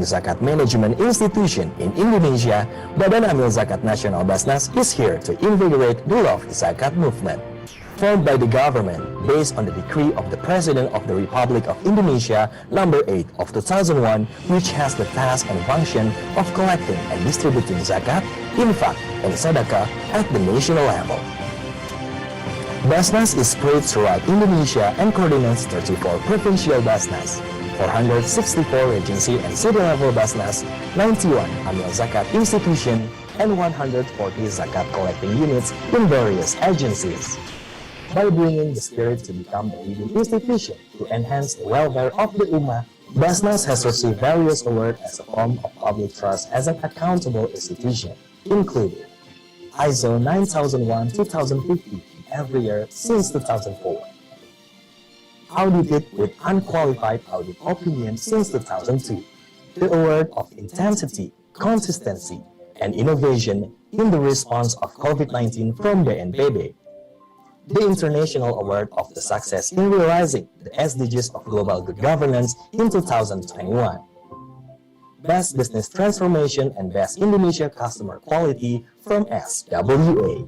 the Zakat Management Institution in Indonesia, Badan Amil Zakat Nasional Basnas is here to invigorate the Love Zakat movement. Formed by the government based on the decree of the President of the Republic of Indonesia number 8 of 2001, which has the task and function of collecting and distributing zakat, infak, and sadaqah at the national level. Basnas is spread throughout Indonesia and coordinates 34 provincial Basnas, 464 Regency and city-level Basnas, 91 Amil Zakat institution, and 140 zakat collecting units in various agencies. By bringing the spirit to become the leading institution to enhance the welfare of the Ummah, Basnas has received various awards as a form of public trust as an accountable institution, including ISO 9001-2050 every year since 2004, audited with unqualified audit opinion since 2002, the award of intensity, consistency, and innovation in the response of COVID-19 from the BNPB, the International Award of the Success in Realizing the SDGs of Global Good Governance in 2021, Best Business Transformation and Best Indonesia Customer Quality from SWA.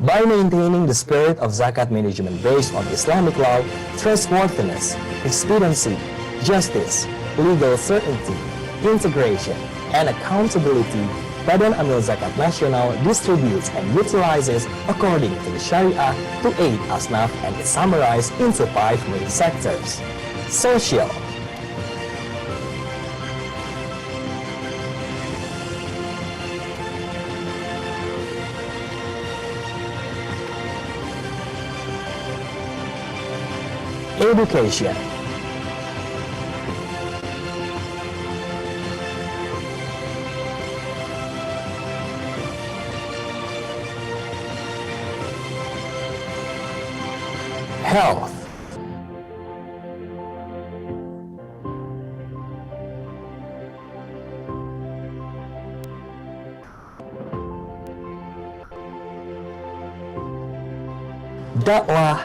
By maintaining the spirit of zakat management based on Islamic law, trustworthiness, expediency, justice, legal certainty, integration, and accountability, Badan Amil Zakat Nasional distributes and utilizes according to the Sharia to aid Asnaf, and is summarized into 5 main sectors: social, education, health, dakwah,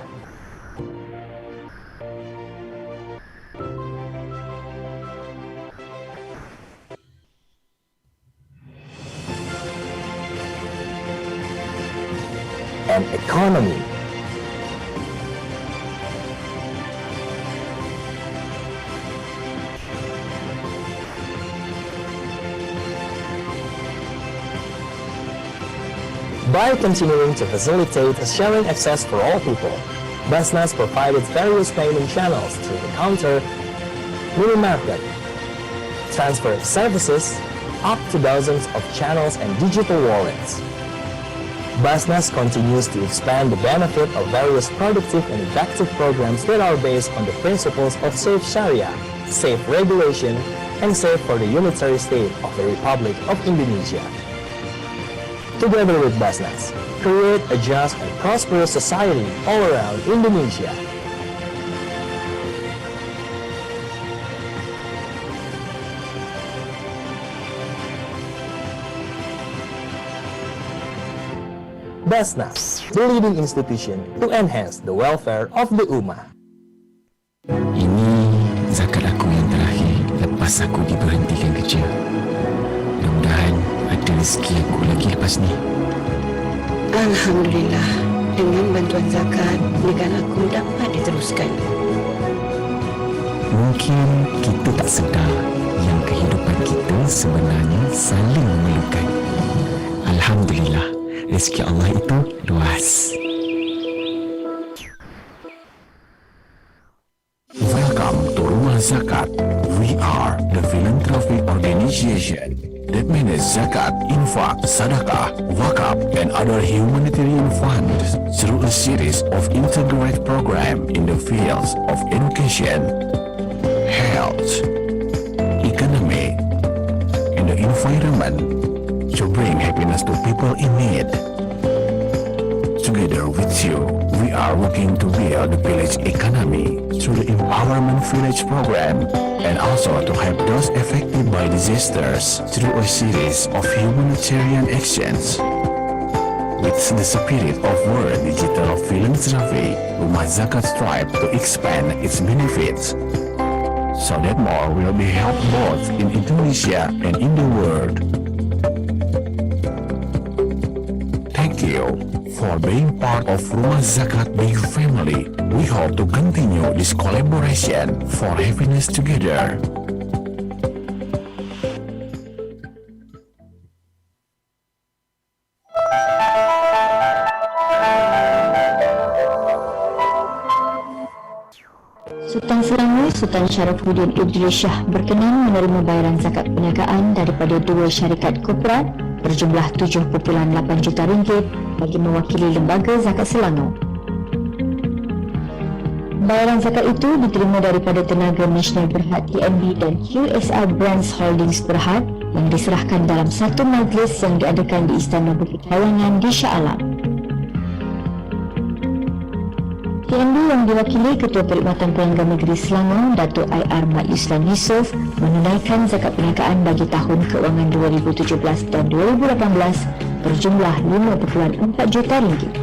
and economy. By continuing to facilitate sharing access for all people, Basnas provided various payment channels through the counter, mini market, transfer services, up to dozens of channels and digital wallets. Basnas continues to expand the benefit of various productive and effective programs that are based on the principles of safe Sharia, safe regulation, and safe for the unitary state of the Republic of Indonesia. Together with Basnas, create a just and prosperous society all around Indonesia. Basnas, the leading institution to enhance the welfare of the Ummah. Ini zakat aku yang terakhir lepas aku diberhentikan kerja. Mudah-mudahan ada rezeki aku lagi lepas ni. Alhamdulillah, dengan bantuan zakat, negaraku dapat diteruskan. Mungkin kita tak sedar yang kehidupan kita sebenarnya saling memerlukan. Alhamdulillah, rezeki Allah itu luas. Welcome to Rumah Zakat. We are the philanthropic organization that manage zakat, infak, sadaqah, waqf, and other humanitarian funds through a series of integrated programs in the fields of education, health, economy, and the environment to bring happiness to people in need. Together with you, we are working to build the village economy through the Empowerment Village program, and also to help those affected by disasters through a series of humanitarian actions. With the spirit of World Digital Philanthropy, Rumah Zakat strives to expand its benefits so that more will be helped both in Indonesia and in the world. Thank you for being part of Rumah Zakat Big Family. We hope to continue this collaboration for happiness together. Sultan Selangor Sultan Sharafuddin Idris Shah berkenan menerima bayaran zakat perniagaan daripada dua syarikat korporat berjumlah 7.8 juta ringgit bagi mewakili Lembaga Zakat Selangor. Bayaran zakat itu diterima daripada Tenaga Nasional Berhad TNB dan QSR Brands Holdings Berhad yang diserahkan dalam satu majlis yang diadakan di Istana Bukit Hawangan di Shah Alam. TNB yang diwakili Ketua Perkhidmatan Pelanggan Negeri Selangor, Datuk IR Mat Yuslan Yusof, menunaikan zakat perniagaan bagi tahun keuangan 2017 dan 2018 berjumlah 5.4 juta ringgit.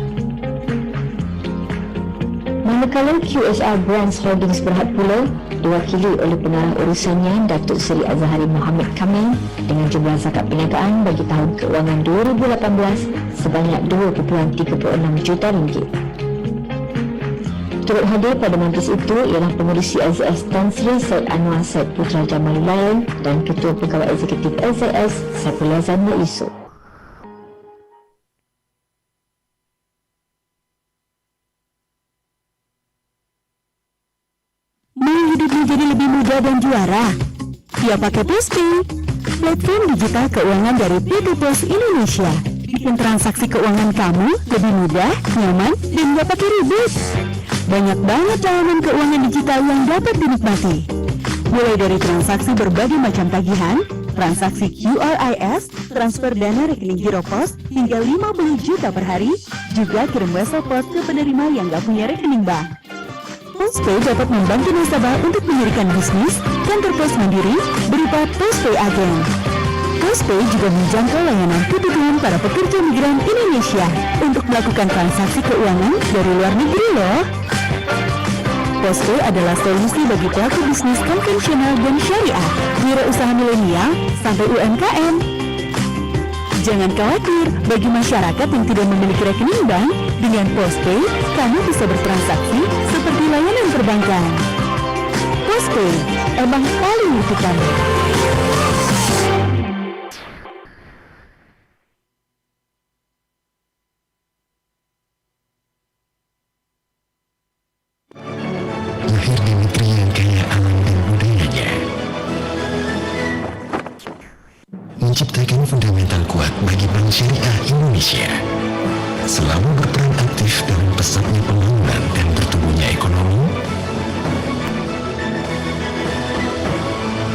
Manakala QSR Brands Holdings Berhad pula diwakili oleh pengarah urusannya Datuk Seri Azhari Muhammad Kamil dengan jumlah zakat perniagaan bagi tahun keuangan 2018 sebanyak 2.36 juta ringgit. Turut hadir pada majlis itu ialah Pengerusi LZS Tan Sri Syed Anwar Syed Putra Jamal Layan dan Ketua Pegawai Eksekutif LZS Saifullah Zamul Yusof. Mau hidup menjadi lebih mudah dan juara? Ya pakai Postpay, platform digital keuangan dari PT Pos Indonesia. Bikin transaksi keuangan kamu lebih mudah, nyaman, dan gak pakai ribet. Banyak banget layanan keuangan digital yang dapat dinikmati. Mulai dari transaksi berbagai macam tagihan, transaksi QRIS, transfer dana rekening Giro Pos hingga 50 juta per hari, juga kirim wesel pos ke penerima yang gak punya rekening bank. Postpay dapat membantu nasabah untuk mendirikan bisnis, kantor pos mandiri, berupa Postpay Agen. Postpay juga menjangkau layanan kebutuhan para pekerja migran Indonesia untuk melakukan transaksi keuangan dari luar negeri loh. Postpay adalah solusi bagi pelaku bisnis konvensional dan syariah, wirausaha milenial sampai UMKM. Jangan khawatir, bagi masyarakat yang tidak memiliki rekening bank, dengan Postpay, kamu bisa bertransaksi seperti layanan perbankan. Postpay, emang paling ngerti kamu. Lahir di negeri yang kaya alam dan budayanya, menciptakan fundamental kuat bagi Bank Syariah Indonesia, selalu berperan aktif dalam pesatnya pembangunan dan bertumbuhnya ekonomi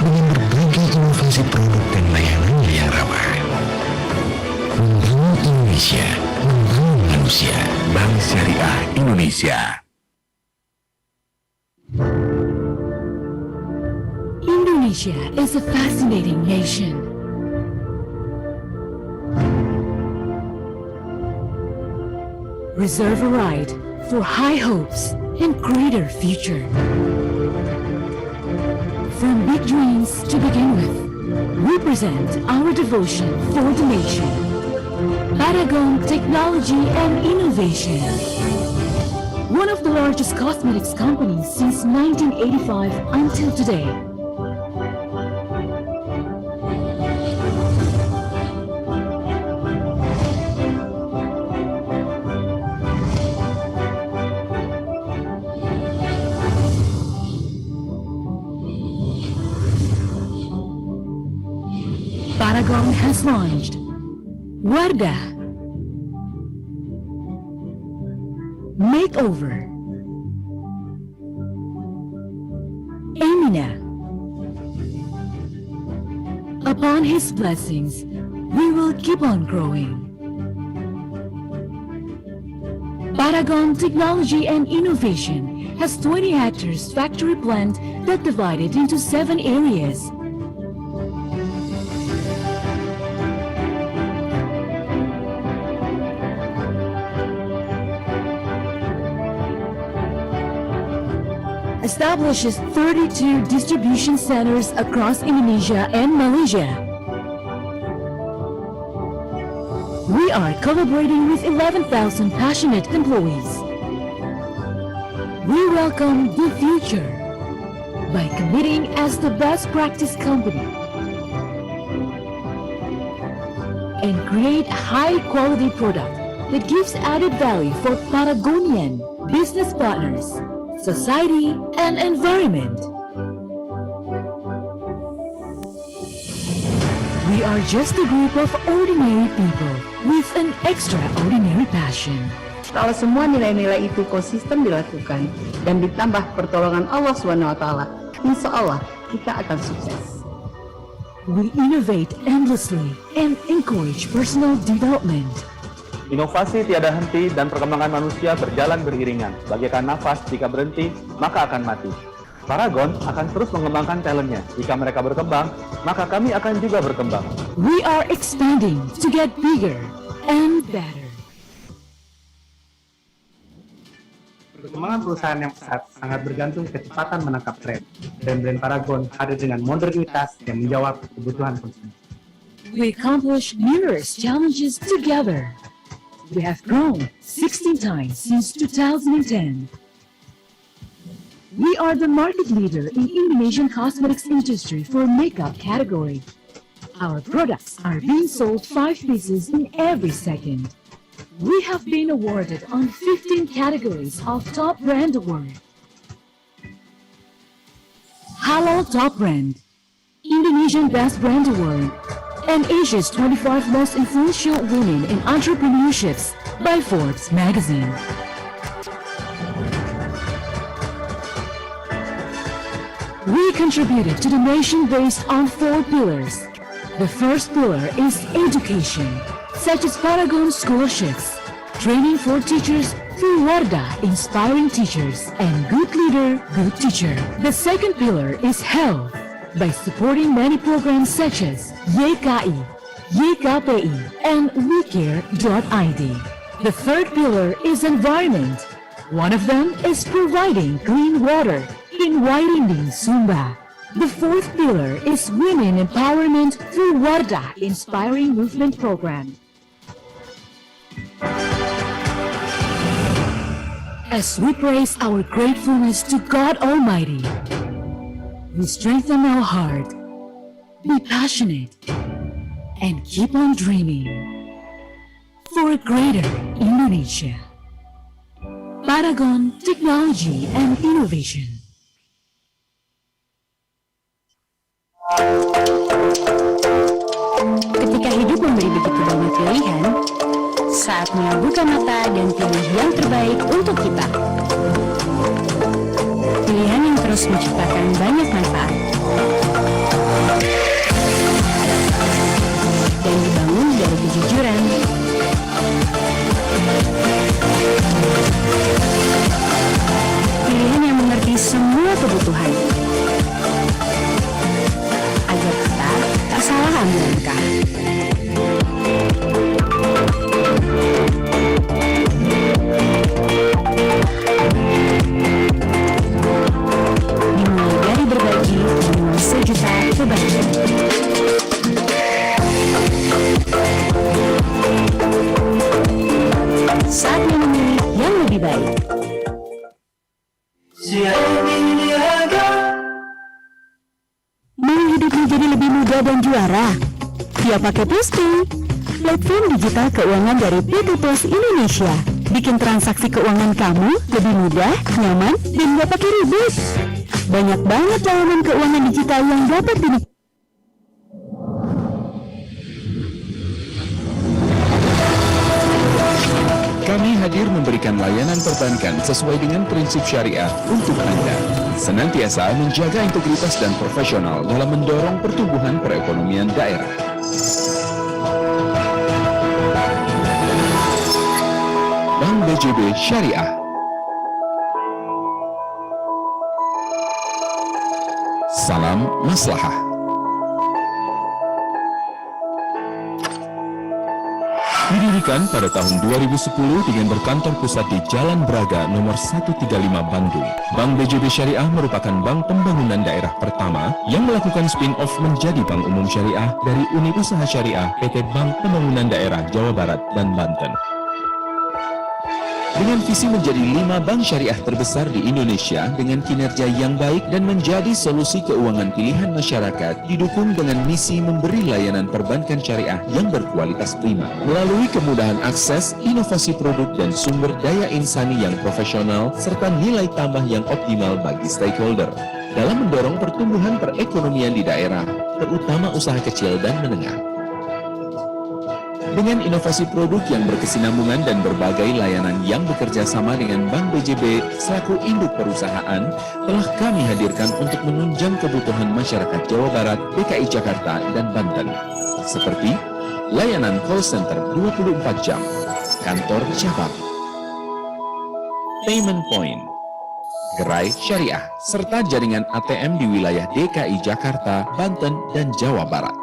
dengan berbagai inovasi produk dan layanannya yang ramah. Membangun Indonesia, membangun manusia. Bank Syariah Indonesia. Indonesia is a fascinating nation. Reserve a right for high hopes and greater future. From big dreams to begin with, we present our devotion for the nation. Paragon Technology and Innovation. One of the largest cosmetics companies since 1985 until today. Paragon has launched Wardah Makeover, Amalina. Upon his blessings, we will keep on growing. Paragon Technology and Innovation has 20 hectares factory plant that divided into 7 areas. establishes 32 distribution centers across Indonesia and Malaysia. We are collaborating with 11,000 passionate employees. We welcome the future by committing as the best practice company and create high-quality product that gives added value for Patagonian, business partners, society, and environment. We are just a group of ordinary people with an extraordinary passion. Kalau semua nilai-nilai itu konsisten dilakukan dan ditambah pertolongan Allah SWT, insya Allah kita akan sukses. We innovate endlessly and encourage personal development. Inovasi tiada henti dan perkembangan manusia berjalan beriringan. Bagaikan nafas, jika berhenti, maka akan mati. Paragon akan terus mengembangkan talentnya. Jika mereka berkembang, maka kami akan juga berkembang. We are expanding to get bigger and better. Perkembangan perusahaan yang pesat sangat bergantung kecepatan menangkap tren, dan brand Paragon hadir dengan modernitas yang menjawab kebutuhan konsumen. We accomplish numerous challenges together. We have grown 16 times since 2010. We are the market leader in Indonesian cosmetics industry for makeup category. Our products are being sold 5 pieces in every second. We have been awarded on 15 categories of Top Brand Award. Halal Top Brand, Indonesian Best Brand Award, and Asia's 25 Most Influential Women in Entrepreneurships by Forbes magazine. We contributed to the nation based on 4 pillars. The first pillar is education, such as Paragon scholarships, training for teachers through Wardah inspiring teachers, and good leader, good teacher. The second pillar is health, by supporting many programs such as YKI, YKPI, and WeCare.id. The third pillar is environment. One of them is providing clean water in Wairinding, Sumba. The fourth pillar is women empowerment through Wardah Inspiring Movement Program. As we praise our gratefulness to God Almighty, we strengthen our heart, be passionate, and keep on dreaming for a greater Indonesia. Paragon Technology and Innovation. Ketika hidup memberi begitu banyak pilihan, saatnya buka mata dan pilih yang terbaik untuk kita. Pilihan yang terus menciptakan banyak manfaat dan dibangun dari kejujuran. Pilihan yang mengerti semua kebutuhan agar kita tak salah ambil langkah. Dimulai dari berbagi dengan sejuta kebaikan. Saatnya memilih yang lebih baik. Mau hidup menjadi lebih mudah dan juara? Dia pakai POSPay, platform digital keuangan dari PT Pos Indonesia. Bikin transaksi keuangan kamu lebih mudah, nyaman, dan gak pakai ribet. Banyak banget layanan keuangan digital yang dapat dinikmati. Kami hadir memberikan layanan perbankan sesuai dengan prinsip syariah untuk Anda. Senantiasa menjaga integritas dan profesional dalam mendorong pertumbuhan perekonomian daerah. Bank BJB Syariah. Salam maslahah. Didirikan pada tahun 2010 dengan berkantor pusat di Jalan Braga nomor 135 Bandung, Bank BJB Syariah merupakan bank pembangunan daerah pertama yang melakukan spin-off menjadi Bank Umum Syariah dari Unit Usaha Syariah PT Bank Pembangunan Daerah Jawa Barat dan Banten. Dengan visi menjadi 5 bank syariah terbesar di Indonesia dengan kinerja yang baik dan menjadi solusi keuangan pilihan masyarakat, didukung dengan misi memberi layanan perbankan syariah yang berkualitas prima. Melalui kemudahan akses, inovasi produk dan sumber daya insani yang profesional, serta nilai tambah yang optimal bagi stakeholder. Dalam mendorong pertumbuhan perekonomian di daerah, terutama usaha kecil dan menengah. Dengan inovasi produk yang berkesinambungan dan berbagai layanan yang bekerja sama dengan Bank BJB selaku induk perusahaan, telah kami hadirkan untuk menunjang kebutuhan masyarakat Jawa Barat, DKI Jakarta, dan Banten. Seperti layanan call center 24 jam, kantor cabang, payment point, gerai syariah, serta jaringan ATM di wilayah DKI Jakarta, Banten, dan Jawa Barat.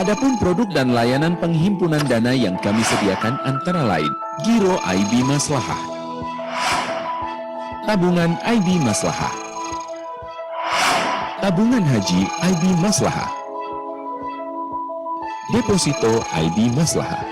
Adapun produk dan layanan penghimpunan dana yang kami sediakan antara lain Giro IB Maslahah, Tabungan IB Maslahah, Tabungan Haji IB Maslahah, Deposito IB Maslahah.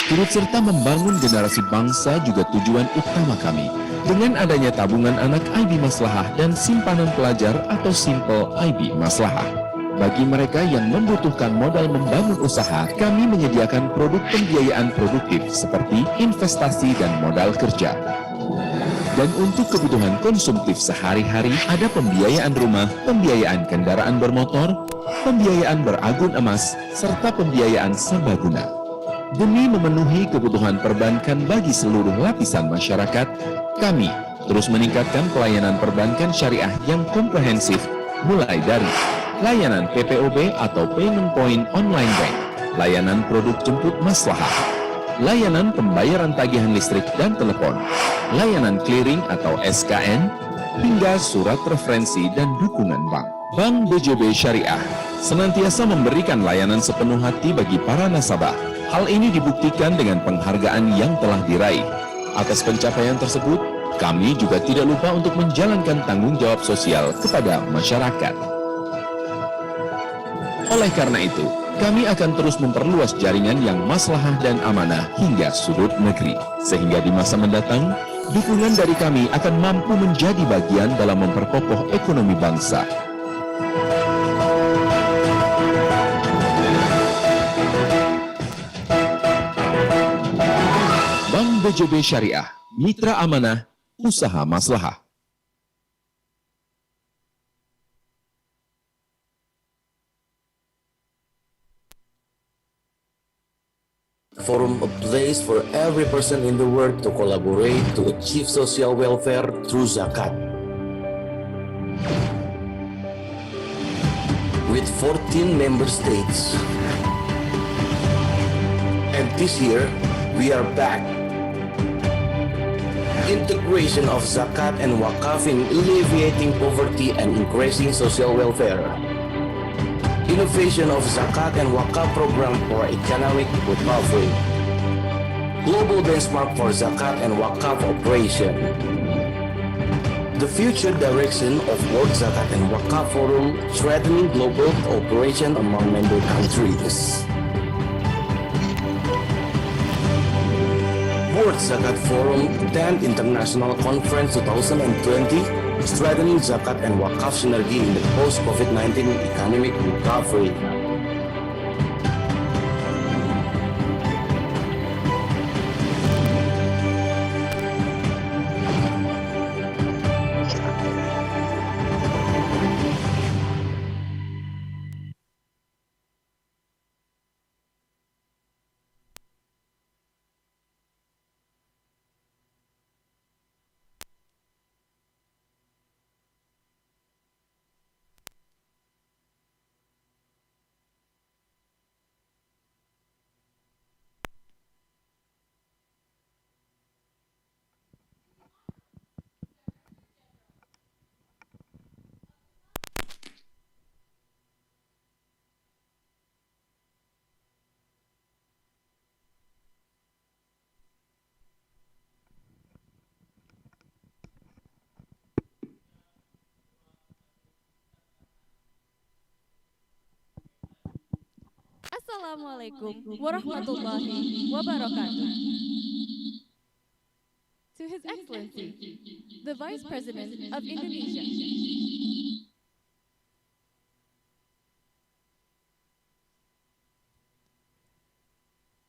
Turut serta membangun generasi bangsa juga tujuan utama kami. Dengan adanya tabungan anak IB Maslahah dan simpanan pelajar atau Simple IB Maslahah. Bagi mereka yang membutuhkan modal membangun usaha, kami menyediakan produk pembiayaan produktif seperti investasi dan modal kerja. Dan untuk kebutuhan konsumtif sehari-hari, ada pembiayaan rumah, pembiayaan kendaraan bermotor, pembiayaan beragun emas, serta pembiayaan serbaguna. Demi memenuhi kebutuhan perbankan bagi seluruh lapisan masyarakat, kami terus meningkatkan pelayanan perbankan syariah yang komprehensif, mulai dari layanan PPOB atau Payment Point Online Bank, layanan produk jemput maslahah, layanan pembayaran tagihan listrik dan telepon, layanan clearing atau SKN, hingga surat referensi dan dukungan bank. Bank BJB Syariah senantiasa memberikan layanan sepenuh hati bagi para nasabah. Hal ini dibuktikan dengan penghargaan yang telah diraih. Atas pencapaian tersebut, kami juga tidak lupa untuk menjalankan tanggung jawab sosial kepada masyarakat. Oleh karena itu, kami akan terus memperluas jaringan yang maslahah dan amanah hingga sudut negeri. Sehingga di masa mendatang, dukungan dari kami akan mampu menjadi bagian dalam memperkokoh ekonomi bangsa. Bank BJB Syariah, Mitra Amanah, Usaha Maslahah. Forum, a place for every person in the world to collaborate to achieve social welfare through zakat. With 14 member states. And this year, we are back. Integration of zakat and waqf in alleviating poverty and increasing social welfare. Innovation of zakat and waqf program for economic recovery. Global benchmark for zakat and waqf operation. The future direction of World Zakat and Waqf Forum strengthening global cooperation among member countries. World Zakat Forum 10th International Conference 2020 strengthening zakat and waqf synergy in the post-COVID-19 economic recovery. Assalamualaikum warahmatullahi wabarakatuh. To His Excellency, the Vice President of Indonesia.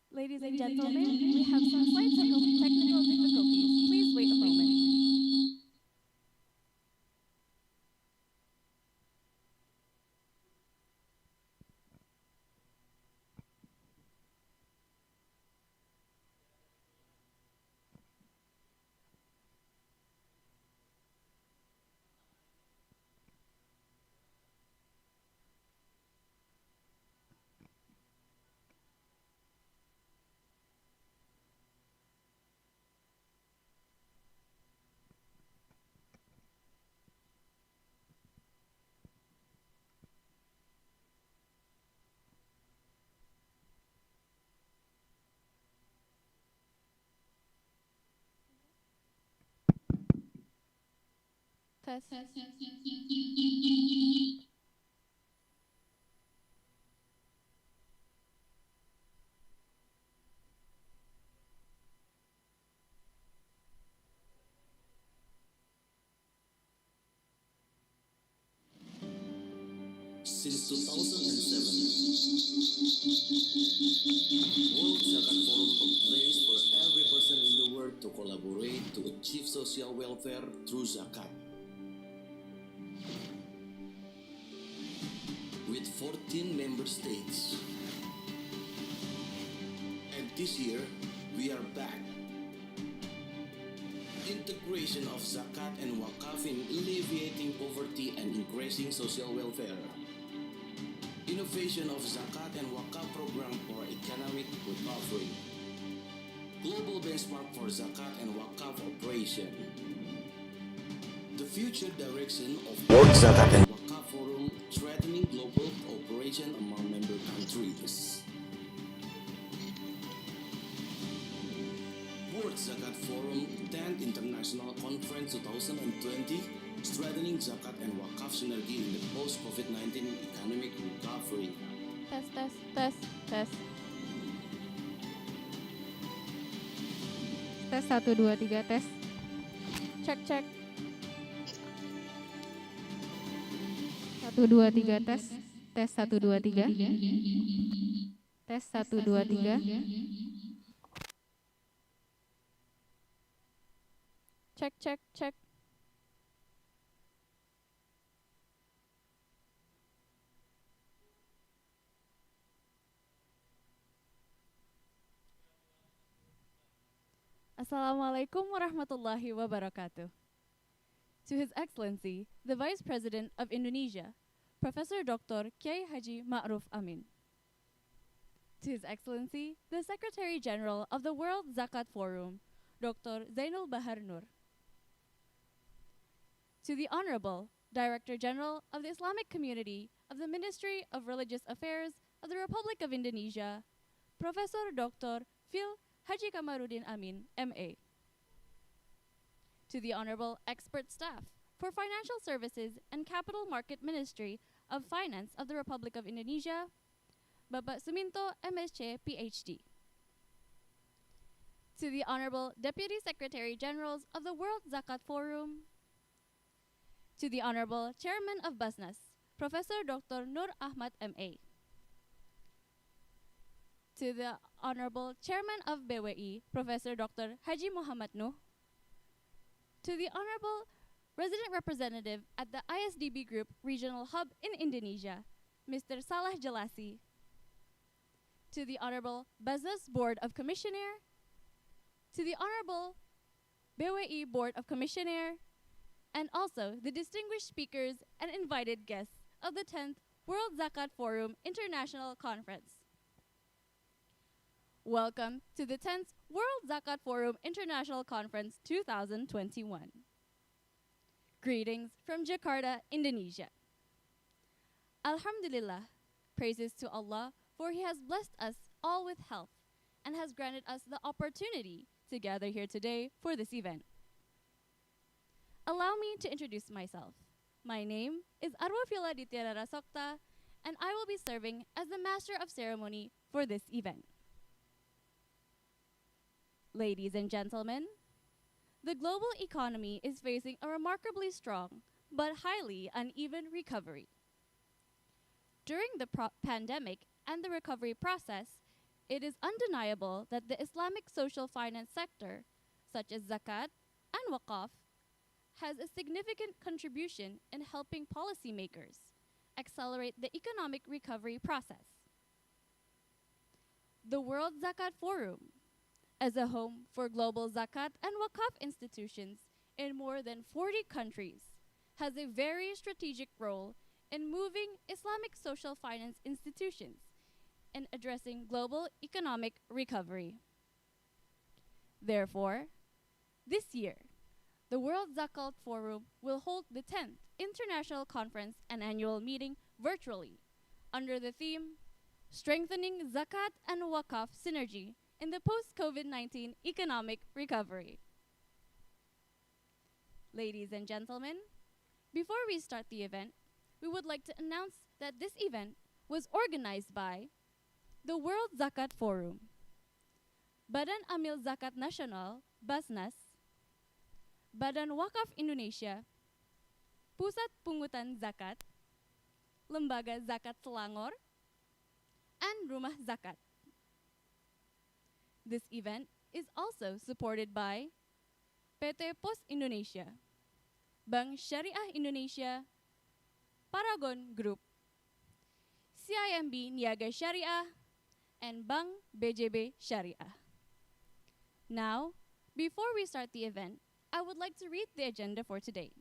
Ladies and gentlemen, we have some slight technical difficulties. Please wait a moment. Test. Since 2007, World Zakat Forum a place for every person in the world to collaborate to achieve social welfare through zakat. With 14 member states. And this year, we are back. Integration of zakat and waqf in alleviating poverty and increasing social welfare. Innovation of Zakat and Waqf program for economic recovery. Global benchmark for Zakat and Waqf operation. The future direction of World Zakat and Waqf Forum threatening global cooperation among member countries. World Zakat Forum 10th International Conference 2020 Strengthening Zakat and Waqf Synergy in the Post-COVID-19 Economic Recovery. Test, test, test, test. Tes 1, 2, 3, tes. Cek, cek. 1, 2, 3, tes. Tes 1, 2, 3. Tes 1, 2, 3. Cek, cek, cek. Assalamualaikum warahmatullahi wabarakatuh. To His Excellency, the Vice President of Indonesia, Professor Dr. Kiai Haji Ma'ruf Amin. To His Excellency, the Secretary General of the World Zakat Forum, Dr. Zainul Bahar Nur. To the Honorable Director General of the Islamic Community of the Ministry of Religious Affairs of the Republic of Indonesia, Professor Dr. Phil Haji Kamaruddin Amin, M.A. To the Honorable Expert Staff for Financial Services and Capital Market Ministry of Finance of the Republic of Indonesia, Bapak Suminto, MSc, PhD. To the Honorable Deputy Secretary Generals of the World Zakat Forum, to the Honorable Chairman of Basnas, Professor Dr. Nur Ahmad, M.A. To the Honorable Chairman of BWI, Professor Dr. Haji Muhammad Nuh. To the Honorable Resident Representative at the ISDB Group Regional Hub in Indonesia, Mr. Salah Jalasi. To the Honorable Basnas Board of Commissioner. To the Honorable BWI Board of Commissioner. And also the distinguished speakers and invited guests of the 10th World Zakat Forum International Conference. Welcome to the 10th World Zakat Forum International Conference 2021. Greetings from Jakarta, Indonesia. Alhamdulillah, praises to Allah, for He has blessed us all with health and has granted us the opportunity to gather here today for this event. Allow me to introduce myself. My name is Arwafila Ditya Rasokta, and I will be serving as the Master of Ceremony for this event. Ladies and gentlemen, the global economy is facing a remarkably strong but highly uneven recovery. During the pandemic and the recovery process, it is undeniable that the Islamic social finance sector, such as Zakat and Waqf, has a significant contribution in helping policymakers accelerate the economic recovery process. The World Zakat Forum, as a home for global Zakat and Waqf institutions in more than 40 countries, has a very strategic role in moving Islamic social finance institutions in addressing global economic recovery. Therefore, this year, the World Zakat Forum will hold the 10th International Conference and Annual Meeting virtually under the theme Strengthening Zakat and Waqf Synergy in the Post-COVID-19 Economic Recovery. Ladies and gentlemen, before we start the event, we would like to announce that this event was organized by the World Zakat Forum, Badan Amil Zakat Nasional, Basnas, Badan Waqaf Indonesia, Pusat Pungutan Zakat, Lembaga Zakat Selangor, and Rumah Zakat. This event is also supported by PT Pos Indonesia, Bank Syariah Indonesia, Paragon Group, CIMB Niaga Syariah, and Bank BJB Syariah. Now, before we start the event, I would like to read the agenda for today.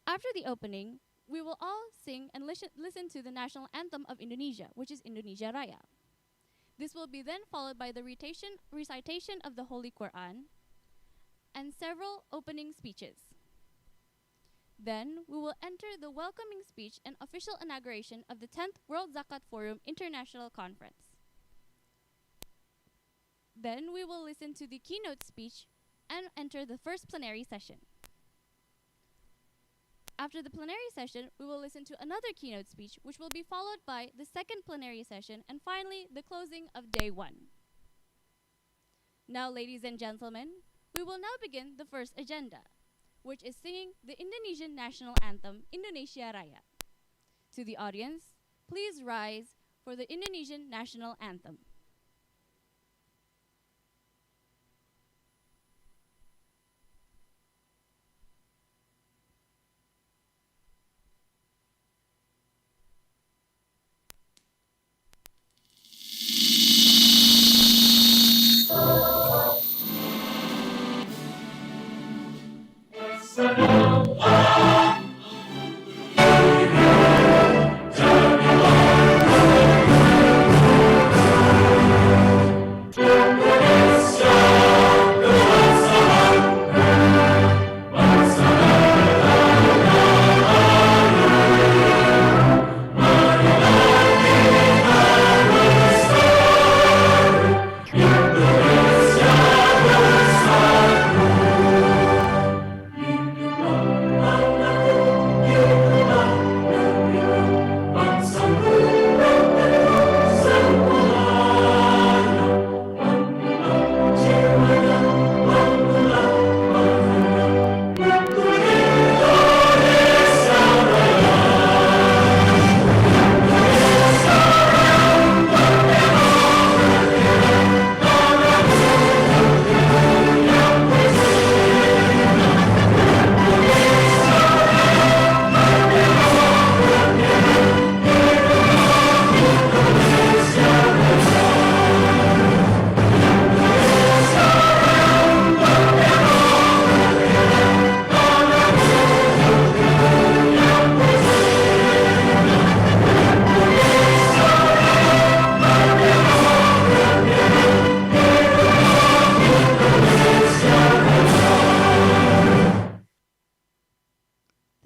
After the opening, we will all sing and listen to the national anthem of Indonesia, which is Indonesia Raya. This will be then followed by the recitation of the Holy Quran and several opening speeches. Then we will enter the welcoming speech and official inauguration of the 10th World Zakat Forum International Conference. Then we will listen to the keynote speech and enter the first plenary session. After the plenary session, we will listen to another keynote speech, which will be followed by the second plenary session, and finally, the closing of day one. Now, ladies and gentlemen, we will now begin the first agenda, which is singing the Indonesian national anthem, Indonesia Raya. To the audience, please rise for the Indonesian national anthem.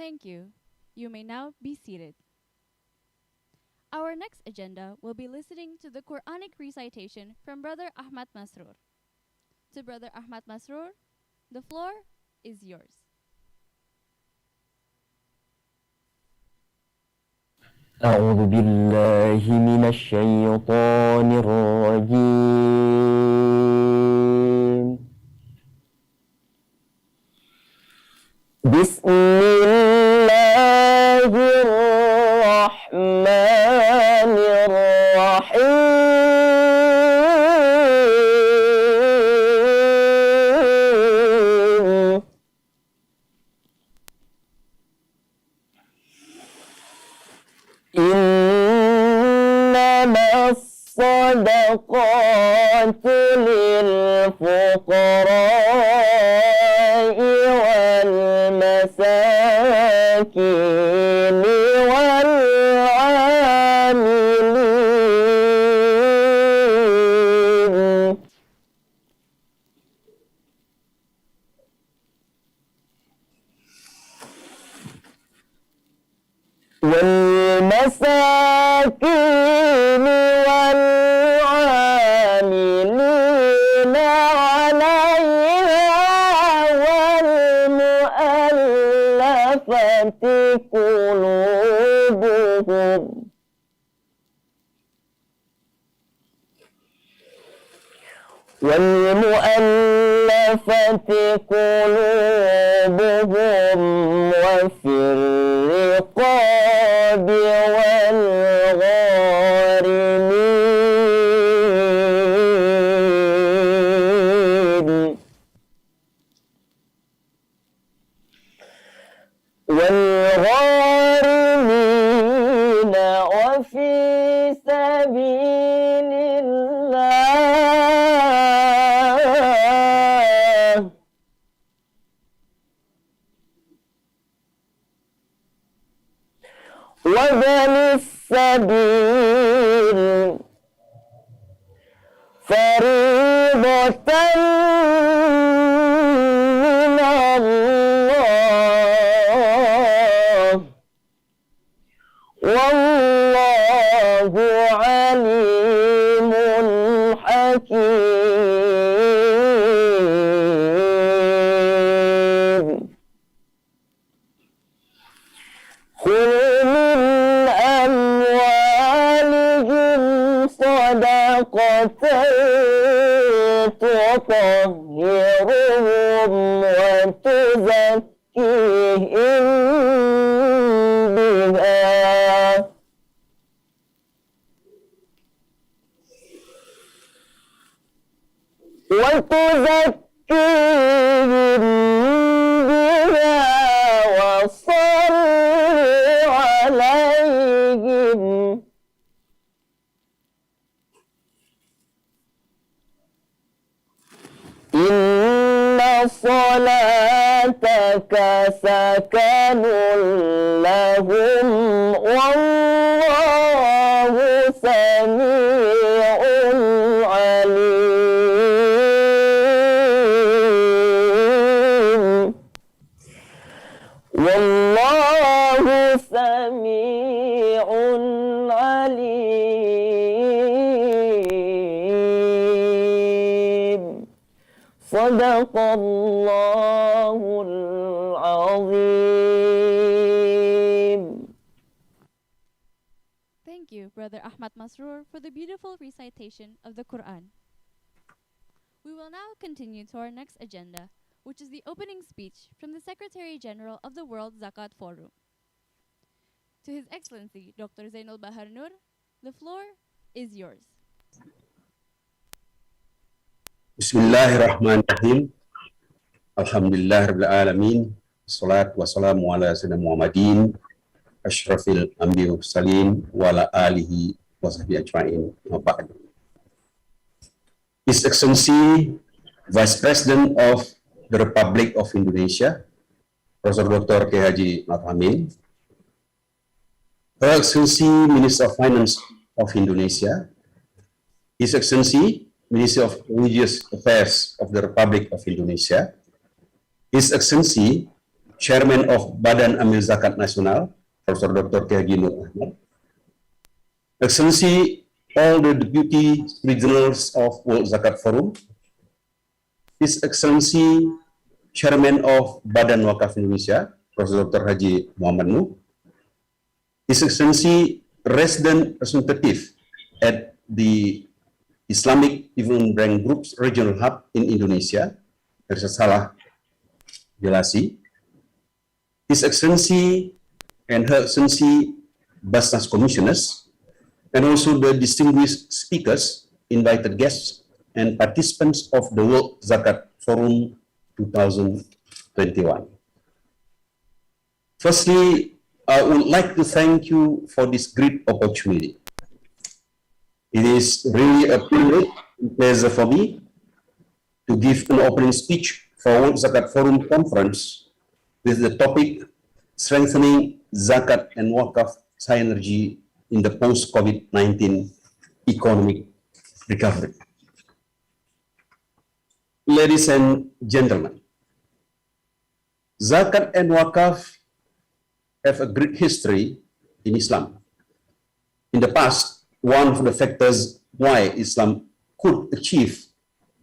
Thank you. You may now be seated. Our next agenda will be listening to the Quranic recitation from Brother Ahmad Masroor. To Brother Ahmad Masroor, the floor is yours. أعوذ بالله من الشيطان الرجيم. بسم الله الرحمن الرحيم. إنما الصدقات للفقراء والمساكين والعاملين والمساكين والعاملين عليها والمؤلفة قلوبهم وفي الرقاب والغارمين وفي سبيل الله وابن السبيل فريضة من الله والله عليم حكيم. خذ من أموالهم صدقة تطهرهم وتزكيهم بها وصل عليهم إن صلاتك سكن لهم والله سميع عليم. والله سميع عليم. صدق الله العظيم. Thank you, Brother Ahmad Masroor, for the beautiful recitation of the Quran. We will now continue to our next agenda, which is the opening speech from the Secretary General of the World Zakat Forum. To His Excellency, Dr. Zainul Bahar Nur, the floor is yours. Bismillahirrahmanirrahim. Alhamdulillahirabbil alamin. Wassalatu wassalamu ala sayyidina Muhammadin asyrafil anbiya'i wal mursalin wa ala alihi wa sahbihi ajma'in. His Excellency Vice President of the Republic of Indonesia, Professor Dr. K. Haji Ma'ruf Amin, Her Excellency Minister of Finance of Indonesia, His Excellency Minister of Religious Affairs of the Republic of Indonesia, His Excellency Chairman of Badan Amil Zakat Nasional, Profesor Dr. K. Haji Nur Ahmad, Excellency all the Deputy Regionals of World Zakat Forum, His Excellency Chairman of Badan Waqf Indonesia, Profesor Dr. Haji Muhammad Nuh, His Excellency resident representative at the Islamic Development Bank Group's regional hub in Indonesia, Salah Jelasi, His Excellency and Her Excellency Basnas Commissioners, and also the distinguished speakers, invited guests, and participants of the World Zakat Forum 2021. Firstly, I would like to thank you for this great opportunity. It is really a privilege and pleasure for me to give an opening speech for World Zakat Forum Conference with the topic Strengthening Zakat and Waqf Synergy in the Post-COVID-19 Economic Recovery. Ladies and gentlemen, Zakat and Waqf have a great history in Islam. In the past, one of the factors why Islam could achieve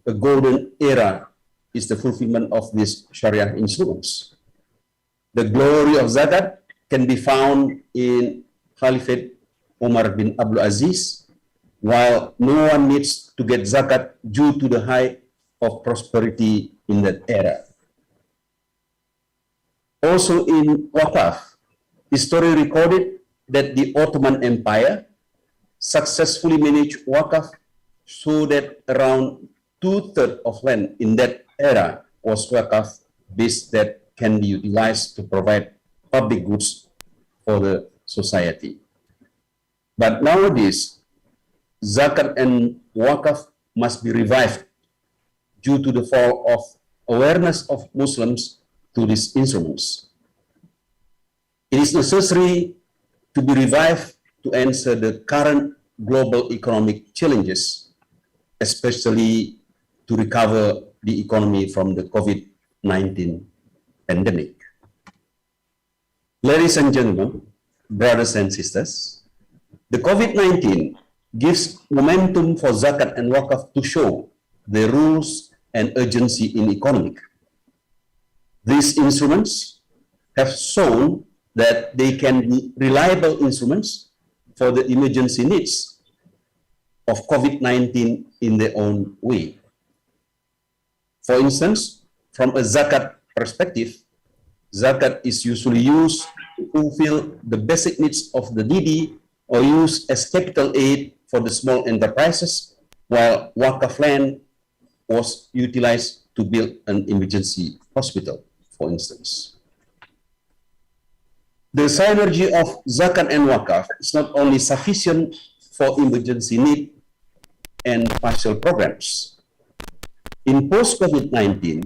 a golden era is the fulfillment of these Sharia instruments. The glory of Zakat can be found in Caliphate Umar bin Abdul Aziz, while no one needs to get Zakat due to the height of prosperity in that era. Also in Waqf, history recorded that the Ottoman Empire successfully managed Waqf so that around 2/3 of land in that era was Waqf based that can be utilized to provide public goods for the society. But nowadays, Zakat and Waqf must be revived due to the fall of awareness of Muslims to these instruments. It is necessary to be revived to answer the current global economic challenges, especially to recover the economy from the COVID-19 pandemic. Ladies and gentlemen, brothers and sisters, the COVID-19 gives momentum for Zakat and Waqf to show their rules and urgency in economic. These instruments have shown that they can be reliable instruments for the emergency needs of COVID-19 in their own way. For instance, from a Zakat perspective, Zakat is usually used to fulfill the basic needs of the needy or used as capital aid for the small enterprises, while Waqf land was utilized to build an emergency hospital, for instance. The synergy of Zakat and Waqf is not only sufficient for emergency need and partial programs. In post-COVID-19,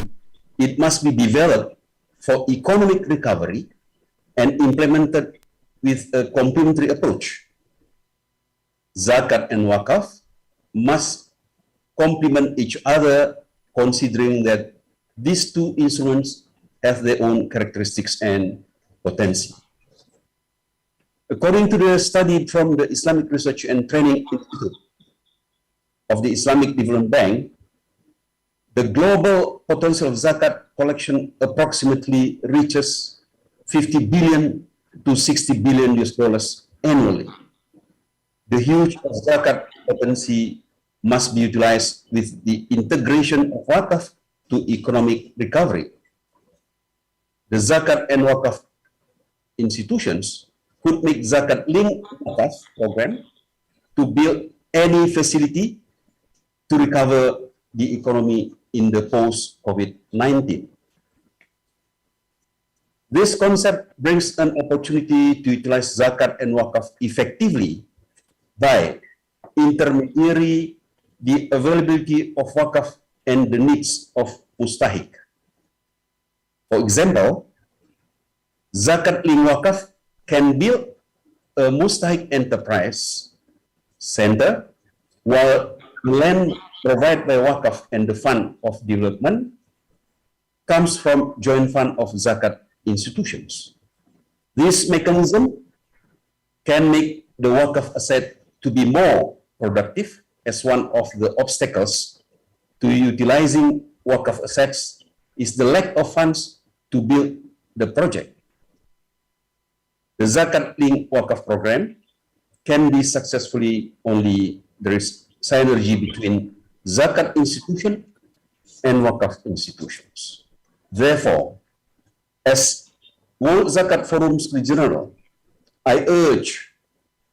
it must be developed for economic recovery and implemented with a complementary approach. Zakat and Waqf must complement each other, considering that these two instruments have their own characteristics and potency. According to the study from the Islamic Research and Training Institute of the Islamic Development Bank, the global potential of Zakat collection approximately reaches 50 billion to 60 billion US dollars annually. The huge Zakat potency must be utilized with the integration of Waqf to economic recovery. The Zakat and Waqf institutions could make Zakat-linked Waqf program to build any facility to recover the economy in the post-COVID-19. This concept brings an opportunity to utilize Zakat and Waqf effectively by intermediary the availability of Waqf and the needs of Mustahik. For example, Zakat-linked Waqf can build a Mustahik enterprise center, while land provided by Waqf and the fund of development comes from joint fund of Zakat institutions. This mechanism can make the Waqf asset to be more productive, as one of the obstacles to utilizing Waqf assets is the lack of funds to build the project. The Zakat-linked Waqf program can be successfully only there is synergy between Zakat institution and Waqf institutions. Therefore, as World Zakat Forum's General, I urge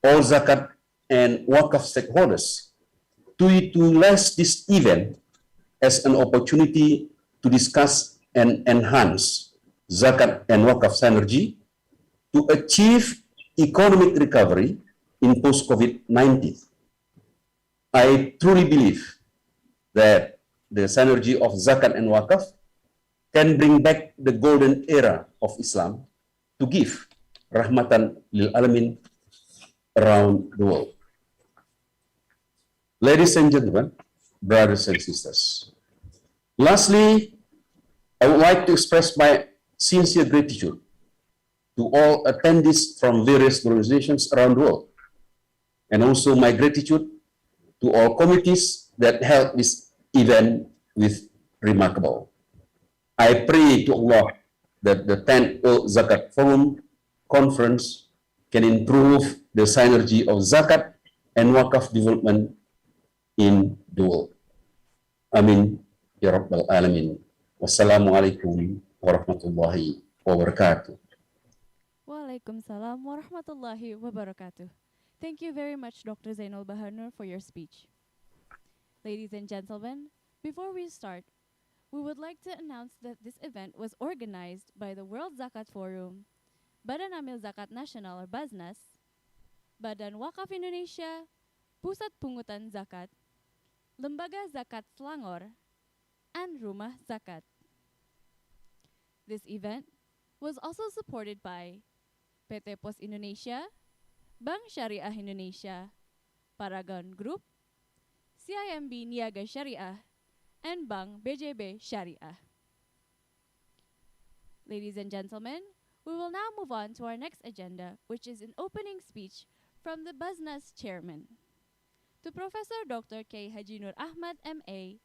all Zakat and Waqf stakeholders to utilize this event as an opportunity to discuss and enhance Zakat and Waqf synergy to achieve economic recovery in post-COVID-19. I truly believe that the synergy of Zakat and Waqf can bring back the golden era of Islam to give rahmatan lil alamin around the world. Ladies and gentlemen, brothers and sisters, lastly, I would like to express my sincere gratitude to all attendees from various organizations around the world, and also my gratitude to all committees that held this event with remarkable. I pray to Allah that the 10th World Zakat Forum Conference can improve the synergy of Zakat and Waqf development in the world. Amin. Ya Rabbal Alamin. Wassalamualaikum warahmatullahi wabarakatuh. Waalaikumsalam warahmatullahi wabarakatuh. Thank you very much, Dr. Zainul Bahanur, for your speech. Ladies and gentlemen, before we start, we would like to announce that this event was organized by the World Zakat Forum, Badan Amil Zakat Nasional or Basnas, Badan Waqaf Indonesia, Pusat Pungutan Zakat, Lembaga Zakat Selangor, and Rumah Zakat. This event was also supported by PT Pos Indonesia, Bank Syariah Indonesia, Paragon Group, CIMB Niaga Syariah, and Bank BJB Syariah. Ladies and gentlemen, we will now move on to our next agenda, which is an opening speech from the Basnas chairman. To Professor Dr. K. Haji Nur Ahmad, M.A.,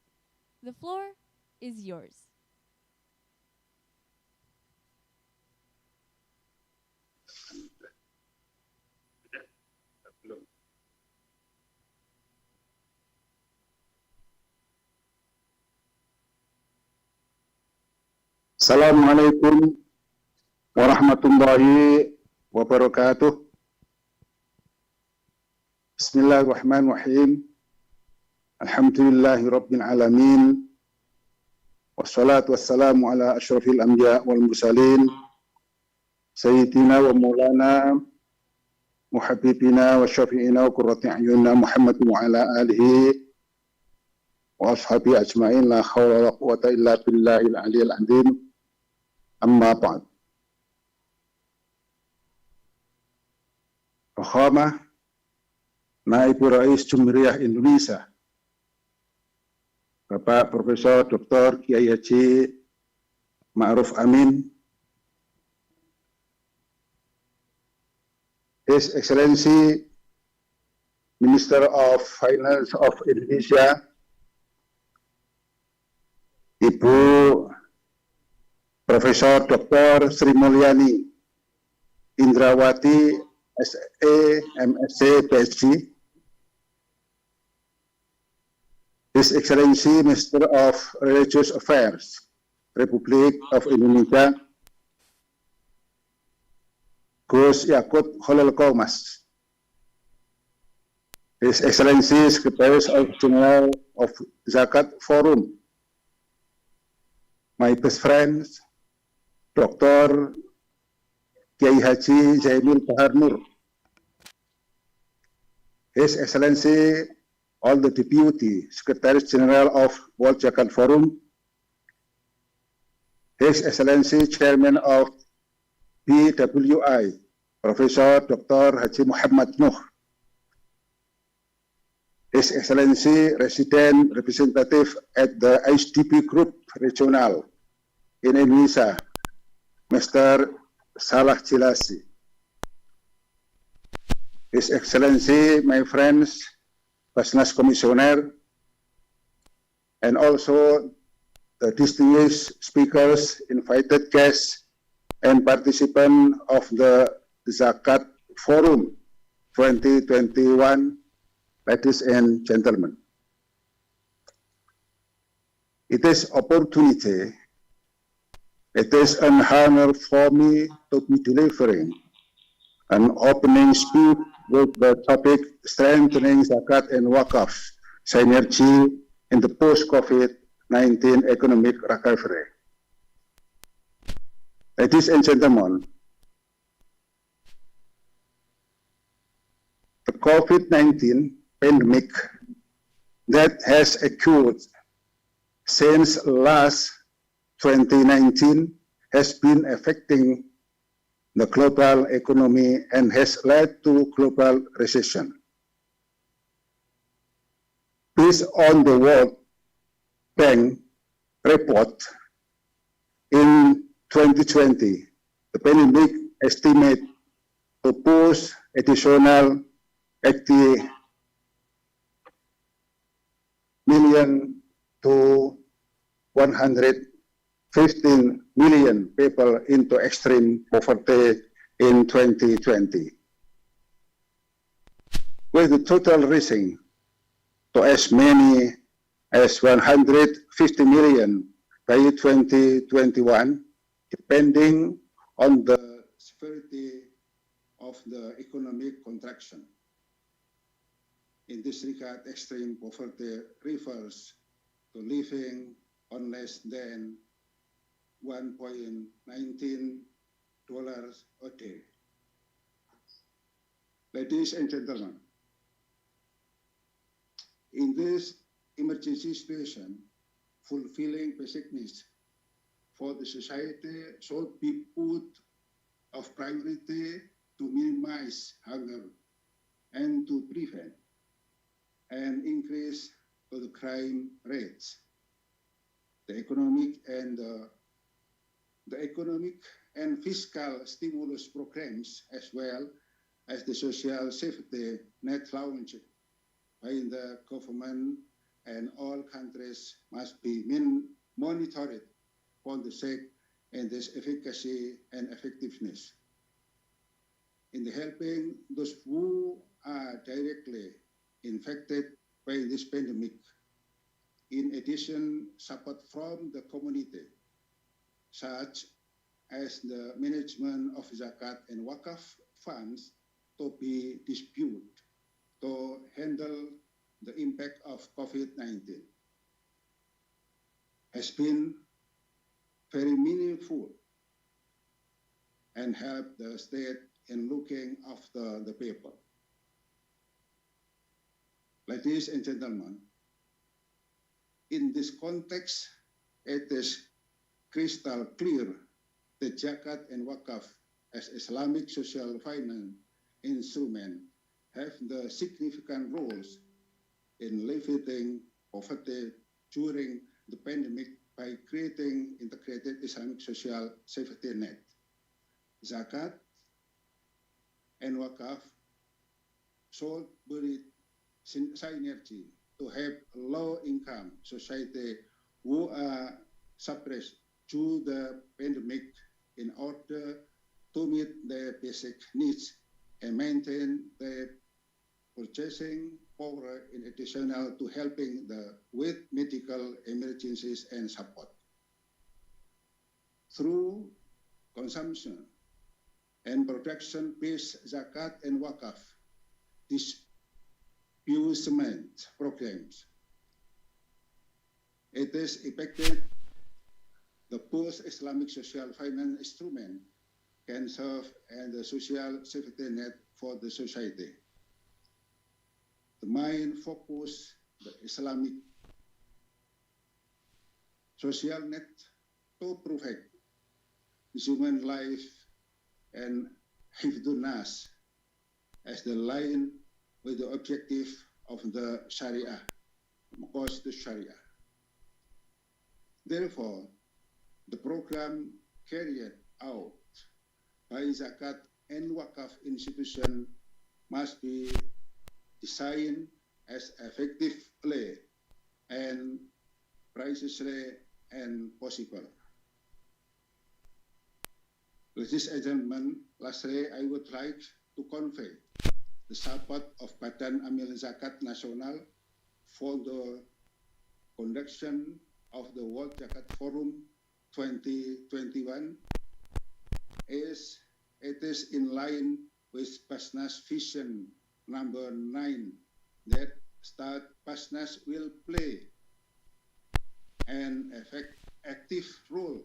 the floor is yours. Assalamualaikum warahmatullahi wabarakatuh. Bismillahirrahmanirrahim. Alhamdulillahi rabbil alamin. Wassalatu wassalamu ala asyrafil anbiya wal mursalin. Sayyidina wa maulana muhabbibina wa syafi'ina wa qurrati a'yunina Muhammad wa ala alihi wa ashabi ajma'in, la hawla wa la quwwata illa billahil aliyil azim. Amma ba'd. Fakhama Naibu Rais Jumhuriyah Indonesia, Bapak Profesor Dr. Kiai Haji Ma'ruf Amin, His Excellency Minister of Finance of Indonesia, Ibu Profesor Dr. Sri Mulyani Indrawati, SA, MSc, PhD, His Excellency Minister of Religious Affairs, Republik of Indonesia, Gus Yakut Khalil Qomas, His Excellency Secretary General of Zakat Forum, my best friends, Dr. Kiai Haji Zainul Bahanur, His Excellency, all the Deputy Secretary General of World Zakat Forum, His Excellency Chairman of BWI, Professor Dr. Haji Muhammad Nuh, His Excellency Resident Representative at the HDP Group Regional in Indonesia, Mr. Salah Jilasi, His Excellency, my friends, Basnas Commissioner, and also the distinguished speakers, invited guests, and participants of the Zakat Forum 2021, ladies and gentlemen. It is opportunity. It is an honor for me to be delivering an opening speech with the topic strengthening Zakat and Waqf synergy in the post-COVID-19 economic recovery. Ladies and gentlemen, the COVID-19 pandemic that has occurred since last 2019 has been affecting the global economy and has led to global recession. Based on the World Bank report, in 2020, the pandemic estimate to push additional 80 million to 115 million people into extreme poverty in 2020, with the total rising to as many as 150 million by 2021, depending on the severity of the economic contraction. In this regard, extreme poverty refers to living on less than $1.19 a day. Ladies and gentlemen, in this emergency situation, fulfilling basic needs for the society should be put of priority to minimize hunger and to prevent an increase of the crime rates. The economic and fiscal stimulus programs, as well as the social safety net launched by the government and all countries, must be monitored for the sake and this efficacy and effectiveness in helping those who are directly infected by this pandemic. In addition, support from the community, such as the management of Zakat and Waqf funds, to be disputed to handle the impact of COVID-19, has been very meaningful and helped the state in looking after the people. Ladies and gentlemen, in this context, it is crystal clear that Zakat and Waqf as Islamic social finance instrument have the significant roles in alleviating poverty during the pandemic by creating integrated Islamic social safety net. Zakat and Waqf should build synergy to help low-income society who are suppressed through the pandemic in order to meet their basic needs and maintain their purchasing power in addition to helping with medical emergencies and support. Through consumption and production-based Zakat and Waqf disbursement programs, it is expected the post-Islamic social finance instrument can serve as a social safety net for the society. The main focus, the Islamic social net to protect human life and hifdun nas as the line with the objective of the Sharia, because the Sharia. Therefore, the program carried out by Zakat and Waqf institution must be designed as effectively and precisely and possible. Ladies and gentlemen, lastly, I would like to convey the support of Badan Amil Zakat Nasional for the conduction of the World Zakat Forum 2021 is it is in line with Basnas Vision number 9 that Basnas will play an active role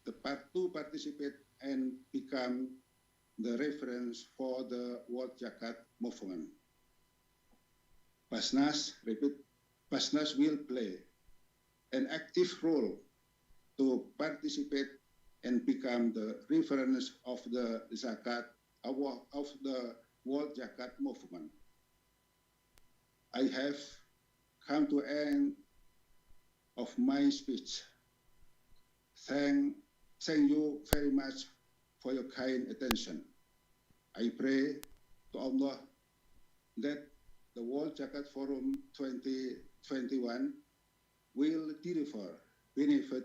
to participate and become the reference for the World Zakat movement. Basnas will play an active role to participate and become the reference of the Zakat of the World Zakat movement. I have come to end of my speech. Thank you very much for your kind attention. I pray to Allah that the World Zakat Forum 2021 will deliver benefit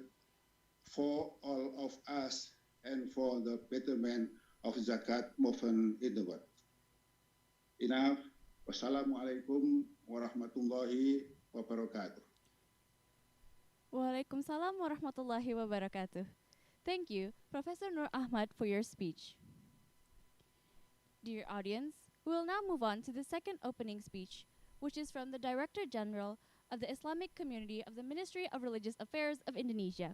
for all of us and for the betterment of Zakat movement in the world. Enough. Wassalamualaikum warahmatullahi wabarakatuh. Waalaikumsalam warahmatullahi wabarakatuh. Thank you, Professor Nur Ahmad, for your speech. Dear audience, we will now move on to the second opening speech, which is from the Director General of the Islamic Community of the Ministry of Religious Affairs of Indonesia.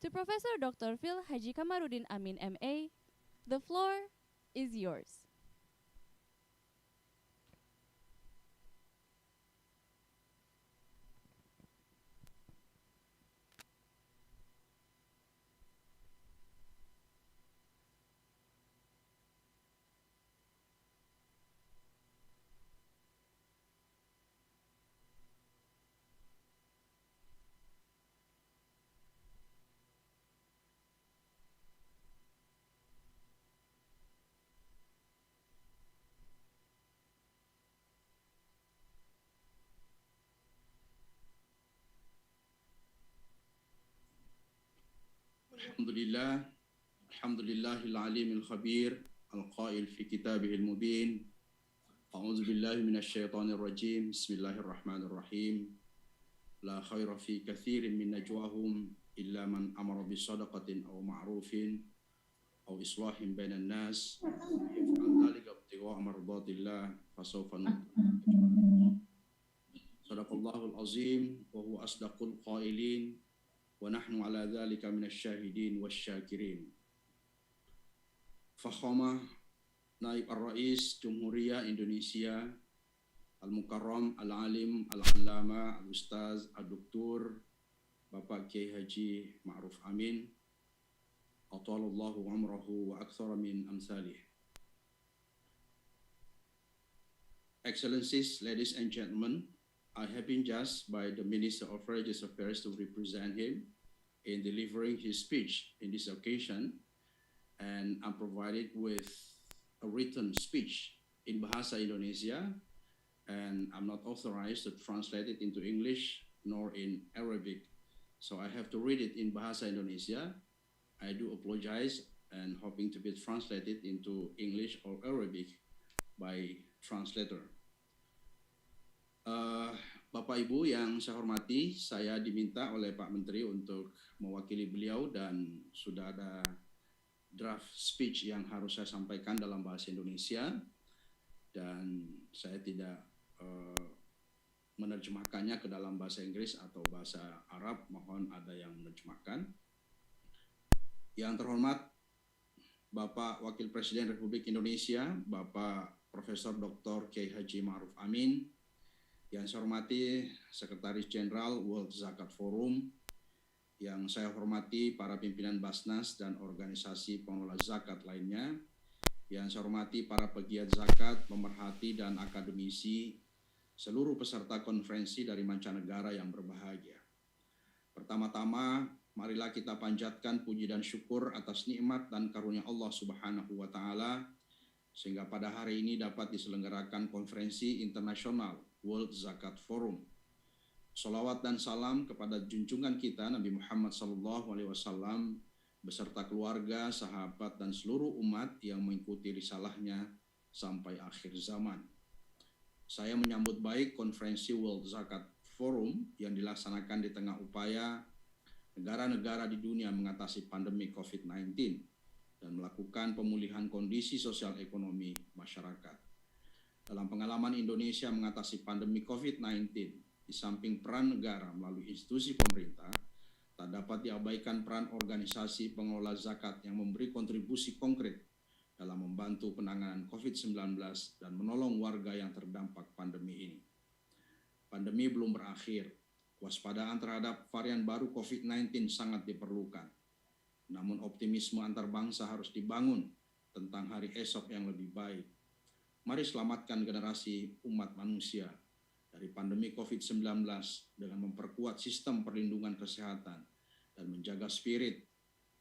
To Professor Dr. Phil Haji Kamarudin Amin, MA, the floor is yours. Alhamdulillahil alimil khabir, al-qail fi kitabihil mubin. A'udzu billahi minasyaitonir rajim. Bismillahirrahmanirrahim. La khaira fi katsirin min najwahum illa man amara bi shadaqatin aw ma'rufin aw islahin bainan nas. Yaf'al dzalika ibtigha'a mardatillah fasawfa nu'ti. Sadaqallahul azim wa huwa asdaqul qailin. Wa nahnu ala dzalika minasyahidin wasyakirin. Fakhama Naib Ar-Rais Jumhuriyah Indonesia Al-Mukarram Al-Alim Al-Allama Al-Ustaz Al-Doktor Bapak Kiai Haji Ma'ruf Amin Atalallahu umrahu wa aktsara min amsalih. Excellencies, ladies and gentlemen, I have been judged by the Minister of Religious Affairs to represent him in delivering his speech in this occasion, and I'm provided with a written speech in Bahasa Indonesia, and I'm not authorized to translate it into English nor in Arabic, so I have to read it in Bahasa Indonesia. I do apologize and hoping to be translated into English or Arabic by translator. Bapak Ibu yang saya hormati, saya diminta oleh Pak Menteri untuk mewakili beliau dan sudah ada draft speech yang harus saya sampaikan dalam bahasa Indonesia dan saya tidak menerjemahkannya ke dalam bahasa Inggris atau bahasa Arab, mohon ada yang menerjemahkan. Yang terhormat Bapak Wakil Presiden Republik Indonesia, Bapak Profesor Dr. Kiai Haji Ma'ruf Amin, yang saya hormati Sekretaris Jenderal World Zakat Forum, yang saya hormati para pimpinan Basnas dan organisasi pengelola zakat lainnya, yang saya hormati para pegiat zakat, pemerhati dan akademisi, seluruh peserta konferensi dari mancanegara yang berbahagia. Pertama-tama, marilah kita panjatkan puji dan syukur atas nikmat dan karunia Allah Subhanahu wa Ta'ala, sehingga pada hari ini dapat diselenggarakan konferensi internasional World Zakat Forum. Salawat dan salam kepada junjungan kita Nabi Muhammad SAW beserta keluarga, sahabat, dan seluruh umat yang mengikuti risalahnya sampai akhir zaman. Saya menyambut baik konferensi World Zakat Forum yang dilaksanakan di tengah upaya negara-negara di dunia mengatasi pandemi COVID-19 dan melakukan pemulihan kondisi sosial ekonomi masyarakat. Dalam pengalaman Indonesia mengatasi pandemi COVID-19, di samping peran negara melalui institusi pemerintah, tak dapat diabaikan peran organisasi pengelola zakat yang memberi kontribusi konkret dalam membantu penanganan COVID-19 dan menolong warga yang terdampak pandemi ini. Pandemi belum berakhir. Waspadaan terhadap varian baru COVID-19 sangat diperlukan. Namun optimisme antar bangsa harus dibangun tentang hari esok yang lebih baik. Mari selamatkan generasi umat manusia dari pandemi COVID-19 dengan memperkuat sistem perlindungan kesehatan dan menjaga spirit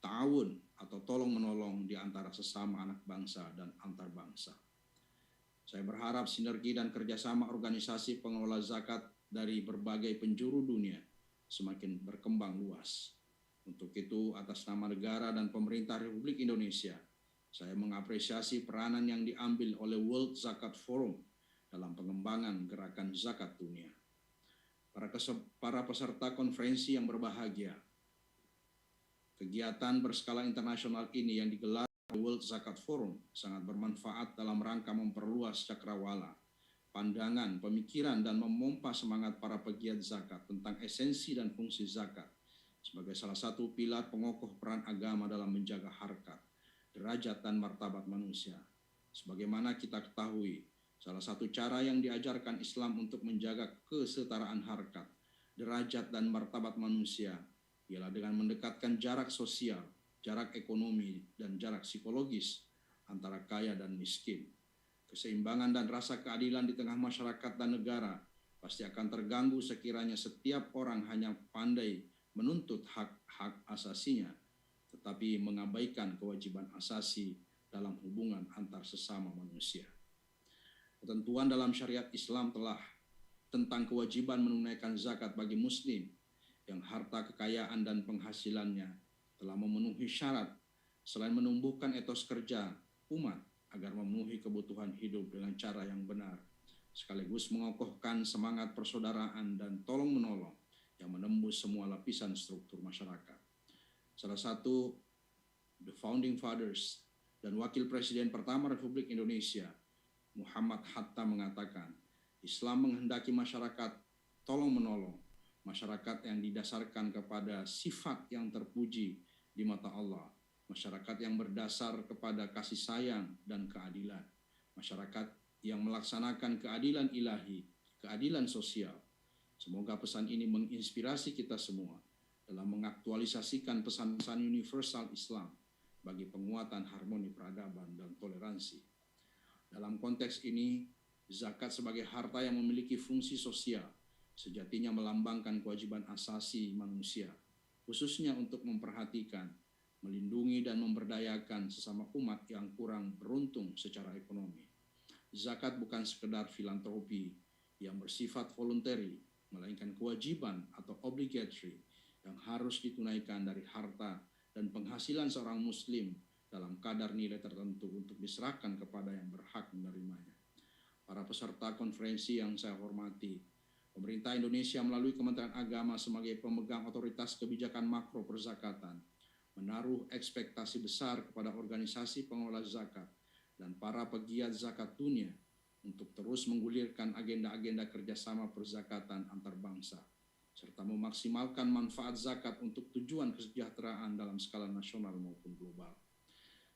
ta'awun atau tolong-menolong di antara sesama anak bangsa dan antar bangsa. Saya berharap sinergi dan kerjasama organisasi pengelola zakat dari berbagai penjuru dunia semakin berkembang luas. Untuk itu, atas nama negara dan pemerintah Republik Indonesia, saya mengapresiasi peranan yang diambil oleh World Zakat Forum dalam pengembangan gerakan zakat dunia. Para peserta konferensi yang berbahagia, kegiatan berskala internasional ini yang digelar World Zakat Forum sangat bermanfaat dalam rangka memperluas cakrawala, pandangan, pemikiran, dan memompa semangat para pegiat zakat tentang esensi dan fungsi zakat sebagai salah satu pilar pengokoh peran agama dalam menjaga harkat, derajat, dan martabat manusia. Sebagaimana kita ketahui, salah satu cara yang diajarkan Islam untuk menjaga kesetaraan harkat, derajat, dan martabat manusia ialah dengan mendekatkan jarak sosial, jarak ekonomi, dan jarak psikologis antara kaya dan miskin. Keseimbangan dan rasa keadilan di tengah masyarakat dan negara pasti akan terganggu sekiranya setiap orang hanya pandai menuntut hak-hak asasinya, tetapi mengabaikan kewajiban asasi dalam hubungan antar sesama manusia. Ketentuan dalam syariat Islam telah tentang kewajiban menunaikan zakat bagi muslim yang harta kekayaan dan penghasilannya telah memenuhi syarat selain menumbuhkan etos kerja umat agar memenuhi kebutuhan hidup dengan cara yang benar, sekaligus mengokohkan semangat persaudaraan dan tolong-menolong yang menembus semua lapisan struktur masyarakat. Salah satu The Founding Fathers dan Wakil Presiden pertama Republik Indonesia, Muhammad Hatta, mengatakan, Islam menghendaki masyarakat tolong-menolong, masyarakat yang didasarkan kepada sifat yang terpuji di mata Allah, masyarakat yang berdasar kepada kasih sayang dan keadilan, masyarakat yang melaksanakan keadilan ilahi, keadilan sosial. Semoga pesan ini menginspirasi kita semua dalam mengaktualisasikan pesan-pesan universal Islam bagi penguatan harmoni peradaban dan toleransi. Dalam konteks ini, zakat sebagai harta yang memiliki fungsi sosial sejatinya melambangkan kewajiban asasi manusia, khususnya untuk memperhatikan, melindungi, dan memberdayakan sesama umat yang kurang beruntung secara ekonomi. Zakat bukan sekedar filantropi yang bersifat voluntary, melainkan kewajiban atau obligatory yang harus ditunaikan dari harta dan penghasilan seorang muslim dalam kadar nilai tertentu untuk diserahkan kepada yang berhak menerimanya. Para peserta konferensi yang saya hormati, pemerintah Indonesia melalui Kementerian Agama sebagai pemegang otoritas kebijakan makro perzakatan menaruh ekspektasi besar kepada organisasi pengelola zakat dan para pegiat zakat dunia untuk terus menggulirkan agenda-agenda kerjasama perzakatan antar bangsa, serta memaksimalkan manfaat zakat untuk tujuan kesejahteraan dalam skala nasional maupun global.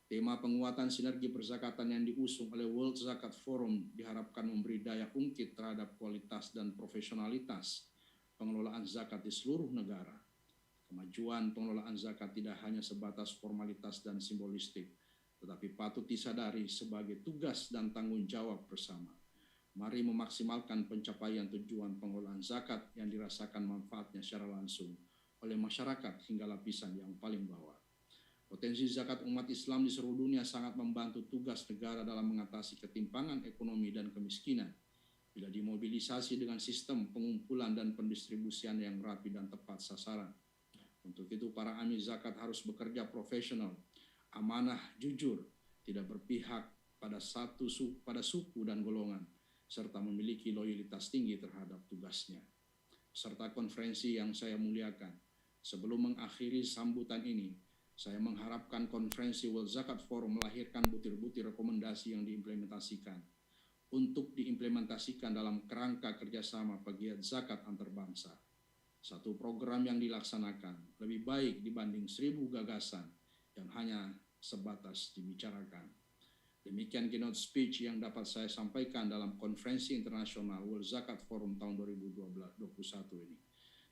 Tema penguatan sinergi perzakatan yang diusung oleh World Zakat Forum diharapkan memberi daya ungkit terhadap kualitas dan profesionalitas pengelolaan zakat di seluruh negara. Kemajuan pengelolaan zakat tidak hanya sebatas formalitas dan simbolistik, tetapi patut disadari sebagai tugas dan tanggung jawab bersama. Mari memaksimalkan pencapaian tujuan pengelolaan zakat yang dirasakan manfaatnya secara langsung oleh masyarakat hingga lapisan yang paling bawah. Potensi zakat umat Islam di seluruh dunia sangat membantu tugas negara dalam mengatasi ketimpangan ekonomi dan kemiskinan bila dimobilisasi dengan sistem pengumpulan dan pendistribusian yang rapi dan tepat sasaran. Untuk itu para amil zakat harus bekerja profesional, amanah, jujur, tidak berpihak pada suku dan golongan, serta memiliki loyalitas tinggi terhadap tugasnya. Serta konferensi yang saya muliakan, sebelum mengakhiri sambutan ini, saya mengharapkan konferensi World Zakat Forum melahirkan butir-butir rekomendasi yang diimplementasikan untuk diimplementasikan dalam kerangka kerjasama pegiat zakat antar bangsa. Satu program yang dilaksanakan lebih baik dibanding 1000 gagasan yang hanya sebatas dibicarakan. Demikian keynote speech yang dapat saya sampaikan dalam konferensi internasional World Zakat Forum tahun 2021 ini.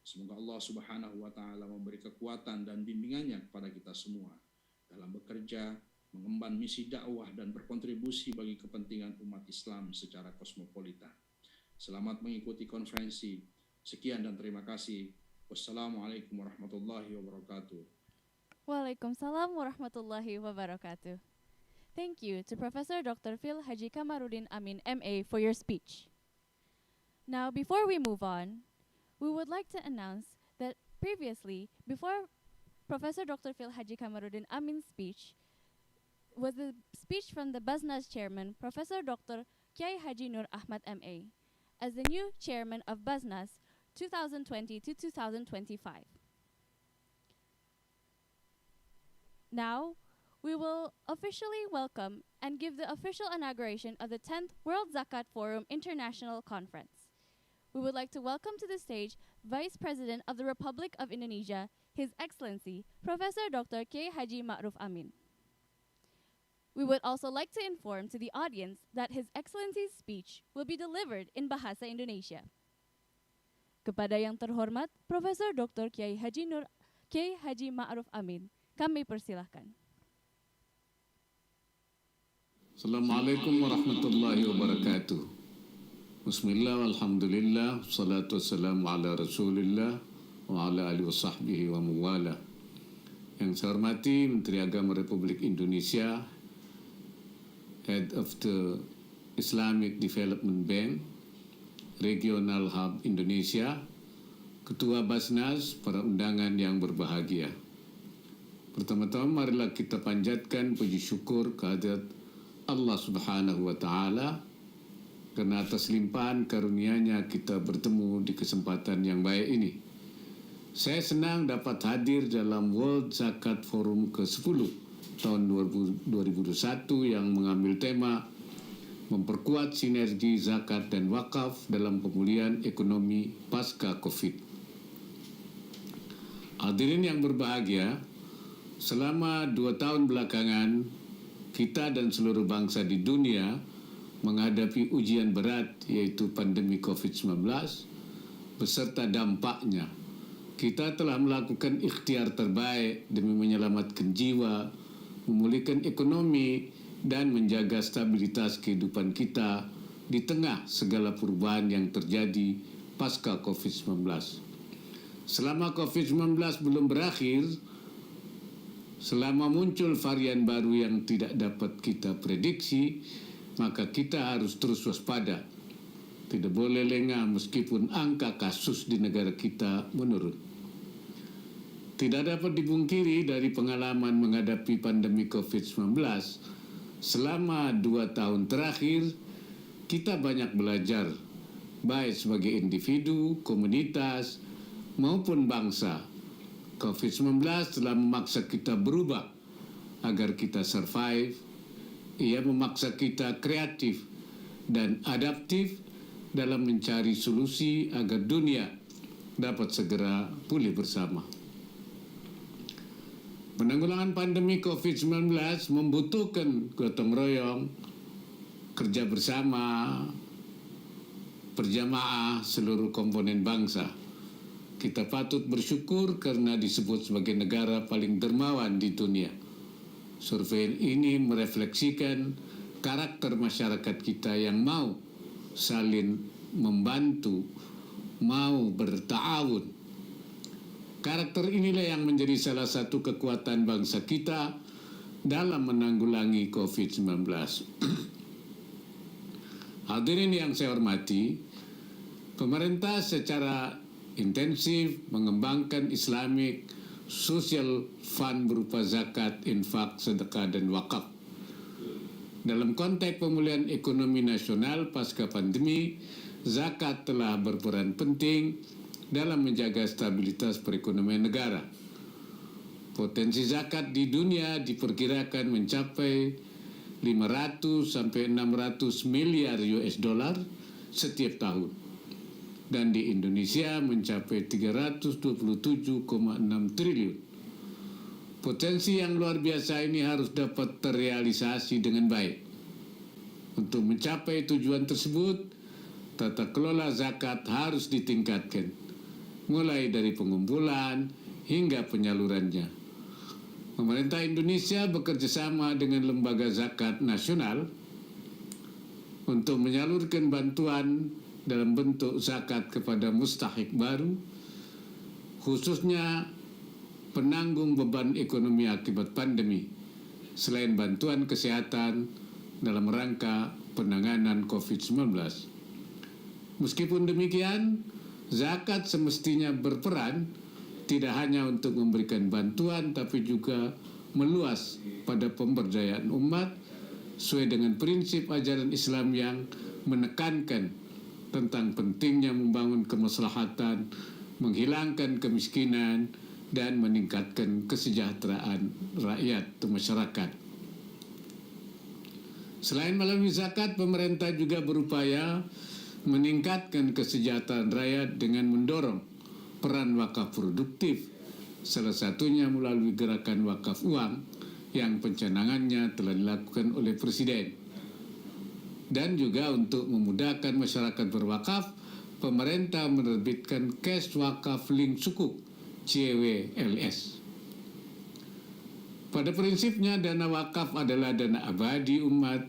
Semoga Allah Subhanahu wa Ta'ala memberi kekuatan dan bimbingannya kepada kita semua dalam bekerja, mengemban misi dakwah dan berkontribusi bagi kepentingan umat Islam secara kosmopolitan. Selamat mengikuti konferensi. Sekian dan terima kasih. Wassalamualaikum warahmatullahi wabarakatuh. Waalaikumsalam warahmatullahi wabarakatuh. Thank you to Professor Dr. Phil Haji Kamarudin Amin, MA, for your speech. Now, before we move on, we would like to announce that previously, before Professor Dr. Phil Haji Kamarudin Amin's speech, was the speech from the Basnas chairman, Professor Dr. Kiai Haji Nur Ahmad, MA, as the new chairman of Basnas 2020 to 2025. Now, we will officially welcome and give the official inauguration of the 10th World Zakat Forum International Conference. We would like to welcome to the stage Vice President of the Republic of Indonesia, His Excellency, Professor Dr. Kiai Haji Ma'ruf Amin. We would also like to inform to the audience that His Excellency's speech will be delivered in Bahasa Indonesia. Kepada yang terhormat Profesor Dr. Kiai Haji Ma'ruf Amin, kami persilahkan. Assalamualaikum warahmatullahi wabarakatuh. Bismillah, alhamdulillah, salatu wassalamu ala rasulillah wa ala alihi wa sahbihi wa muwala. Yang saya hormati Menteri Agama Republik Indonesia, Head of the Islamic Development Bank, Regional Hub Indonesia, Ketua Basnas, para undangan yang berbahagia. Pertama-tama marilah kita panjatkan puji syukur kehadirat Allah Subhanahu wa Ta'ala karena atas limpahan karunia-Nya kita bertemu di kesempatan yang baik ini. Saya senang dapat hadir dalam World Zakat Forum ke-10 tahun 2021 yang mengambil tema memperkuat sinergi zakat dan wakaf dalam pemulihan ekonomi pasca Covid. Hadirin yang berbahagia, selama 2 tahun belakangan, kita dan seluruh bangsa di dunia menghadapi ujian berat yaitu pandemi COVID-19 beserta dampaknya. Kita telah melakukan ikhtiar terbaik demi menyelamatkan jiwa, memulihkan ekonomi, dan menjaga stabilitas kehidupan kita di tengah segala perubahan yang terjadi pasca COVID-19. Selama COVID-19 belum berakhir, selama muncul varian baru yang tidak dapat kita prediksi, maka kita harus terus waspada. Tidak boleh lengah meskipun angka kasus di negara kita menurun. Tidak dapat dipungkiri dari pengalaman menghadapi pandemi COVID-19, selama 2 tahun terakhir, kita banyak belajar, baik sebagai individu, komunitas, maupun bangsa. COVID-19 telah memaksa kita berubah agar kita survive. Ia memaksa kita kreatif dan adaptif dalam mencari solusi agar dunia dapat segera pulih bersama. Penanggulangan pandemi COVID-19 membutuhkan gotong royong, kerja bersama, berjamaah seluruh komponen bangsa. Kita patut bersyukur karena disebut sebagai negara paling dermawan di dunia. Survei ini merefleksikan karakter masyarakat kita yang mau saling membantu, mau berta'awun. Karakter inilah yang menjadi salah satu kekuatan bangsa kita dalam menanggulangi COVID-19. Hadirin yang saya hormati, pemerintah secara intensif mengembangkan Islamic social fund berupa zakat, infak, sedekah, dan wakaf. Dalam konteks pemulihan ekonomi nasional pasca pandemi, zakat telah berperan penting dalam menjaga stabilitas perekonomian negara. Potensi zakat di dunia diperkirakan mencapai 500 sampai 600 miliar US dollar setiap tahun. Dan di Indonesia mencapai 327,6 triliun. Potensi yang luar biasa ini harus dapat terrealisasi dengan baik. Untuk mencapai tujuan tersebut, tata kelola zakat harus ditingkatkan, mulai dari pengumpulan hingga penyalurannya. Pemerintah Indonesia bekerjasama dengan Lembaga Zakat Nasional untuk menyalurkan bantuan dalam bentuk zakat kepada mustahik baru, khususnya penanggung beban ekonomi akibat pandemi, selain bantuan kesehatan dalam rangka penanganan COVID-19. Meskipun demikian, zakat semestinya berperan tidak hanya untuk memberikan bantuan, tapi juga meluas pada pemberdayaan umat sesuai dengan prinsip ajaran Islam yang menekankan tentang pentingnya membangun kemaslahatan, menghilangkan kemiskinan, dan meningkatkan kesejahteraan rakyat atau masyarakat. Selain melalui zakat, pemerintah juga berupaya meningkatkan kesejahteraan rakyat dengan mendorong peran wakaf produktif, salah satunya melalui gerakan wakaf uang yang pencanangannya telah dilakukan oleh Presiden. Dan juga untuk memudahkan masyarakat berwakaf, pemerintah menerbitkan Cash Wakaf Link Sukuk CWLS. Pada prinsipnya, dana wakaf adalah dana abadi umat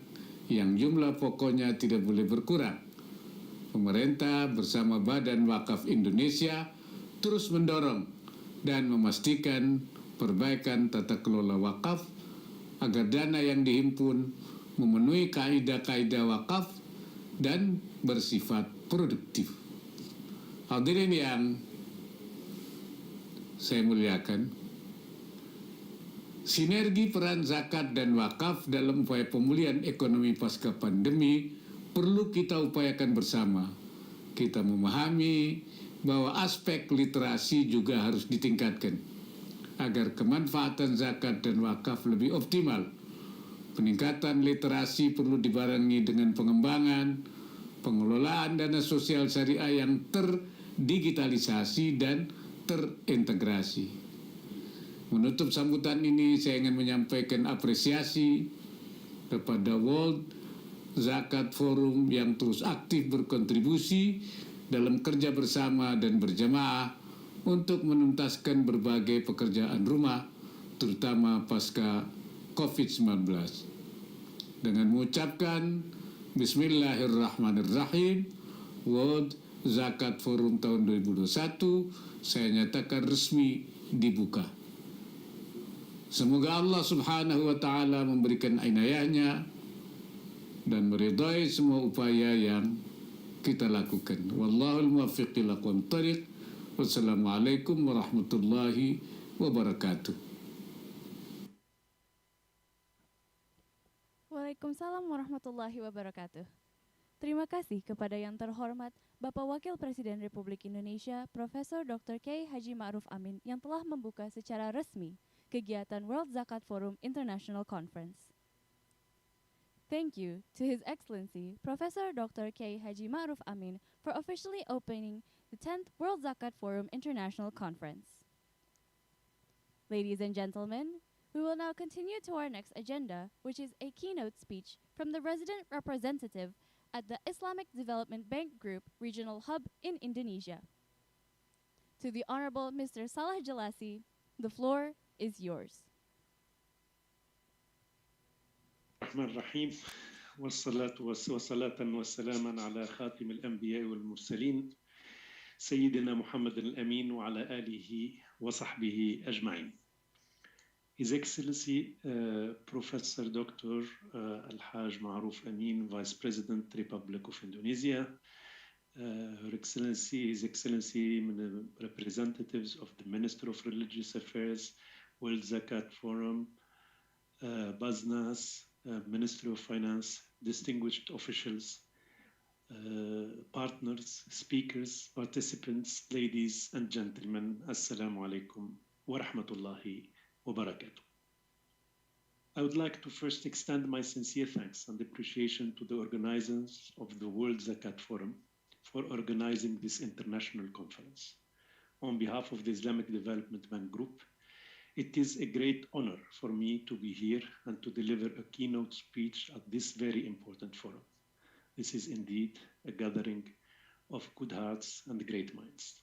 yang jumlah pokoknya tidak boleh berkurang. Pemerintah bersama Badan Wakaf Indonesia terus mendorong dan memastikan perbaikan tata kelola wakaf agar dana yang dihimpun memenuhi kaidah-kaidah wakaf dan bersifat produktif. Hadirin yang saya muliakan, sinergi peran zakat dan wakaf dalam upaya pemulihan ekonomi pasca pandemi perlu kita upayakan bersama. Kita memahami bahwa aspek literasi juga harus ditingkatkan agar kemanfaatan zakat dan wakaf lebih optimal. Peningkatan literasi perlu dibarengi dengan pengembangan, pengelolaan dana sosial syariah yang terdigitalisasi dan terintegrasi. Menutup sambutan ini, saya ingin menyampaikan apresiasi kepada World Zakat Forum yang terus aktif berkontribusi dalam kerja bersama dan berjamaah untuk menuntaskan berbagai pekerjaan rumah, terutama pasca COVID-19. Dengan mengucapkan Bismillahirrahmanirrahim, World Zakat Forum tahun 2021 saya nyatakan resmi dibuka. Semoga Allah Subhanahu wa Ta'ala memberikan inayahnya dan meridai semua upaya yang kita lakukan. Wallahul muwaffiq ila aqwamit thariq. Wassalamualaikum warahmatullahi wabarakatuh. Waalaikumsalam warahmatullahi wabarakatuh. Terima kasih kepada yang terhormat Bapak Wakil Presiden Republik Indonesia Profesor Dr. Kiai Haji Ma'ruf Amin yang telah membuka secara resmi kegiatan World Zakat Forum International Conference. Thank you to His Excellency Professor Dr. Kiai Haji Ma'ruf Amin for officially opening the 10th World Zakat Forum International Conference. Ladies and gentlemen, we will now continue to our next agenda, which is a keynote speech from the resident representative at the Islamic Development Bank Group Regional Hub in Indonesia. To the Honorable Mr. Salah Jalasi, the floor is yours. الرحمن الرحيم والصلاة والسلام على خاتم الأنبياء والمرسلين سيدنا محمد الأمين وعلى آله وصحبه أجمعين. His Excellency Professor Dr. Al-Haj Ma'ruf Amin, Vice President, Republic of Indonesia, Her Excellency, His Excellency, representatives of the Minister of Religious Affairs, World Zakat Forum, BASNAS, Ministry of Finance, distinguished officials, partners, speakers, participants, ladies and gentlemen, Assalamu alaikum wa rahmatullahi wa barakatuh. I would like to first extend my sincere thanks and appreciation to the organizers of the World Zakat Forum for organizing this international conference. On behalf of the Islamic Development Bank Group, it is a great honor for me to be here and to deliver a keynote speech at this very important forum. This is indeed a gathering of good hearts and great minds.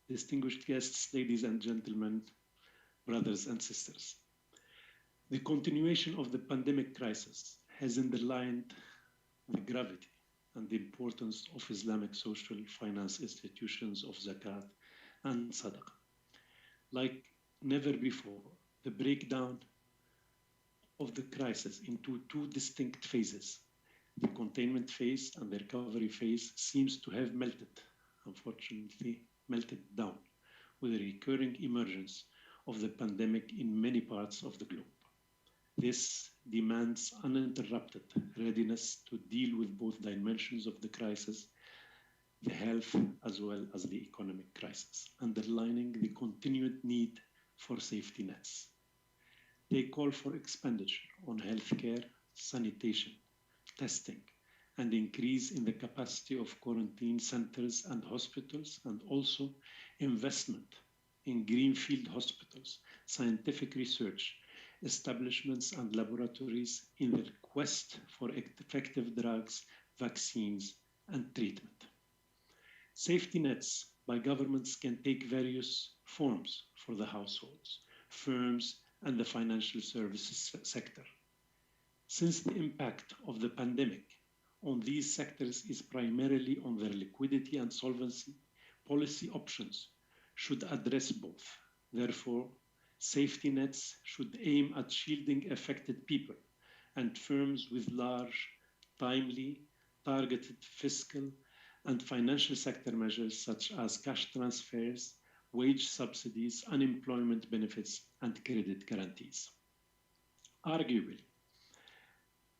Distinguished guests, ladies and gentlemen, brothers and sisters, the continuation of the pandemic crisis has underlined the gravity and the importance of Islamic social finance institutions of Zakat and Sadaqah. Like never before, the breakdown of the crisis into two distinct phases, the containment phase and the recovery phase, seems to have unfortunately melted down with the recurring emergence of the pandemic in many parts of the globe. This demands uninterrupted readiness to deal with both dimensions of the crisis, the health as well as the economic crisis, underlining the continued need for safety nets. They call for expenditure on healthcare, sanitation, testing, and increase in the capacity of quarantine centers and hospitals, and also investment in greenfield hospitals, scientific research, establishments and laboratories in the quest for effective drugs, vaccines, and treatment. Safety nets by governments can take various forms for the households, firms, and the financial services sector. Since the impact of the pandemic on these sectors is primarily on their liquidity and solvency, policy options should address both. Therefore, safety nets should aim at shielding affected people and firms with large, timely, targeted fiscal and financial sector measures such as cash transfers, wage subsidies, unemployment benefits, and credit guarantees. Arguably,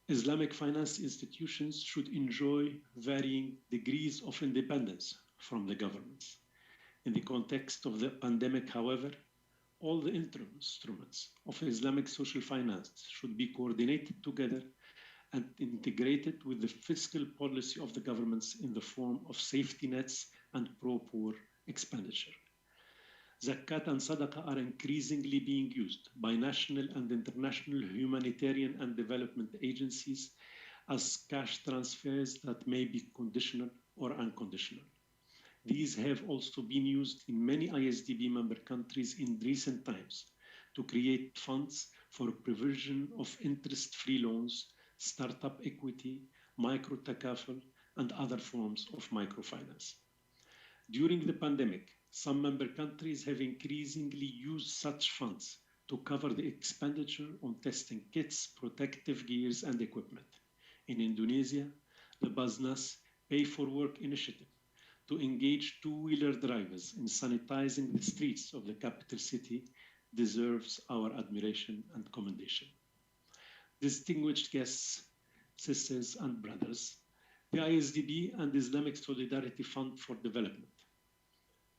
Islamic finance institutions should enjoy varying degrees of independence from the governments. In the context of the pandemic, however, all the instruments of Islamic social finance should be coordinated together and integrated with the fiscal policy of the governments in the form of safety nets and pro-poor expenditure. Zakat and Sadaqah are increasingly being used by national and international humanitarian and development agencies as cash transfers that may be conditional or unconditional. These have also been used in many ISDB member countries in recent times to create funds for provision of interest-free loans, startup equity, micro-takaful, and other forms of microfinance. During the pandemic, some member countries have increasingly used such funds to cover the expenditure on testing kits, protective gears, and equipment. In Indonesia, the BASNAS Pay for Work initiative to engage two-wheeler drivers in sanitizing the streets of the capital city deserves our admiration and commendation. Distinguished guests, sisters, and brothers, the ISDB and Islamic Solidarity Fund for Development,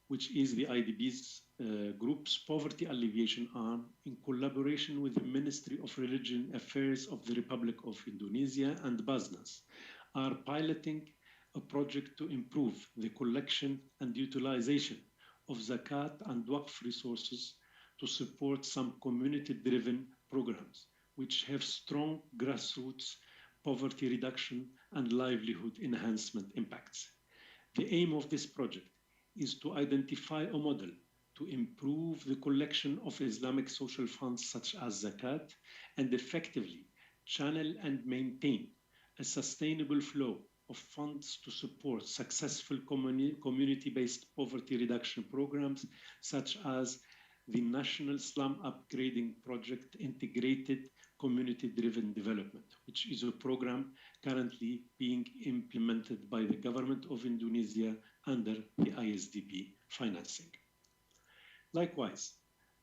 which is the IDB's group's poverty alleviation arm, in collaboration with the Ministry of Religion Affairs of the Republic of Indonesia and BASNAS, are piloting a project to improve the collection and utilization of Zakat and Waqf resources to support some community-driven programs which have strong grassroots poverty reduction and livelihood enhancement impacts. The aim of this project is to identify a model to improve the collection of Islamic social funds such as Zakat and effectively channel and maintain a sustainable flow of funds to support successful community-based poverty reduction programs such as the National Slum Upgrading Project integrated community-driven development, which is a program currently being implemented by the government of Indonesia under the ISDB financing. Likewise,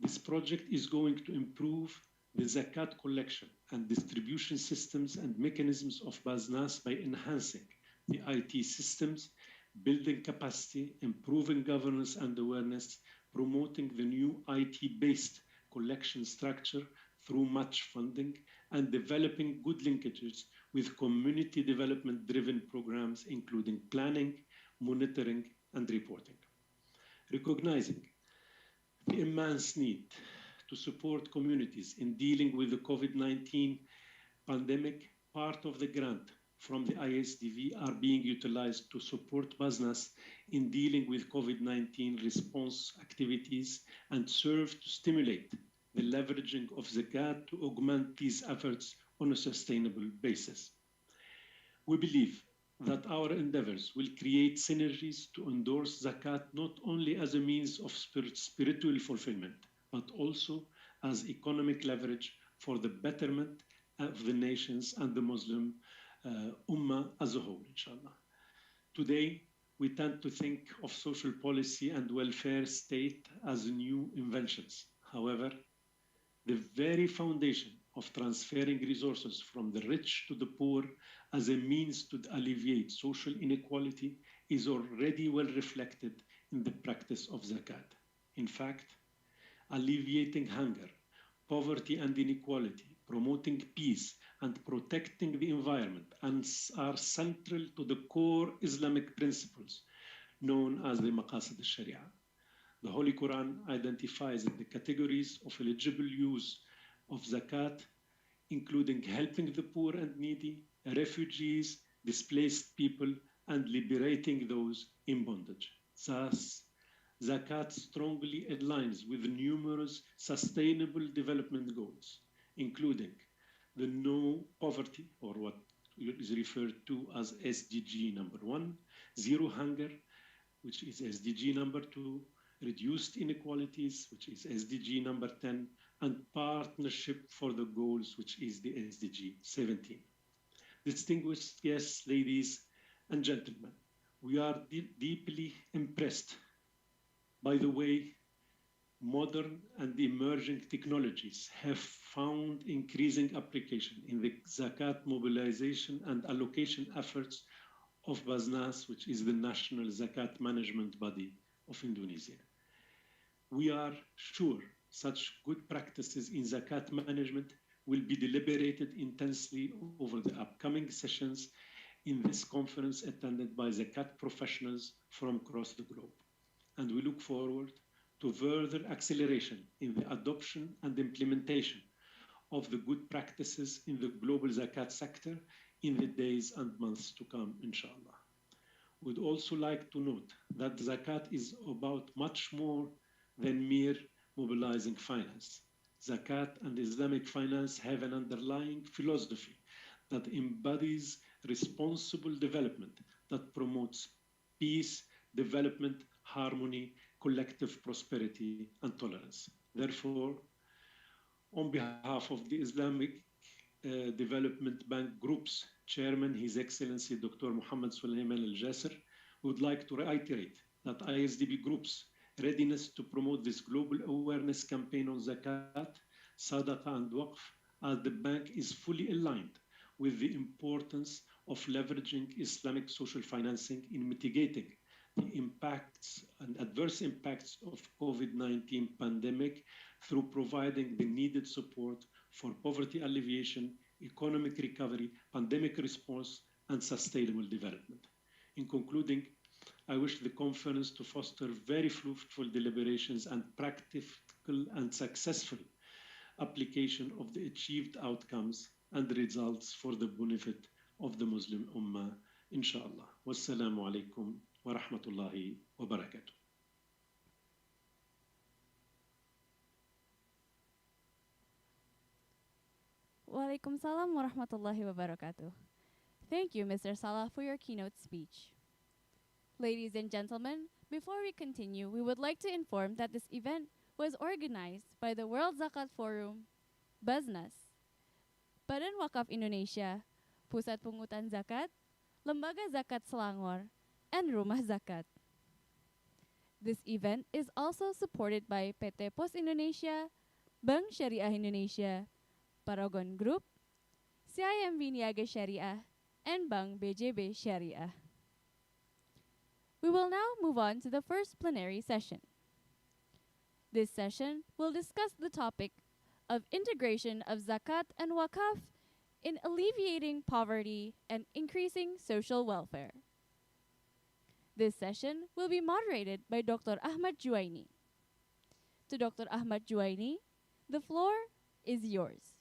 this project is going to improve the Zakat collection and distribution systems and mechanisms of Basnas by enhancing the IT systems, building capacity, improving governance and awareness, promoting the new IT-based collection structure through match funding, and developing good linkages with community development-driven programs, including planning, monitoring, and reporting. Recognizing the immense need to support communities in dealing with the COVID-19 pandemic, part of the grant from the ISDV are being utilized to support Basnas in dealing with COVID-19 response activities and serve to stimulate the leveraging of Zakat to augment these efforts on a sustainable basis. We believe that our endeavors will create synergies to endorse Zakat not only as a means of spiritual fulfillment, but also as economic leverage for the betterment of the nations and the Muslim Ummah as a whole, inshallah. Today, we tend to think of social policy and welfare state as new inventions. However, the very foundation of transferring resources from the rich to the poor as a means to alleviate social inequality is already well reflected in the practice of Zakat. In fact, alleviating hunger, poverty and inequality, promoting peace and protecting the environment and are central to the core Islamic principles known as the Maqasid al-Sharia. The Holy Quran identifies the categories of eligible use of Zakat, including helping the poor and needy, refugees, displaced people, and liberating those in bondage. Thus, Zakat strongly aligns with numerous sustainable development goals, including the no poverty, or what is referred to as SDG number 1, zero hunger, which is SDG number 2, reduced inequalities, which is SDG number 10, and partnership for the goals, which is the SDG 17. Distinguished guests, ladies and gentlemen, we are deeply impressed by the way modern and emerging technologies have found increasing application in the Zakat mobilization and allocation efforts of Basnas, which is the national Zakat management body of Indonesia. We are sure such good practices in Zakat management will be deliberated intensely over the upcoming sessions in this conference attended by Zakat professionals from across the globe. And we look forward to further acceleration in the adoption and implementation of the good practices in the global Zakat sector in the days and months to come, inshallah. We'd also like to note that Zakat is about much more than mere mobilizing finance. Zakat and Islamic finance have an underlying philosophy that embodies responsible development that promotes peace, development, harmony, collective prosperity, and tolerance. Therefore, on behalf of the Islamic Development Bank Group's Chairman, His Excellency Dr. Muhammad Sulaiman Al-Jasser, would like to reiterate that ISDB Group's readiness to promote this global awareness campaign on Zakat, Sadaqah, and Waqf, as the bank is fully aligned with the importance of leveraging Islamic social financing in mitigating the impacts and adverse impacts of COVID-19 pandemic through providing the needed support for poverty alleviation, economic recovery, pandemic response, and sustainable development. In concluding, I wish the conference to foster very fruitful deliberations and practical and successful application of the achieved outcomes and results for the benefit of the Muslim Ummah, inshallah. Wassalamu alaikum wa rahmatullahi wa barakatuh. Walaikum salam wa rahmatullahi wa barakatuh. Thank you, Mr. Salah, for your keynote speech. Ladies and gentlemen, before we continue, we would like to inform that this event was organized by the World Zakat Forum, Basnas, Badan Wakaf Indonesia, Pusat Pungutan Zakat, Lembaga Zakat Selangor, and Rumah Zakat. This event is also supported by PT Pos Indonesia, Bank Syariah Indonesia, Paragon Group, CIMB Niaga Syariah, and Bank BJB Syariah. We will now move on to the first plenary session. This session will discuss the topic of integration of zakat and waqaf in alleviating poverty and increasing social welfare. This session will be moderated by Dr. Ahmad Juwaini. To Dr. Ahmad Juwaini, the floor is yours.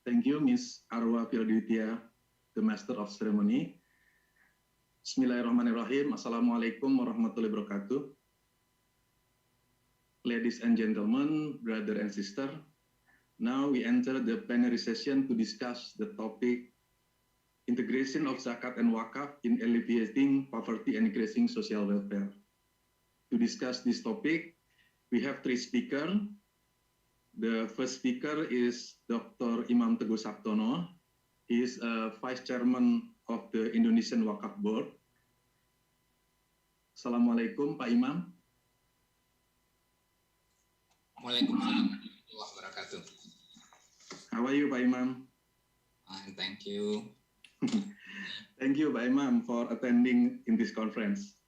Thank you, Ms. Arwa Firdausia, the Master of Ceremony. Bismillahirrahmanirrahim. Assalamualaikum warahmatullahi wabarakatuh. Ladies and gentlemen, brother and sister, now we enter the plenary session to discuss the topic integration of zakat and waqaf in alleviating poverty and increasing social welfare. To discuss this topic, we have three speakers. The first speaker is Dr. Imam Teguh Sabtono. He is a Vice Chairman of the Indonesian Waqf Board. Assalamualaikum, Pak Imam. Waalaikumsalam warahmatullahi wabarakatuh. How are you, Pak Imam? Fine, thank you. Thank you, Pak Imam, for attending in this conference.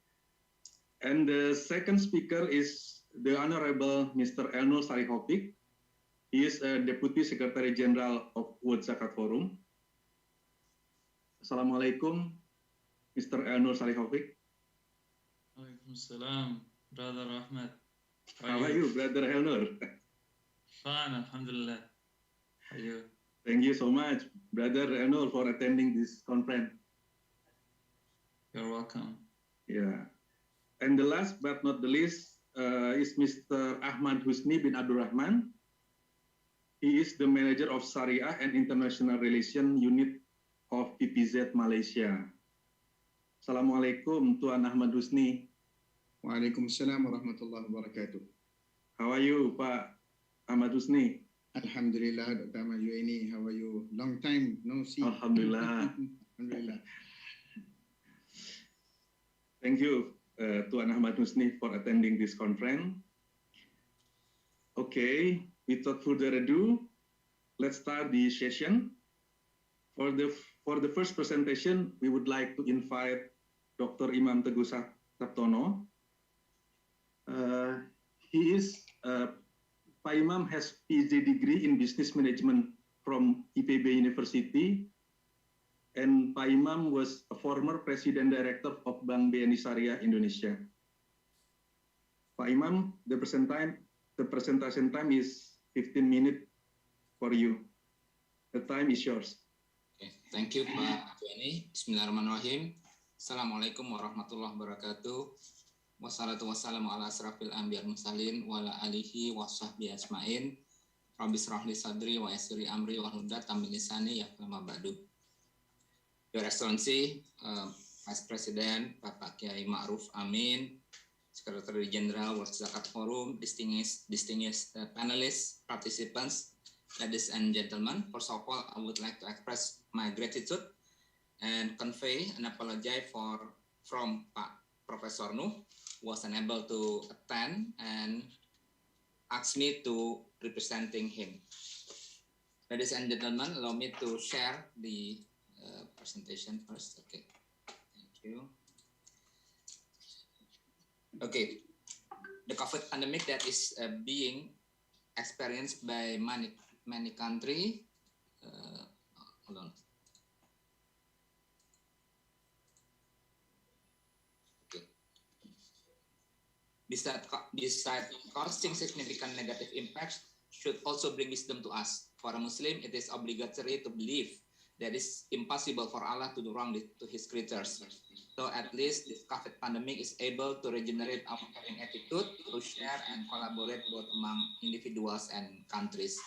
And the second speaker is the Honorable Mr. Elnur Sarihopik. He is a Deputy Secretary General of World Zakat Forum. Assalamualaikum, Mr. Elnur Sarihopik. Waalaikumsalam, Brother Ahmad. How are you, Brother Elnur? Fine, Alhamdulillah. How are you? Thank you so much, Brother Elnur, for attending this conference. You're welcome. Yeah. And the last but not the least is Mr. Ahmad Husni bin Abdul Rahman. He is the Manager of Syariah and International Relation Unit of PPZ Malaysia. Assalamualaikum, Tuan Ahmad Husni. Waalaikumsalam warahmatullahi wabarakatuh. How are you, Pak Ahmad Husni? Alhamdulillah, Dr. Ahmad Juwaini. How are you? Long time no see. Alhamdulillah. Alhamdulillah. Thank you, Tuan Ahmad Husni, for attending this conference. Okay, without further ado, let's start the session. For the first presentation, we would like to invite Dr. Imam Teguh Sabtono. Pak Imam has PhD degree in Business Management from IPB University, and Pak Imam was a former President Director of Bank BNI Syariah Indonesia. Pak Imam, the presentation time is 15 minutes for you. The time is yours. Okay, thank you, Pak Juwaini. Bismillahirrahmanirrahim. Assalamualaikum warahmatullahi wabarakatuh. Wassalatu wassalamu ala asrafil anbiya wal mursalin wa ala alihi wa sahbihi ajmain. Rabbi shrah li sadri wa yassir li amri wa hlul 'uqdatam min lisani yafqahu ba'du. Your Excellency, Vice President Bapak Kiai Ma'ruf Amin, Secretary General World Zakat Forum, distinguished panelists, participants, ladies and gentlemen. First of all, I would like to express my gratitude and convey an apology from Pak Professor Nuh, who was unable to attend and asked me to representing him. Ladies and gentlemen, allow me to share the presentation first. Okay, thank you. Okay, the COVID pandemic that is being experienced by many countries. Hold on. Okay. Besides causing significant negative impacts, should also bring wisdom to us. For a Muslim, it is obligatory to believe that it's impossible for Allah to do wrong to His creatures. So at least this COVID pandemic is able to regenerate our caring attitude, to share and collaborate both among individuals and countries.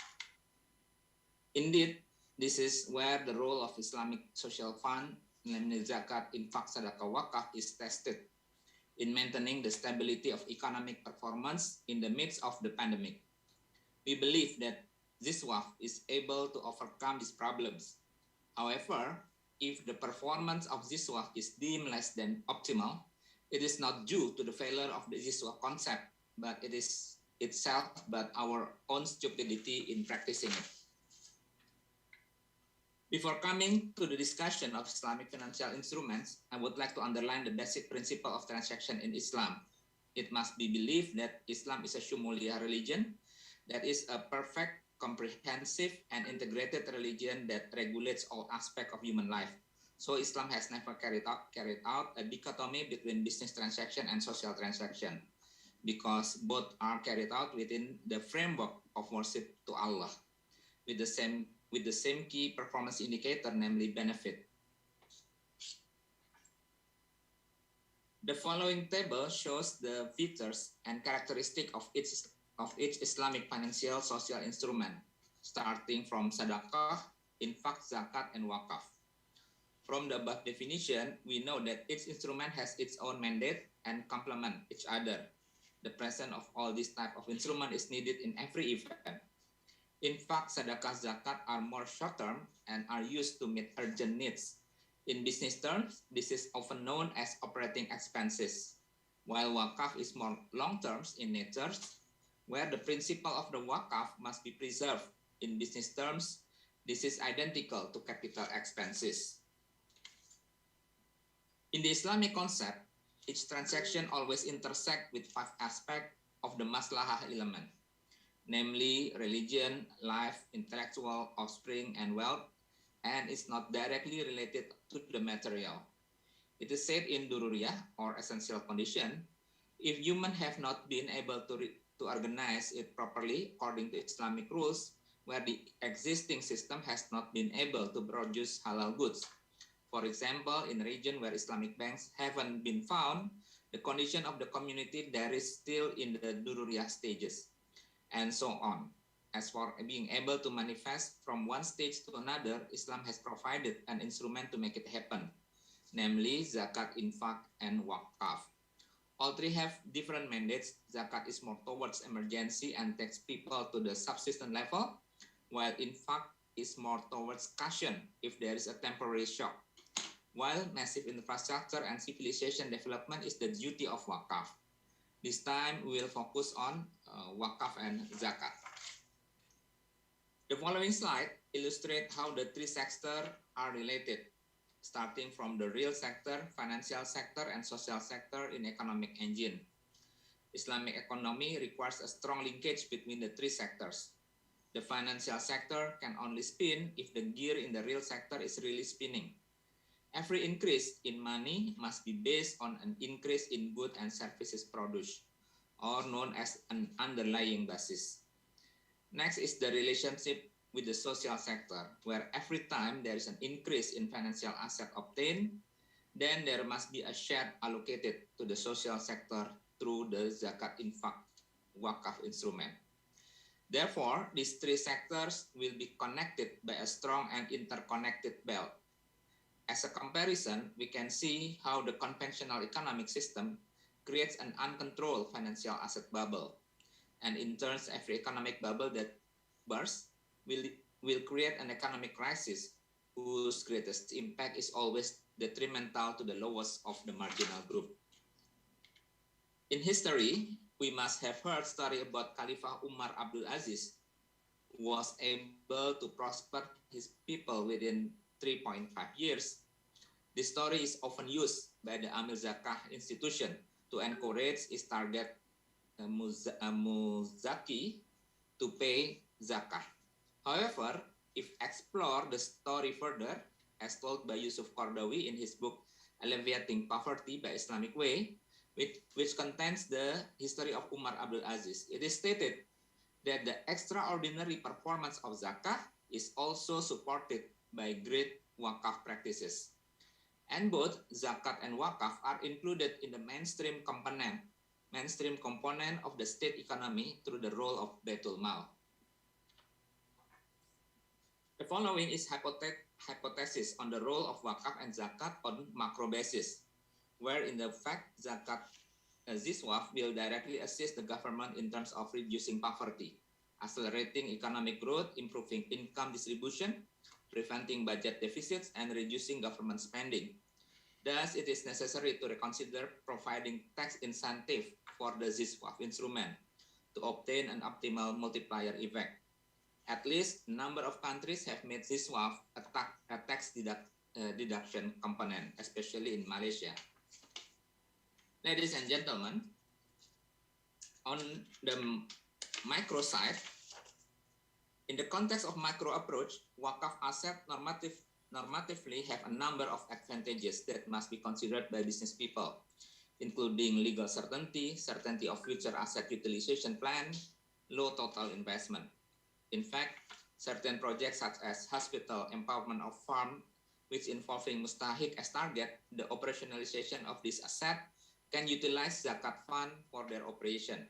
Indeed, this is where the role of Islamic Social Fund namely zakat, infak, sadaqah, wakaf, is tested in maintaining the stability of economic performance in the midst of the pandemic. We believe that this waqf is able to overcome these problems. However, if the performance of this waqf is deemed less than optimal, it is not due to the failure of the this waqf concept, but it is itself but our own stupidity in practicing it. Before coming to the discussion of Islamic financial instruments, I would like to underline the basic principle of transaction in Islam. It must be believed that Islam is a Shumuliya religion, that is a perfect, comprehensive, and integrated religion that regulates all aspects of human life. So Islam has never carried out a dichotomy between business transaction and social transaction, because both are carried out within the framework of worship to Allah, with the same key performance indicator, namely benefit. The following table shows the features and characteristics of each Islamic financial social instrument, starting from sadaqah, infak, zakat, and waqaf. From the above definition, we know that each instrument has its own mandate and complement each other. The presence of all these type of instrument is needed in every event. Infak, sadaqah, zakat are more short-term and are used to meet urgent needs. In business terms, this is often known as operating expenses, while waqaf is more long-term in nature, where the principle of the waqaf must be preserved. In business terms, this is identical to capital expenses. In the Islamic concept, each transaction always intersects with 5 aspects of the maslahah element, namely religion, life, intellectual, offspring, and wealth, and is not directly related to the material. It is said in Dururiyah, or essential condition, if humans have not been able to organize it properly according to Islamic rules, where the existing system has not been able to produce halal goods. For example, in a region where Islamic banks haven't been found, the condition of the community there is still in the Dururiyah stages, and so on. As for being able to manifest from one stage to another, Islam has provided an instrument to make it happen, namely zakat, infak, and waqaf. All three have different mandates. Zakat is more towards emergency and takes people to the subsistence level, while infak is more towards caution if there is a temporary shock, while massive infrastructure and civilization development is the duty of waqaf. This time we will focus on waqaf and zakat. The following slide illustrates how the three sectors are related, starting from the real sector, financial sector, and social sector in economic engine. Islamic economy requires a strong linkage between the three sectors. The financial sector can only spin if the gear in the real sector is really spinning. Every increase in money must be based on an increase in goods and services produced, or known as an underlying basis. Next is the relationship with the social sector, where every time there is an increase in financial asset obtained, then there must be a share allocated to the social sector through the zakat, infak, waqaf instrument. Therefore, these three sectors will be connected by a strong and interconnected belt. As a comparison, we can see how the conventional economic system creates an uncontrolled financial asset bubble. And in turn, every economic bubble that bursts will create an economic crisis whose greatest impact is always detrimental to the lowest of the marginal group. In history, we must have heard story about Khalifah Umar Abdul Aziz, who was able to prosper his people within 3.5 years. This story is often used by the Amil Zakah institution to encourage its target Muzaki to pay zakah. However, if explore the story further, as told by Yusuf Qardawi in his book Alleviating Poverty by Islamic Way, which contains the history of Umar Abdul Aziz, it is stated that the extraordinary performance of zakah is also supported by great waqaf practices. And both zakat and waqaf are included in the mainstream component of the state economy through the role of Baitul Mal. The following is hypothesis on the role of Waqf and Zakat on macro basis, where in the fact Zakat this Waqf will directly assist the government in terms of reducing poverty, accelerating economic growth, improving income distribution, preventing budget deficits, and reducing government spending. Thus, it is necessary to reconsider providing tax incentive for the ZISWAF instrument to obtain an optimal multiplier effect. At least a number of countries have made ZISWAF a tax deduction component, especially in Malaysia. Ladies and gentlemen, on the micro side, in the context of macro approach, Waqf asset normatively have a number of advantages that must be considered by business people, including legal certainty, certainty of future asset utilization plan, low total investment. In fact, certain projects such as hospital, empowerment of farm, which involving mustahik as target, the operationalization of this asset can utilize Zakat fund for their operation.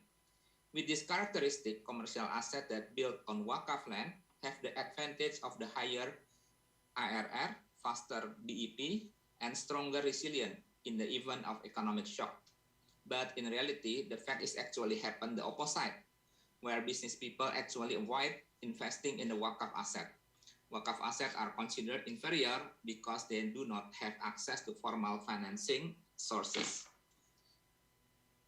With this characteristic, commercial assets that build on Waqf land have the advantage of the higher IRR, faster BEP, and stronger resilience in the event of economic shock. But in reality, the fact is actually happen the opposite, where business people actually avoid investing in the Waqf asset. Waqf assets are considered inferior because they do not have access to formal financing sources.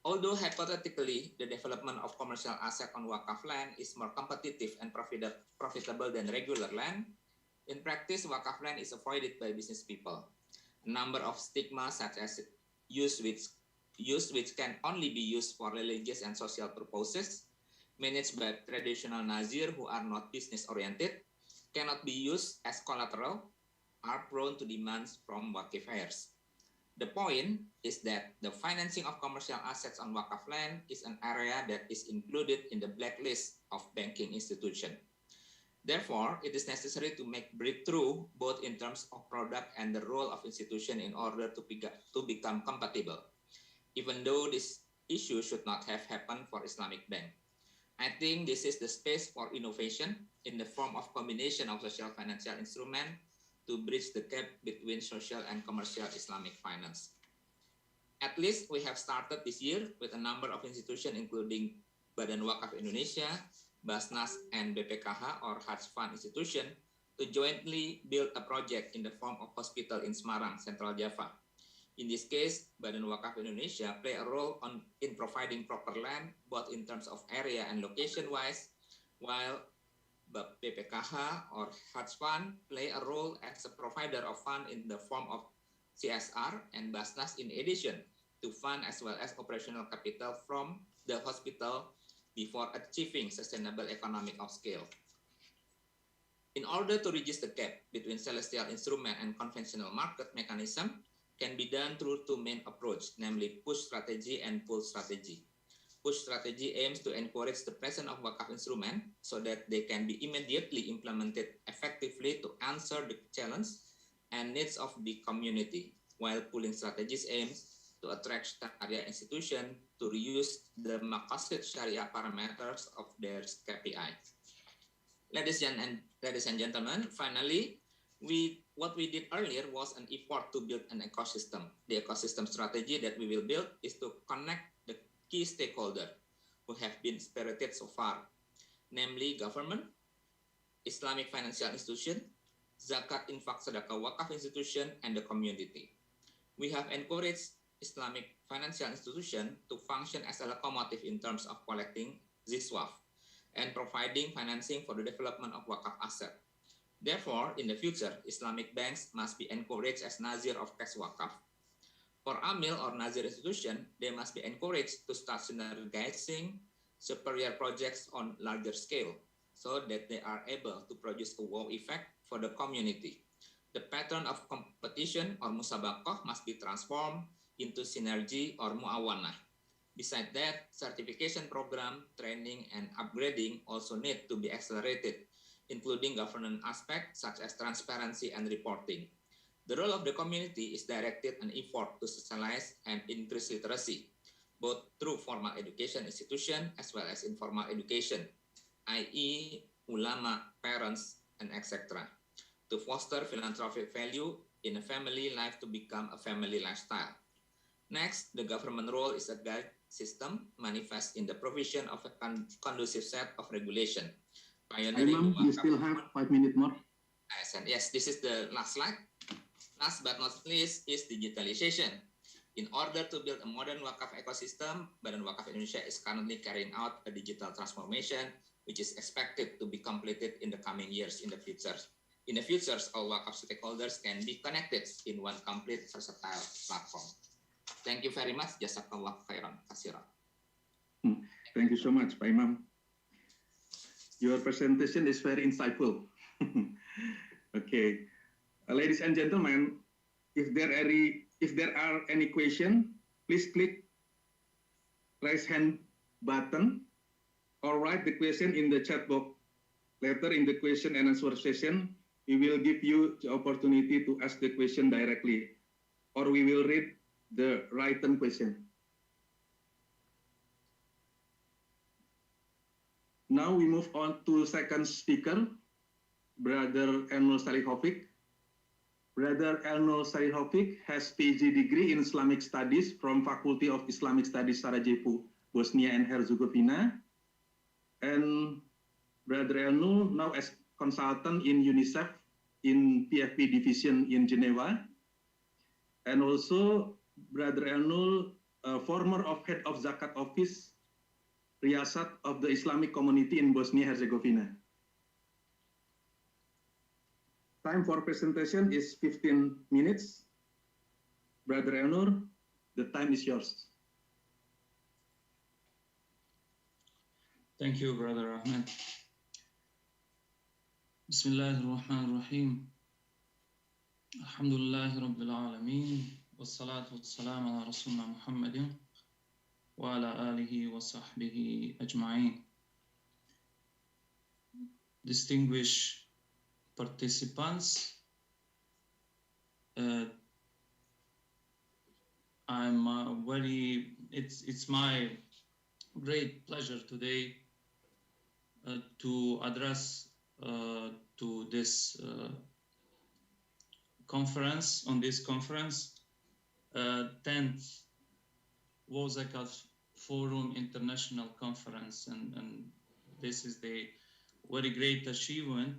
Although hypothetically, the development of commercial asset on Waqf land is more competitive and profitable than regular land, in practice, Waqf land is avoided by business people. A number of stigmas such as use which can only be used for religious and social purposes, managed by traditional Nazir who are not business-oriented, cannot be used as collateral, are prone to demands from Waqifers. The point is that the financing of commercial assets on Waqf land is an area that is included in the blacklist of banking institutions. Therefore, it is necessary to make breakthrough both in terms of product and the role of institution in order to become compatible, even though this issue should not have happened for Islamic bank. I think this is the space for innovation in the form of combination of social financial instrument to bridge the gap between social and commercial Islamic finance. At least we have started this year with a number of institutions including Badan Waqf Indonesia, Basnas, and BPKH or Hajj Fund Institution to jointly build a project in the form of hospital in Semarang, Central Java. In this case, Badan Waqf Indonesia play a role in providing proper land, both in terms of area and location-wise, while BPKH or Hajj Fund play a role as a provider of fund in the form of CSR and Basnas in addition to fund as well as operational capital from the hospital before achieving sustainable economic of scale. In order to reduce the gap between celestial instrument and conventional market mechanism can be done through two main approach, namely push strategy and pull strategy. Push strategy aims to encourage the presence of Waqf instrument so that they can be immediately implemented effectively to answer the challenge and needs of the community, while pulling strategies aims to attract Sharia institution to reuse the maqasid Sharia parameters of their KPI. Ladies and gentlemen, finally, what we did earlier was an effort to build an ecosystem. The ecosystem strategy that we will build is to connect the key stakeholders who have been spirited so far, namely government, Islamic financial institution, Zakat, Infak, Sedekah, Waqf institution, and the community. We have encouraged Islamic financial institution to function as a locomotive in terms of collecting ZISWAF and providing financing for the development of Waqf asset. Therefore, in the future, Islamic banks must be encouraged as Nazir of cash Waqf. For Amil or Nazir institution, they must be encouraged to start synergizing superior projects on larger scale so that they are able to produce a wow effect for the community. The pattern of competition or musabaqah must be transformed into synergy or muawanah. Besides that, certification program, training, and upgrading also need to be accelerated, including governance aspects such as transparency and reporting. The role of the community is directed an effort to socialize and increase literacy, both through formal education institution as well as informal education, i.e. ulama, parents, and etc., to foster philanthropic value in a family life to become a family lifestyle. Next, the government role is a guide system manifest in the provision of a conducive set of regulation. Imam, you still have 5 minutes more. Yes, this is the last slide. Last but not least is digitalization. In order to build a modern Waqf ecosystem, Badan Waqf Indonesia is currently carrying out a digital transformation, which is expected to be completed in the coming years in the future. In the future, all Waqf stakeholders can be connected in one complete versatile platform. Thank you very much. Jazakallah khairan katsiran. Thank you so much, Pak Imam. Your presentation is very insightful. Okay, ladies and gentlemen, if there are any question, please click raise hand button or write the question in the chat box. Later in the question and answer session, we will give you the opportunity to ask the question directly, or we will read the written question. Now we move on to second speaker, Brother Elnur Salihovic. Brother Elnur Salihovic has PhD degree in Islamic Studies from Faculty of Islamic Studies Sarajevo, Bosnia and Herzegovina. And Brother Elnur now as consultant in UNICEF in PFP division in Geneva. And also Brother Elnur, former head of Zakat office, Riyasat of the Islamic community in Bosnia-Herzegovina. Time for presentation is 15 minutes. Brother Elnur, the time is yours. Thank you, Brother Ahmed. Bismillahirrahmanirrahim. Alhamdulillahi Rabbil Alameen. Wassalatu wassalamu ala Rasulina Muhammadin wa ala alihi wa sahbihi ajma'in. Distinguished participants, it's my great pleasure today to address to this conference, 10th World Zakat Forum International Conference, and this is the very great achievement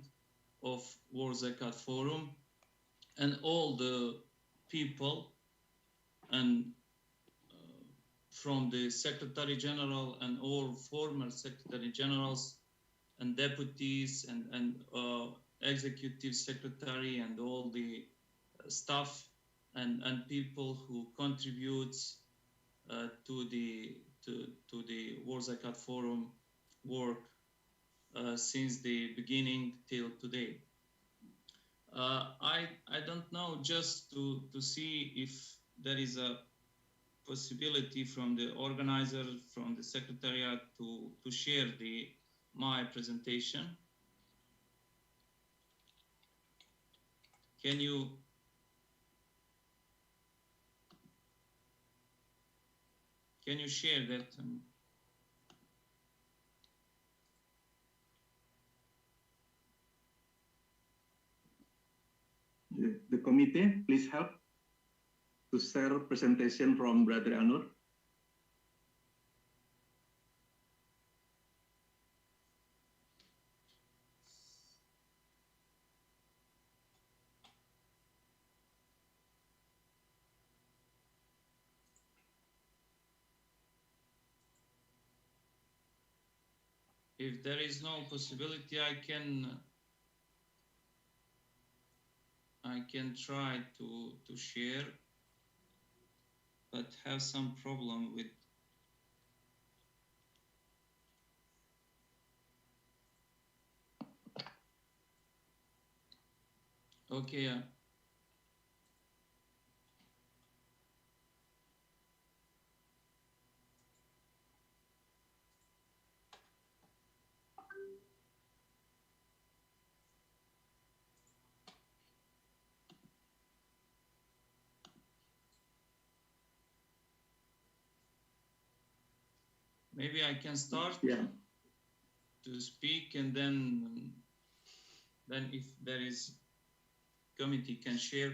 of World Zakat Forum, and all the people and from the Secretary General and all former Secretary Generals and deputies and executive secretary and all the staff and people who contribute to the World Zakat Forum work since the beginning till today. I don't know, just to see if there is a possibility from the organizer, from the secretariat to share my presentation. Can you share that? The committee, please help to share presentation from Brother Elnur. If there is no possibility, I can try to share, but have some problem with okay. Maybe I can start to speak, and then if there is committee can share,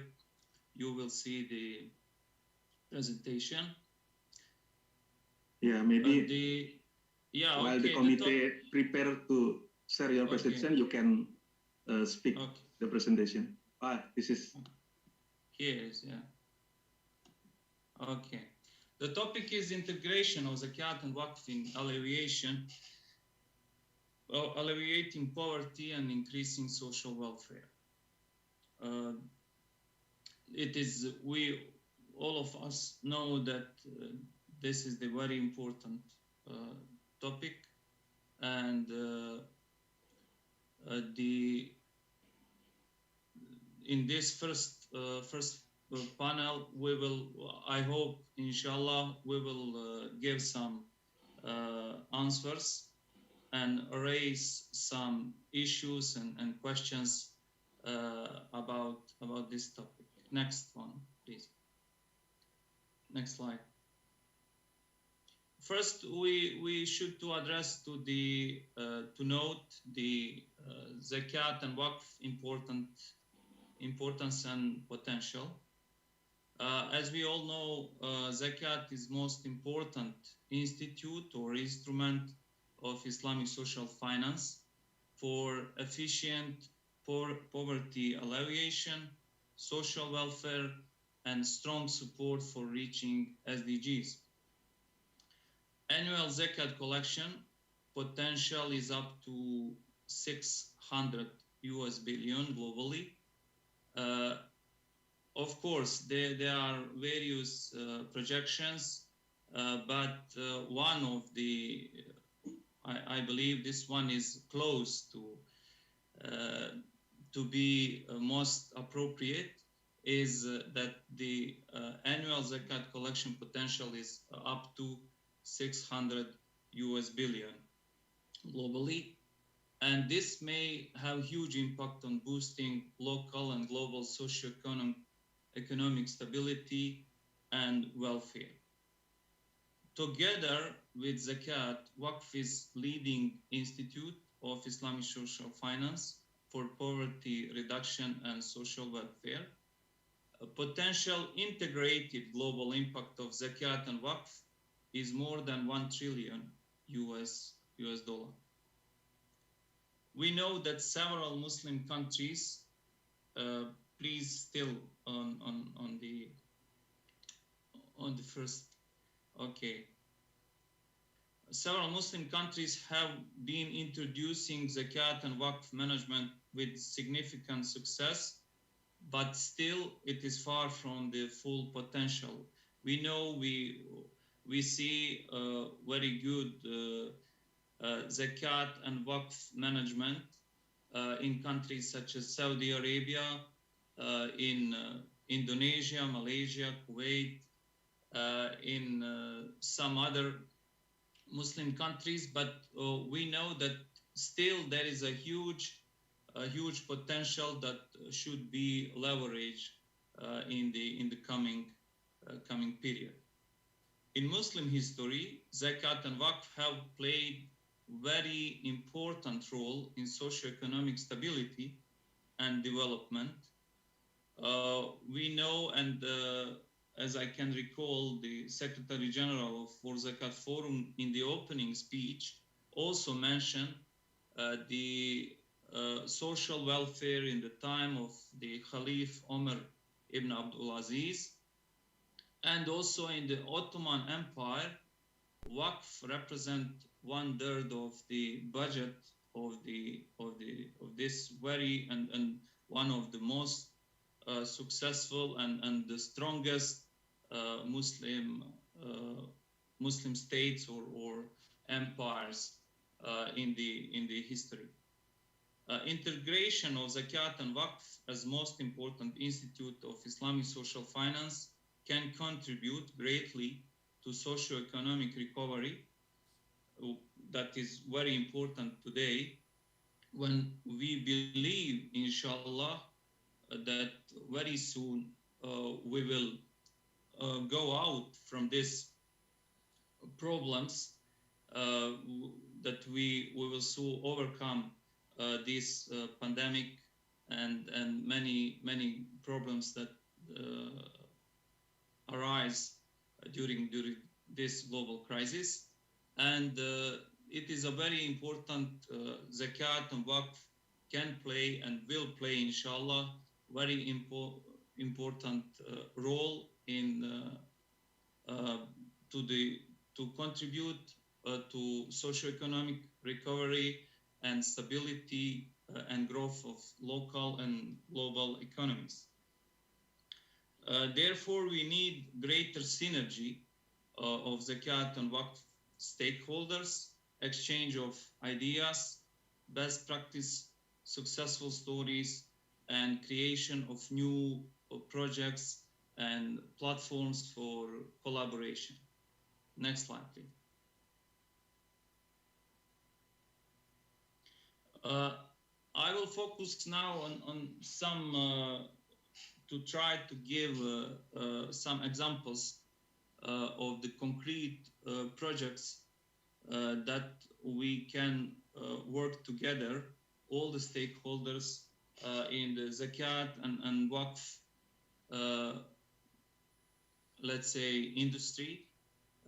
you will see the presentation. Yeah, maybe while the committee prepare to share your presentation, you can speak the presentation. This is here is, yeah. Okay. The topic is integration of Zakat and Waqf in alleviating poverty and increasing social welfare. All of us know that this is the very important topic, and in this first panel, we will, I hope, inshallah, we will give some answers and raise some issues and questions about this topic. Next one, please. Next slide. First, we should to address to note the Zakat and Waqf importance and potential. As we all know, Zakat is most important institute or instrument of Islamic social finance for efficient poverty alleviation, social welfare, and strong support for reaching SDGs. Annual Zakat collection potential is up to 600 US billion globally. Of course, there are various projections, but one of the, I believe this one is close to be most appropriate, is that the annual Zakat collection potential is up to 600 US billion globally. And this may have huge impact on boosting local and global socio-economic stability and welfare. Together with Zakat, Waqf is leading institute of Islamic social finance for poverty reduction and social welfare. A potential integrated global impact of Zakat and Waqf is more than 1 trillion US dollar. We know that several Muslim countries, please still on the first, okay. Several Muslim countries have been introducing Zakat and Waqf management with significant success, but still it is far from the full potential. We know we see very good Zakat and Waqf management in countries such as Saudi Arabia, in Indonesia, Malaysia, Kuwait, in some other Muslim countries, but we know that still there is a huge potential that should be leveraged in the coming period. In Muslim history, Zakat and Waqf have played very important role in socio-economic stability and development. We know, and as I can recall, the Secretary General for Zakat Forum in the opening speech also mentioned the social welfare in the time of the Caliph Omar ibn Abdul Aziz, and also in the Ottoman Empire. Waqf represent 1/3 of the budget of this very and one of the most successful and the strongest Muslim states or empires in the history. Integration of Zakat and Waqf as most important institute of Islamic social finance can contribute greatly to socio-economic recovery. That is very important today, when we believe, inshallah, that very soon we will go out from these problems, that we will soon overcome this pandemic and many problems that arise during this global crisis. And it is a very important zakat and waqf can play and will play, inshallah, very important role in to contribute to socioeconomic recovery and stability and growth of local and global economies. Therefore, we need greater synergy of zakat and waqf stakeholders, exchange of ideas, best practice, successful stories, and creation of new projects and platforms for collaboration. Next slide, please. I will focus now on some to try to give some examples of the concrete projects that we can work together, all the stakeholders in the zakat and waqf, let's say, industry,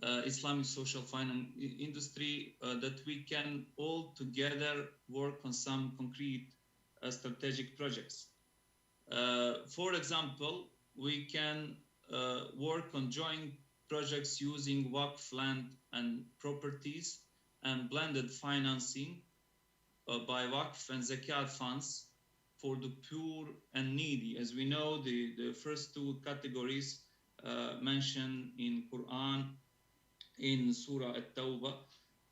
Islamic social finance industry, that we can all together work on some concrete strategic projects. For example, we can work on joint projects using waqf land and properties and blended financing by waqf and zakat funds for the poor and needy. As we know, the first two categories mentioned in Quran, in Surah At-Tawbah,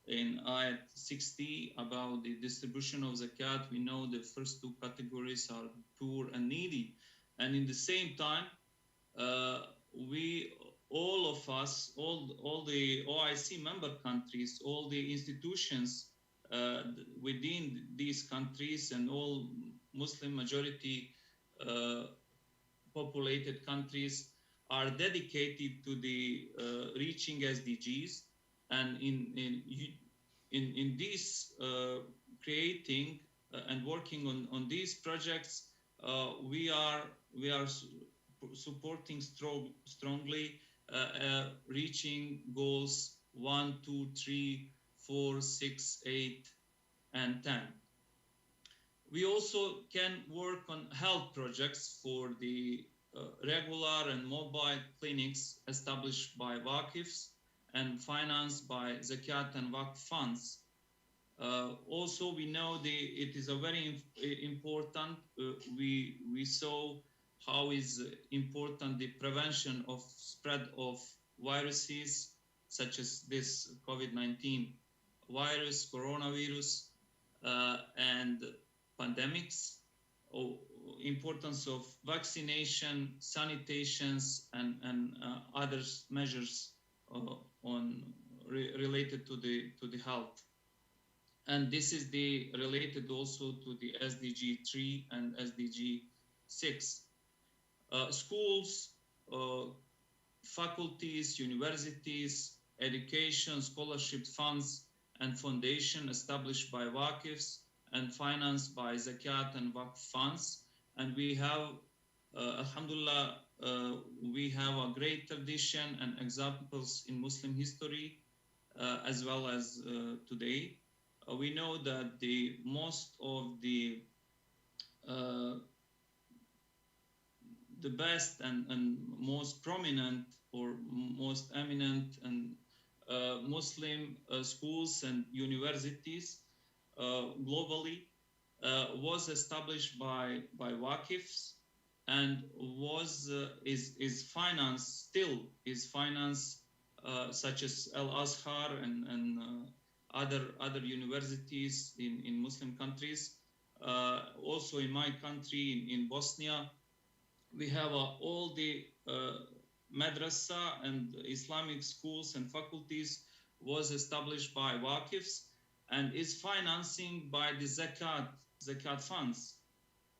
in Ayat 60, about the distribution of zakat. We know the first two categories are poor and needy. And in the same time, all of us, all the OIC member countries, all the institutions within these countries and all Muslim majority populated countries are dedicated to the reaching SDGs, and in this creating and working on these projects, we are supporting strongly reaching goals 1, 2, 3, 4, 6, 8, and 10. We also can work on health projects for the regular and mobile clinics established by Waqifs and financed by zakat and waqf funds. Also, we know it is a very important. We saw how is important the prevention of spread of viruses such as this COVID-19 virus, coronavirus, and pandemics. Importance of vaccination, sanitations, and other measures related to the health. And this is related also to the SDG 3 and SDG 6. Schools, faculties, universities, education, scholarship funds, and foundation established by Waqifs and financed by zakat and waqf funds. And we have, alhamdulillah, we have a great tradition and examples in Muslim history as well as today. We know that the most of the best and most prominent or most eminent and Muslim schools and universities globally was established by Waqifs and is financed, still is financed, such as Al-Azhar and other universities in Muslim countries. Also in my country, in Bosnia, we have all the madrasa and Islamic schools and faculties was established by Waqifs and is financing by the zakat funds.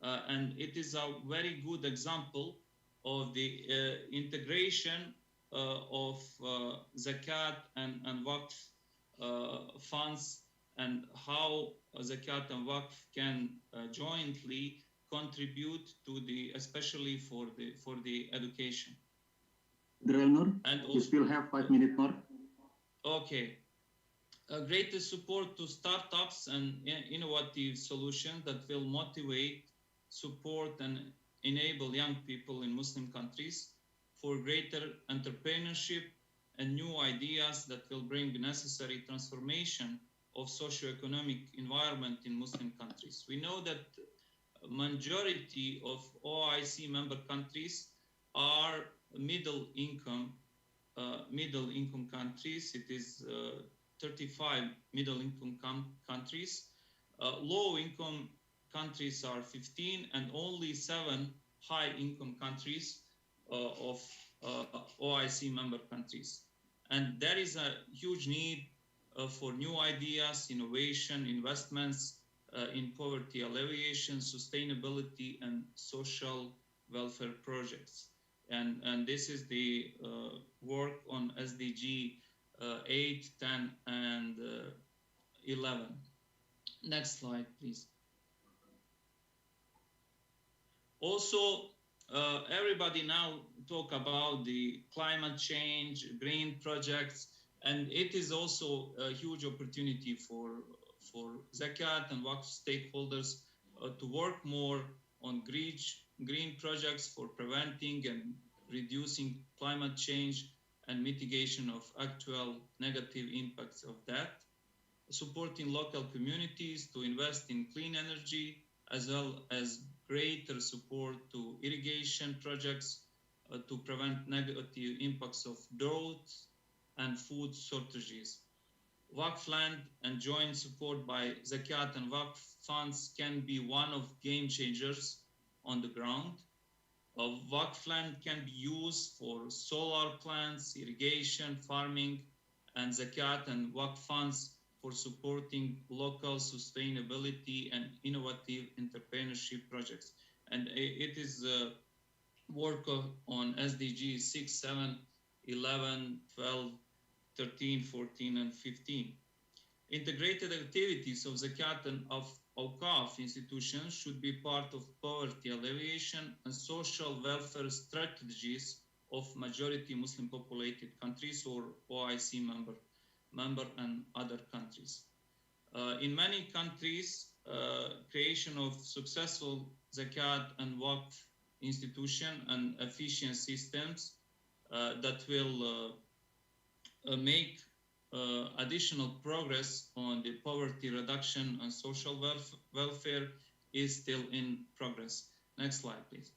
And it is a very good example of the integration of zakat and waqf funds, and how zakat and waqf can jointly contribute to the, especially for the education. And you still have 5 minutes more. Okay. Greater support to startups and innovative solutions that will motivate, support, and enable young people in Muslim countries for greater entrepreneurship and new ideas that will bring necessary transformation of socio-economic environment in Muslim countries. We know that majority of OIC member countries are middle income countries. It is 35 middle income countries. Low income countries are 15, and only 7 high income countries of OIC member countries. And there is a huge need for new ideas, innovation, investments in poverty alleviation, sustainability, and social welfare projects. And this is the work on SDG 8, 10, and 11. Next slide, please. Also, everybody now talk about the climate change, green projects, and it is also a huge opportunity for Zakat and Waqf stakeholders to work more on green projects for preventing and reducing climate change and mitigation of actual negative impacts of that, supporting local communities to invest in clean energy, as well as greater support to irrigation projects to prevent negative impacts of drought and food shortages. Waqf land and joint support by Zakat and Waqf funds can be one of game changers on the ground. Waqf land can be used for solar plants, irrigation, farming, and Zakat and Waqf funds for supporting local sustainability and innovative entrepreneurship projects. And it is work on SDGs 6, 7, 11, 12, 13, 14, and 15. Integrated activities of Zakat and of Awqaf institutions should be part of poverty alleviation and social welfare strategies of majority Muslim populated countries or OIC member and other countries. In many countries, creation of successful Zakat and Waqf institution and efficient systems that will make additional progress on the poverty reduction and social welfare is still in progress. Next slide, please.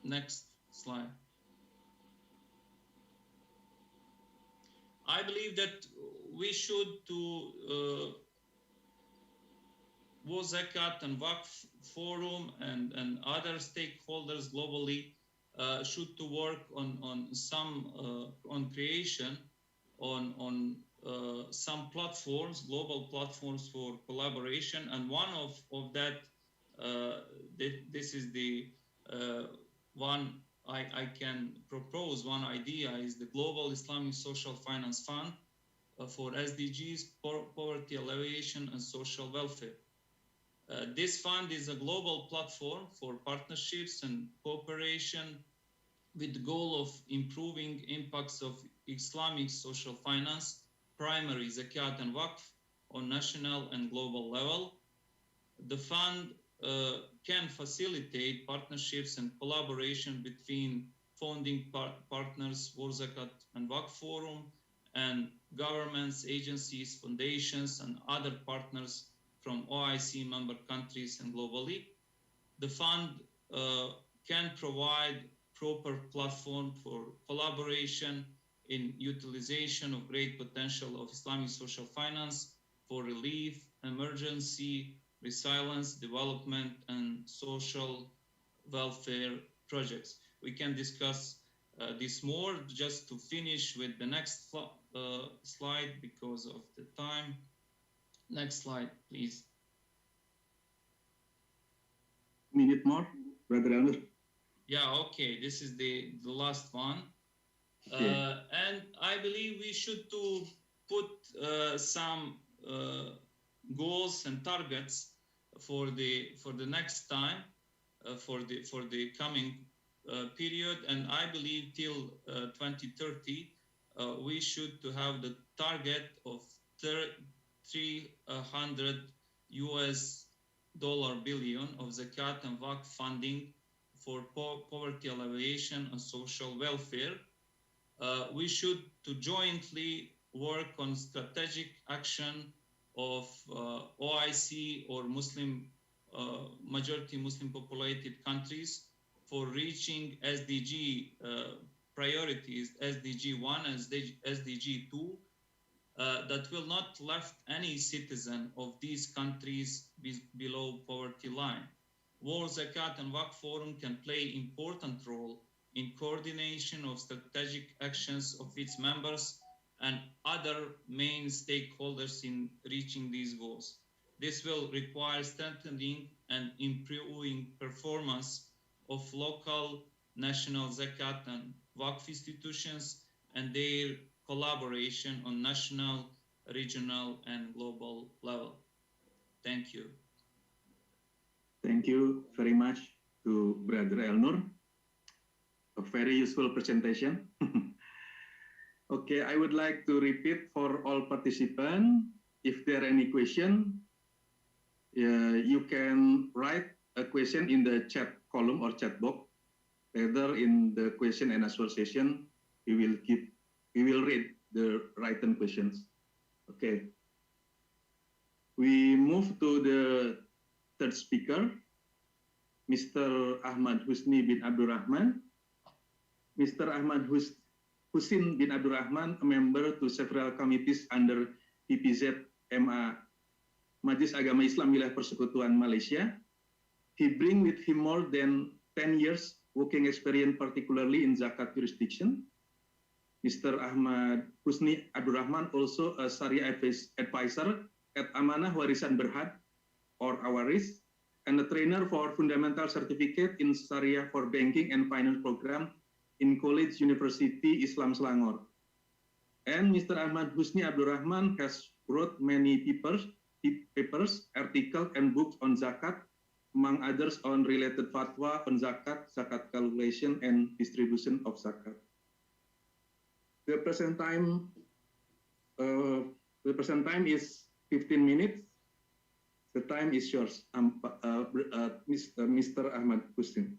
Next slide. I believe that we should Zakat and Waqf Forum and other stakeholders globally should to work on some on creation on some platforms, global platforms for collaboration, and one of that this is the one I can propose. One idea is the Global Islamic Social Finance Fund for SDGs, poverty alleviation, and social welfare. This fund is a global platform for partnerships and cooperation with the goal of improving impacts of Islamic social finance, primary Zakat and Waqf on national and global level. The fund can facilitate partnerships and collaboration between funding partners for Zakat and Waqf Forum and governments, agencies, foundations, and other partners from OIC member countries and globally. The fund can provide proper platform for collaboration in utilization of great potential of Islamic social finance for relief, emergency, resilience, development, and social welfare projects. We can discuss this more. Just to finish with the next slide because of the time. Next slide, please. Minute more, Brother Elmer. Yeah, okay. This is the last one. Okay. And I believe we should to put some goals and targets for the next time, for the coming period, and I believe till 2030 we should to have the target of $300 billion of Zakat and Waqf funding for poverty alleviation and social welfare. We should to jointly work on strategic action of OIC or Muslim majority Muslim populated countries for reaching SDG priorities, SDG 1 and SDG 2, that will not left any citizen of these countries below poverty line. World Zakat and Waqf Forum can play important role in coordination of strategic actions of its members and other main stakeholders in reaching these goals. This will require strengthening and improving performance of local, national Zakat and Waqf institutions and their collaboration on national, regional, and global level. Thank you. Thank you very much to Brother Elnur. A very useful presentation. Okay, I would like to repeat for all participants, if there are any question, you can write a question in the chat column or chat box. Either in the question and answer session, we will read the written questions. Okay. We move to the third speaker, Mr. Ahmad Husni bin Abdul Rahman. Mr. Ahmad Husin bin Abdul Rahman, a member to several committees under PPZ MA Majelis Agama Islam Wilayah Persekutuan Malaysia. He brings with him more than 10 years working experience, particularly in Zakat jurisdiction. Mr. Ahmad Husni Abdul Rahman, also a Sharia advisor at Amanah Warisan Berhad or Awaris, and a trainer for fundamental certificate in Sharia for banking and finance program in College University Islam Selangor. And Mr. Ahmad Husni Abdul Rahman has wrote many papers, articles, and books on zakat, among others on related fatwa on zakat, zakat calculation, and distribution of zakat. The present time is 15 minutes. The time is yours, Mr. Ahmad Husni.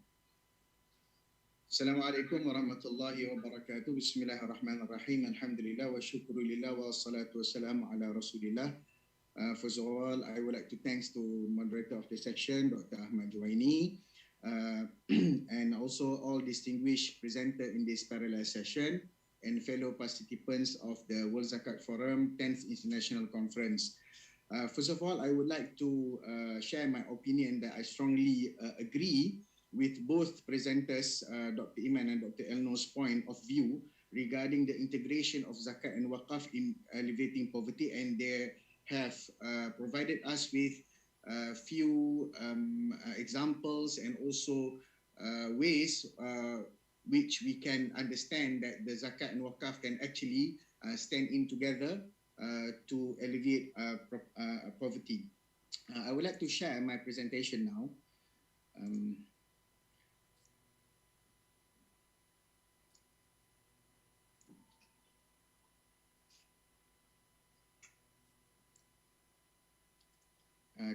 Assalamualaikum warahmatullahi wabarakatuh. Bismillahirrahmanirrahim. Alhamdulillah wa syukurillah wa salatu wassalamu ala rasulillah. First of all, I would like to thanks to moderator of the section, Dr. Ahmad Juwaini, and also all distinguished presenters in this parallel session and fellow participants of the World Zakat Forum 10th International Conference. First of all, I would like to share my opinion that I strongly agree with both presenters, Dr. Iman and Dr. Elnur's point of view regarding the integration of Zakat and Waqf in alleviating poverty, and they have provided us with a few examples and also ways which we can understand that the Zakat and Waqf can actually stand in together to alleviate poverty. I would like to share my presentation now.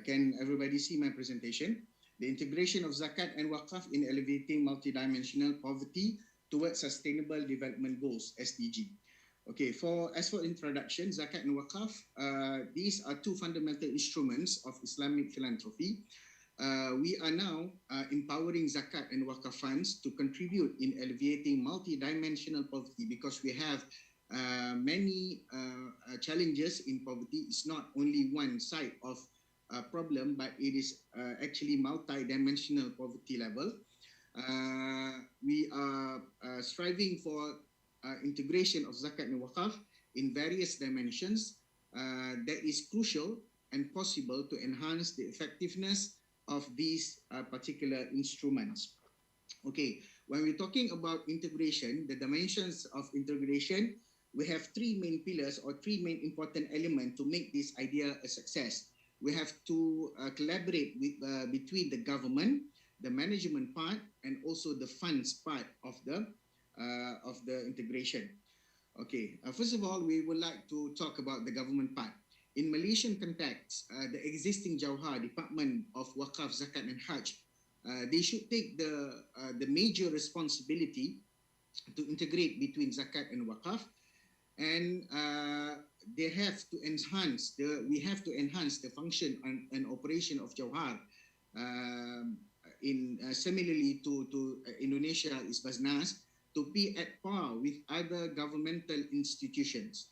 Can everybody see my presentation? The integration of Zakat and Waqf in alleviating multidimensional poverty towards sustainable development goals, SDG. Okay, as for introduction, Zakat and Waqf, these are two fundamental instruments of Islamic philanthropy. We are now empowering Zakat and Waqf funds to contribute in alleviating multidimensional poverty because we have many challenges in poverty. It's not only one side of problem, but it is actually multi-dimensional poverty level. We are striving for integration of Zakat and Waqf in various dimensions that is crucial and possible to enhance the effectiveness of these particular instruments. Okay, when we're talking about integration, the dimensions of integration, we have three main pillars or three main important elements to make this idea a success. we have to collaborate with between the government, the management part, and also the funds part of the integration. Okay, first of all, we would like to talk about the government part. In Malaysian context, the existing Jauhar Department of Waqf, Zakat and Hajj, they should take the major responsibility to integrate between Zakat and Waqf, and we have to enhance the function and operation of Jauhar. Similarly to Indonesia is Basnas, to be at par with other governmental institutions.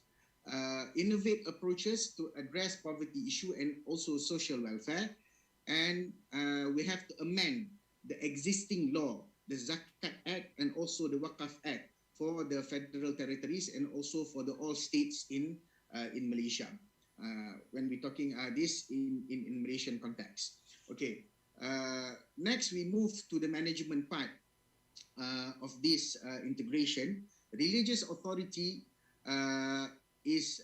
Innovate approaches to address poverty issue and also social welfare, and we have to amend the existing law, the Zakat Act and also the Waqf Act for the federal territories and also for the all states in Malaysia. When we're talking this in Malaysian context. Okay. Next, we move to the management part of this integration. Religious authority is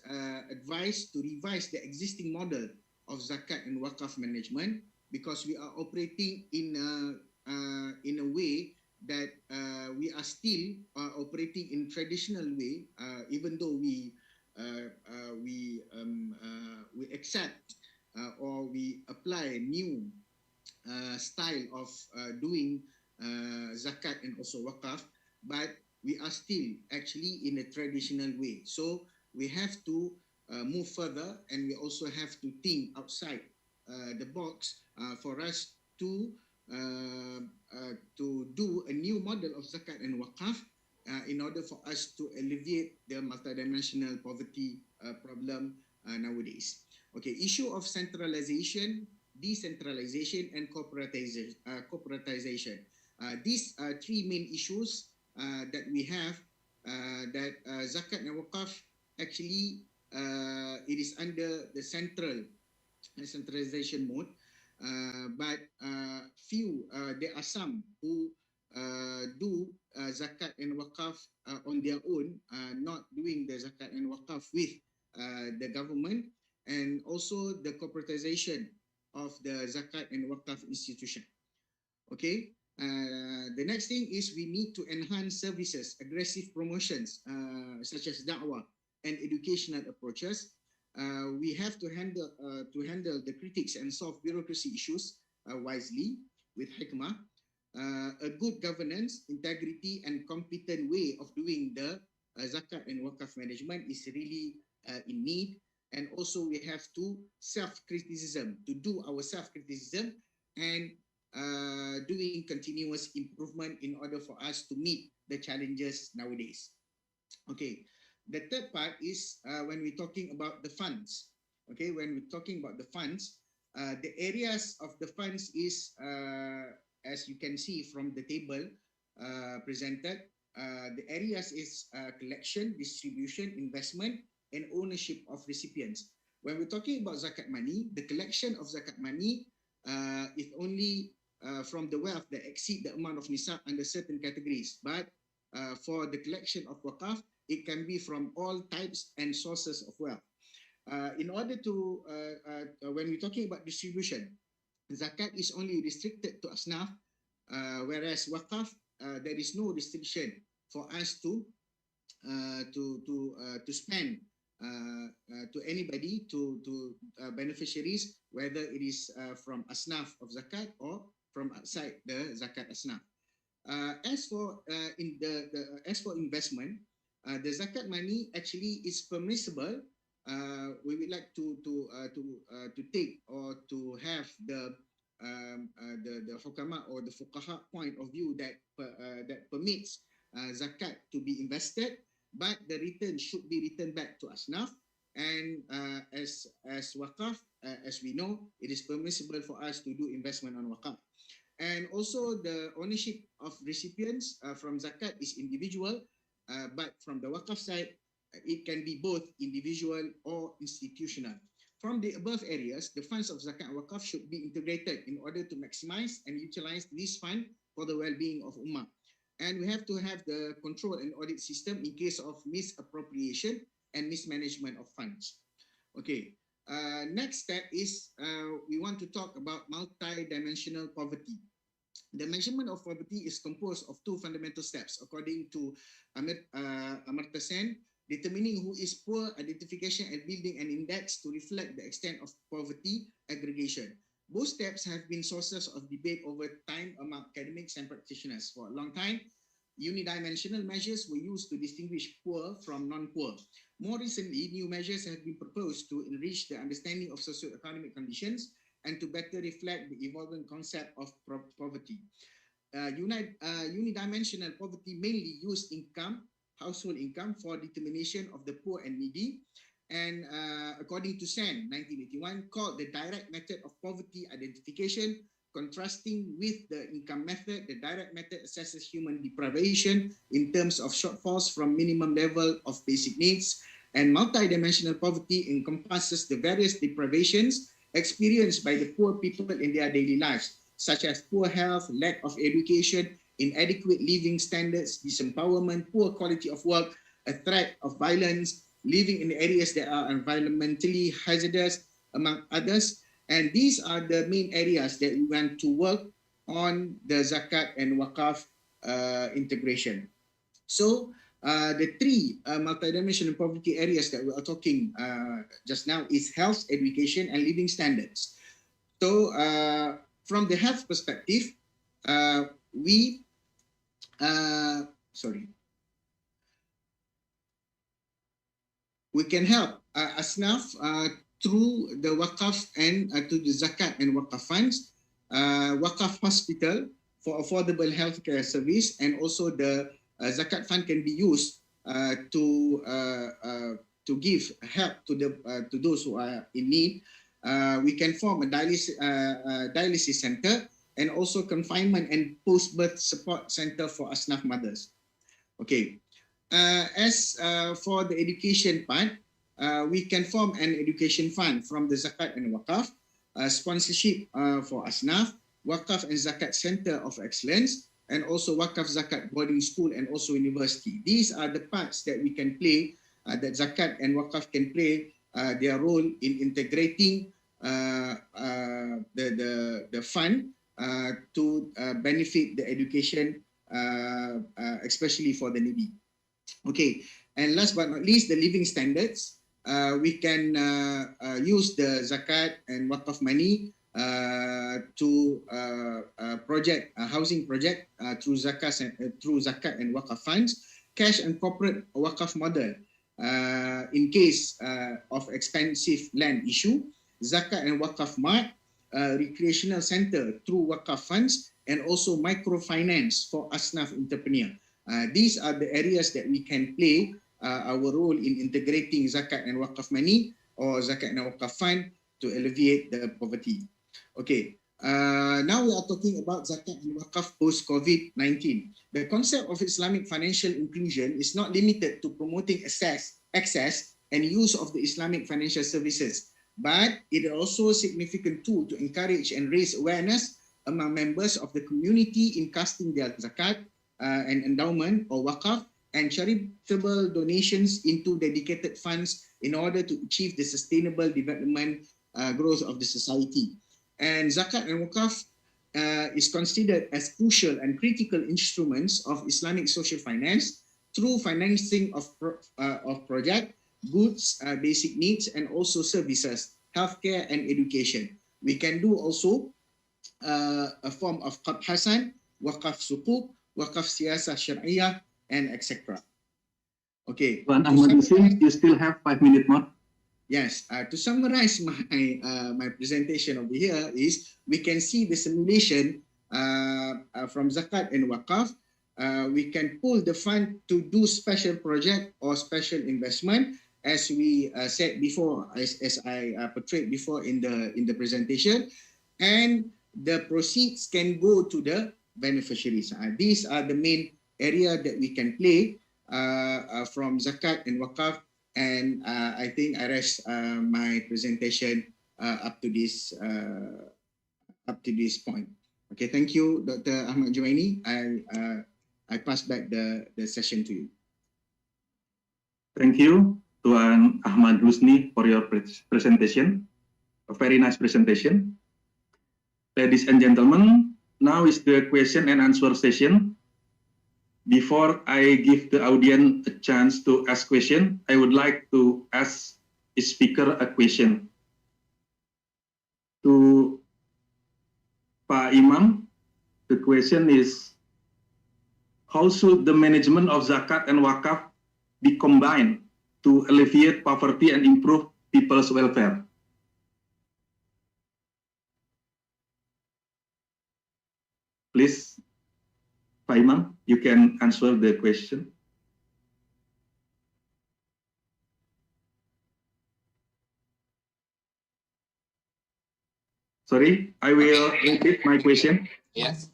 advised to revise the existing model of Zakat and Waqf management, because we are operating in a way that we are still operating in traditional way, even though we accept or we apply new style of doing zakat and also waqaf, but we are still actually in a traditional way. So we have to move further, and we also have to think outside the box for us to do a new model of zakat and waqaf in order for us to alleviate the multidimensional poverty problem nowadays. Okay, issue of centralization, decentralization, and corporatization. These are three main issues that we have, that zakat and waqaf actually it is under the centralization mode, but there are some who do zakat and waqaf on their own, not doing the zakat and waqaf with the government, and also the corporatization of the zakat and waqaf institution. Okay, the next thing is we need to enhance services, aggressive promotions such as da'wah and educational approaches. We have to handle the critics and solve bureaucracy issues wisely with hikmah. A good governance, integrity, and competent way of doing the zakat and waqaf management is really in need. And also we have to do our self-criticism and doing continuous improvement in order for us to meet the challenges nowadays. Okay, the third part is when we're talking about the funds. Okay, when we're talking about the funds, the areas of the funds is, as you can see from the table presented, the areas is collection, distribution, investment, and ownership of recipients. When we're talking about zakat money, the collection of zakat money is only from the wealth that exceed the amount of nisab under certain categories. But for the collection of waqaf, it can be from all types and sources of wealth. In order to, when we're talking about distribution, zakat is only restricted to asnaf, whereas waqaf, there is no restriction for us to spend to anybody, to beneficiaries, whether it is from asnaf of zakat or from outside the zakat asnaf. As for investment, the zakat money actually is permissible. We would like to take or to have the hukama or the fuqaha point of view that permits zakat to be invested, but the return should be returned back to asnaf. And as waqaf, as we know, it is permissible for us to do investment on waqaf. And also the ownership of recipients from zakat is individual, but from the waqaf side, it can be both individual or institutional. From the above areas, the funds of zakat and waqaf should be integrated in order to maximize and utilize this fund for the well-being of ummah. And we have to have the control and audit system in case of misappropriation and mismanagement of funds. Okay, Next step is we want to talk about multi-dimensional poverty. The measurement of poverty is composed of two fundamental steps, according to Amartya Sen, determining who is poor, identification, and building an index to reflect the extent of poverty aggregation. Both steps have been sources of debate over time among academics and practitioners. For a long time, unidimensional measures were used to distinguish poor from non-poor. More recently, new measures have been proposed to enrich the understanding of socioeconomic conditions and to better reflect the evolving concept of poverty. Unidimensional poverty mainly used household income for determination of the poor and needy, and according to Sen, 1981, called the direct method of poverty identification. Contrasting with the income method, the direct method assesses human deprivation in terms of shortfalls from minimum level of basic needs, and multidimensional poverty encompasses the various deprivations experienced by the poor people in their daily lives, such as poor health, lack of education, inadequate living standards, disempowerment, poor quality of work, a threat of violence, living in areas that are environmentally hazardous, among others. And these are the main areas that we want to work on the Zakat and Waqf integration. So the three multidimensional poverty areas that we are talking just now is health, education, and living standards. So from the health perspective, we can help Asnaf through the Waqf and to the Zakat and Waqf funds, Waqf hospital for affordable healthcare service, and also the Zakat fund can be used to give help to those who are in need. We can form a dialysis center and also confinement and post-birth support center for Asnaf mothers. Okay. As for the education part, we can form an education fund from the Zakat and Waqf, sponsorship for Asnaf, Waqf and Zakat Center of Excellence, and also Waqf Zakat Boarding School and also University. These are the parts that we can play, that Zakat and Waqf can play their role in integrating the fund to benefit the education, especially for the needy. Okay, and last but not least, the living standards. We can use the Zakat and Waqf money to project housing project through Zakat and Waqf funds, cash and corporate Waqf model in case of expensive land issue, Zakat and Waqf Mart, recreational center through Waqf funds, and also microfinance for Asnaf entrepreneur. These are the areas that we can play our role in integrating Zakat and Waqf money or Zakat and Waqf fund to alleviate the poverty. Okay, now we are talking about Zakat and Waqf post-COVID-19. The concept of Islamic financial inclusion is not limited to promoting access and use of the Islamic financial services, but it is also a significant tool to encourage and raise awareness among members of the community in casting their Zakat and endowment or Waqf and charitable donations into dedicated funds in order to achieve the sustainable development growth of the society. And Zakat and Waqf is considered as crucial and critical instruments of Islamic social finance through financing of project, goods, basic needs, and also services, healthcare and education. We can do also a form of Qard Hasan, Waqf Sukuk, Waqf Siyasah Syariah, and etc. Okay. You still have 5 minutes more. Yes. To summarize my presentation over here is we can see the simulation from Zakat and Waqf. We can pull the fund to do special project or special investment, as we said before, as I portrayed before in the presentation, and the proceeds can go to the beneficiaries. These are the main area that we can play from Zakat and Waqf, and I think I rest my presentation up to this point. Okay, thank you, Dr. Ahmad Juwaini. I pass back the session to you. Thank you. Tuan Ahmad Husni for your presentation. A very nice presentation. Ladies and gentlemen, now is the question and answer session. Before I give the audience a chance to ask question, I would like to ask a speaker a question. To Pak Imam, the question is, how should the management of Zakat and Waqf be combined to alleviate poverty and improve people's welfare? Please, Pak Imam, you can answer the question. Sorry, I will repeat my question. Yes.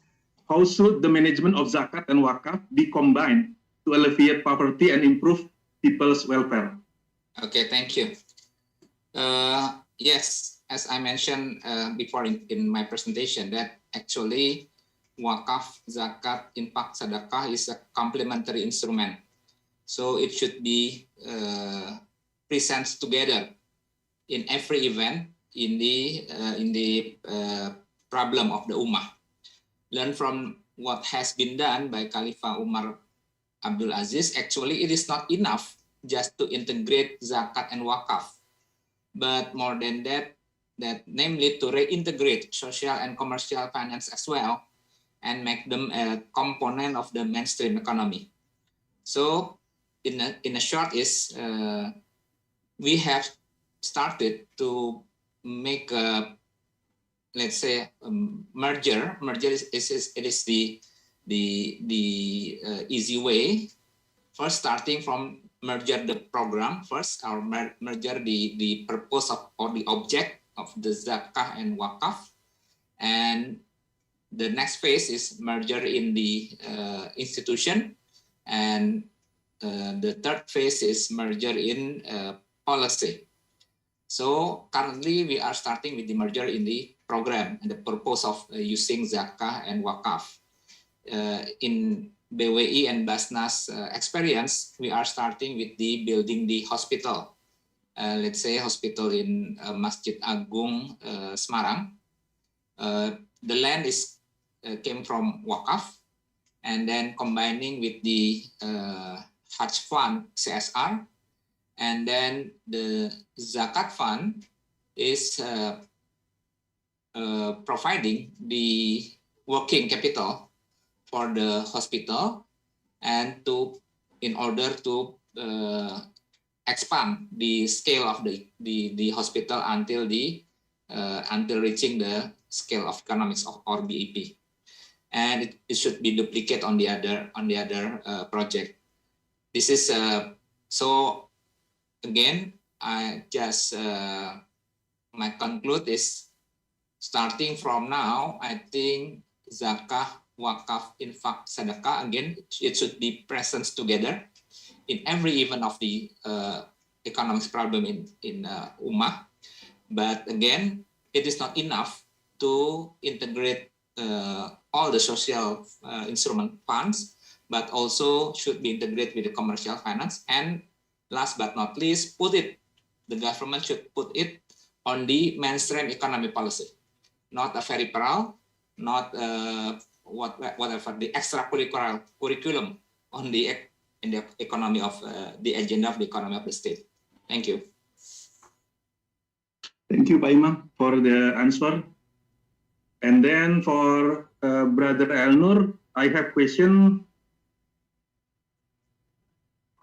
How should the management of Zakat and Waqf be combined to alleviate poverty and improve people's welfare? Okay, thank you. Yes, as I mentioned before in my presentation, that actually Waqf, Zakat, Infak, Sadaqah is a complementary instrument. So it should be presented together in every event in the problem of the Ummah. Learn from what has been done by Khalifah Umar Abdul Aziz. Actually, it is not enough just to integrate Zakat and Waqf, but more than that, namely to reintegrate social and commercial finance as well, and make them a component of the mainstream economy. So, in a short is we have started to make a, let's say, merger. Merger is the easy way. First, starting from merger the program first, or merger the purpose of or the object of the Zakah and Waqf, and the next phase is merger in the institution, and the third phase is merger in policy. So currently we are starting with the merger in the program and the purpose of using Zakah and Waqf. In BWI and Basnas experience, we are starting with the building the hospital. Let's say hospital in Masjid Agung Semarang. The land is came from Waqf, and then combining with the Hajj Fund CSR, and then the Zakat Fund is providing the working capital for the hospital, and in order to expand the scale of the hospital until reaching the scale of economics or BEP, and it should be duplicated on the other project. This is so. Again, I just my conclude is starting from now. I think Zakah, Waqf, Infak, Sadaqah, again, it should be present together in every event of the economics problem in Ummah. But again, it is not enough to integrate all the social instrument funds, but also should be integrated with the commercial finance. And last but not least, the government should put it on the mainstream economy policy, not a peripheral, not whatever the extracurricular curriculum on in the economy of the agenda of the economy of the state. Thank you. Thank you, Pak Imam, for the answer. And then for Brother Elnur, I have question.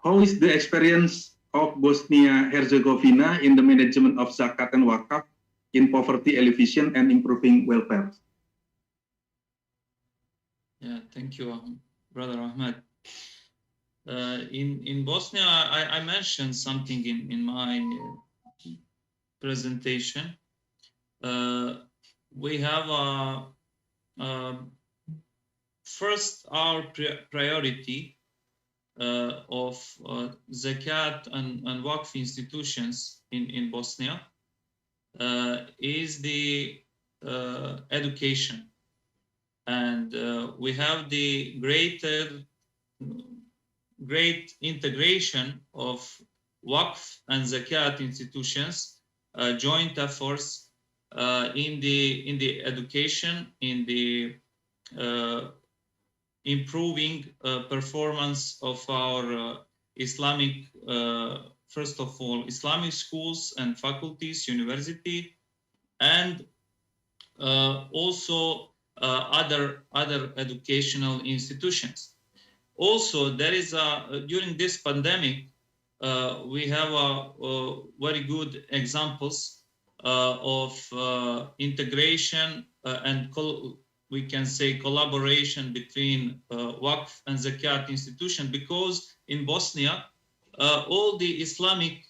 How is the experience of Bosnia-Herzegovina in the management of Zakat and Waqf in poverty alleviation and improving welfare? Yeah, thank you, Brother Ahmed. In Bosnia, I mentioned something in my presentation. We have first our priority of Zakat and Waqf institutions in Bosnia is the education, and we have the great integration of Waqf and Zakat institutions joint efforts in the education, in the improving performance of our Islamic, first of all, Islamic schools and faculties, university, and also other educational institutions. Also, there is during this pandemic, we have very good examples of integration and we can say collaboration between Waqf and Zakat institution, because in Bosnia, all the Islamic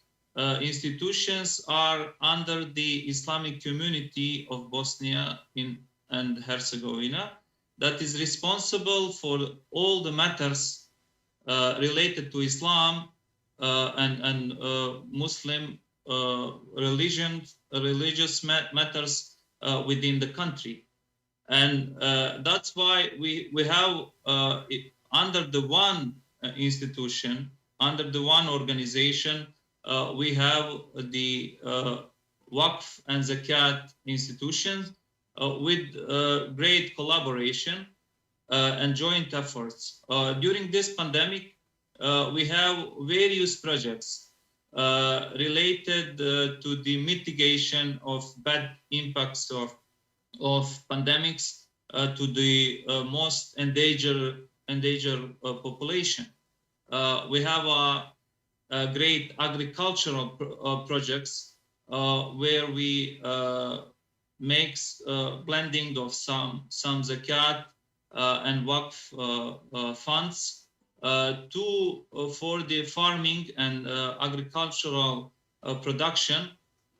institutions are under the Islamic community of Bosnia and Herzegovina that is responsible for all the matters related to Islam and Muslim religious matters within the country. And that's why we have under the one institution, under the one organization, we have the Waqf and Zakat institutions with great collaboration and joint efforts. During this pandemic, we have various projects related to the mitigation of bad impacts of pandemics to the most endangered population. We have great agricultural projects where we make blending of some Zakat and Waqf funds for the farming and agricultural production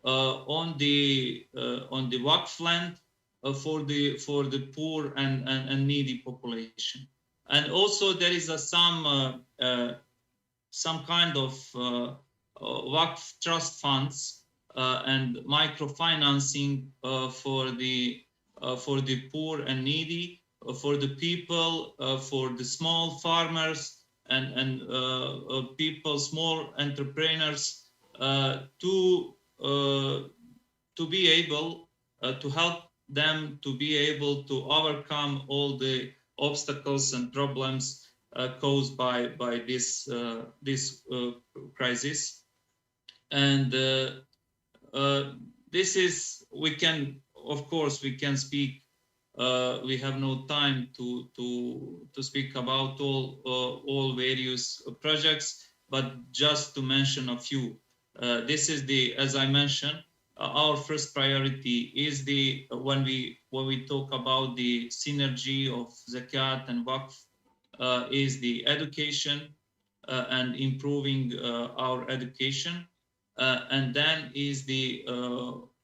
on the Waqf land for the poor and needy population. And also there is some kind of Waqf trust funds and microfinancing for the poor and needy, for the people, for the small farmers and people, small entrepreneurs, to be able to help them to be able to overcome all the obstacles and problems caused by this crisis. And this is, we can, of course, we can speak. We have no time to speak about all various projects, but just to mention a few. This is as I mentioned, our first priority is when we talk about the synergy of Zakat and Waqf, is the education and improving our education, and then is the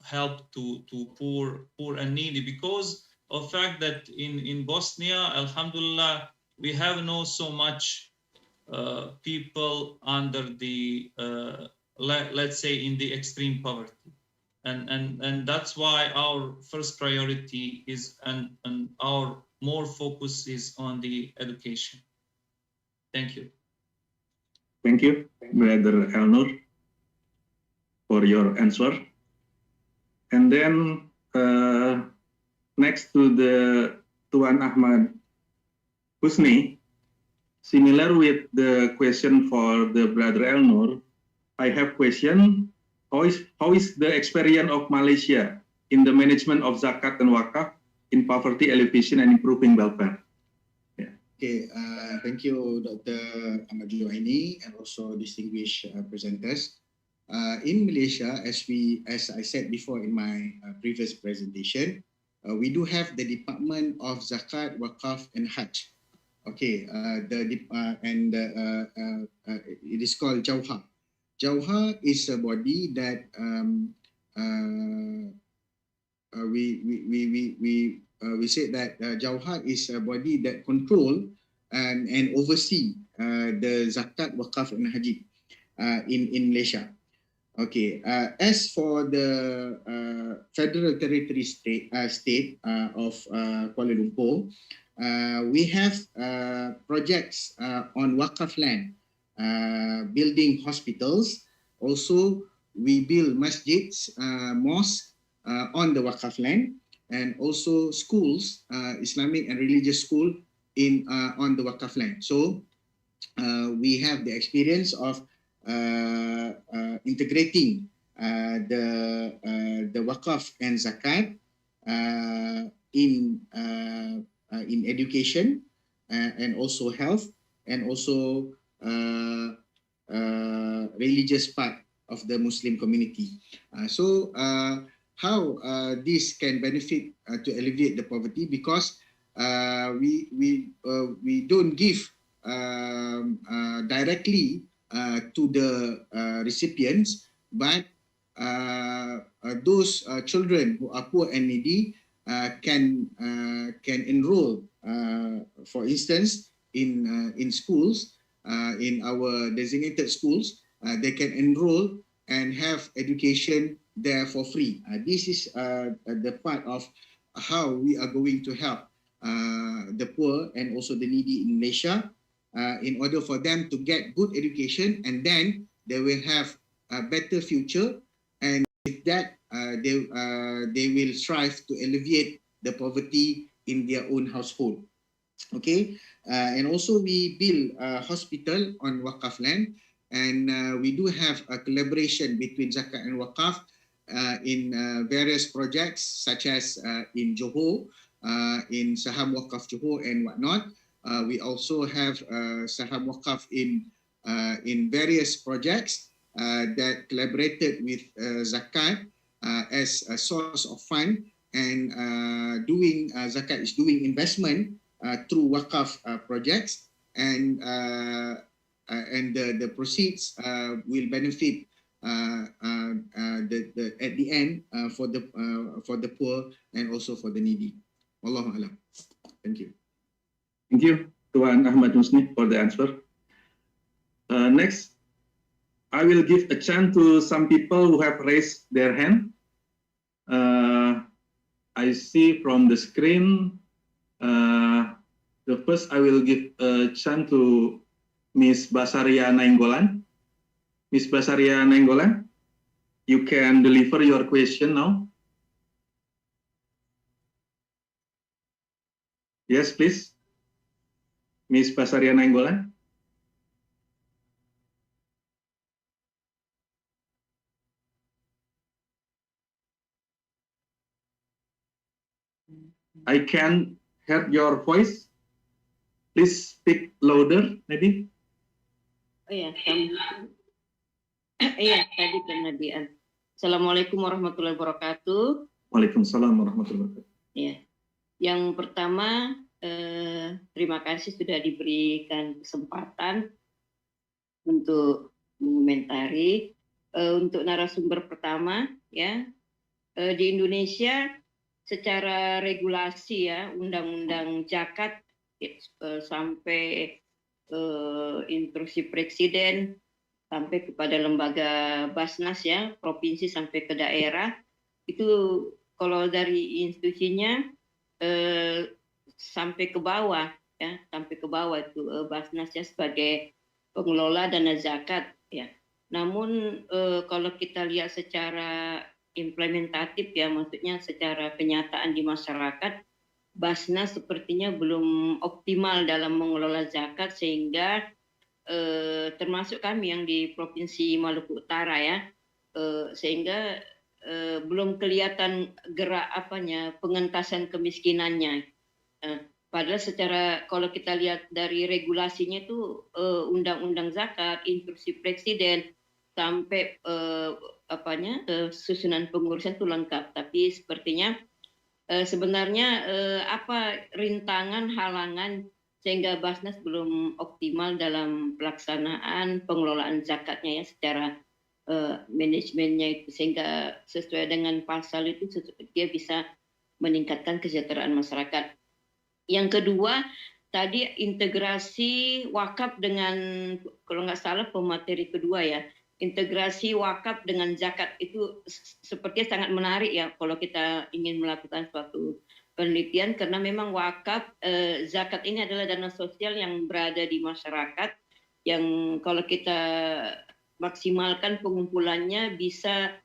help to poor and needy, because of the fact that in Bosnia, Alhamdulillah, we have not so much people under the let's say in the extreme poverty. And that's why our first priority is and our more focus is on the education. Thank you. Thank you, Brother Elnur, for your answer. And then next to the Tuan Ahmad Husni, similar with the question for the Brother Elnur, I have question. How is the experience of Malaysia in the management of Zakat and Waqf in poverty alleviation and improving welfare? Yeah. Okay, thank you, Dr. Ahmad Juhaini, and also distinguished presenters. In Malaysia, as I said before in my previous presentation, we do have the Department of Zakat, Waqf, and Hajj. Okay, it is called Jauhar. Jauhar is a body that we say that Jauhar is a body that control and oversee the Zakat, Waqf, and Haji in Malaysia. Okay. As for the Federal Territory State of Kuala Lumpur, we have projects on Waqf land. Building hospitals Also, we build masjids, mosques on the Waqf land, and also schools, Islamic and religious school on the Waqf land. So we have the experience of integrating the Waqf and Zakat in education and also health and also religious part of the Muslim community. So how this can benefit to alleviate the poverty, because we don't give directly to the recipients, but those children who are poor and needy can enroll, for instance, in schools, in our designated schools. They can enroll and have education there for free. This is the part of how we are going to help the poor and also the needy in Malaysia, in order for them to get good education, and then they will have a better future, and with that they will strive to alleviate the poverty in their own household. Okay, and also we build a hospital on Waqf land, and we do have a collaboration between Zakat and Waqf in various projects, such as in Johor, in Saham Waqf Johor and whatnot. We also have Saham Waqf in various projects that collaborated with Zakat as a source of fund, and Zakat is doing investment through Waqf projects, and the proceeds will benefit at the end for the poor and also for the needy. Wallahu a'lam. Thank you. Thank you, Tuan Ahmad Husni, for the answer. Next, I will give a chance to some people who have raised their hand. I see from the screen, the first I will give a chance to Miss Basaria Nainggolan. Miss Basaria Nainggolan, you can deliver your question now. Yes, please. Miss Basaria Nainggolan. I can hear your voice. Please speak louder, maybe. Oh ya, iya tadi penadian. Assalamualaikum warahmatullahi wabarakatuh. Waalaikumsalam warahmatullahi wabarakatuh. Ya, yang pertama terima kasih sudah diberikan kesempatan untuk mengomentari. Untuk narasumber pertama, ya, di Indonesia secara regulasi ya, undang-undang zakat sampai instruksi presiden sampai kepada lembaga Basnas ya, provinsi sampai ke daerah, itu kalau dari institusinya sampai ke bawah ya, sampai ke bawah itu Basnas ya sebagai pengelola dana zakat ya. Namun kalau kita lihat secara implementatif ya, maksudnya secara kenyataan di masyarakat, Basnas sepertinya belum optimal dalam mengelola zakat, sehingga termasuk kami yang di Provinsi Maluku Utara ya, sehingga belum kelihatan gerak pengentasan kemiskinannya. Padahal secara kalau kita lihat dari regulasinya itu undang-undang zakat, instruksi presiden sampai susunan pengurusan itu lengkap, tapi sepertinya sebenarnya apa rintangan halangan sehingga Basnas belum optimal dalam pelaksanaan pengelolaan zakatnya ya, secara manajemennya itu, sehingga sesuai dengan pasal itu dia bisa meningkatkan kesejahteraan masyarakat. Yang kedua tadi integrasi wakaf dengan, kalau nggak salah pemateri kedua ya, integrasi wakaf dengan zakat itu sepertinya sangat menarik ya kalau kita ingin melakukan suatu penelitian, karena memang wakaf zakat ini adalah dana sosial yang berada di masyarakat, yang kalau kita maksimalkan pengumpulannya bisa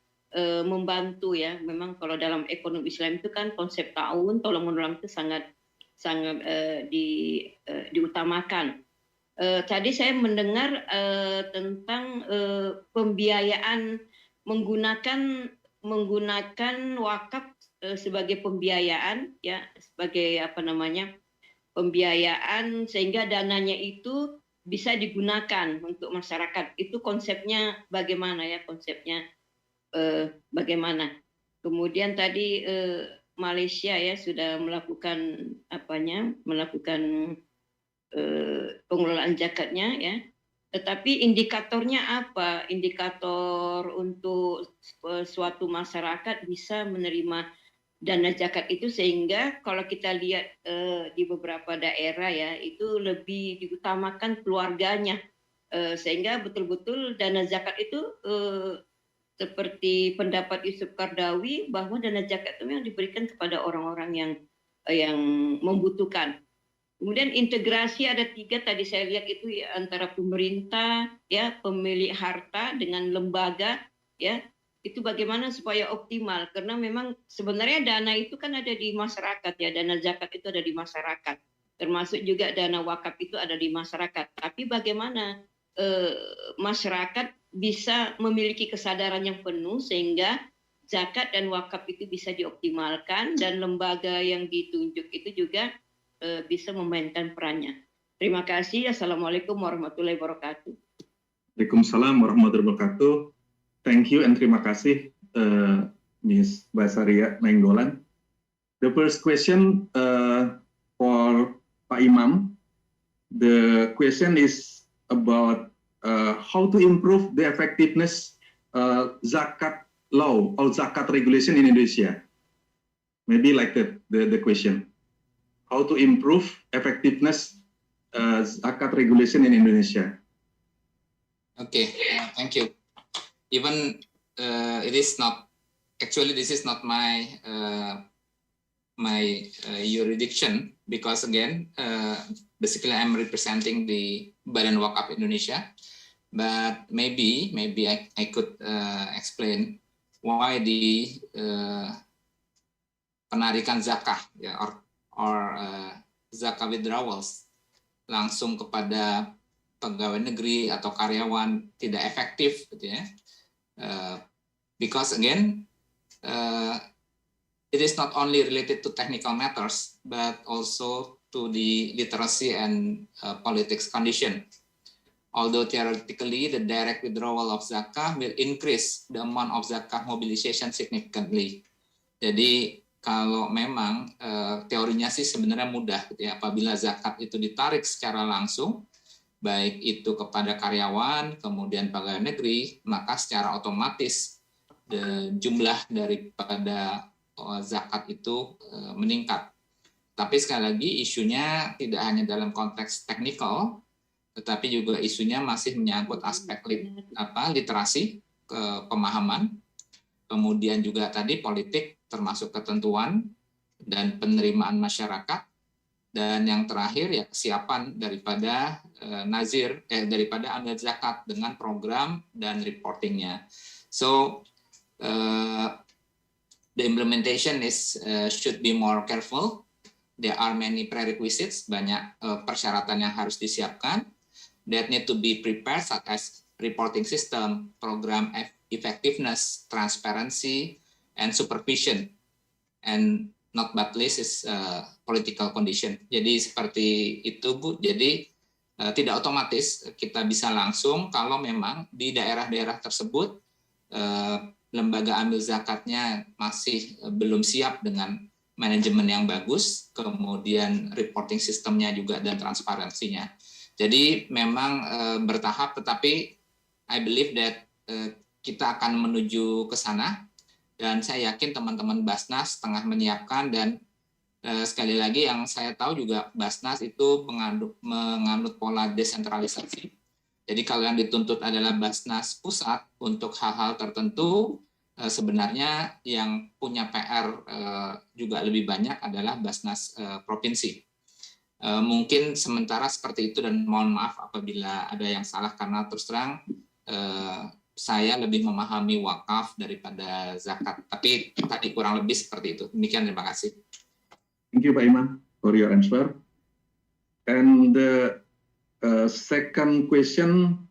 membantu ya. Memang kalau dalam ekonomi Islam itu kan konsep ta'awun, tolong menolong itu sangat diutamakan. Tadi saya mendengar tentang pembiayaan menggunakan wakaf sebagai pembiayaan ya, sebagai pembiayaan sehingga dananya itu bisa digunakan untuk masyarakat. Itu konsepnya bagaimana ya, bagaimana. Kemudian tadi Malaysia ya sudah melakukan pengelolaan zakatnya ya. Tetapi indikatornya apa? Indikator untuk suatu masyarakat bisa menerima dana zakat itu, sehingga kalau kita lihat di beberapa daerah ya itu lebih diutamakan keluarganya, sehingga betul-betul dana zakat itu seperti pendapat Yusuf Kardawi bahwa dana zakat itu yang diberikan kepada orang-orang yang membutuhkan. Kemudian integrasi ada 3 tadi saya lihat itu ya, antara pemerintah ya, pemilik harta dengan lembaga ya. Itu bagaimana supaya optimal, karena memang sebenarnya dana itu kan ada di masyarakat ya, dana zakat itu ada di masyarakat, termasuk juga dana wakaf itu ada di masyarakat. Tapi bagaimana masyarakat bisa memiliki kesadaran yang penuh sehingga zakat dan wakaf itu bisa dioptimalkan, dan lembaga yang ditunjuk itu juga bisa memainkan perannya. Terima kasih. Assalamualaikum warahmatullahi wabarakatuh. Waalaikumsalam warahmatullahi wabarakatuh. Thank you and terima kasih Ms. Basaria Nainggolan. The first question for Pak Imam. The question is about how to improve the effectiveness zakat law or zakat regulation in Indonesia. Maybe like the question. How to improve effectiveness zakat regulation in Indonesia. Okay, thank you. Even it is not, actually this is not my jurisdiction, because again basically I'm representing the Badan Waqaf Indonesia, but maybe I could explain why the penarikan zakah ya, or zakah withdrawals langsung kepada pegawai negeri atau karyawan tidak efektif gitu ya. Because again it is not only related to technical matters but also to the literacy and politics condition. Although theoretically the direct withdrawal of zakah will increase the amount of zakah mobilization significantly. Jadi kalau memang teorinya sih sebenarnya mudah gitu ya, apabila zakat itu ditarik secara langsung baik itu kepada karyawan kemudian pegawai negeri, maka secara otomatis jumlah daripada zakat itu meningkat. Tapi sekali lagi isunya tidak hanya dalam konteks teknikal, tetapi juga isunya masih menyangkut aspek literasi, pemahaman, kemudian juga tadi politik termasuk ketentuan dan penerimaan masyarakat, dan yang terakhir ya kesiapan daripada daripada amil zakat dengan program dan reportingnya. So the implementation should be more careful. There are many prerequisites, banyak persyaratan yang harus disiapkan that need to be prepared, such as reporting system, program effectiveness, transparency, and supervision, and not but least is political condition. Jadi seperti itu Bu. Jadi tidak otomatis kita bisa langsung kalau memang di daerah-daerah tersebut lembaga amil zakatnya masih belum siap dengan manajemen yang bagus, kemudian reporting sistemnya juga dan transparansinya. Jadi memang bertahap, tetapi I believe that kita akan menuju ke sana. Dan saya yakin teman-teman Basnas tengah menyiapkan, dan sekali lagi yang saya tahu juga Basnas itu menganut pola desentralisasi. Jadi kalau yang dituntut adalah Basnas pusat untuk hal-hal tertentu, sebenarnya yang punya PR juga lebih banyak adalah Basnas provinsi. Mungkin sementara seperti itu, dan mohon maaf apabila ada yang salah karena terus terang saya lebih memahami wakaf daripada zakat. Tapi tadi kurang lebih seperti itu. Demikian, terima kasih. Thank you, Pak Imam, for your answer. And the second question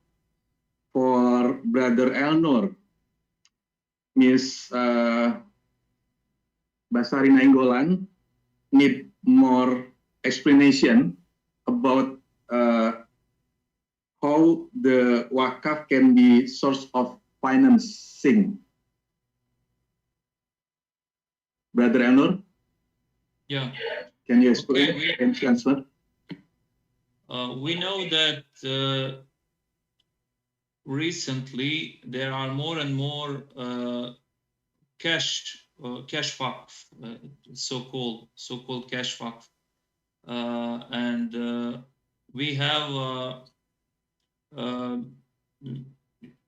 for Brother Elnor, Miss Basari Nainggolan need more explanation about how the wakaf can be source of financing. Brother Elnor? Yeah. Can you explain? Okay, Can you answer? We know that recently there are more and more cash waqf, so-called cash waqf, and we have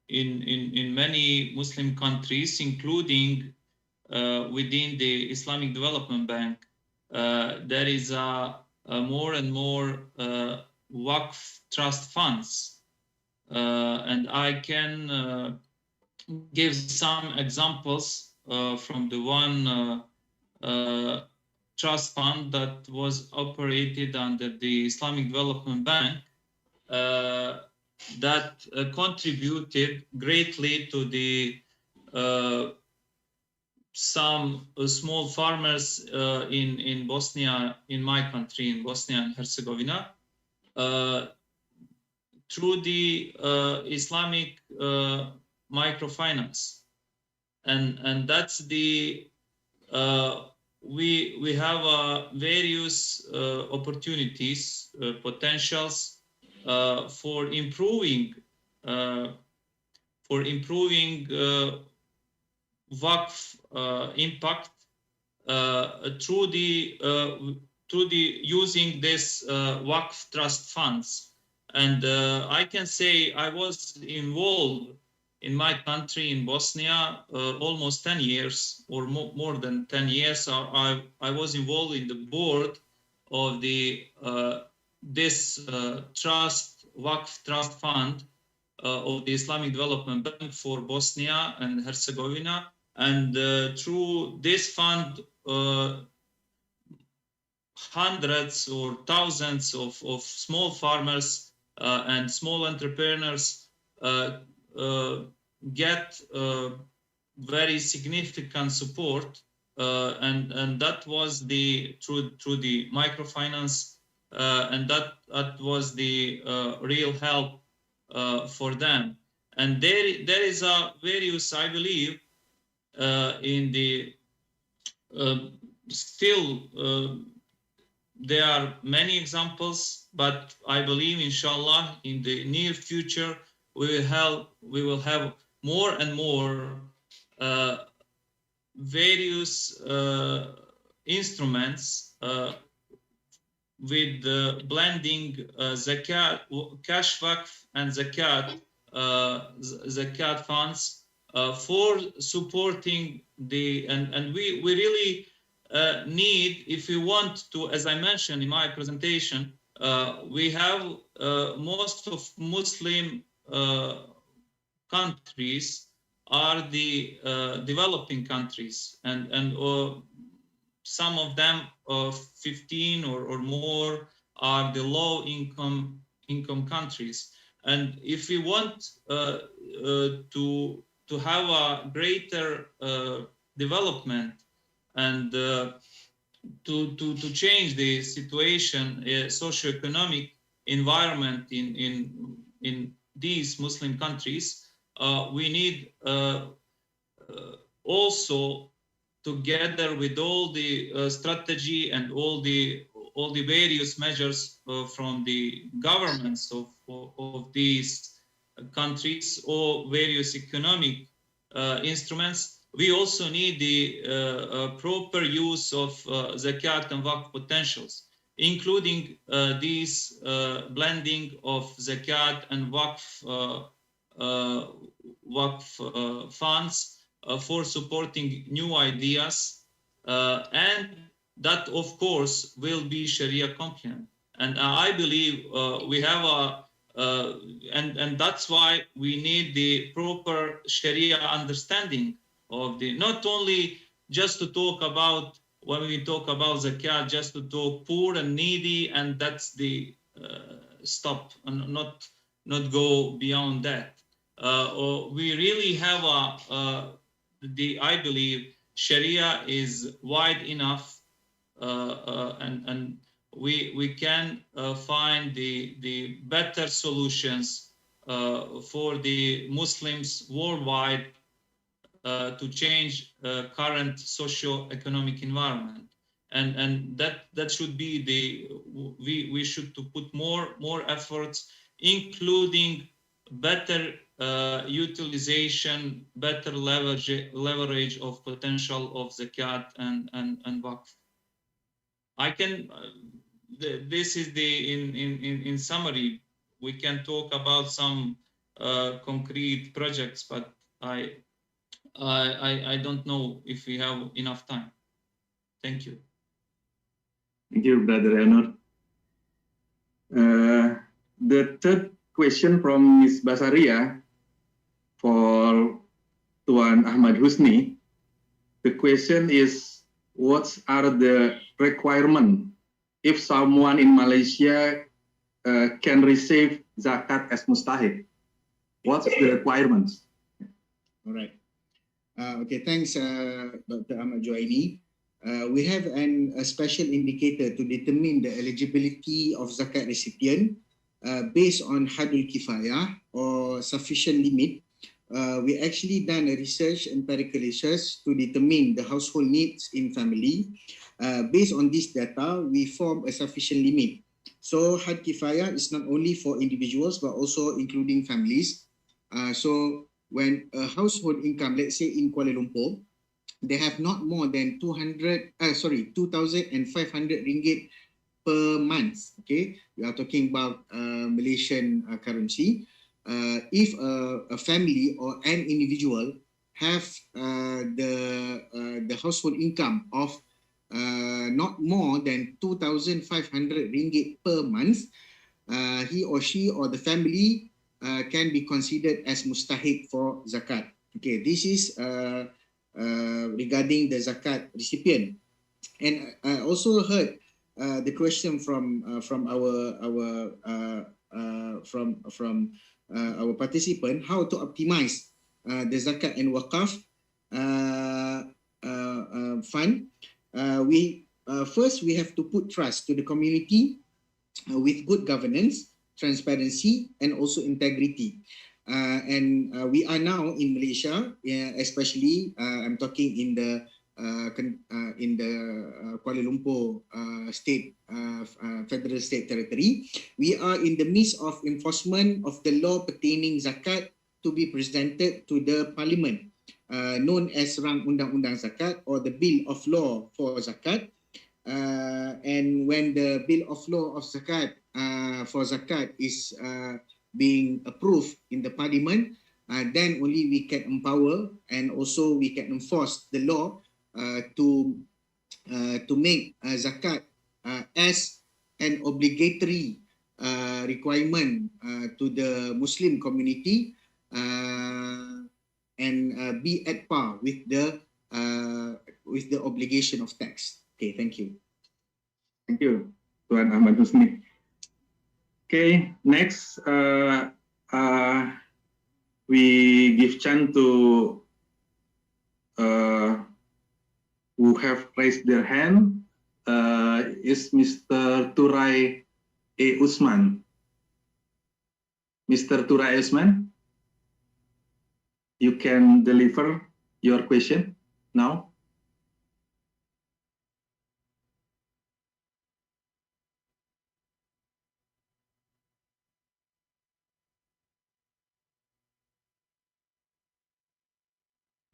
in many Muslim countries, including within the Islamic Development Bank, there is a more and more Waqf trust funds, and I can give some examples from the one trust fund that was operated under the Islamic Development Bank that contributed greatly to the some small farmers in Bosnia, in my country, in Bosnia and Herzegovina, through the Islamic microfinance, and that's the we have various opportunities, potentials for improving Waqf impact through the using this Waqf trust funds. And I can say I was involved in my country, in Bosnia, almost 10 years or more than 10 years. I was involved in the board of the this Waqf trust fund of the Islamic Development Bank for Bosnia and Herzegovina. And through this fund, hundreds or thousands of small farmers and small entrepreneurs get very significant support, and that was the through the microfinance, and that was the real help for them. And there is a various, I believe, in the still there are many examples, but I believe, inshallah, in the near future we will have more and more various instruments with blending zakat, cash waqf, and zakat funds for supporting the and we really need, if we want to, as I mentioned in my presentation, we have most of Muslim countries are the developing countries, and some of them 15 or more are the low income countries. And if we want to have a greater development and to change the situation, socioeconomic environment in these Muslim countries, we need also, together with all the strategy and all the various measures from the governments of these countries, or various economic instruments, we also need the proper use of zakat and waqf potentials, including these blending of zakat and waqf funds for supporting new ideas, and that of course will be Sharia compliant. And I believe we have and that's why we need the proper Sharia understanding of the, not only just to talk about, when we talk about zakat, just to talk poor and needy, and that's the stop, and not go beyond that. Or we really have I believe Sharia is wide enough, and we can find the better solutions for the Muslims worldwide to change current socio-economic environment, and that should be we should to put more efforts, including better utilization, better leverage of potential of zakat and waqf. I can. This is the in summary. We can talk about some concrete projects, but I don't know if we have enough time. Thank you. Thank you, Brother Eleanor. The third question from Ms. Basaria for Tuan Ahmad Husni. The question is, what are the requirements if someone in Malaysia can receive zakat as mustahik? What's the requirements? All right. Okay, thanks, Dr. Ahmad Juaini. We have a special indicator to determine the eligibility of zakat recipient based on hadul kifayah or sufficient limit. We actually done a research, empirical research, to determine the household needs in family. Based on this data, we form a sufficient limit. So had kifayah is not only for individuals but also including families. So when a household income, let's say in Kuala Lumpur, they have not more than 2,500 ringgit per month. Okay, we are talking about Malaysian currency. If a family or an individual have the household income of not more than 2,500 ringgit per month, he or she or the family can be considered as mustahik for zakat. Okay, this is regarding the zakat recipient. And I also heard the question from our participant, how to optimize the zakat and waqaf fund. First we have to put trust to the community with good governance, transparency, and also integrity. And we are now in Malaysia, especially I'm talking in the Kuala Lumpur state, federal state territory. We are in the midst of enforcement of the law pertaining zakat to be presented to the parliament, known as Rang Undang-Undang Zakat or the Bill of Law for Zakat. And when the Bill of Law of Zakat for Zakat is being approved in the parliament, then only we can empower and also we can enforce the law to make zakat as an obligatory requirement to the Muslim community and be at par with the obligation of tax. Okay, thank you. Thank you, Tuan Ahmad Husni. Okay, next we give chance to who have raised their hand is Mr. Turai A. Usman. Mr. Turai Usman, you can deliver your question now.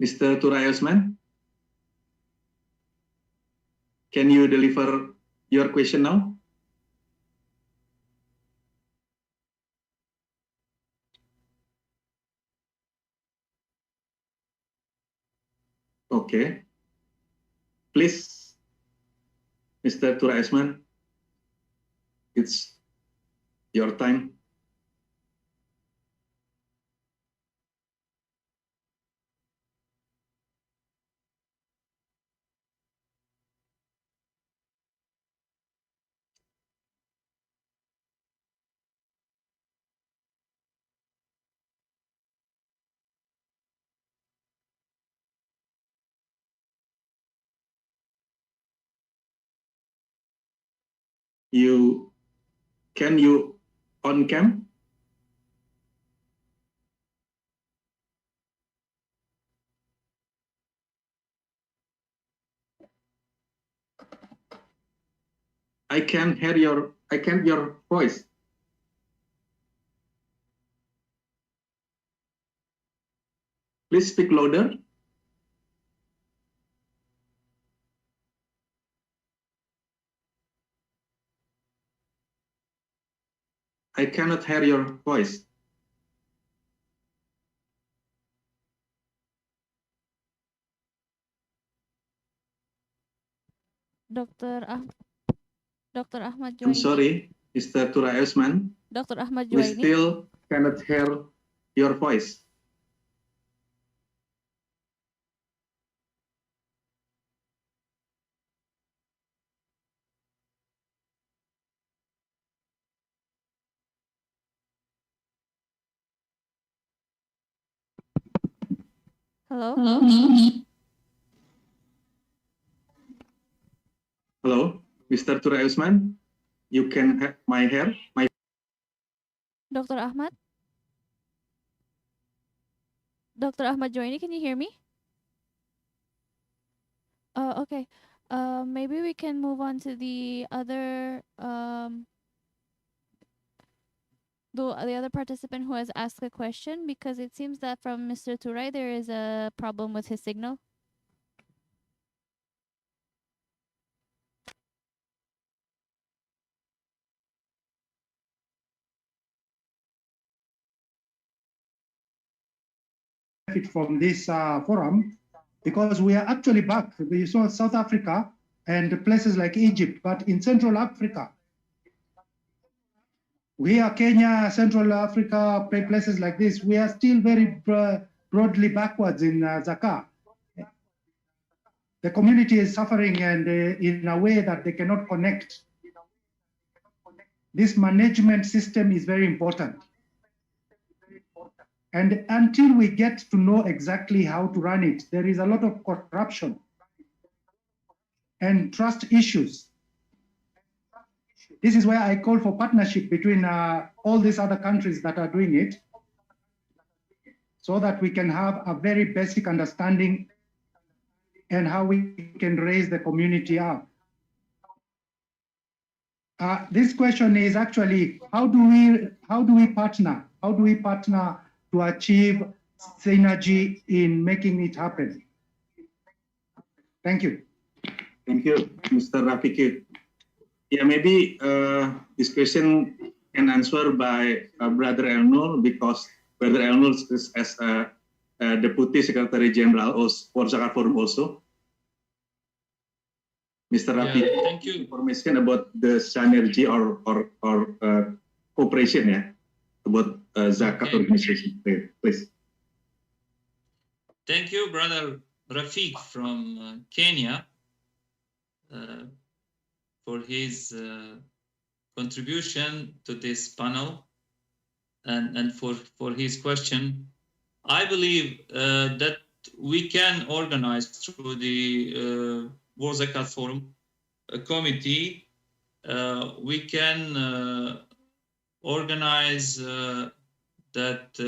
Mr. Turai Usman, can you deliver your question now? Okay. Please, Mr. Turai Usman, it's your time. Can you on cam? I can't hear your voice. Please speak louder. I cannot hear your voice. Dr. Ahmad I'm Juwaini. sorry, Mr. Tura Usman. Dr. Ahmad We Juwaini. still cannot hear your voice. Hello? Hello, Mr. Tura Usman. You can have my hair, my. Dr. Ahmad? Dr. Ahmad Juwaini, can you hear me? Okay. Maybe we can move on to the other the other participant who has asked a question, because it seems that from Mr. Turai there is a problem with his signal. From this forum, because we are actually back. We saw South Africa and places like Egypt, but in Central Africa, we are Kenya, Central Africa, places like this, we are still very broadly backwards in Zakat. The community is suffering, and in a way that they cannot connect. This management system is very important. And until we get to know exactly how to run it, there is a lot of corruption and trust issues. This is where I call for partnership between all these other countries that are doing it, so that we can have a very basic understanding and how we can raise the community up. This question is actually, how do we partner? How do we partner to achieve synergy in making it happen? Thank you. Thank you, Mr. Rafiq. Yeah, maybe this question can answer by Brother Elnur, because Brother Elnur is as a Deputy Secretary General for Zakat Forum also. Mr. Rafi, thank you. Information about the synergy or cooperation, about Zakat organization, please. Thank you, Brother Rafiq from Kenya, for his contribution to this panel and for his question. I believe that we can organize through the World Zakat Forum committee. We can organize that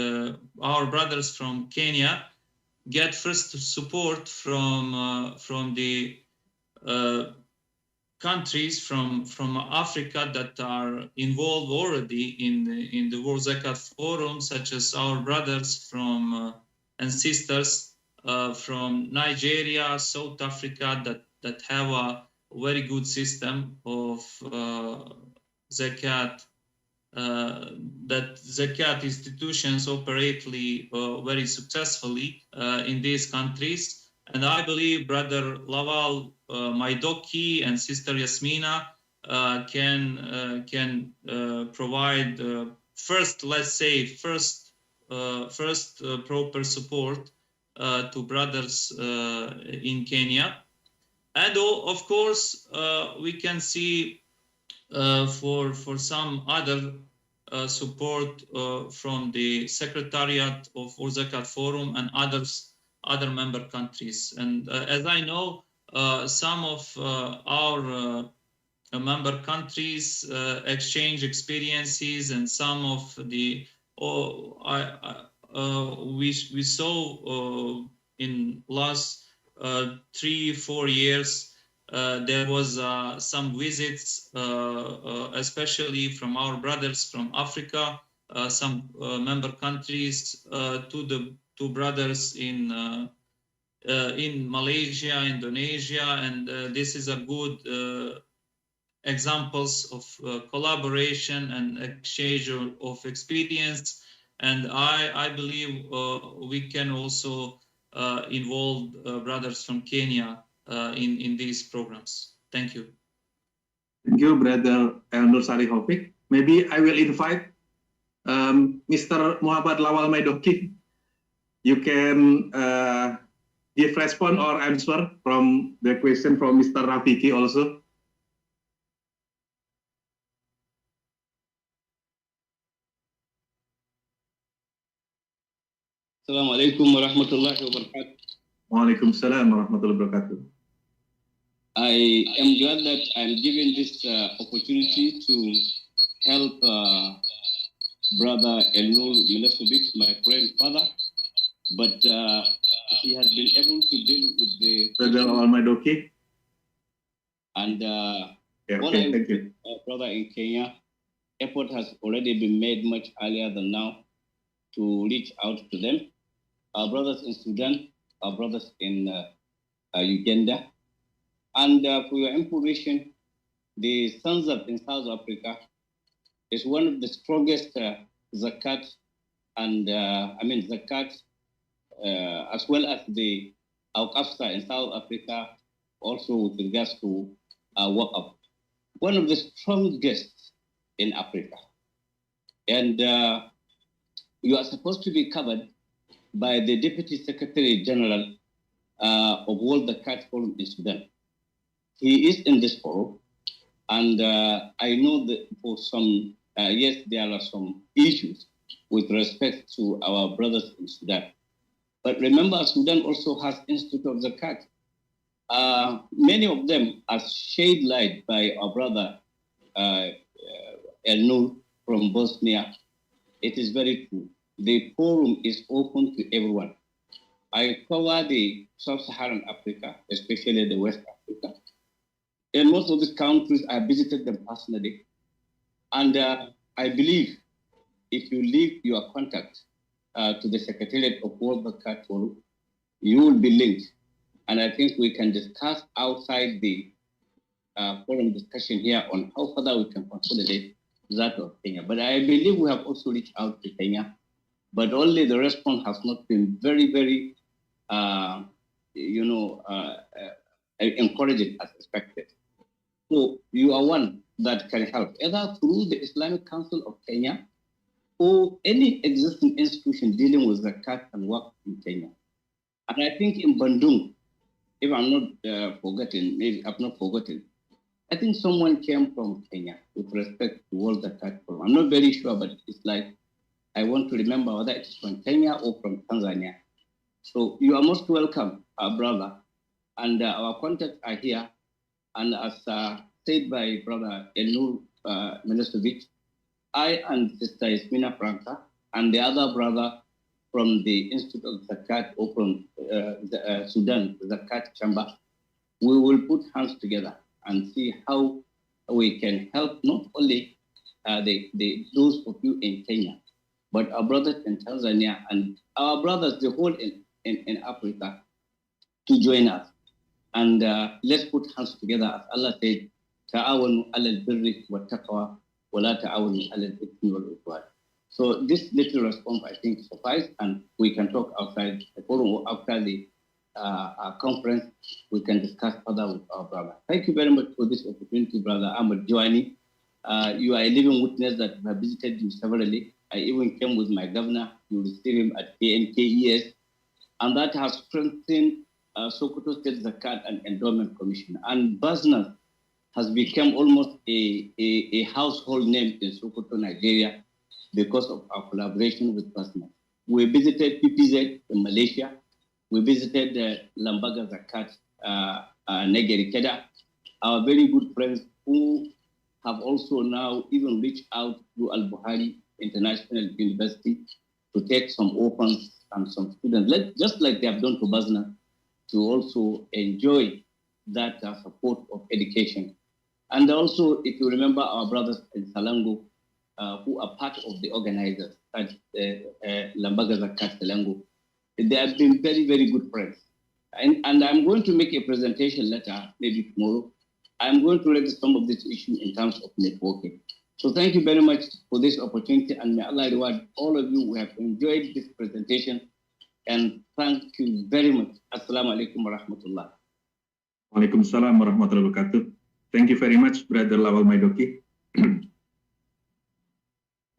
our brothers from Kenya get first support from the countries from Africa that are involved already in the World Zakat Forum, such as our brothers from and sisters from Nigeria, South Africa, that have a very good system of zakat. That zakat institutions operate very successfully in these countries. And I believe Brother Lawal Maidoki and Sister Yasmina can provide first proper support to brothers in Kenya. And of course, we can see for some other support from the Secretariat of World Zakat Forum and other member countries. And as I know, some of our member countries exchange experiences, and some of the we saw in last 3-4 years there was some visits, especially from our brothers from Africa, some member countries, to the two brothers in Malaysia, Indonesia, and this is a good examples of collaboration and exchange of experience. And I believe we can also involve brothers from Kenya in these programs. Thank you. Thank you, Brother Nur Sari Hofik. Maybe I will invite Mr. Muhammad Lawal Maidoki. You can give response or answer from the question from Mr. Rafiki also. Assalamualaikum warahmatullahi wabarakatuh. Waalaikumsalam warahmatullahi wabarakatuh. I am glad that I'm given this opportunity to help Brother Elnur Milosevic, my friend father, but he has been able to deal with the Brother Almaidoki. And okay, thank you. Brother in Kenya, effort has already been made much earlier than now to reach out to them. Our brothers in Sudan, our brothers in Uganda. And for your information, the Sons of in South Africa is one of the strongest Zakat and Zakat, as well as the Waqf in South Africa, also with regards to Waqf. One of the strongest in Africa. And you are supposed to be covered by the Deputy Secretary General of World Zakat Forum in Sudan. He is in this forum, and I know that for some, yes, there are some issues with respect to our brothers in Sudan. But remember, Sudan also has Institute of Zakat. Many of them are shed light by our brother Elnur from Bosnia. It is very true. The forum is open to everyone. I cover the sub-Saharan Africa, especially the West Africa. In most of these countries, I visited them personally. And I believe if you leave your contact to the Secretariat of World Zakat Forum, you will be linked. And I think we can discuss outside the forum discussion here on how further we can consolidate that of Kenya. But I believe we have also reached out to Kenya, but only the response has not been very, very, encouraging as expected. So you are one that can help, either through the Islamic Council of Kenya or any existing institution dealing with Zakat and Waqf in Kenya. And I think in Bandung, if I'm not forgetting, maybe I've not forgotten, I think someone came from Kenya with respect to World Zakat Forum. I'm not very sure, but it's like, I want to remember whether it's from Kenya or from Tanzania. So you are most welcome, our brother. And our contacts are here. And as said by Brother Elnur Milosevic, I and Sister Ismina Franca and the other brother from the Institute of Zakat or from Sudan, the Zakat Chamber, we will put hands together and see how we can help not only those of you in Kenya, but our brothers in Tanzania and our brothers, the whole in Africa, to join us. And let's put hands together, as Allah said, "Ta'awanu 'alal birri wat taqwa, wa la ta'awanu 'alal ithmi wal 'udwan." So this little response, I think, suffices, and we can talk outside the forum or after the conference. We can discuss further with our brother. Thank you very much for this opportunity, Brother Ahmed Joani. You are a living witness that I have visited you severally. I even came with my governor. You received him at KNKES, and that has strengthened Sokoto State Zakat and Endowment Commission. And Basnas has become almost a household name in Sokoto, Nigeria, because of our collaboration with Basnas. We visited PPZ in Malaysia. We visited Lambaga Zakat, Negeri Keda. Our very good friends who have also now even reached out to Al-Buhari International University to take some orphans and some students, just like they have done to Basna, to also enjoy that support of education. And also, if you remember our brothers in Salango, who are part of the organizers at Lambaga Zakat Salango, they have been very, very good friends. And I'm going to make a presentation later, maybe tomorrow. I'm going to raise some of this issue in terms of networking. So thank you very much for this opportunity, and may Allah reward all of you who have enjoyed this presentation. And thank you very much. Assalamu alaikum wa rahmatullah. Waalaikumsalam warahmatullahi wabarakatuh. Thank you very much, Brother Lawal Maidoki.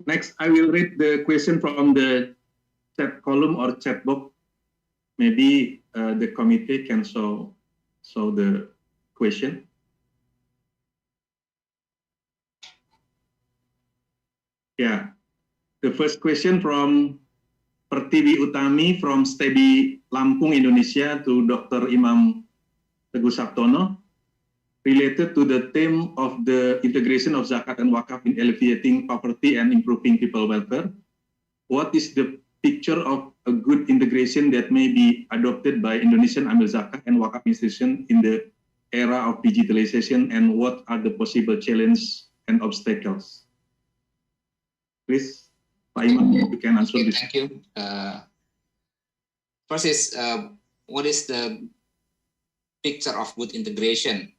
Next, I will read the question from the chat column or chat box. Maybe the committee can show the question. Yeah, the first question from Pertiwi Utami from STEBI Lampung, Indonesia to Dr. Imam Teguh Sabtono, related to the theme of the integration of zakat and wakaf in alleviating poverty and improving people welfare. What is the picture of a good integration that may be adopted by Indonesian Amil Zakat and Wakaf institution in the era of digitalization, and what are the possible challenges and obstacles? Please, Pak Imam, you can answer this. Thank you. First is, what is the picture of good integration?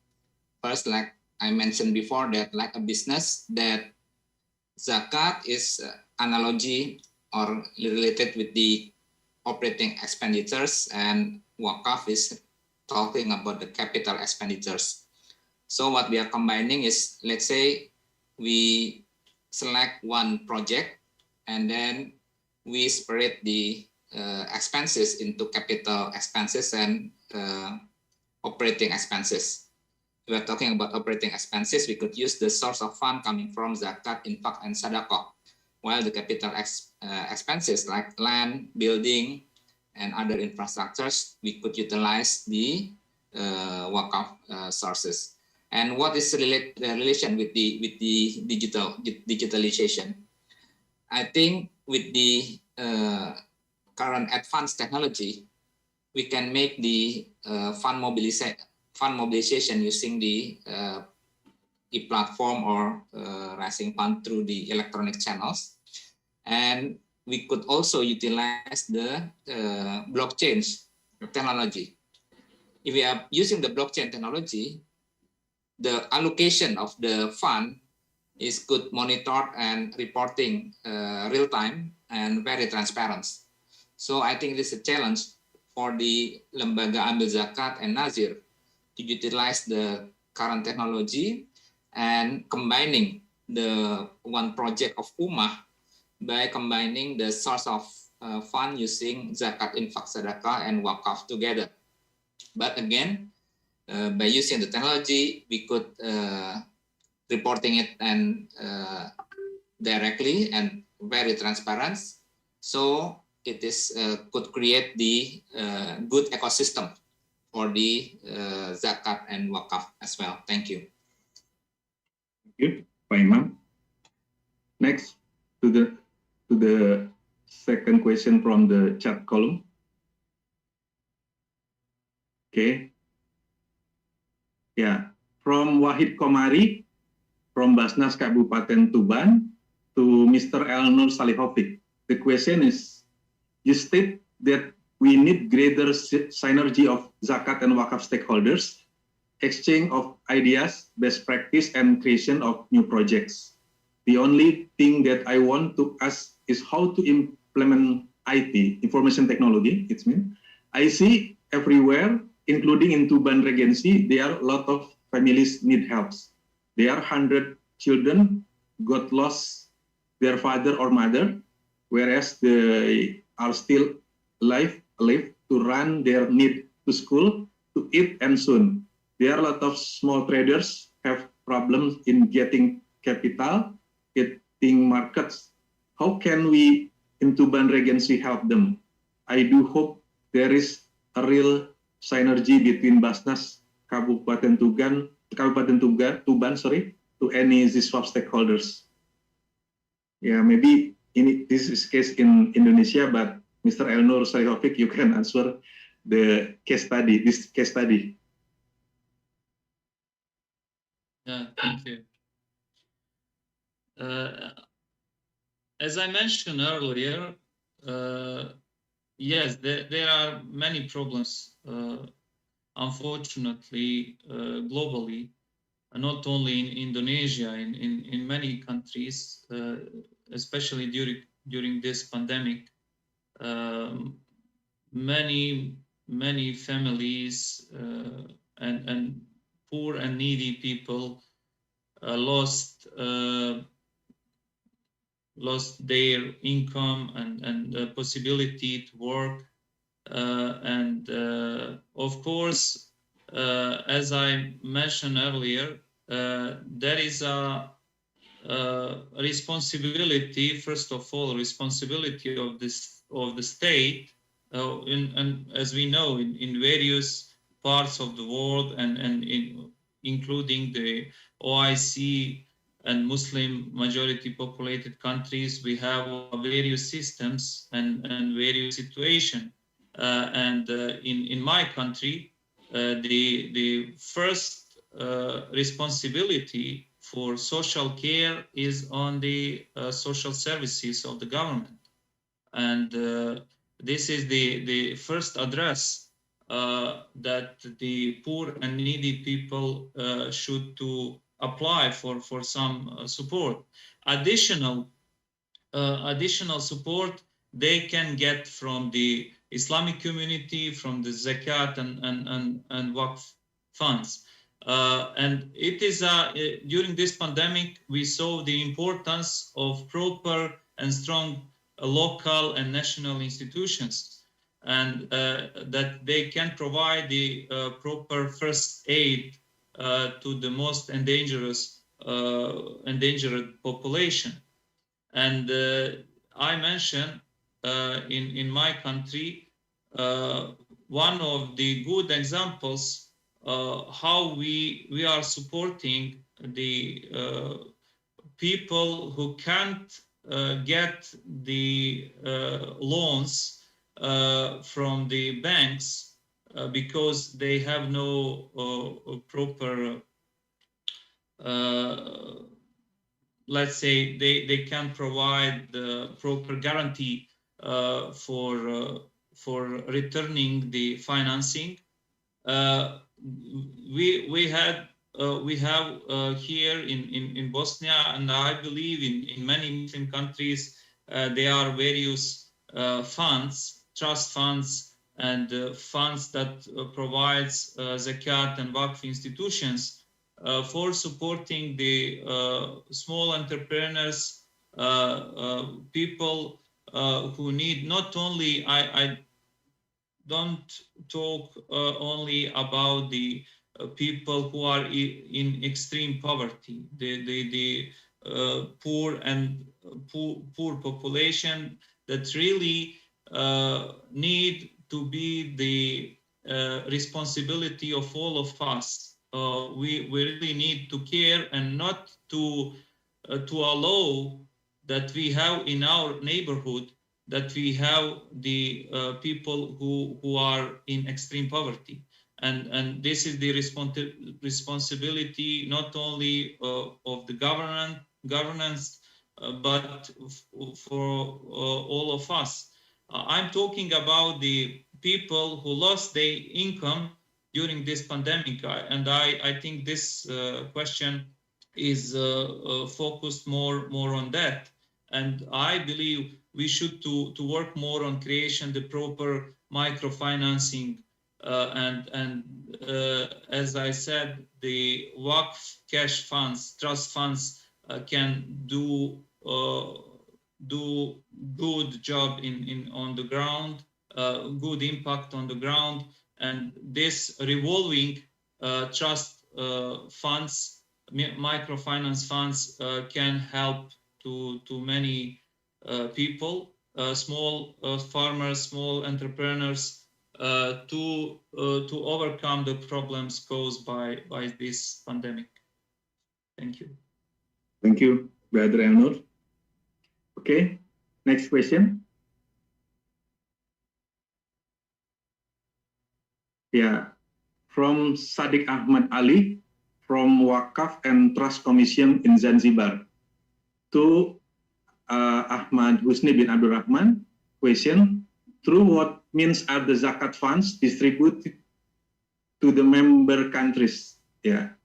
First, like I mentioned before, that like a business, that zakat is analogy or related with the operating expenditures, and wakaf is talking about the capital expenditures. So what we are combining is, let's say we select one project and then we spread the expenses into capital expenses and operating expenses. We are talking about operating expenses, we could use the source of fund coming from zakat, infak, and sadaqah. While the capital expenses like land, building, and other infrastructures, we could utilize the wakaf sources. And what is the relation with the digitalization? I think with the current advanced technology, we can make the fund mobilization using the e-platform or raising fund through the electronic channels. And we could also utilize the blockchain technology. If we are using the blockchain technology, the allocation of the fund is good monitored and reporting real time and very transparent. So I think this is a challenge for the Lembaga Amil Zakat and Nazir to utilize the current technology and combining the one project of Ummah by combining the source of fund using zakat, infak, sadaqah, and wakaf together. But again, by using the technology, we could reporting it and directly and very transparent. So it is could create the good ecosystem for the zakat and wakaf as well. Thank you. Thank you, Pak Imam. Next, to the second question from the chat column. Okay. Yeah, from Wahid Komari, from Basnas Kabupaten Tuban to Mr. Elnur Salihovic. The question is, you state that we need greater synergy of zakat and wakaf stakeholders, exchange of ideas, best practice, and creation of new projects. The only thing that I want to ask is how to implement IT, information technology, it's mean. I see everywhere, including in Tuban Regency, there are a lot of families need help. There are 100 children got lost their father or mother, whereas they are still alive to run their need to school, to eat, and soon. There are a lot of small traders have problems in getting capital, getting markets. How can we in Tuban Regency help them? I do hope there is a real synergy between Basnas Kabupaten Kabupaten Tuban, to any ZSWAP stakeholders. Yeah, maybe this is case in Indonesia, but Mr. Elnur Salihovic, you can answer the case study, this case study. Yeah, thank you. As I mentioned earlier, yes, there are many problems, unfortunately, globally, not only in Indonesia, in many countries, especially during this pandemic. Many families and poor and needy people lost their income and the possibility to work, and of course, as I mentioned earlier, there is a responsibility, first of all, responsibility of the state, and as we know, in various parts of the world, and including the OIC and Muslim majority populated countries, we have various systems and various situations. And in my country, the first responsibility for social care is on the social services of the government. And this is the first address that the poor and needy people should to apply for some support. Additional support they can get from the Islamic community, from the Zakat and Waqf funds. And it is during this pandemic, we saw the importance of proper and strong local and national institutions, and that they can provide the proper first aid to the most endangered population. And I mentioned in my country one of the good examples how we are supporting the people who can't get the loans from the banks because they have no proper, let's say, they can't provide the proper guarantee for returning the financing. We have here in Bosnia, and I believe in many Muslim countries, there are various funds, trust funds, and funds that provides Zakat and Waqf institutions for supporting the small entrepreneurs, people who need not only, I don't talk only about the people who are in extreme poverty, the poor and poor population that really need to be the responsibility of all of us. We really need to care and not to allow that we have in our neighborhood that we have the people who are in extreme poverty. And this is the responsibility not only of the governance, but for all of us. I'm talking about the people who lost their income during this pandemic, and I think this question is focused more on that. And I believe we should to work more on creation the proper microfinancing, and as I said, the Waqf cash funds, trust funds can do good job on the ground, good impact on the ground, and this revolving trust funds, microfinance funds can help to many people, small farmers, small entrepreneurs, to overcome the problems caused by this pandemic. Thank you. Thank you, Brother Elnur. Okay, next question. Yeah, from Sadiq Ahmad Ali from Waqf and Trust Commission in Zanzibar to Ahmad Husni bin Abdul Rahman. Question: through what means are the zakat funds distributed to the member countries? Yeah.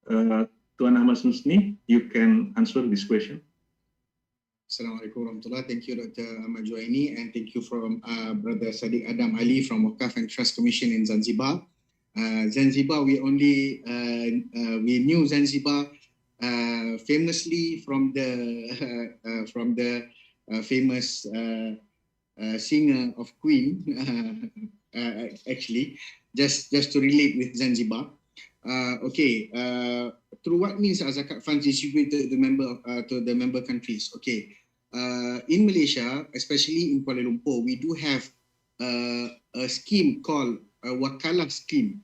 Tuan Ahmad Husni, you can answer this question. Assalamualaikum warahmatullahi. Thank you, Dr. Ahmad Juaini, and thank you from Brother Sadiq Adam Ali from Waqf and Trust Commission in Zanzibar. Zanzibar, we knew Zanzibar famously from the famous singer of Queen. Actually, just to relate with Zanzibar. Through what means are zakat funds distributed to the member countries? Okay, in Malaysia, especially in Kuala Lumpur, we do have a scheme called a Wakalah scheme.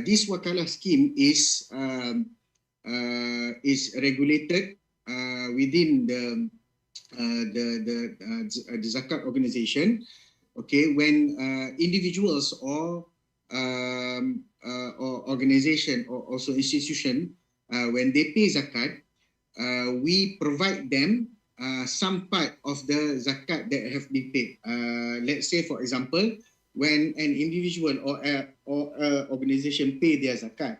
This Wakalah scheme is regulated within the zakat organization. Okay, when individuals or organization or also institution, when they pay zakat, we provide them some part of the zakat that have been paid. Let's say, for example, when an individual or organization pay their zakat,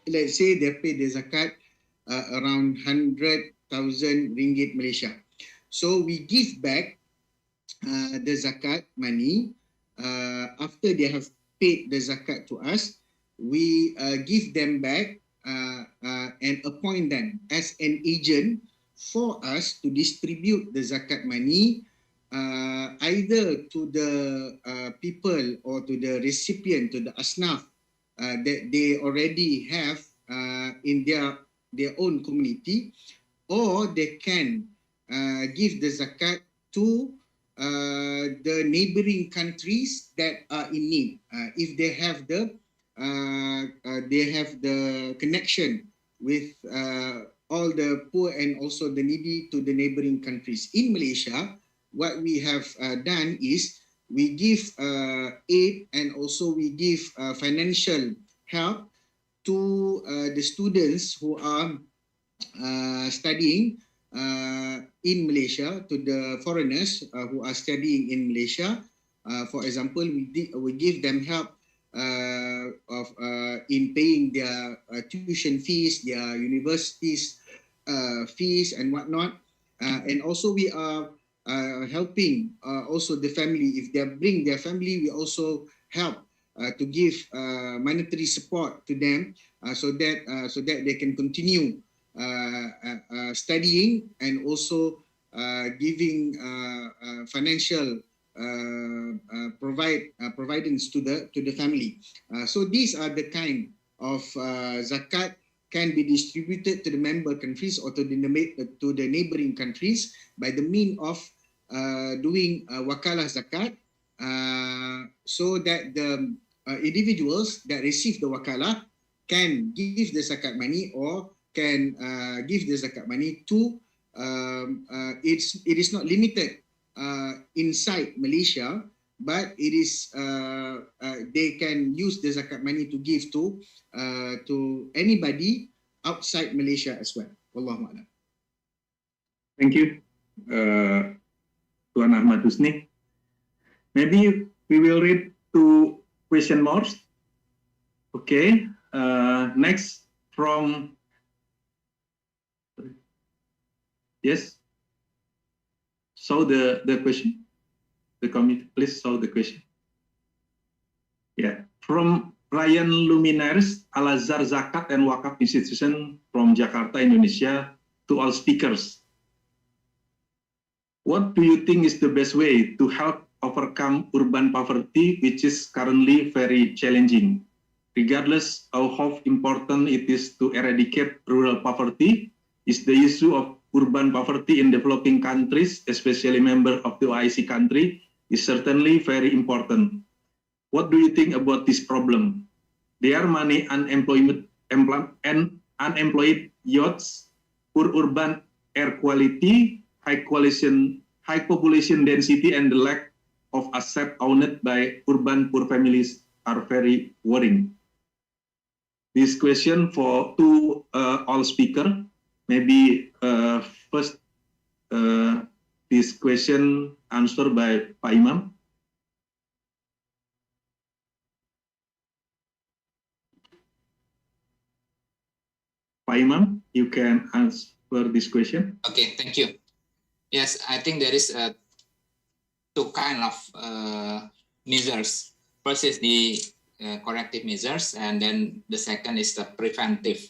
let's say they pay their zakat around 100,000 ringgit Malaysia. So we give back the zakat money after they have paid the zakat to us. We give them back and appoint them as an agent for us to distribute the zakat money either to the people or to the recipient, to the asnaf that they already have in their own community, or they can give the zakat to the neighboring countries that are in need, if they have the connection with all the poor and also the needy to the neighboring countries. In Malaysia, what we have done is we give aid and also we give financial help to the students who are studying in Malaysia, to the foreigners who are studying in Malaysia. For example, we give them help in paying their tuition fees, their universities fees and whatnot, and also we are helping also the family. If they bring their family, we also help to give monetary support to them so that they can continue studying, and also giving financial providence to the family. So these are the kind of zakat can be distributed to the member countries or to the neighboring countries by the mean of doing wakalah zakat, so that the individuals that receive the wakalah can give the zakat money or can give the zakat money to it is not limited inside Malaysia, but it is they can use the zakat money to give to anybody outside Malaysia as well. Wallahu a'lam. Thank you, Tuan Ahmad Husni. Maybe we will read two question more. Okay, next from, yes. So the question, the committee, please show the question. Yeah, from Ryan Luminares, Al-Azhar Zakat and Waqf Institution from Jakarta, Indonesia, to all speakers. What do you think is the best way to help overcome urban poverty, which is currently very challenging? Regardless of how important it is to eradicate rural poverty, is the issue of urban poverty in developing countries, especially member of the OIC country, is certainly very important. What do you think about this problem? There are many unemployed youths, poor urban air quality, high population density, and the lack of asset owned by urban poor families are very worrying. This question for all speaker. Maybe first this question answered by Pak Imam. Pak Imam, you can answer this question. Okay, thank you. Yes, I think there is two kind of measures. First is the corrective measures, and then the second is the preventive.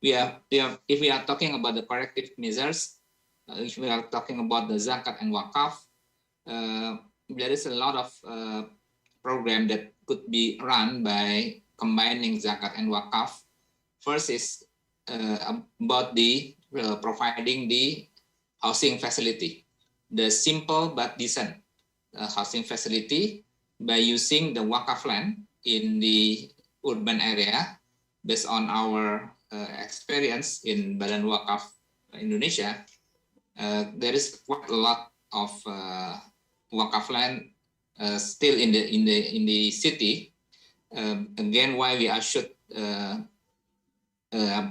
If we are talking about the corrective measures, if we are talking about the zakat and wakaf, there is a lot of program that could be run by combining zakat and wakaf. First is about the providing the housing facility, the simple but decent housing facility by using the wakaf land in the urban area. Based on our experience in Badan Waqaf Indonesia, there is quite a lot of wakaf land still in the city. Again, why we should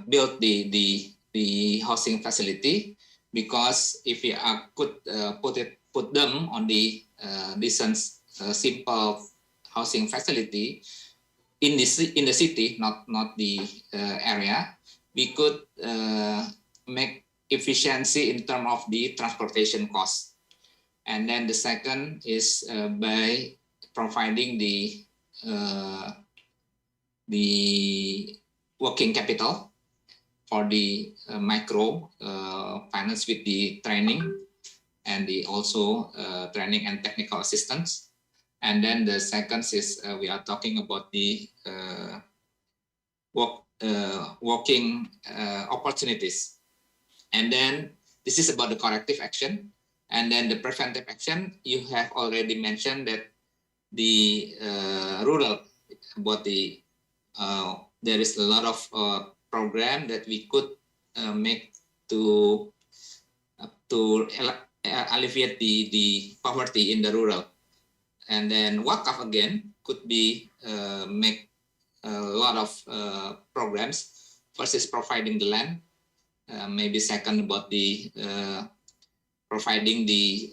build the housing facility, because if we could put them on the decent simple housing facility in the city, not the area, we could make efficiency in terms of the transportation cost. And then the second is by providing the working capital for the micro finance with the training and the also training and technical assistance. And then the second is we are talking about the working opportunities. And then this is about the corrective action. And then the preventive action, you have already mentioned that the rural, about the there is a lot of program that we could make to alleviate the poverty in the rural. And then Waqf again could be make a lot of programs. First is providing the land, maybe second about the providing the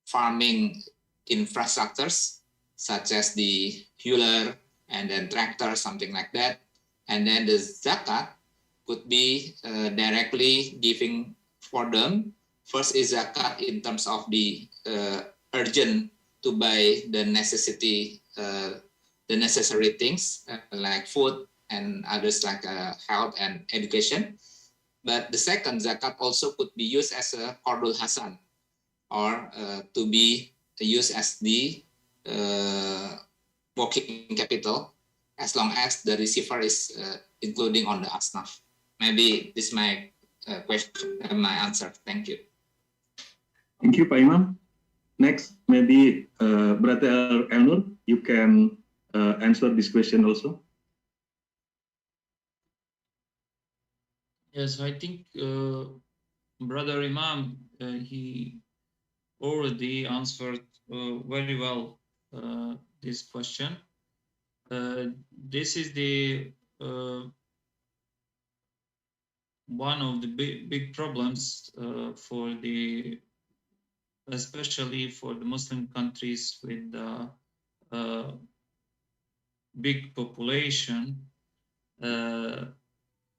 farming infrastructures such as the huller and then tractor, something like that. And then the zakat could be directly giving for them. First is zakat in terms of the urgent to buy the necessary things like food and others like health and education. But the second zakat also could be used as a qardul hasan, or to be used as the working capital, as long as the receiver is including on the asnaf. Maybe this is my question, my answer. Thank you. Thank you, Pak Imam. Next, maybe Brother Elnur, you can answer this question also. Yes, I think Brother Imam, he already answered very well this question. This is the one of the big problems for especially for the Muslim countries with big population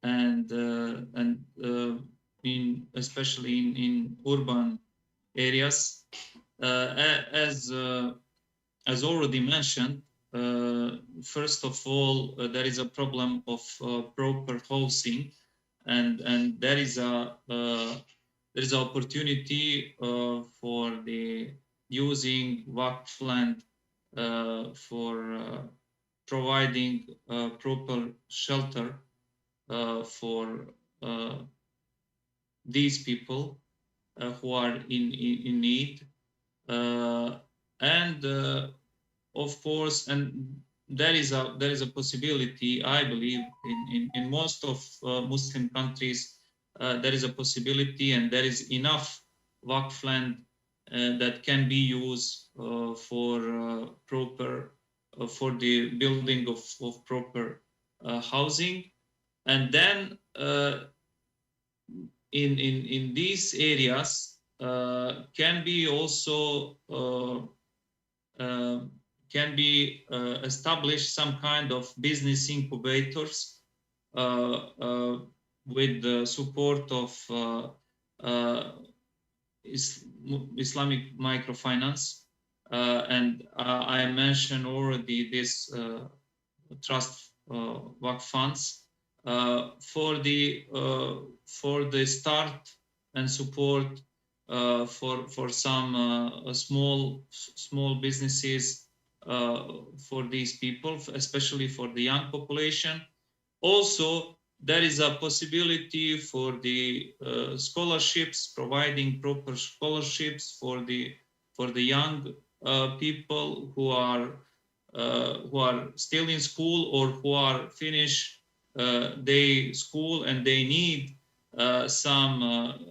and especially in urban areas, as already mentioned. First of all, there is a problem of proper housing, and there is a opportunity for the using Waqf land for providing proper shelter for these people who are in need. and of course, and there is a possibility, I believe, in most of Muslim countries, there is a possibility and there is enough Waqf land that can be used for proper for the building of proper housing. And then in these areas can be also can be established some kind of business incubators with the support of Islamic microfinance. And I mentioned already this trust Waqf funds for the start and support for some small businesses for these people, especially for the young population. Also, there is a possibility for the scholarships, providing proper scholarships for the young people who are still in school or who are finished their school and they need some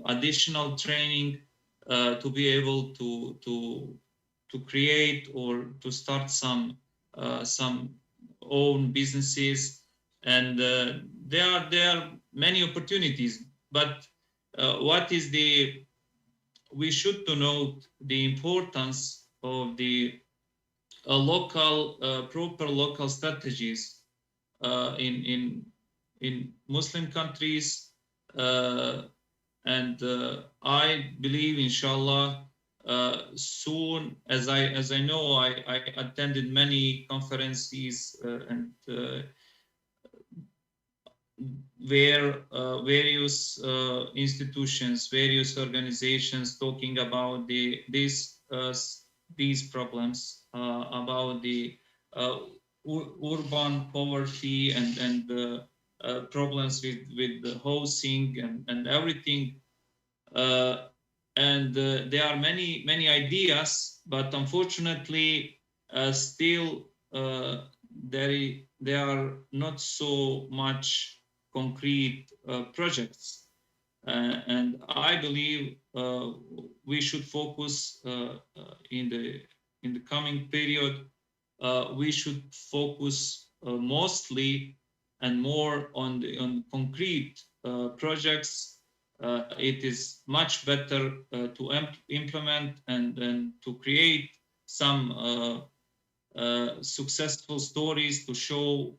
additional training to be able to create or to start some own businesses. And there are many opportunities, but we should to note the importance of the proper local strategies in Muslim countries, and I believe, inshallah, soon, as I know, I attended many conferences and where various institutions, various organizations talking about these problems, about the urban poverty and problems with the housing and everything. And there are many ideas, but unfortunately, still there are not so much concrete projects. And I believe we should focus in the coming period. We should focus mostly and more on the concrete projects. It is much better to implement and to create some successful stories to show.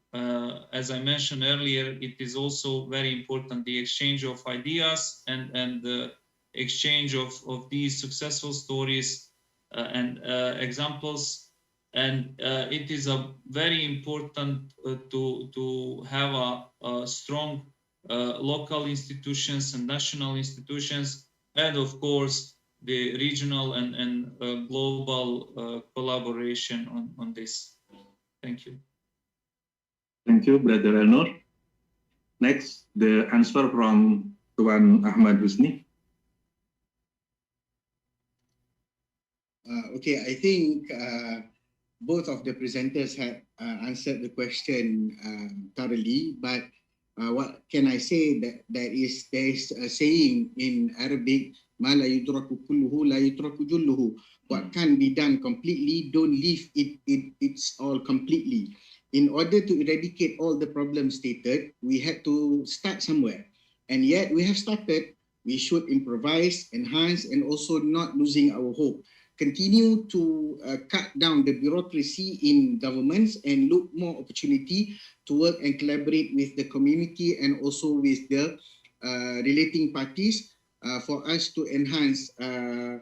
As I mentioned earlier, it is also very important, the exchange of ideas and the exchange of these successful stories and examples. And it is very important to have a strong local institutions and national institutions, and of course the regional and global collaboration on this. Thank you. Thank you, Brother Elnur. Next, the answer from Tuan Ahmad Husni. Okay, I think both of the presenters had answered the question thoroughly, but what can I say? That there is a saying in Arabic, "Ma la yudraku kulluhu la yudraku julluhu." What can be done completely, don't leave it's all completely. In order to eradicate all the problems stated, we had to start somewhere, and yet we have started. We should improvise, enhance, and also not losing our hope. Continue to cut down the bureaucracy in governments and look more opportunity to work and collaborate with the community and also with the relating parties for us to enhance the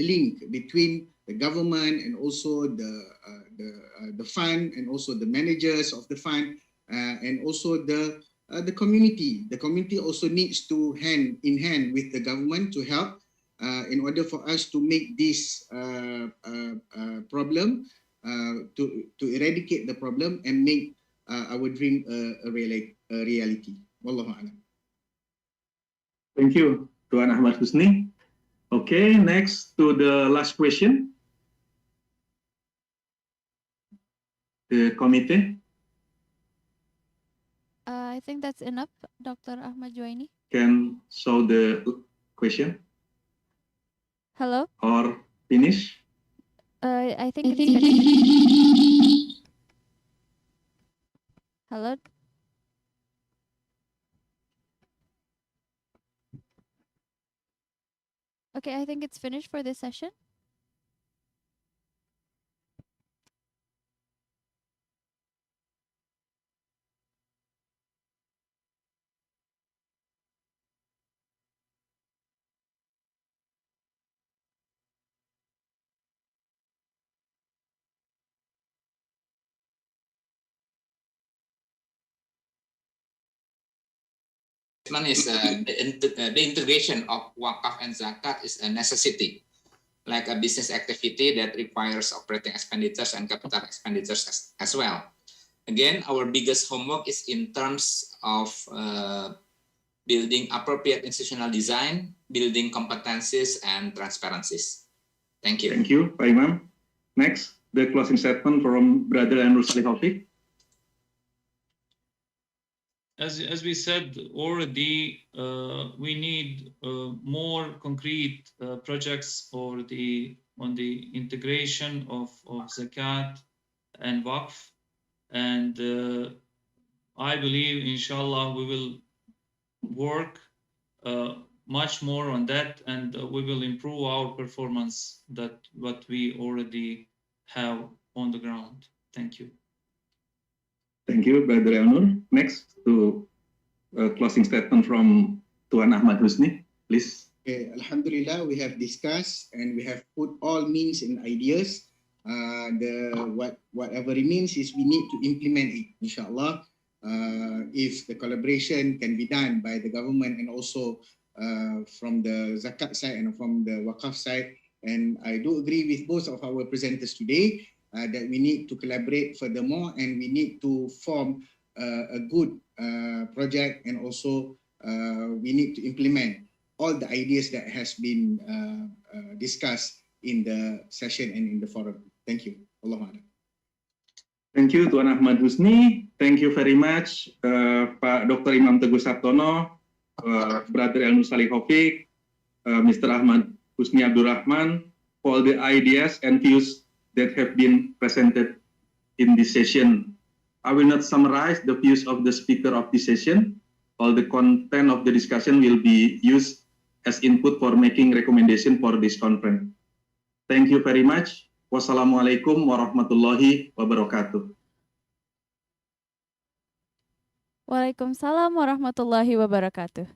link between the government and also the fund and also the managers of the fund and also the community. The community also needs to hand in hand with the government to help in order for us to make this problem, to eradicate the problem and make our dream a reality. Wallahu a'lam. Thank you, Tuan Ahmad Husni. Okay, next to the last question. The committee I think that's enough, Dr. Ahmad Juwaini. can show the question Hello? or finish. I think it's finished. Hello? Okay, I think it's finished for this session. One is the integration of Waqf and Zakat is a necessity, like a business activity that requires operating expenditures and capital expenditures as well. Again, our biggest homework is in terms of building appropriate institutional design, building competencies and transparencies. Thank you. Thank you, Pak Imam. Next, the closing statement from Brother Andrew Salihovic. As we said already, we need more concrete projects on the integration of Zakat and Waqf, and I believe, inshallah, we will work much more on that, and we will improve our performance that what we already have on the ground. Thank you. Thank you, Brother Elnur. Next, to closing statement from Tuan Ahmad Husni, please. Okay, Alhamdulillah, we have discussed and we have put all means and ideas. Whatever remains is we need to implement it, inshallah. If the collaboration can be done by the government and also from the Zakat side and from the Waqf side, and I do agree with both of our presenters today that we need to collaborate furthermore and we need to form a good project, and also we need to implement all the ideas that has been discussed in the session and in the forum. Thank you. Allahumma. Thank you, Tuan Ahmad Husni. Thank you very much, Pak Dr. Imam Teguh Sabtono, Brother Elnur Salihovic, Mr. Ahmad Husni Abdul Rahman, for all the ideas and views that have been presented in this session. I will not summarize the views of the speaker of this session. All the content of the discussion will be used as input for making recommendation for this conference. Thank you very much. Wassalamualaikum warahmatullahi wabarakatuh. Waalaikumsalam warahmatullahi wabarakatuh.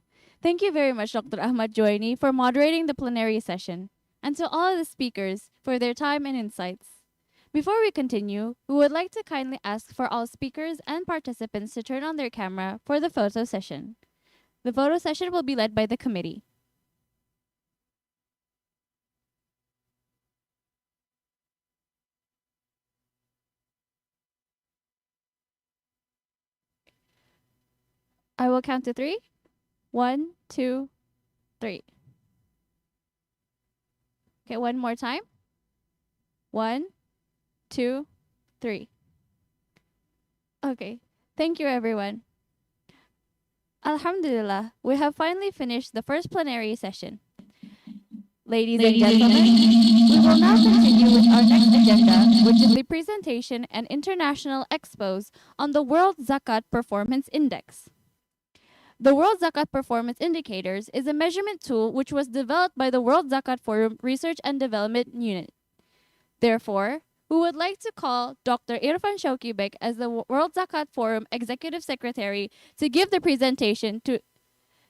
Thank you very much, Dr. Ahmad Juwaini, for moderating the plenary session, and to all of the speakers for their time and insights. Before we continue, we would like to kindly ask for all speakers and participants to turn on their camera for the photo session. The photo session will be led by the committee. I will count to 3. 1, 2, 3. Okay, one more time. 1, 2, 3. Okay, thank you everyone. Alhamdulillah, we have finally finished the first plenary session. Ladies and gentlemen, we will now continue with our next agenda, which is the presentation and international expos on the World Zakat Performance Index. The World Zakat Performance Indicators is a measurement tool which was developed by the World Zakat Forum Research and Development Unit. Therefore, we would like to call Dr. Irfan Shauki Bek as the World Zakat Forum Executive Secretary to give the presentation to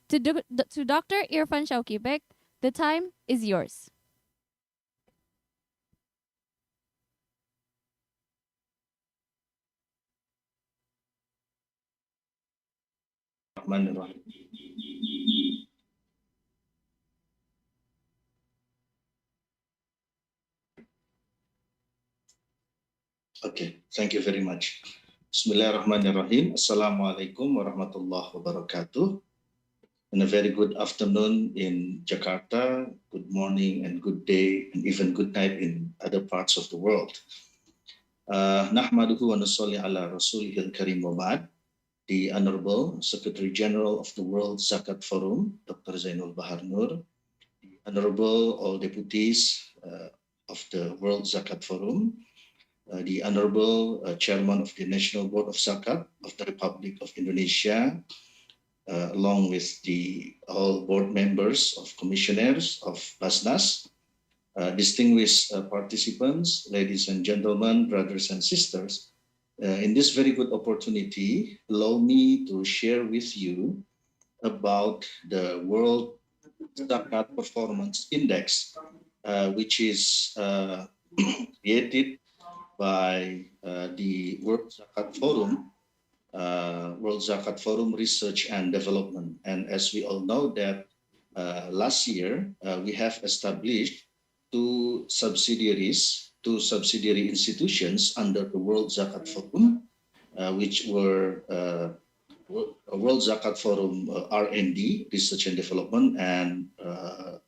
Dr. Irfan Shauki Bek. The time is yours. Okay, thank you very much. Bismillahirrahmanirrahim. Assalamualaikum warahmatullahi wabarakatuh. and a very good afternoon in Jakarta, good morning and good day, and even good night in other parts of the world. Nahmaduhu wa nusalli ala rasulihil karim wa ba'd. The Honorable Secretary General of the World Zakat Forum, Dr. Zainul Bahar Nur, the Honorable all deputies of the World Zakat Forum, the Honorable Chairman of the National Board of Zakat of the Republic of Indonesia, along with all board members of commissioners of Basnas, distinguished participants, ladies and gentlemen, brothers and sisters. In this very good opportunity, allow me to share with you about the World Zakat Performance Index, which is created by the World Zakat Forum, World Zakat Forum Research and Development. And as we all know that last year, we have established two subsidiary institutions under the World Zakat Forum, which were World Zakat Forum R&D, Research and Development, and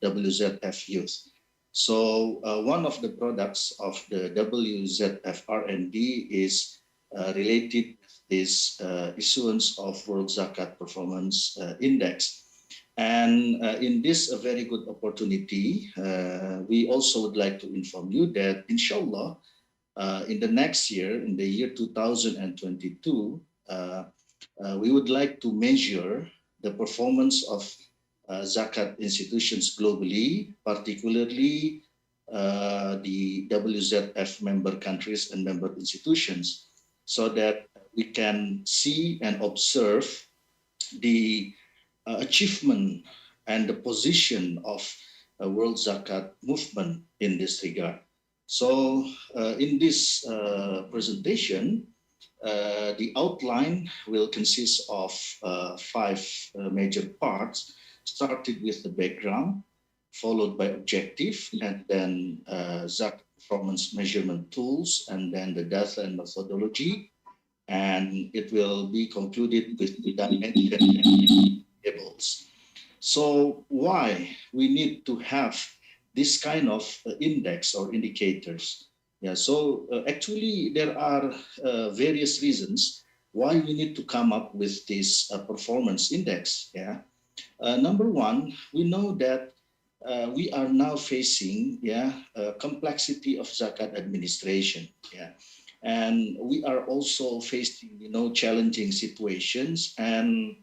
WZF Youth. So one of the products of the WZF R&D is related to this issuance of World Zakat Performance Index. And in this very good opportunity, we also would like to inform you that, inshallah, in the next year, in the year 2022, we would like to measure the performance of Zakat institutions globally, particularly the WZF member countries and member institutions, so that we can see and observe the achievement and the position of World Zakat movement in this regard. So in this presentation, the outline will consist of 5 major parts, started with the background, followed by objective, and then Zakat performance measurement tools, and then the data and methodology, and it will be concluded with the dimension tables. So why we need to have this kind of index or indicators? Yeah, so actually there are various reasons why we need to come up with this performance index. Yeah, number one, we know that we are now facing complexity of zakat administration. Yeah, and we are also facing challenging situations and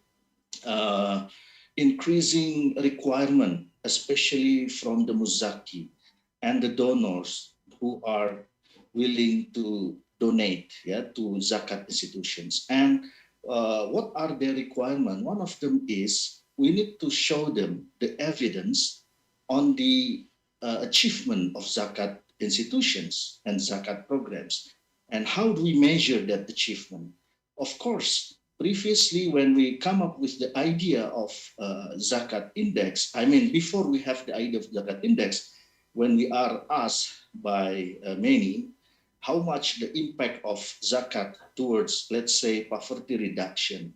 increasing requirement, especially from the muzaki and the donors who are willing to donate to zakat institutions. And what are their requirements? One of them is we need to show them the evidence on the achievement of zakat institutions and zakat programs. And how do we measure that achievement? Of course, previously, when we come up with the idea of zakat index, I mean, before we have the idea of zakat index, when we are asked by many how much the impact of zakat towards, let's say, poverty reduction,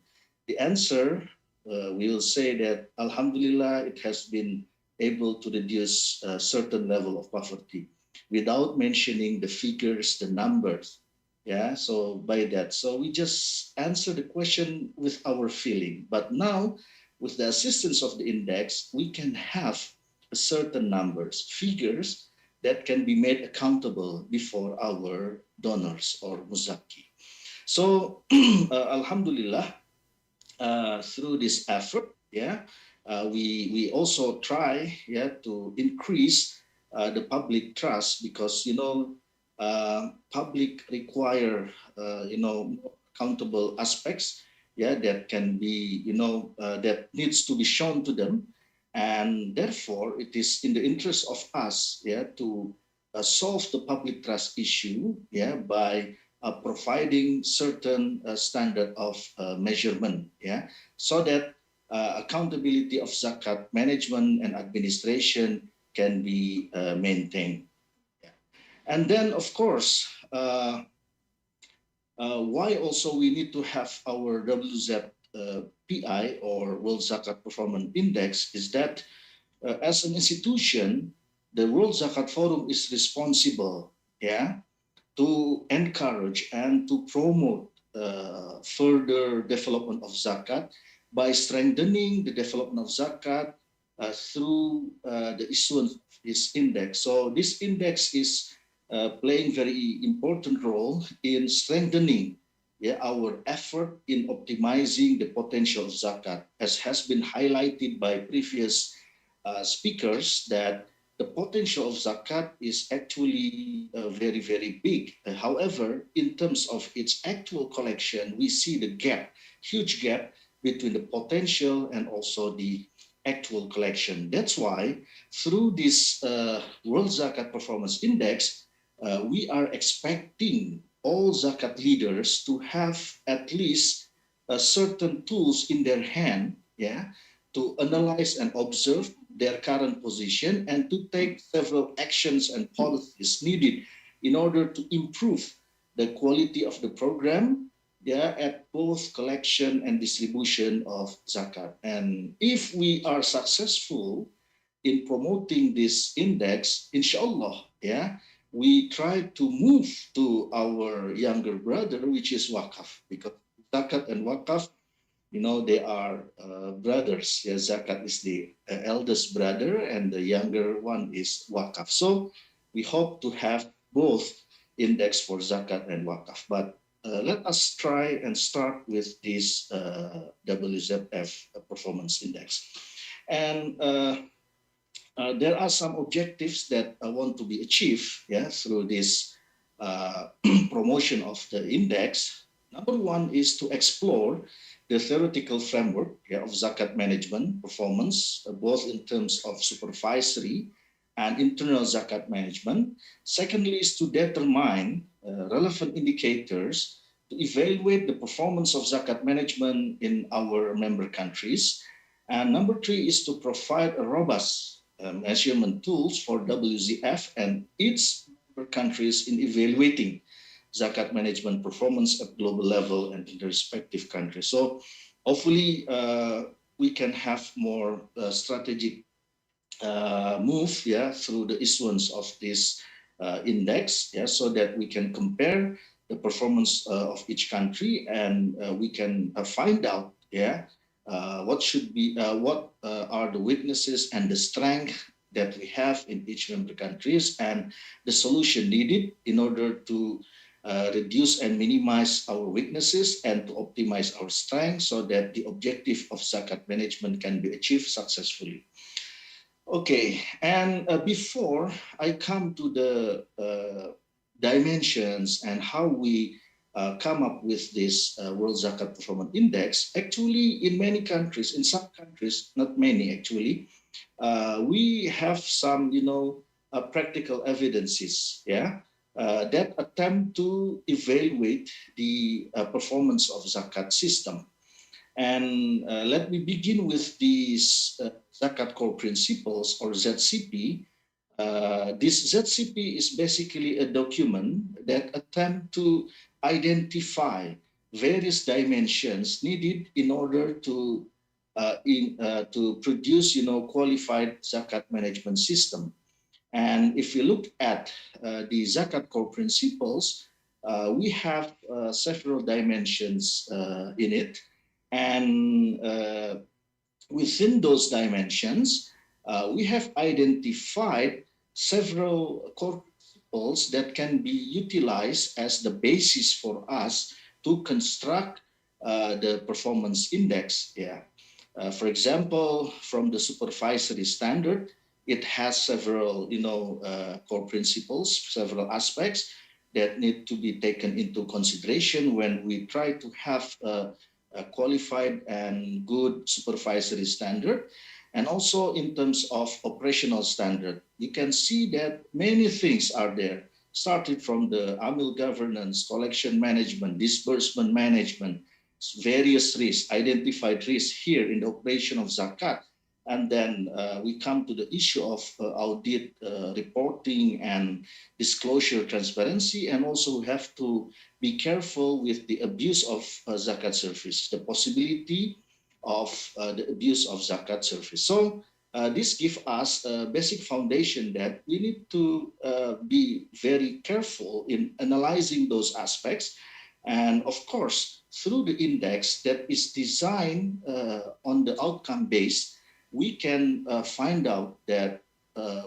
the answer will say that, Alhamdulillah, it has been able to reduce a certain level of poverty without mentioning the figures, the numbers. Yeah, so by that, so we just answer the question with our feeling. But now, with the assistance of the index, we can have a certain numbers, figures that can be made accountable before our donors or muzaki. So, Alhamdulillah, through this effort, we also try to increase the public trust, because public require accountable aspects that can be that needs to be shown to them, and therefore it is in the interest of us to solve the public trust issue by providing certain standard of measurement so that accountability of zakat management and administration can be maintained. And then, of course, why also we need to have our WZ PI or World Zakat Performance Index is that as an institution, the World Zakat Forum is responsible, to encourage and to promote further development of zakat by strengthening the development of zakat through the issuance of this index. So this index is playing very important role in strengthening our effort in optimizing the potential of zakat, as has been highlighted by previous speakers, that the potential of zakat is actually very, very big. However, in terms of its actual collection, we see the gap, huge gap between the potential and also the actual collection. That's why through this World Zakat Performance Index, we are expecting all zakat leaders to have at least certain tools in their hand, to analyze and observe their current position and to take several actions and policies needed in order to improve the quality of the program, at both collection and distribution of zakat. And if we are successful in promoting this index, inshallah, we try to move to our younger brother, which is Waqf, because zakat and Waqf, they are brothers. Zakat is the eldest brother and the younger one is Waqf. So we hope to have both index for zakat and Waqf. But let us try and start with this WZF performance index. And there are some objectives that want to be achieved through this promotion of the index. Number one is to explore the theoretical framework of zakat management performance, both in terms of supervisory and internal zakat management. Secondly is to determine relevant indicators to evaluate the performance of zakat management in our member countries. And number three is to provide a robust measurement tools for WZF and its member countries in evaluating zakat management performance at global level and in the respective countries. So hopefully we can have more strategic move through the issuance of this index, so that we can compare the performance of each country and we can find out what are the weaknesses and the strength that we have in each member countries and the solution needed in order to reduce and minimize our weaknesses and to optimize our strengths so that the objective of zakat management can be achieved successfully. Okay, and before I come to the dimensions and how we come up with this World Zakat Performance Index, actually in many countries, in some countries, not many actually, we have some, practical evidences, that attempt to evaluate the performance of zakat system. And let me begin with these Zakat Core Principles, or ZCP. This ZCP is basically a document that attempt to identify various dimensions needed in order to produce, qualified zakat management system. And if you look at the Zakat Core Principles, we have several dimensions in it. And within those dimensions, we have identified several core principles that can be utilized as the basis for us to construct the performance index. For example, from the supervisory standard, it has several, core principles, several aspects that need to be taken into consideration when we try to have a qualified and good supervisory standard. And also in terms of operational standard, you can see that many things are there, started from the AMIL governance, collection management, disbursement management, various risks, identified risks here in the operation of zakat, And then we come to the issue of audit reporting and disclosure transparency. And also we have to be careful with the abuse of zakat service, the possibility of the abuse of zakat service. So this gives us a basic foundation that we need to be very careful in analyzing those aspects. And of course, through the index that is designed on the outcome base, we can find out that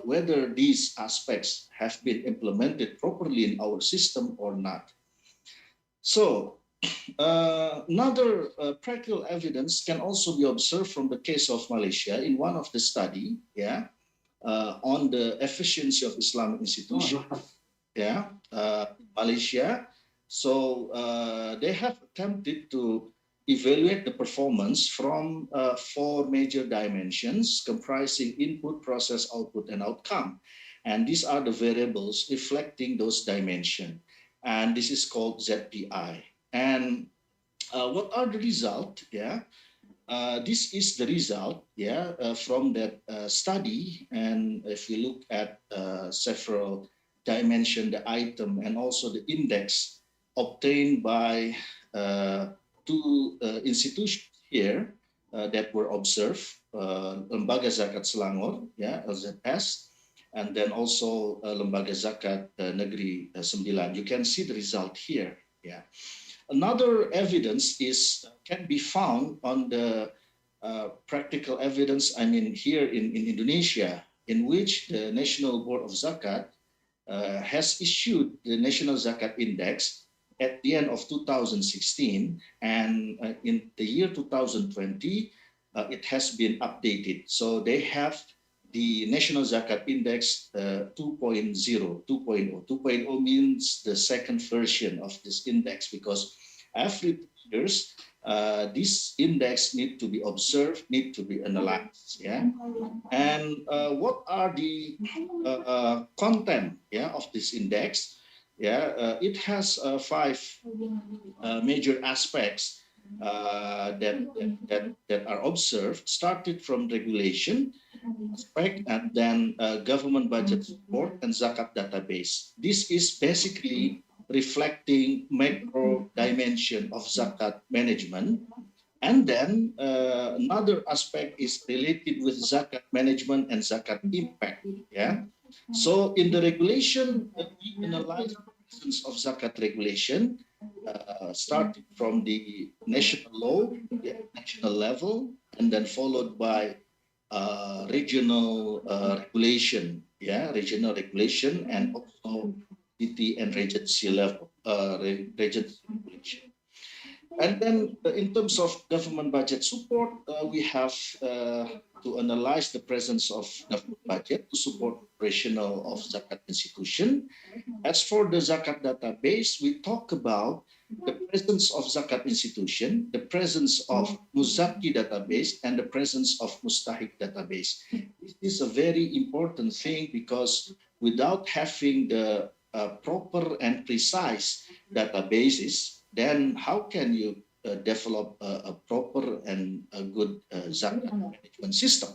whether these aspects have been implemented properly in our system or not. So another practical evidence can also be observed from the case of Malaysia in one of the study, on the efficiency of Islamic institutions, Malaysia. So they have attempted to evaluate the performance from 4 major dimensions comprising input, process, output, and outcome. And these are the variables reflecting those dimensions. And this is called ZPI. And what are the results? This is the result from that study. And if you look at several dimensions, the item, and also the index obtained by 2 institutions here that were observed, Lembaga Zakat Selangor, LZS, and then also Lembaga Zakat Negeri 9. You can see the result here. Another evidence can be found on the practical evidence, here in Indonesia, in which the National Board of Zakat has issued the National Zakat Index at the end of 2016, and in the year 2020, it has been updated. So they have the National Zakat Index 2.0. 2.0 means the second version of this index, because every 2 years, this index need to be observed, need to be analyzed. And what are the content of this index? It has 5 major aspects that are observed, started from regulation aspect, and then government budget support and zakat database. This is basically reflecting macro dimension of zakat management. And then another aspect is related with zakat management and zakat impact. So in the regulation, we analyze the presence of zakat regulation, starting from the national law, national level, and then followed by regional regulation, regional regulation, and also city and regency level, regency regulation. And then in terms of government budget support, we have to analyze the presence of government budget to support operational of zakat institution. As for the zakat database, we talk about the presence of zakat institution, the presence of muzaki database, and the presence of mustahik database. This is a very important thing, because without having the proper and precise databases, then how can you develop a proper and a good zakat management system?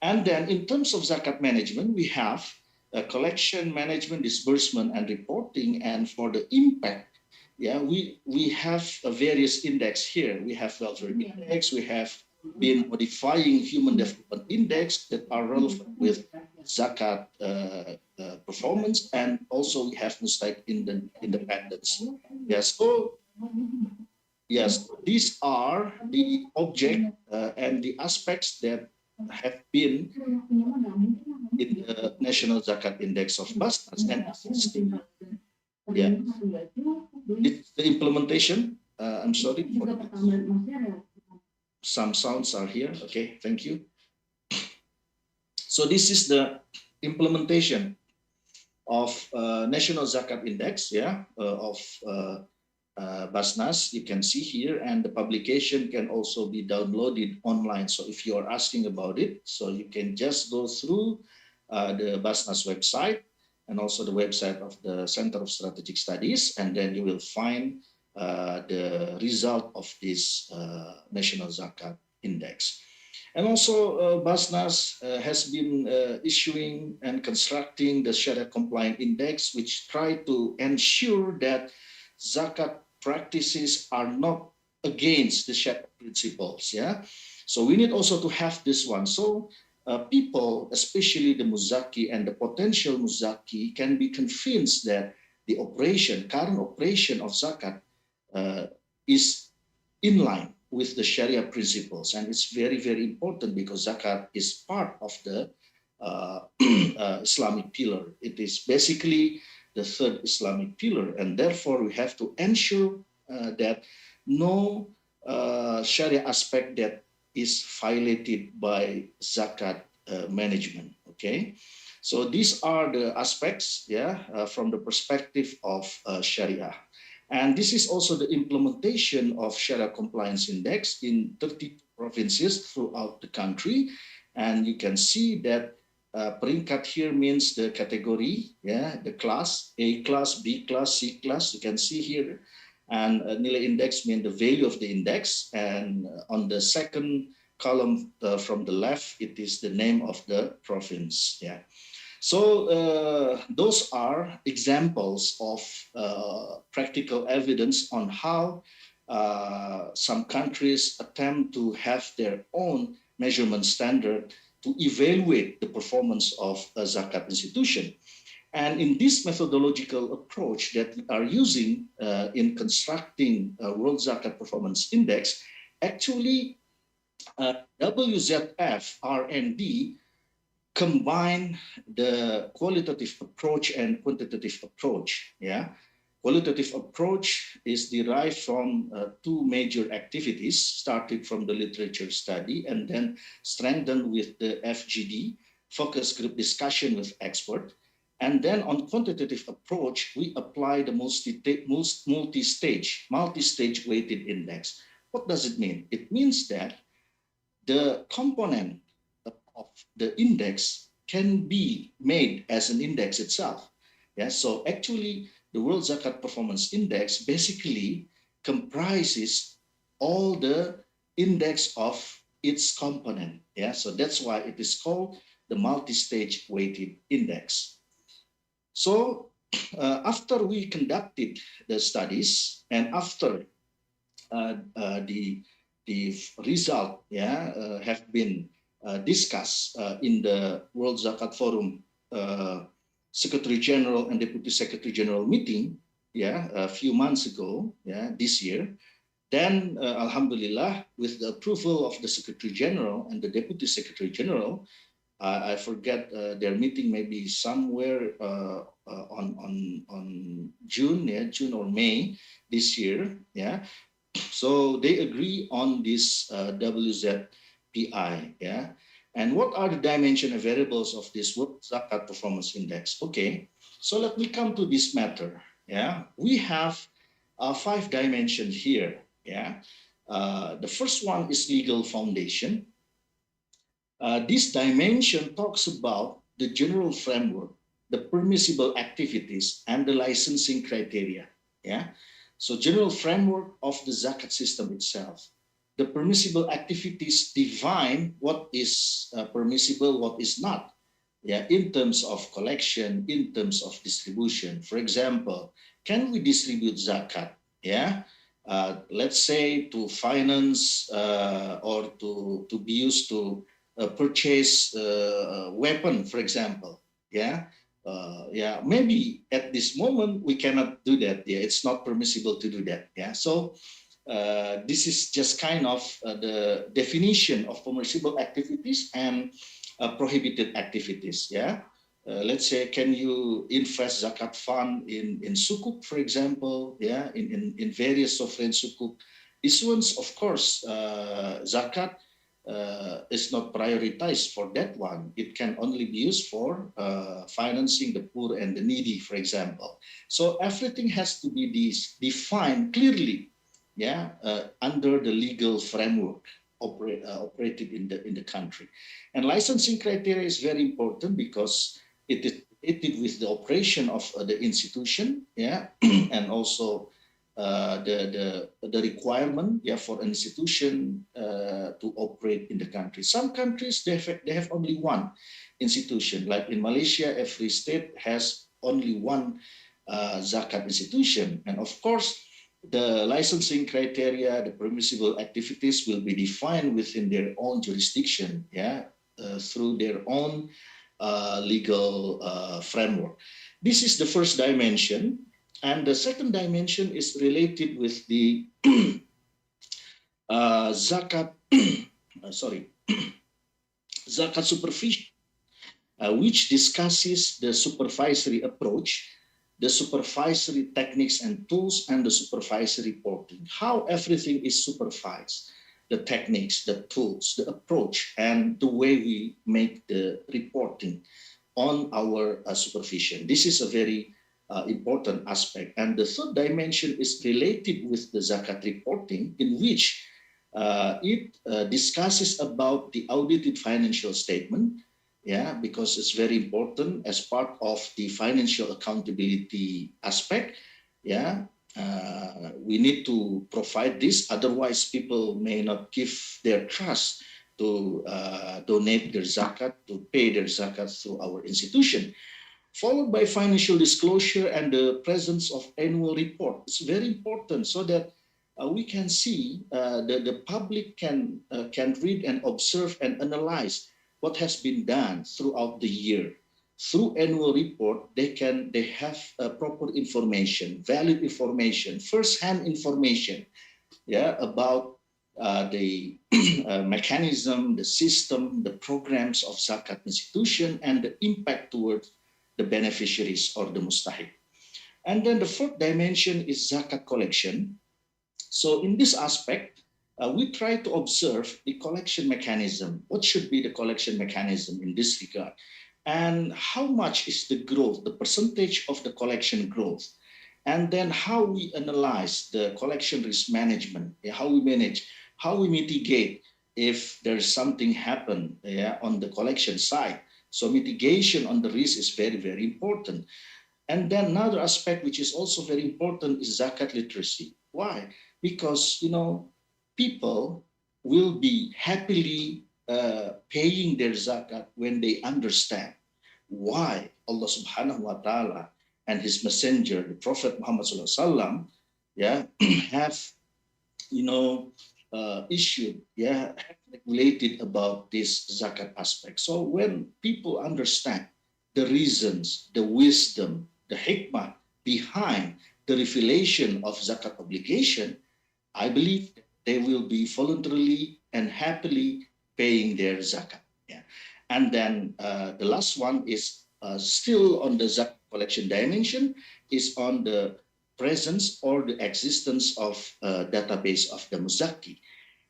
And then in terms of zakat management, we have collection, management, disbursement, and reporting. And for the impact, we have various index here. We have welfare index, we have been modifying human development index that are relevant with zakat performance, and also we have mustahik independence. So yes, these are the object and the aspects that have been in the National Zakat Index of Basnas, and it's the implementation. I'm sorry for some sounds are here. Okay, thank you. So this is the implementation of National Zakat Index, of Basnas. You can see here, and the publication can also be downloaded online. So if you are asking about it, so you can just go through the Basnas website and also the website of the Center of Strategic Studies, and then you will find the result of this National Zakat Index. And also, Basnas has been issuing and constructing the Sharia compliant index, which try to ensure that zakat practices are not against the Sharia principles. Yeah, so we need also to have this one. So people, especially the muzaki and the potential muzaki, can be convinced that the current operation of zakat is in line with the Sharia principles. And it's very, very important because zakat is part of the Islamic pillar. It is basically the third Islamic pillar. And therefore, we have to ensure that no Sharia aspect that is violated by zakat management. Okay. So these are the aspects, from the perspective of Sharia. And this is also the implementation of Sharia Compliance Index in 30 provinces throughout the country. And you can see that peringkat here means the category, the class, A class, B class, C class, you can see here. And nilai index means the value of the index. And on the second column from the left, it is the name of the province. So those are examples of practical evidence on how some countries attempt to have their own measurement standard to evaluate the performance of a zakat institution. And in this methodological approach that we are using in constructing a World Zakat Performance Index, actually WZF R&D combine the qualitative approach and quantitative approach. Qualitative approach is derived from two major activities, started from the literature study and then strengthened with the FGD, focus group discussion with expert. And then on quantitative approach, we apply the multi-stage weighted index. What does it mean? It means that the component of the index can be made as an index itself. So actually, the World Zakat Performance Index basically comprises all the index of its component. So that's why it is called the multi-stage weighted index. So after we conducted the studies and after the result have been discussed in the World Zakat Forum Secretary General and Deputy Secretary General meeting, a few months ago, this year. Then, Alhamdulillah, with the approval of the Secretary General and the Deputy Secretary General, I forget their meeting maybe somewhere on June, June or May this year. So they agree on this WZPI. And what are the dimension and variables of this World Zakat Performance Index? Okay, so let me come to this matter. We have 5 dimensions here. The first one is legal foundation. This dimension talks about the general framework, the permissible activities, and the licensing criteria. So general framework of the zakat system itself. The permissible activities define what is permissible, what is not, in terms of collection, in terms of distribution. For example, can we distribute zakat? Let's say to finance or to be used to purchase a weapon, for example. Maybe at this moment we cannot do that. It's not permissible to do that. So this is just kind of the definition of permissible activities and prohibited activities. Let's say, can you invest zakat fund in sukuk, for example? In various sovereign sukuk issuance. Of course, zakat is not prioritized for that one. It can only be used for financing the poor and the needy, for example. So everything has to be defined clearly, under the legal framework operated in the country. And licensing criteria is very important because it is related with the operation of the institution, and also the requirement, yeah, for an institution to operate in the country. Some countries they have only one institution. Like in Malaysia, every state has only one zakat institution, and of course, the licensing criteria, the permissible activities will be defined within their own jurisdiction, yeah, through their own legal framework. This is the first dimension. And the second dimension is related with the zakat, zakat supervision, which discusses the supervisory approach, the supervisory techniques and tools, and the supervisory reporting. How everything is supervised, the techniques, the tools, the approach, and the way we make the reporting on our supervision. This is a very important aspect. And the third dimension is related with the zakat reporting, in which it discusses about the audited financial statement, yeah, because it's very important as part of the financial accountability aspect. Yeah, we need to provide this, otherwise people may not give their trust to donate their zakat, to pay their zakat through our institution. Followed by financial disclosure and the presence of annual report. It's very important so that we can see, the public can read and observe and analyze what has been done throughout the year. Through annual report, they have proper information, valid information, first-hand information, yeah, about the mechanism, the system, the programs of zakat institution, and the impact towards the beneficiaries or the mustahik. And then the fourth dimension is zakat collection. So in this aspect, we try to observe the collection mechanism. What should be the collection mechanism in this regard? And how much is the growth, the percentage of the collection growth? And then how we analyze the collection risk management, how we manage, how we mitigate if there's something happen, yeah, on the collection side. So mitigation on the risk is very, very important. And then another aspect which is also very important is zakat literacy. Why? Because, you know, people will be happily paying their zakat when they understand why Allah subhanahu wa ta'ala and his messenger, the Prophet Muhammad sallallahu alaihi wasallam, yeah, have, you know, issued, yeah, regulated about this zakat aspect. So when people understand the reasons, the wisdom, the hikmah behind the revelation of zakat obligation, I believe they will be voluntarily and happily paying their zakat. Yeah. And then the last one is still on the zakat collection dimension, is on the presence or the existence of a database of the muzaki.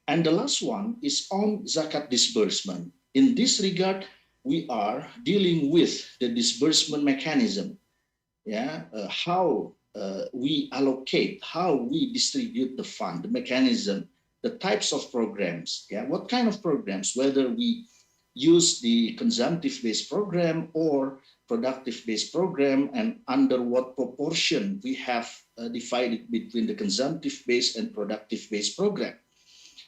And the last one is on zakat disbursement. In this regard, we are dealing with the disbursement mechanism. Yeah, how we allocate, how we distribute the fund, the mechanism, the types of programs. Yeah, what kind of programs? Whether we use the consumptive-based program or productive-based program, and under what proportion we have divided between the consumptive-based and productive-based program.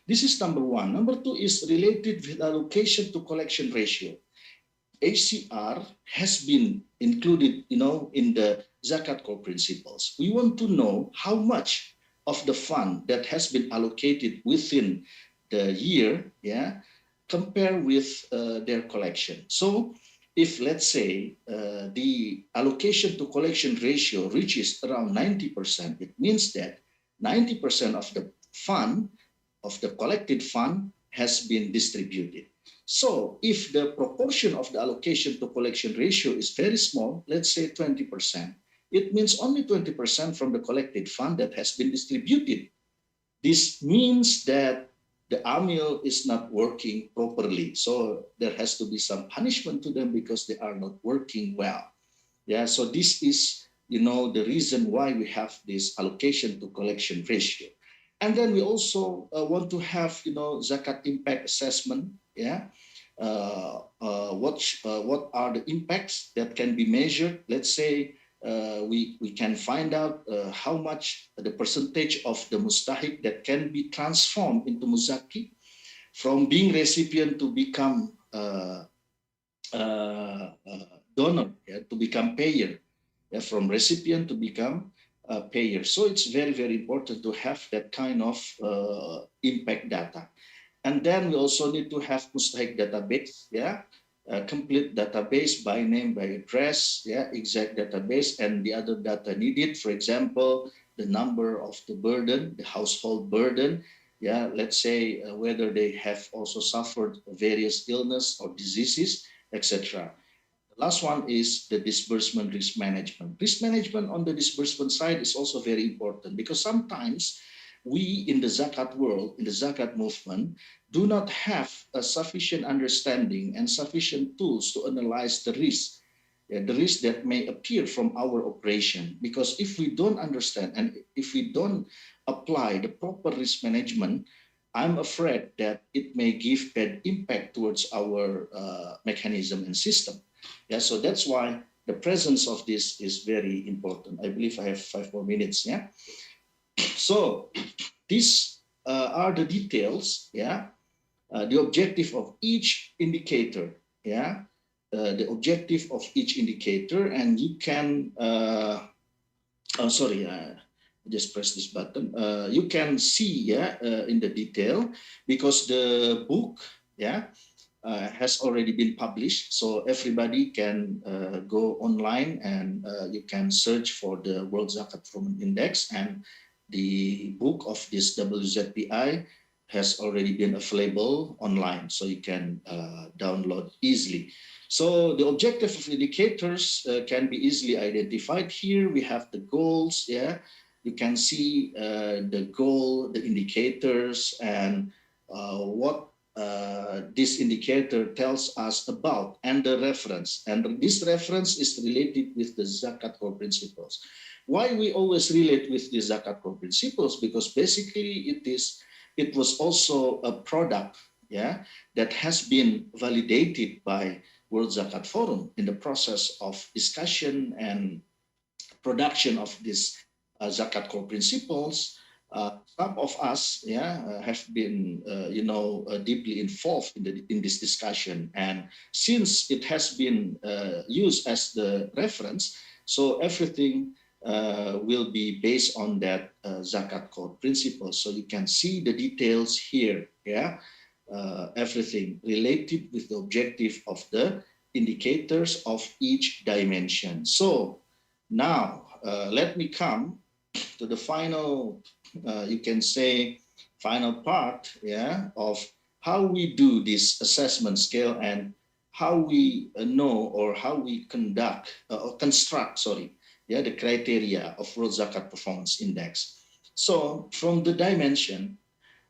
This is number one. Number two is related with allocation to collection ratio. HCR has been included, you know, in the zakat core principles. We want to know how much of the fund that has been allocated within the year, yeah, compare with their collection. So if, let's say, the allocation to collection ratio reaches around 90%, it means that 90% of the fund, of the collected fund, has been distributed. So if the proportion of the allocation to collection ratio is very small, let's say 20%, it means only 20% from the collected fund that has been distributed. This means that the AMIL is not working properly. So there has to be some punishment to them because they are not working well. Yeah, so this is, you know, the reason why we have this allocation to collection ratio. And then we also want to have, you know, zakat impact assessment. Yeah, what are the impacts that can be measured? Let's say we can find out how much the percentage of the mustahik that can be transformed into muzaki, from being recipient to become donor, to become payer, from recipient to become payer. So it's very, very important to have that kind of impact data. And then we also need to have mustahik database, complete database by name, by address, exact database, and the other data needed. For example, the number of the burden, the household burden, let's say whether they have also suffered various illness or diseases, etc. The last one is the disbursement risk management. Risk management on the disbursement side is also very important, because sometimes we in the Zakat world, in the Zakat movement, do not have a sufficient understanding and sufficient tools to analyze the risk that may appear from our operation. Because if we don't understand and if we don't apply the proper risk management, I'm afraid that it may give bad impact towards our mechanism and system. So that's why the presence of this is very important. I believe I have 5 more minutes. So these are the details. The objective of each indicator. The objective of each indicator, and you can. Just press this button. You can see in the detail, because the book has already been published, so everybody can go online and you can search for the World Zakat Performance Index, and the book of this WZPI has already been available online, so you can download easily. So the objective of indicators can be easily identified. Here we have the goals. You can see the goal, the indicators, and what this indicator tells us about, and the reference. And this reference is related with the Zakat core principles. Why we always relate with the Zakat core principles? Because basically it was also a product that has been validated by World Zakat Forum in the process of discussion and production of this Zakat core principles. Some of us have been deeply involved in this discussion, and since it has been used as the reference, so everything will be based on that Zakat core principles. So you can see the details here. Everything related with the objective of the indicators of each dimension. So now let me come to the final, you can say, final part of how we do this assessment scale, and how we know, or how we conduct or construct, the criteria of World Zakat Performance Index. So from the dimension,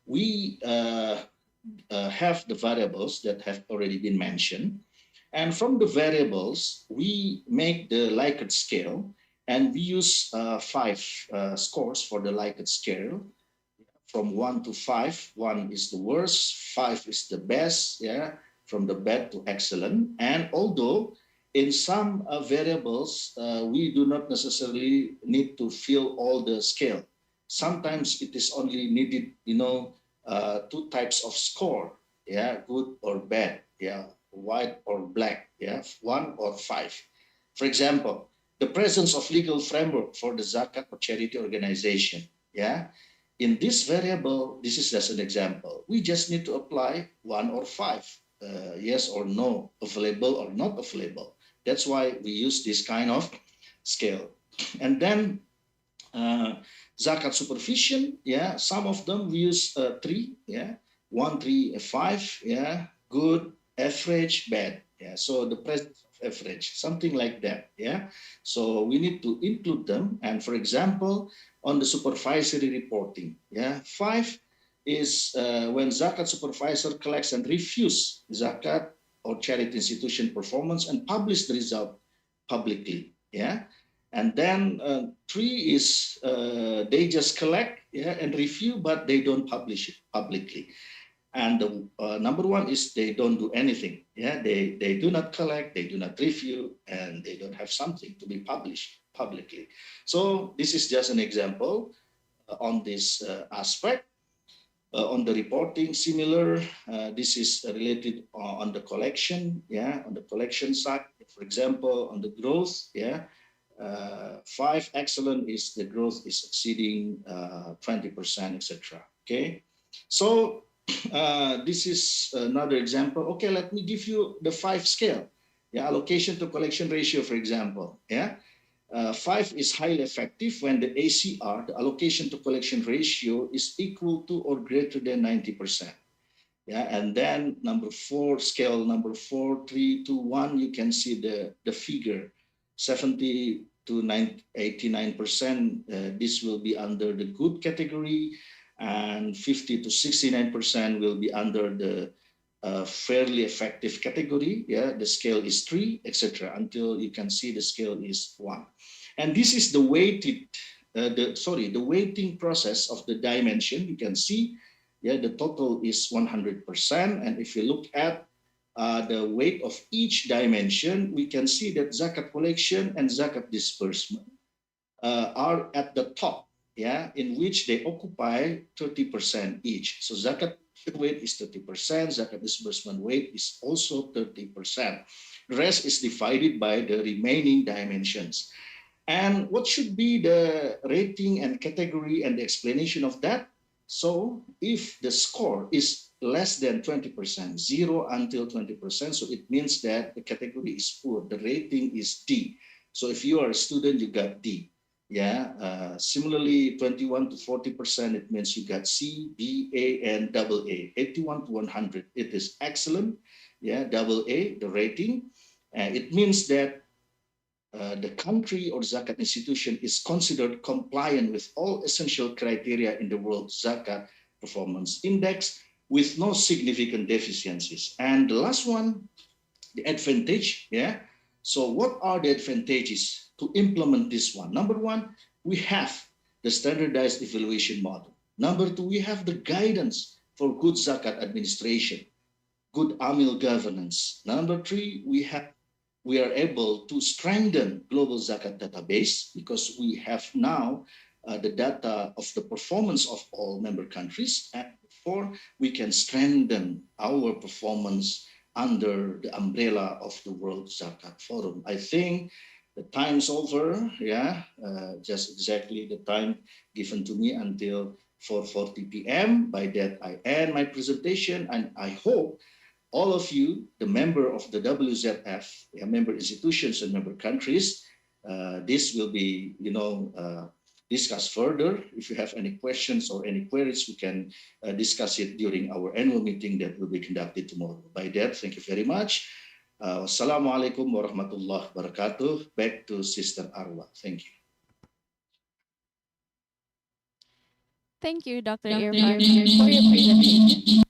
we have the variables that have already been mentioned. And from the variables, we make the Likert scale, and we use 5 scores for the Likert scale, from 1 to 5. 1 is the worst, 5 is the best, from the bad to excellent. And although in some variables, we do not necessarily need to fill all the scale. Sometimes it is only needed, 2 types of score, good or bad, white or black, 1 or 5. For example, the presence of legal framework for the Zakat or charity organization, in this variable, this is just an example. We just need to apply 1 or 5, yes or no, available or not available. That's why we use this kind of scale. And then Zakat supervision, some of them we use 3, 1, 3, 5, good, average, bad. So the presence of average, something like that. So we need to include them. And for example, on the supervisory reporting, 5 is when Zakat supervisor collects and reviews Zakat or charity institution performance and publish the result publicly. And then 3 is they just collect and review, but they don't publish it publicly. And the number 1 is they don't do anything. They do not collect, they do not review, and they don't have something to be published. publicly. So this is just an example on this aspect. On the reporting, similar, this is related on the collection, on the collection side. For example, on the growth, 5 excellent is the growth is exceeding 20%, etc. Okay, so this is another example. Okay, let me give you the 5 scale. Allocation to collection ratio, for example. 5 is highly effective when the ACR, the allocation to collection ratio, is equal to or greater than 90%. And then number 4, scale number 4, 3, 2, 1, you can see the figure, 70 to 89%. This will be under the good category, and 50 to 69% will be under the fairly effective category. The scale is 3, etc., until you can see the scale is 1. And this is the weighted, the weighting process of the dimension. You can see, the total is 100%. And if you look at the weight of each dimension, we can see that zakat collection and zakat disbursement are at the top, in which they occupy 30% each. So zakat weight is 30%, zakat disbursement weight is also 30%. The rest is divided by the remaining dimensions. And what should be the rating and category and the explanation of that? So if the score is less than 20%, 0 until 20%, so it means that the category is poor. The rating is D. So if you are a student, you got D. Similarly, 21 to 40%, it means you got C, B, A, and AA. 81 to 100, it is excellent. AA, the rating. It means that the country or zakat institution is considered compliant with all essential criteria in the World Zakat Performance Index with no significant deficiencies. And the last one, the advantage. So what are the advantages to implement this one? Number 1, we have the standardized evaluation model. Number 2, we have the guidance for good zakat administration, good AMIL governance. Number 3, we are able to strengthen global zakat database because we have now the data of the performance of all member countries. And 4, we can strengthen our performance under the umbrella of the World Zakat Forum. I think the time's over, just exactly the time given to me until 4:40 p.m. By that, I end my presentation, and I hope all of you, the member of the WZF, member institutions and member countries, this will be, discussed further. If you have any questions or any queries, we can discuss it during our annual meeting that will be conducted tomorrow. By that, thank you very much. Wassalamualaikum warahmatullahi wabarakatuh. Back to Sister Arwa. Thank you. Thank you, Dr. Irfan, for your presentation.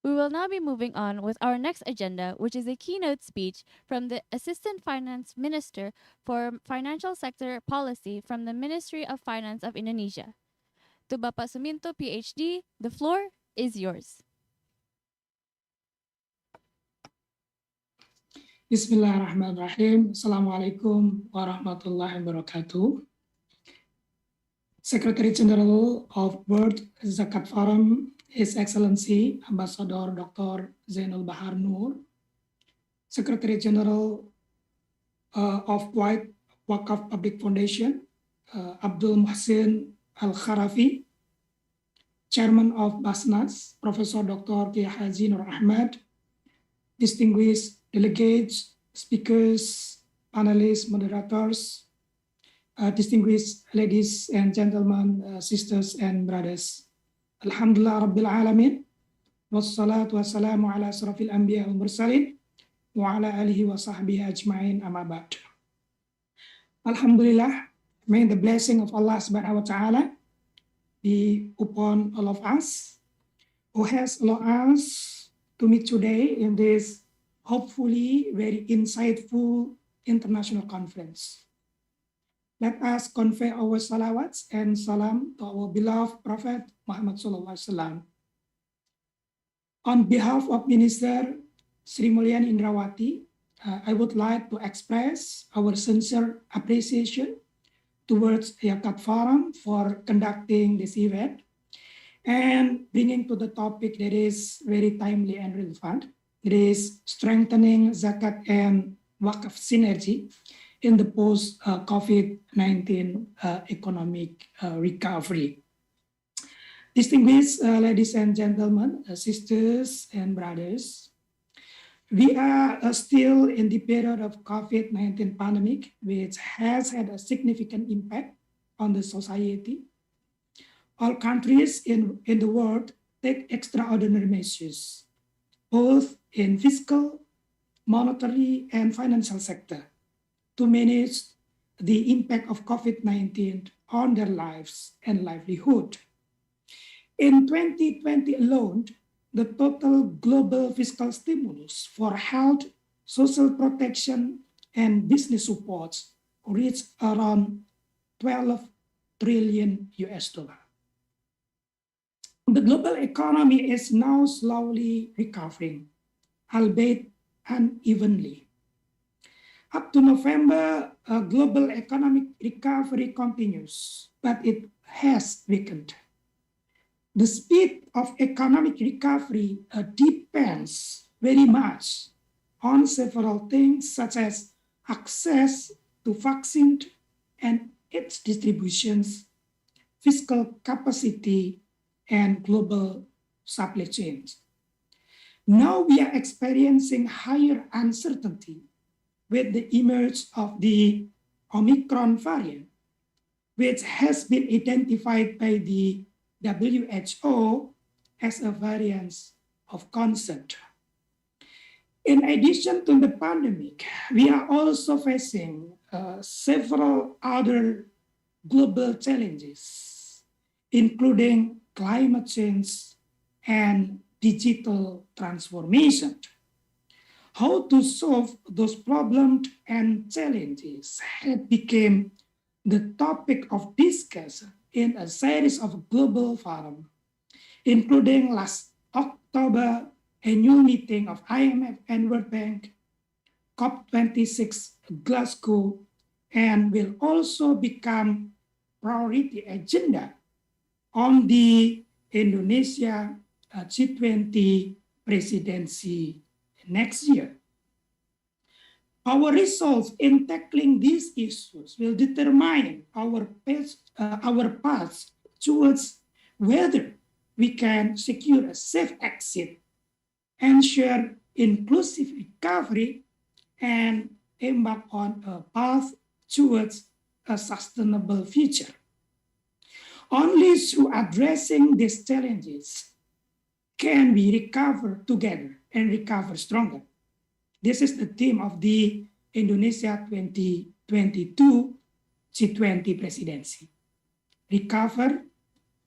We will now be moving on with our next agenda, which is a keynote speech from the Assistant Finance Minister for Financial Sector Policy from the Ministry of Finance of Indonesia. To Bapak Suminto, PhD, the floor is yours. Bismillahirrahmanirrahim. Assalamualaikum warahmatullahi wabarakatuh. Secretary General of World Zakat Forum, His Excellency Ambassador Dr. Zainul Bahar Noor, Secretary General of Waqf Public Foundation, Abdul Muhsin Al-Kharafi, Chairman of Basnas, Professor Dr. Kiai Haji Nur Ahmad, distinguished delegates, speakers, panelists, moderators, distinguished ladies and gentlemen, sisters and brothers. Alhamdulillah Rabbil Alamin, wassalatu wassalamu ala asrafil anbiya wal mursalin, wa ala alihi wa sahbihi ajma'in amma ba'd. Alhamdulillah, may the blessing of Allah subhanahu wa ta'ala be upon all of us who has allowed us to meet today in this hopefully very insightful international conference. Let us convey our salawats and salam to our beloved Prophet Muhammad Sallallahu Alaihi Wasallam. On behalf of Minister Sri Mulyani Indrawati, I would like to express our sincere appreciation towards Zakat Forum for conducting this event and bringing to the topic that is very timely and relevant. It is strengthening Zakat and Waqf synergy in the post-COVID-19 economic recovery. Distinguished ladies and gentlemen, sisters and brothers, we are still in the period of COVID-19 pandemic, which has had a significant impact on the society. All countries in the world take extraordinary measures, both in fiscal, monetary, and financial sector to manage the impact of COVID-19 on their lives and livelihood. In 2020 alone, the total global fiscal stimulus for health, social protection, and business supports reached around 12 trillion US dollar. The global economy is now slowly recovering, albeit unevenly. Up to November, global economic recovery continues, but it has weakened. The speed of economic recovery depends very much on several things, such as access to vaccine and its distributions, fiscal capacity, and global supply chains. Now we are experiencing higher uncertainty with the emergence of the Omicron variant, which has been identified by the WHO as a variant of concern. In addition to the pandemic, we are also facing several other global challenges, including climate change and digital transformation. How to solve those problems and challenges had become the topic of discussion in a series of global forums, including last October annual meeting of IMF and World Bank, COP26 Glasgow, and will also become priority agenda on the Indonesia G20 presidency next year. Our results in tackling these issues will determine our path towards whether we can secure a safe exit, ensure inclusive recovery, and embark on a path towards a sustainable future. Only through addressing these challenges can we recover together and recover stronger. This is the theme of the Indonesia 2022 G20 presidency. Recover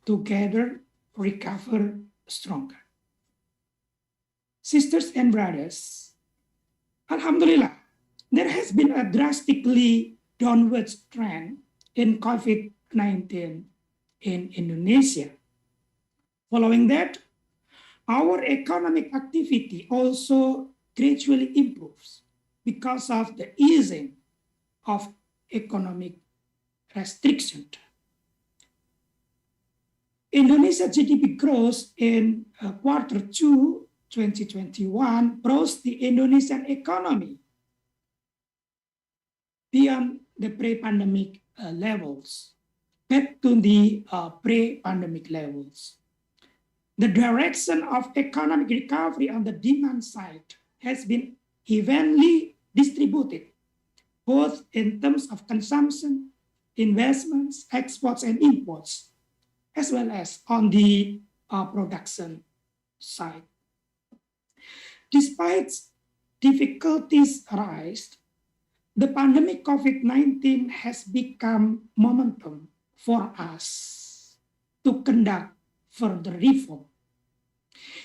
together, recover stronger. Sisters and brothers, Alhamdulillah, there has been a drastically downward trend in COVID-19 in Indonesia. Following that, our economic activity also gradually improves because of the easing of economic restriction. Indonesia GDP growth in Q2 2021 brought the Indonesian economy beyond the pre-pandemic levels, back to the pre-pandemic levels. The direction of economic recovery on the demand side has been evenly distributed, both in terms of consumption, investments, exports, and imports, as well as on the production side. Despite difficulties arise, the pandemic COVID-19 has become momentum for us to conduct further reform.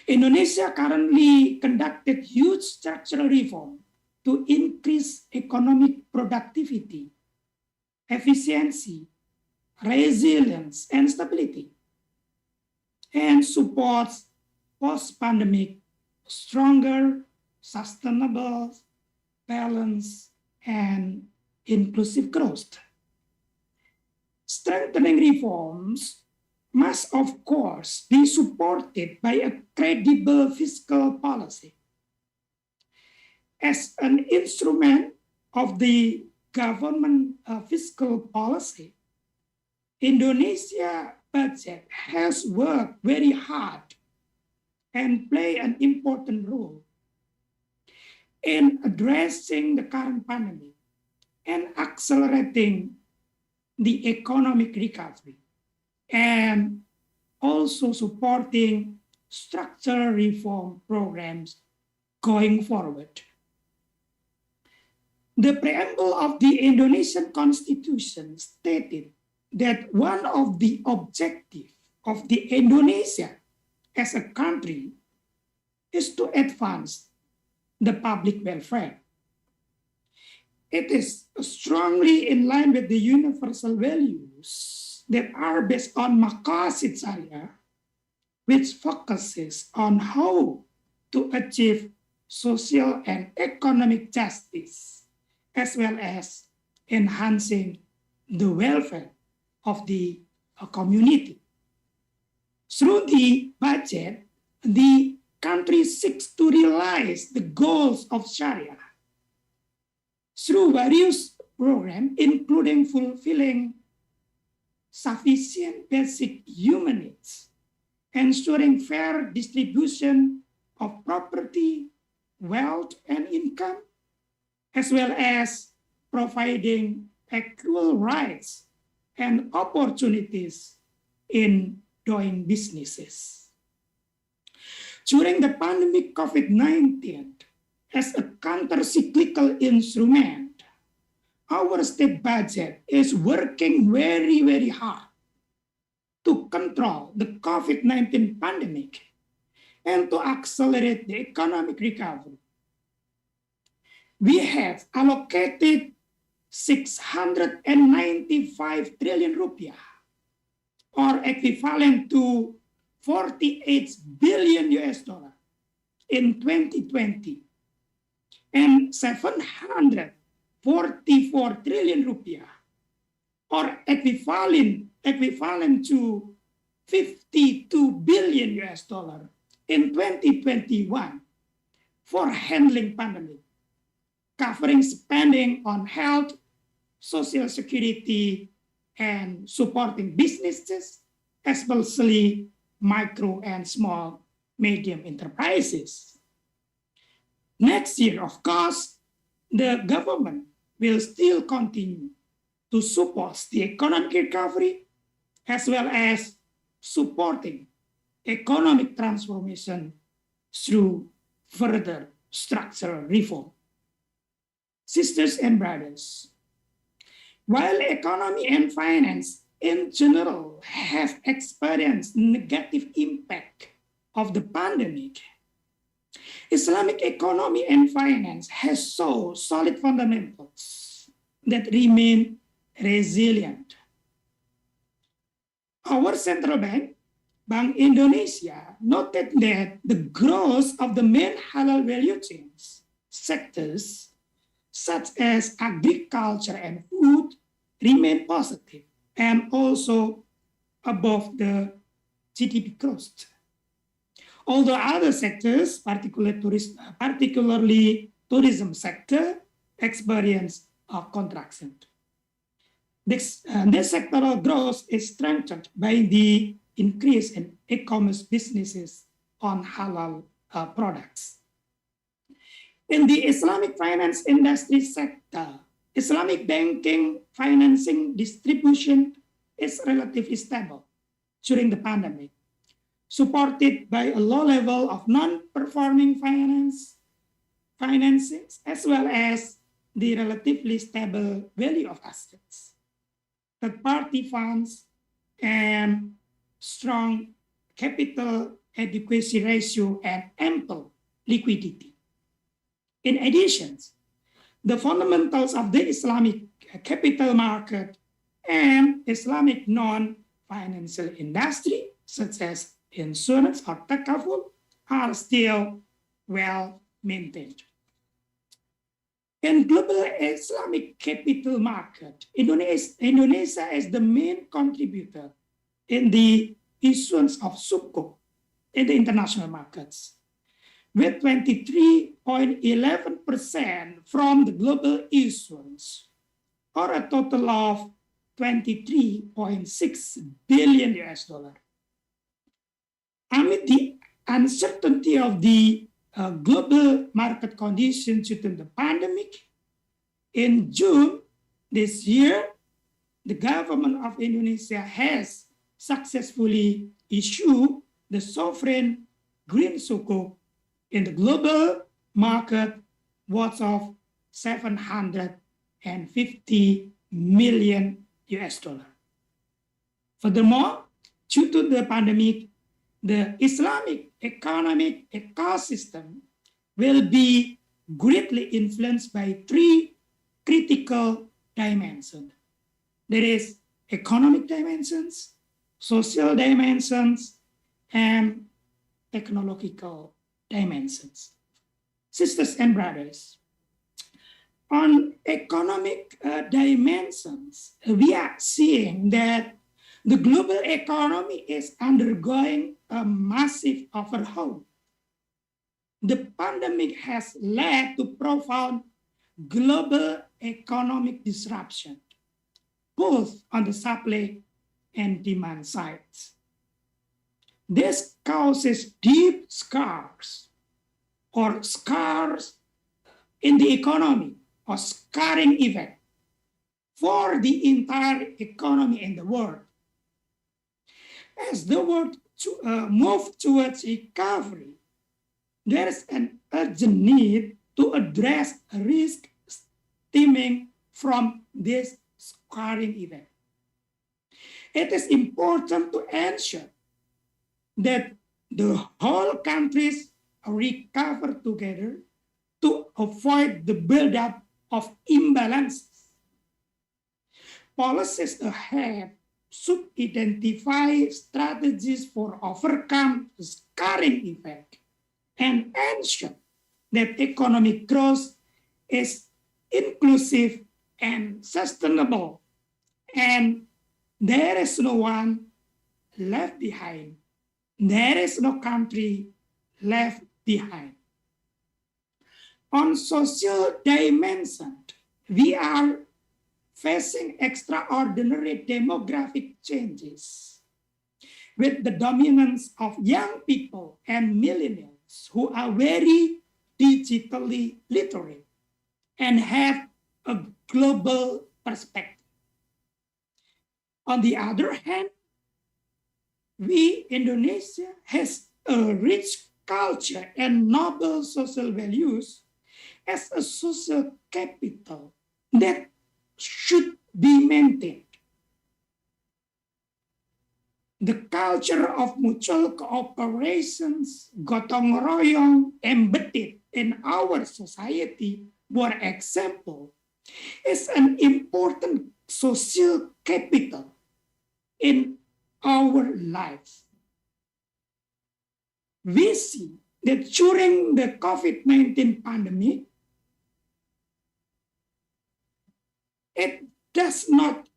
Indonesia currently conducted huge structural reform to increase economic productivity, efficiency, resilience, and stability, and supports post-pandemic stronger, sustainable, balanced, and inclusive growth. Strengthening reforms must, of course, be supported by a credible fiscal policy. As an instrument of the government fiscal policy, Indonesia budget has worked very hard and play an important role in addressing the current pandemic and accelerating the economic recovery, and also supporting structural reform programs going forward. The preamble of the Indonesian Constitution stated that one of the objectives of the Indonesia as a country is to advance the public welfare. It is strongly in line with the universal values that are based on Maqasid Syariah, which focuses on how to achieve social and economic justice, as well as enhancing the welfare of the community. Through the budget, the country seeks to realize the goals of Sharia through various programs, including fulfilling sufficient basic human needs, ensuring fair distribution of property, wealth, and income, as well as providing equal rights and opportunities in doing businesses. During the pandemic COVID-19, as a counter-cyclical instrument, our state budget is working very, very hard to control the COVID-19 pandemic and to accelerate the economic recovery. We have allocated 695 trillion rupiah, or equivalent to 48 billion US dollar in 2020, and 744 trillion rupiah, or equivalent to 52 billion US dollar in 2021 for handling pandemic, covering spending on health, social security, and supporting businesses, especially micro and small medium enterprises. Next year, of course, the government will still continue to support the economic recovery as well as supporting economic transformation through further structural reform. Sisters and brothers, while economy and finance in general have experienced negative impact of the pandemic, Islamic economy and finance has so solid fundamentals that remain resilient. Our central bank, Bank Indonesia, noted that the growth of the main halal value chains sectors, such as agriculture and food, remain positive and also above the GDP growth. Although other sectors, particularly tourism sector, experience a contraction. This sectoral growth is strengthened by the increase in e-commerce businesses on halal products. In the Islamic finance industry sector, Islamic banking financing distribution is relatively stable during the pandemic, supported by a low level of non-performing financings, as well as the relatively stable value of assets, third-party funds, and strong capital adequacy ratio and ample liquidity. In addition, the fundamentals of the Islamic capital market and Islamic non-financial industry, such as insurance or takaful, are still well maintained. In global Islamic capital market, Indonesia is the main contributor in the issuance of sukuk in the international markets, with 23.11% from the global issuance, or a total of 23.6 billion US dollar. Amid the uncertainty of the global market conditions due to the pandemic, in June this year, the government of Indonesia has successfully issued the sovereign green sukuk in the global market worth of 750 million US dollar. Furthermore, due to the pandemic, the Islamic economic ecosystem will be greatly influenced by three critical dimensions. There is economic dimensions, social dimensions, and technological dimensions. Sisters and brothers, on economic dimensions, we are seeing that the global economy is undergoing a massive overhaul. The pandemic has led to profound global economic disruption, both on the supply and demand sides. This causes deep scars in the economy, or scarring effect for the entire economy in the world. As the world moves towards recovery, there is an urgent need to address risk stemming from this scarring event. It is important to ensure that the whole countries recover together to avoid the buildup of imbalances. Policies ahead should identify strategies for overcome the scarring effect and ensure that economic growth is inclusive and sustainable, and there is no one left behind. There is no country left behind. On social dimension, we are facing extraordinary demographic changes with the dominance of young people and millennials who are very digitally literate and have a global perspective. On the other hand, we, Indonesia, has a rich culture and noble social values as a social capital that should be maintained. The culture of mutual cooperations, gotong royong, embedded in our society, for example, is an important social capital in our lives. We see that during the COVID-19 pandemic, it does not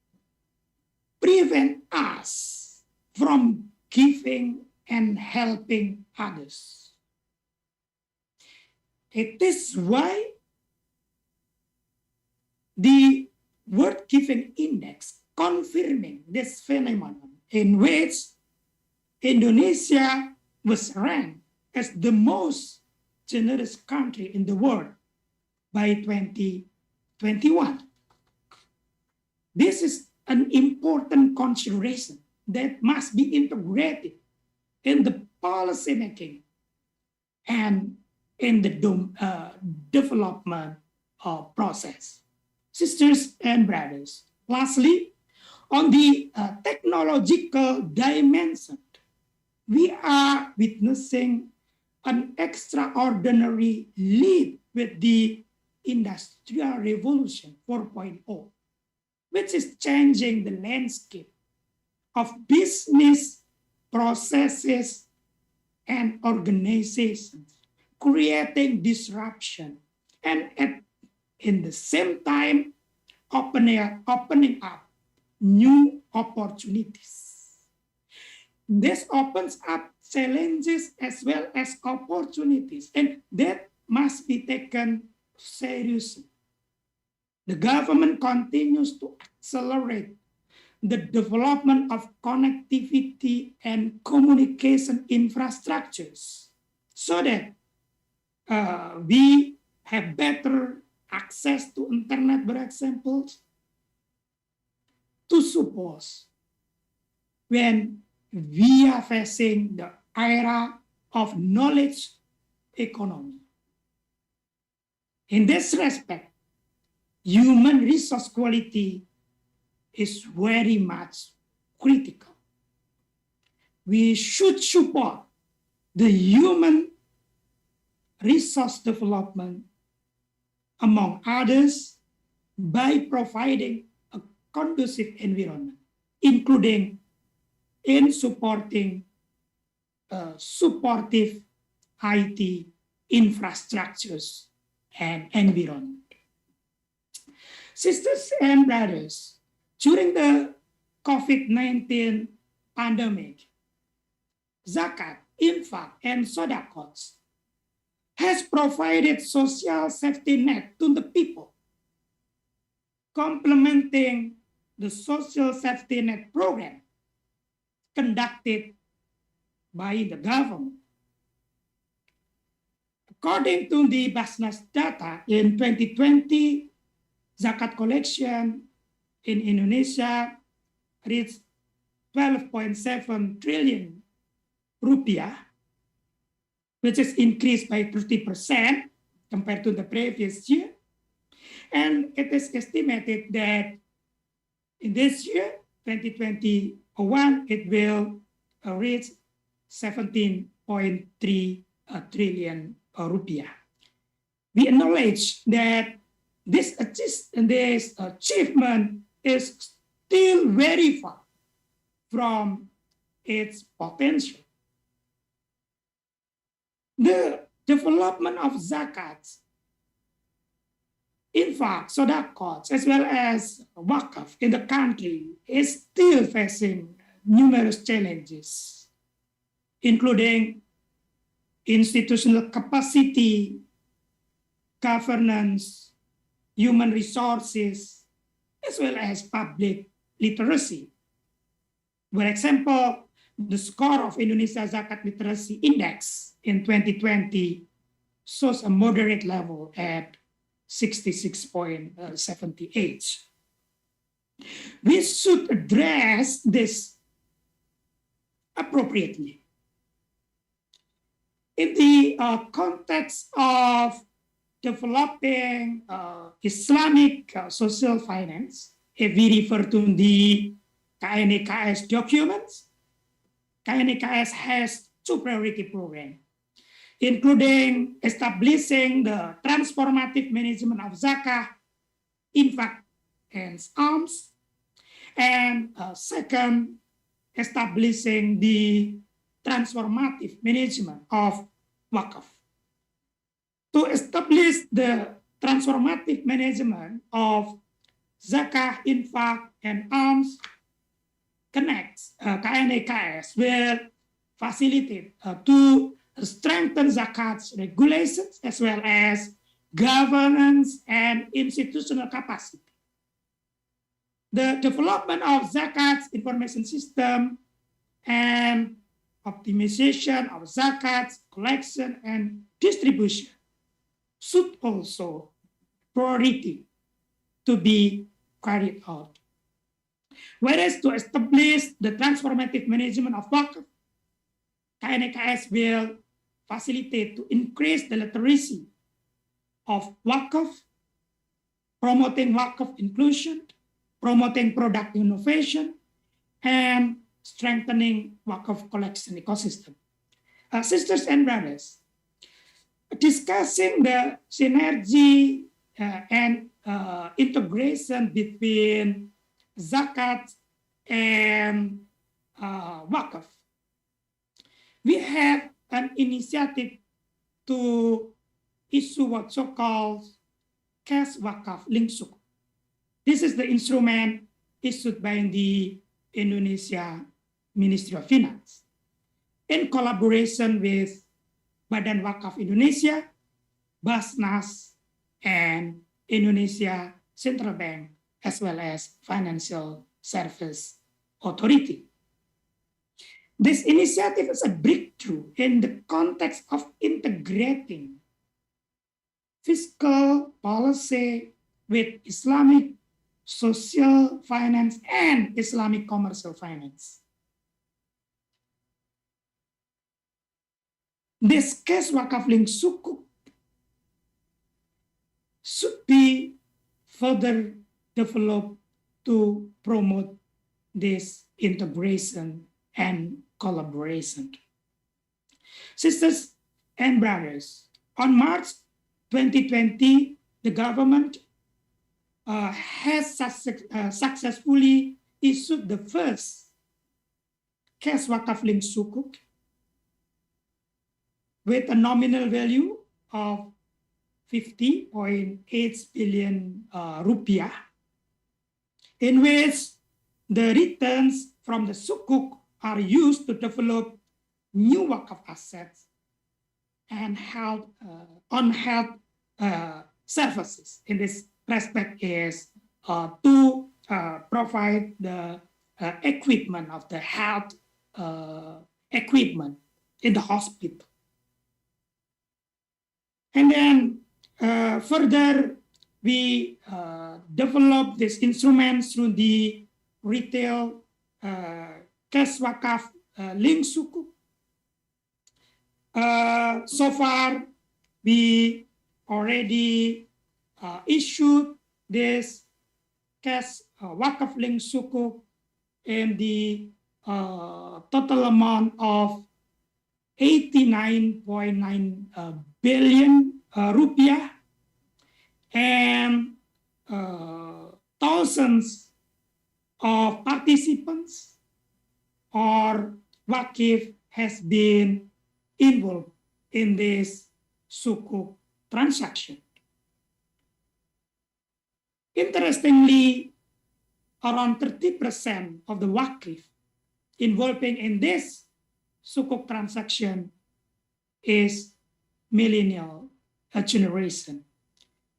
prevent us from giving and helping others. It is why the World Giving Index confirming this phenomenon, in which Indonesia was ranked as the most generous country in the world by 2021. This is an important consideration that must be integrated in the policy making and in the development process. Sisters and brothers, lastly, on the technological dimension, we are witnessing an extraordinary leap with the Industrial Revolution 4.0, which is changing the landscape of business processes and organizations, creating disruption and in the same time opening up new opportunities. This opens up challenges as well as opportunities, and that must be taken seriously. The government continues to accelerate the development of connectivity and communication infrastructures so that we have better access to internet, for example, to suppose when we are facing the era of knowledge economy. In this respect, human resource quality is very much critical. We should support the human resource development, among others, by providing a conducive environment, including in supporting supportive IT infrastructures and environment. Sisters and brothers, during the COVID-19 pandemic, Zakat, infak, and Sodakot has provided social safety net to the people, complementing the social safety net program conducted by the government. According to the Basnas data, in 2020, Zakat collection in Indonesia reached 12.7 trillion rupiah, which is increased by 30% compared to the previous year. And it is estimated that in this year, 2021, it will reach 17.3 trillion rupiah. We acknowledge that this achievement is still very far from its potential. The development of zakats, infak, sodakot, as well as waqf in the country is still facing numerous challenges, including institutional capacity, governance, human resources, as well as public literacy. For example, the score of Indonesia Zakat Literacy Index in 2020 shows a moderate level at 66.78. We should address this appropriately. In the context of developing Islamic social finance, if we refer to the KNKS documents, KNKS has two priority programs, including establishing the transformative management of zakah, infak, and alms, and second, establishing the transformative management of waqf. To establish the transformative management of zakah, infak, and alms, connects KNKS will facilitate to strengthen zakat's regulations as well as governance and institutional capacity. The development of zakat's information system and optimization of zakat's collection and distribution should also priority to be carried out. Whereas to establish the transformative management of waqf, KNKS will facilitate to increase the literacy of waqf, promoting waqf inclusion, promoting product innovation, and strengthening waqf collection ecosystem. Sisters and brothers, discussing the synergy and integration between zakat and waqf, we have an initiative to issue what so-called Cash Wakaf Link Sukuk. This is the instrument issued by the Indonesia Ministry of Finance in collaboration with Badan Wakaf Indonesia, Basnas, and Indonesia Central Bank, as well as Financial Service Authority. This initiative is a breakthrough in the context of integrating fiscal policy with Islamic social finance and Islamic commercial finance. This Cash Wakaf Link Sukuk should be further developed to promote this integration and collaboration. Sisters and brothers, on March 2020, the government has successfully issued the first Cash Wakaf Link Sukuk with a nominal value of 50.8 billion rupiah, in which the returns from the sukuk are used to develop new wakaf assets and health services. In this respect is to provide the equipment of the health equipment in the hospital. And then further, we develop this instrument through the retail Cash Wakaf Link Sukuk. So far, we already issued this Cash Wakaf Link Sukuk in the total amount of 89.9 billion rupiah, and thousands of participants or Waqif has been involved in this sukuk transaction. Interestingly, around 30% of the Waqif involving in this sukuk transaction is millennial generation.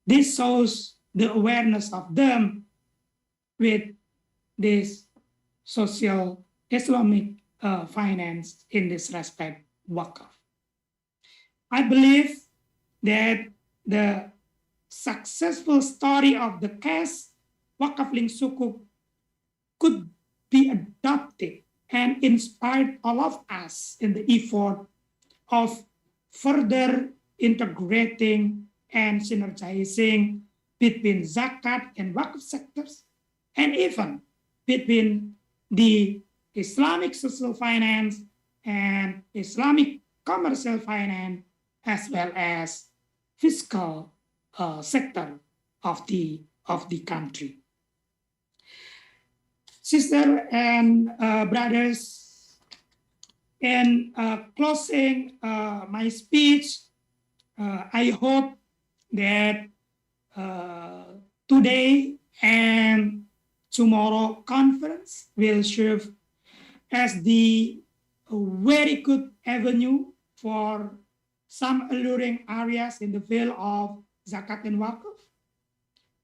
This shows the awareness of them with this social Islamic finance in this respect, Waqf. I believe that the successful story of the Cash Wakaf Link Sukuk could be adopted and inspired all of us in the effort of further integrating and synergizing between zakat and Waqf sectors, and even between the Islamic social finance and Islamic commercial finance, as well as fiscal sector of the country. Sister and brothers, in closing my speech, I hope that today and tomorrow conference will serve as the very good avenue for some alluring areas in the field of zakat and waqf.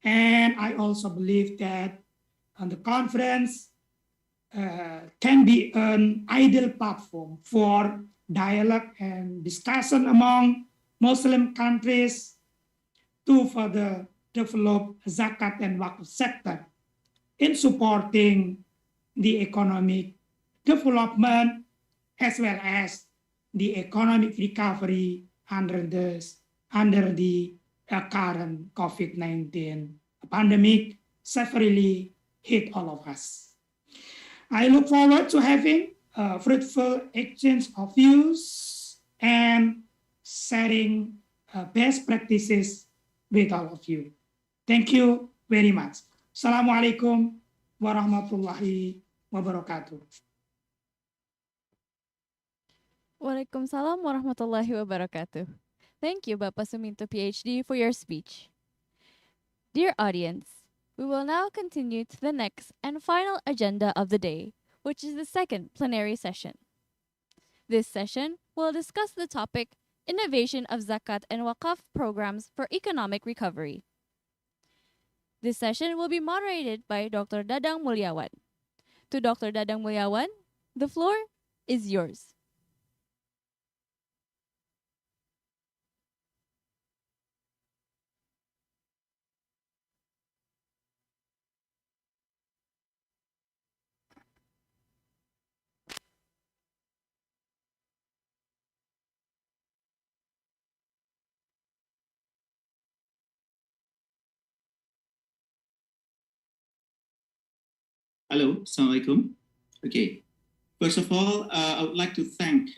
And I also believe that the conference can be an ideal platform for dialogue and discussion among Muslim countries to further develop zakat and waqf sector in supporting the economic development as well as the economic recovery under the current COVID-19 pandemic severely hit all of us. I look forward to having a fruitful exchange of views and sharing best practices with all of you. Thank you very much. Assalamualaikum warahmatullahi wabarakatuh. Waalaikumsalam warahmatullahi wabarakatuh. Thank you, Bapak Suminto PhD, for your speech. Dear audience, we will now continue to the next and final agenda of the day, which is the second plenary session. This session will discuss the topic Innovation of Zakat and Waqf Programs for Economic Recovery. This session will be moderated by Dr. Dadang Mulyawan. To Dr. Dadang Mulyawan, the floor is yours. Hello, Assalamualaikum. Okay, first of all, I would like to thank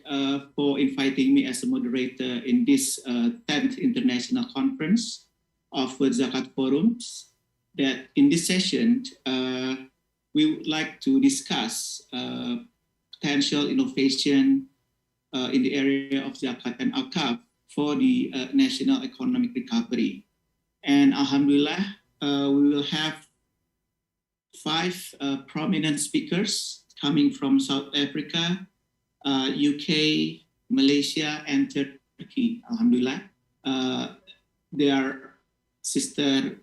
for inviting me as a moderator in this 10th International Conference of Zakat Forums. That in this session, we would like to discuss potential innovation in the area of Zakat and Waqf for the national economic recovery. And Alhamdulillah, we will have 5 prominent speakers coming from South Africa, UK, Malaysia, and Turkey. Alhamdulillah. They are Sister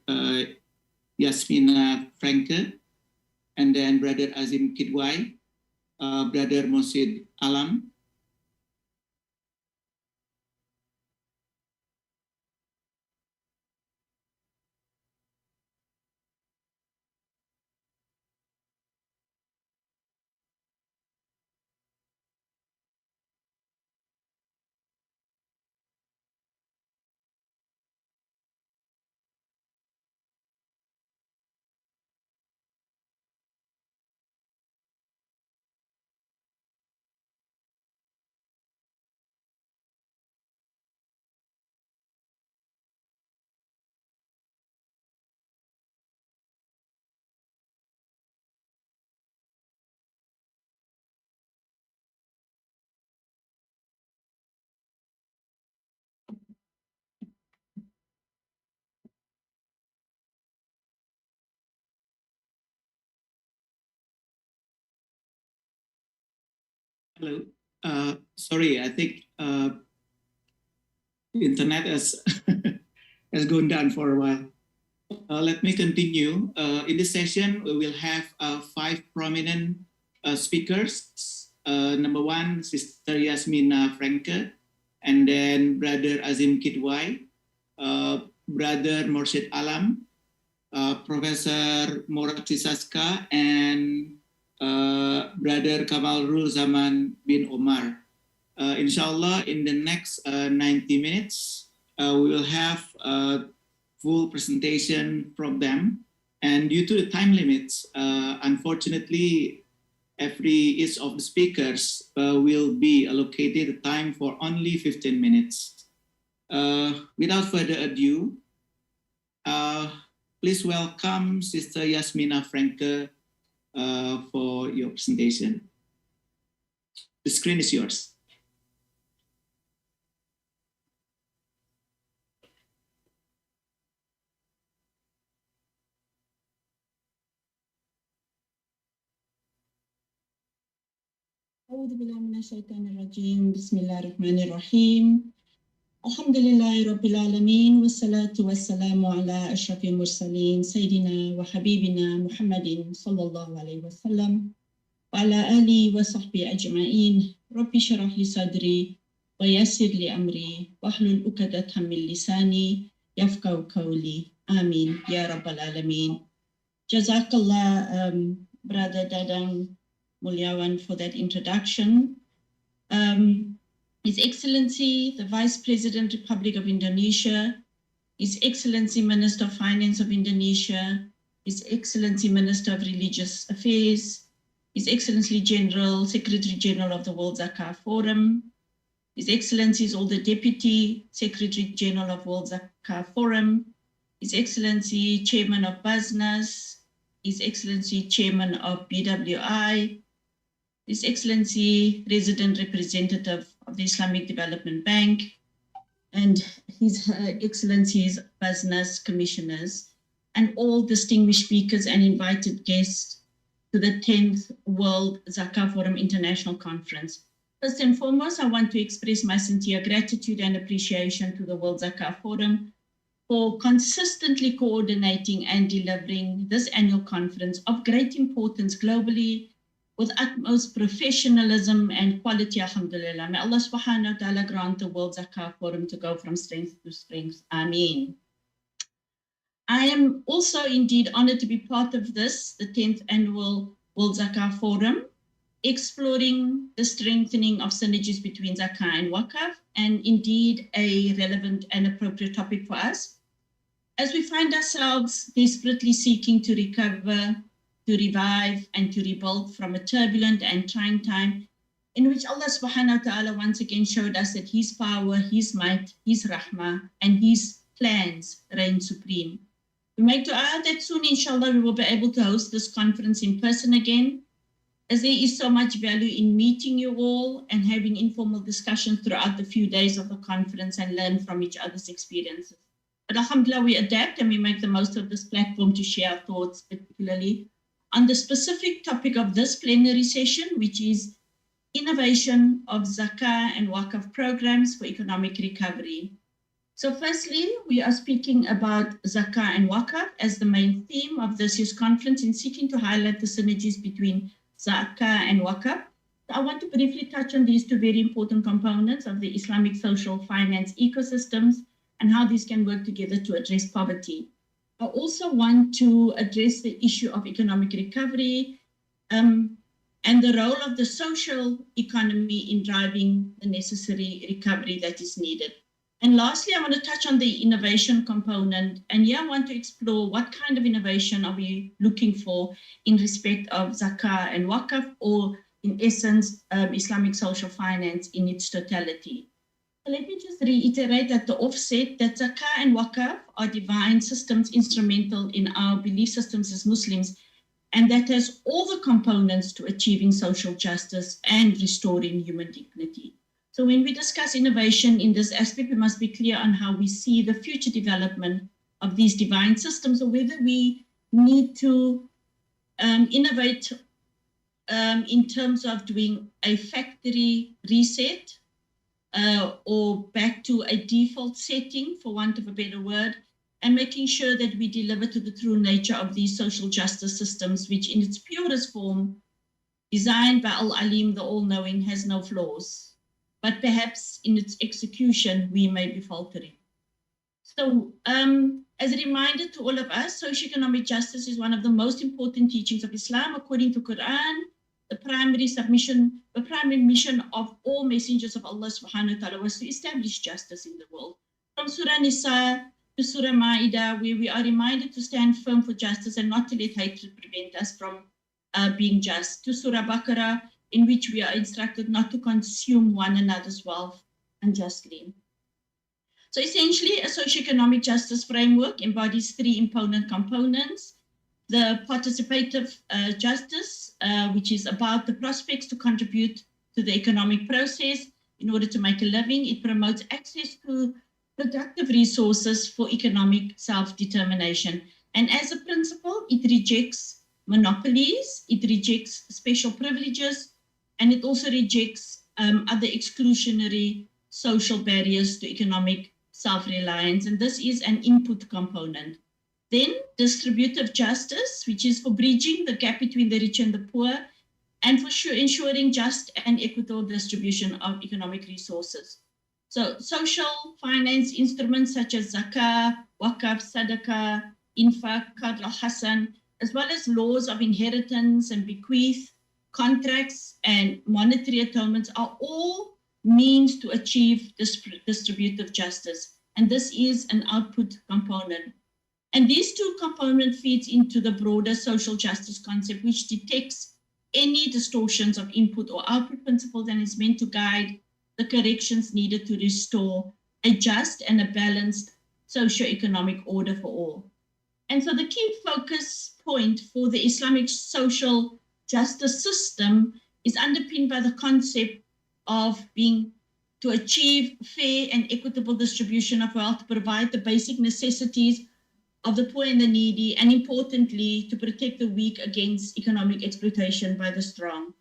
Yasmina Franke, and then Brother Azim Kidwai, Brother Mosid Alam, hello. Sorry, I think the internet has has gone down for a while. Let me continue. In this session, we will have 5 prominent speakers. Number 1, Sister Yasmina Franke, and then Brother Azim Kidwai, Brother Morshid Alam, Professor Murad Sisaska, and Brother Kamalrul Zaman bin Omar. Inshallah, in the next 90 minutes, we will have a full presentation from them. And due to the time limits, unfortunately, each of the speakers will be allocated a time for only 15 minutes. Without further ado, please welcome Sister Yasmina Franke for your presentation. The screen is yours. أعوذ بالله من الشيطان الرجيم بسم الله الرحمن الرحيم الحمد لله رب العالمين والصلاة والسلام على أشرف المرسلين سيدنا وحبيبنا محمد صلى الله عليه وسلم وعلى آله وصحبه أجمعين رب اشرح لي صدري ويسر لي أمري واحلل عقدة من لساني يفقهوا قولي آمين يا رب العالمين. Jazakallah, Brother Dadang Mulyawan, for that introduction. His Excellency, the Vice President, Republic of Indonesia, His Excellency, Minister of Finance of Indonesia, His Excellency, Minister of Religious Affairs, His Excellency General, Secretary General of the World Zakat Forum, His Excellencies, all the Deputy Secretary General of World Zakat Forum, His Excellency, Chairman of BASNAS, His Excellency, Chairman of BWI, His Excellency, Resident Representative of the Islamic Development Bank, and His Excellencies, BASNAS Commissioners, and all distinguished speakers and invited guests to the 10th World Zakat Forum International Conference. First and foremost, I want to express my sincere gratitude and appreciation to the World Zakat Forum for consistently coordinating and delivering this annual conference of great importance globally with utmost professionalism and quality, alhamdulillah. May Allah subhanahu wa ta'ala grant the World Zakat Forum to go from strength to strength. Ameen. I am also indeed honored to be part of this, the 10th Annual World Zakat Forum, exploring the strengthening of synergies between Zakat and Waqf, and indeed a relevant and appropriate topic for us, as we find ourselves desperately seeking to recover, to revive, and to rebuild from a turbulent and trying time in which Allah subhanahu wa ta'ala once again showed us that His power, His might, His rahmah, and His plans reign supreme. We make dua that soon, inshallah, we will be able to host this conference in person again, as there is so much value in meeting you all and having informal discussions throughout the few days of the conference and learn from each other's experiences. But alhamdulillah, we adapt and we make the most of this platform to share our thoughts, particularly on the specific topic of this plenary session, which is innovation of Zakat and Waqf programs for economic recovery. So firstly, we are speaking about Zakat and Waqf as the main theme of this year's conference in seeking to highlight the synergies between Zakat and Waqf. I want to briefly touch on these two very important components of the Islamic social finance ecosystems and how these can work together to address poverty. I also want to address the issue of economic recovery and the role of the social economy in driving the necessary recovery that is needed. And lastly, I want to touch on the innovation component. And here I want to explore what kind of innovation are we looking for in respect of Zakat and Waqf, or in essence, Islamic social finance in its totality. So let me just reiterate at the offset that Zakat and Waqf are divine systems instrumental in our belief systems as Muslims, and that has all the components to achieving social justice and restoring human dignity. So when we discuss innovation in this aspect, we must be clear on how we see the future development of these divine systems, or whether we need to innovate in terms of doing a factory reset or back to a default setting, for want of a better word, and making sure that we deliver to the true nature of these social justice systems, which in its purest form, designed by Al-Alim, the all-knowing, has no flaws. But perhaps in its execution, we may be faltering. So as a reminder to all of us, socioeconomic justice is one of the most important teachings of Islam. According to Quran, the primary mission of all messengers of Allah subhanahu wa ta'ala was to establish justice in the world. From Surah Nisa to Surah Ma'idah, where we are reminded to stand firm for justice and not to let hatred prevent us from being just, to Surah Baqarah, in which we are instructed not to consume one another's wealth unjustly. So essentially, a socioeconomic justice framework embodies three important components: the participative justice, which is about the prospects to contribute to the economic process in order to make a living. It promotes access to productive resources for economic self-determination. And as a principle, it rejects monopolies, it rejects special privileges, and it also rejects other exclusionary social barriers to economic self-reliance. And this is an input component. Then distributive justice, which is for bridging the gap between the rich and the poor, and for ensuring just and equitable distribution of economic resources. So social finance instruments such as Zakat, Waqf, Sadaqah, Infaq, Qard al-Hasan, as well as laws of inheritance and bequeath, contracts, and monetary atonements are all means to achieve distributive justice. And this is an output component. And these two components feeds into the broader social justice concept, which detects any distortions of input or output principles and is meant to guide the corrections needed to restore a just and a balanced socio-economic order for all. And so the key focus point for the Islamic social justice system is underpinned by the concept of being to achieve fair and equitable distribution of wealth, to provide the basic necessities of the poor and the needy, and importantly, to protect the weak against economic exploitation by the strong.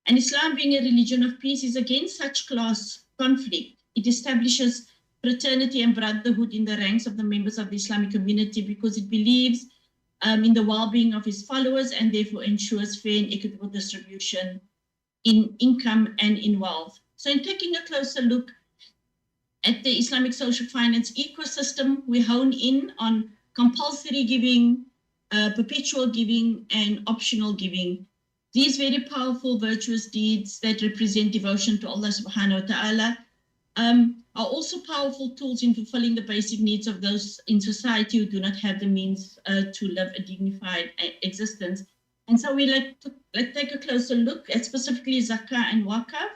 And Islam, being a religion of peace, is against such class conflict. It establishes fraternity and brotherhood in the ranks of the members of the Islamic community because it believes in the well-being of its followers and therefore ensures fair and equitable distribution in income and in wealth. So in taking a closer look at the Islamic social finance ecosystem, we hone in on compulsory giving, perpetual giving, and optional giving. These very powerful virtuous deeds that represent devotion to Allah subhanahu wa ta'ala are also powerful tools in fulfilling the basic needs of those in society who do not have the means to live a dignified existence. And so we let's take a closer look at specifically Zakat and Waqf.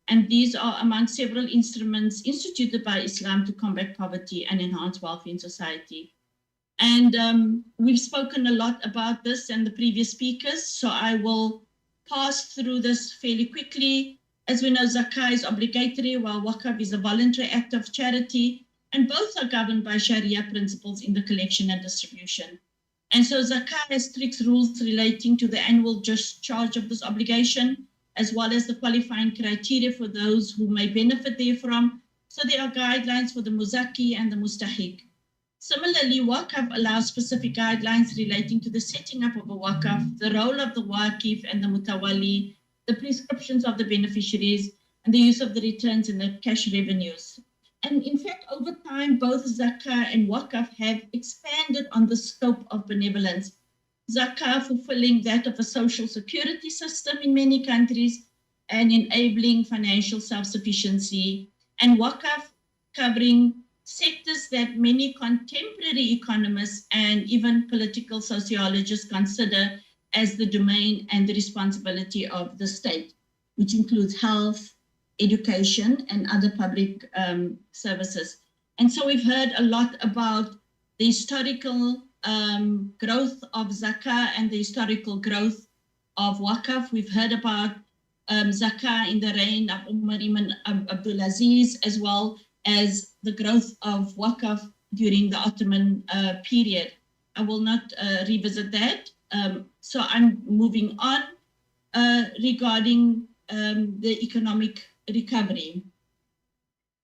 And these are among several instruments instituted by Islam to combat poverty and enhance welfare in society. And we've spoken a lot about this and the previous speakers, so I will pass through this fairly quickly. As we know, Zakah is obligatory, while Waqf is a voluntary act of charity, and both are governed by Sharia principles in the collection and distribution. And so Zakah has strict rules relating to the annual discharge of this obligation, as well as the qualifying criteria for those who may benefit therefrom. So there are guidelines for the Muzaki and the Mustahiq. Similarly, Waqf allows specific guidelines relating to the setting up of a Waqf, the role of the Waqif and the Mutawali, the prescriptions of the beneficiaries, and the use of the returns and the cash revenues. And in fact, over time, both Zakah and Waqf have expanded on the scope of benevolence. Zakah fulfilling that of a social security system in many countries and enabling financial self-sufficiency, and Waqf covering sectors that many contemporary economists and even political sociologists consider as the domain and the responsibility of the state, which includes health, education, and other public services. And so we've heard a lot about the historical growth of Zakah and the historical growth of Waqf. We've heard about Zakah in the reign of Umar ibn Abdul Aziz, as well as the growth of Waqf during the Ottoman period. I will not revisit that. So I'm moving on regarding the economic recovery.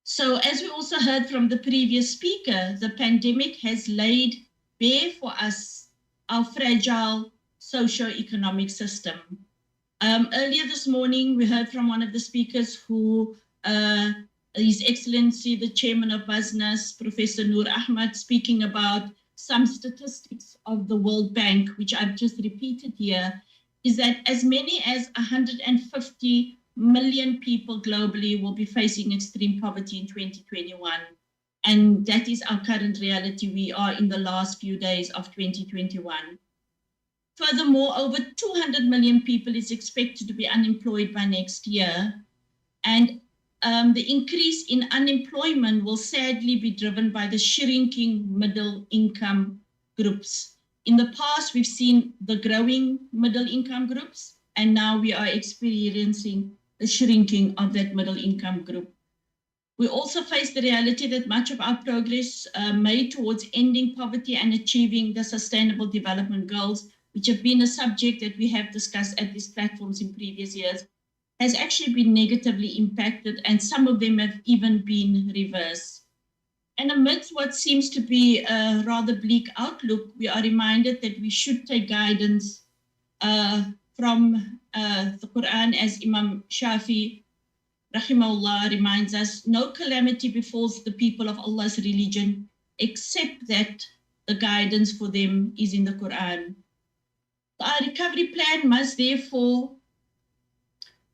So as we also heard from the previous speaker, the pandemic has laid bare for us our fragile socio-economic system. Earlier this morning, we heard from one of the speakers who His Excellency, the Chairman of BUSNAS, Professor Noor Ahmad, speaking about some statistics of the World Bank, which I've just repeated here, is that as many as 150 million people globally will be facing extreme poverty in 2021. And that is our current reality. We are in the last few days of 2021. Furthermore, over 200 million people is expected to be unemployed by next year. And the increase in unemployment will sadly be driven by the shrinking middle income groups. In the past, we've seen the growing middle income groups, and now we are experiencing the shrinking of that middle income group. We also face the reality that much of our progress made towards ending poverty and achieving the Sustainable Development Goals, which have been a subject that we have discussed at these platforms in previous years, has actually been negatively impacted, and some of them have even been reversed. And amidst what seems to be a rather bleak outlook, we are reminded that we should take guidance from the Quran, as Imam Shafi, rahimahullah, reminds us, no calamity befalls the people of Allah's religion, except that the guidance for them is in the Quran. Our recovery plan must therefore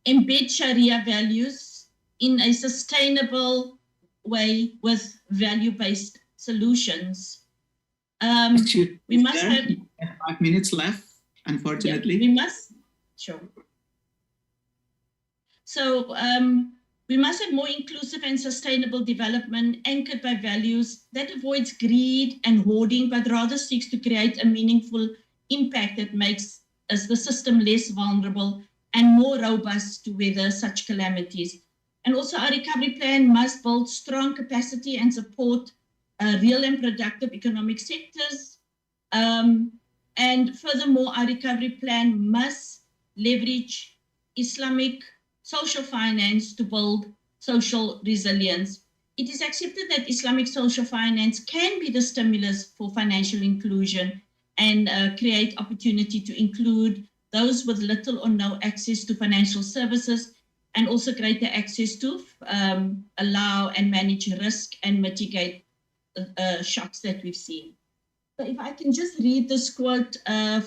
embed Sharia values in a sustainable way with value-based solutions. We must have 5 minutes left, unfortunately. Yeah, we must, sure. So we must have more inclusive and sustainable development anchored by values that avoids greed and hoarding, but rather seeks to create a meaningful impact that makes us the system less vulnerable and more robust to weather such calamities. And also our recovery plan must build strong capacity and support real and productive economic sectors. And furthermore, our recovery plan must leverage Islamic social finance to build social resilience. It is accepted that Islamic social finance can be the stimulus for financial inclusion and create opportunity to include those with little or no access to financial services, and also greater access to allow and manage risk and mitigate shocks that we've seen. So if I can just read this quote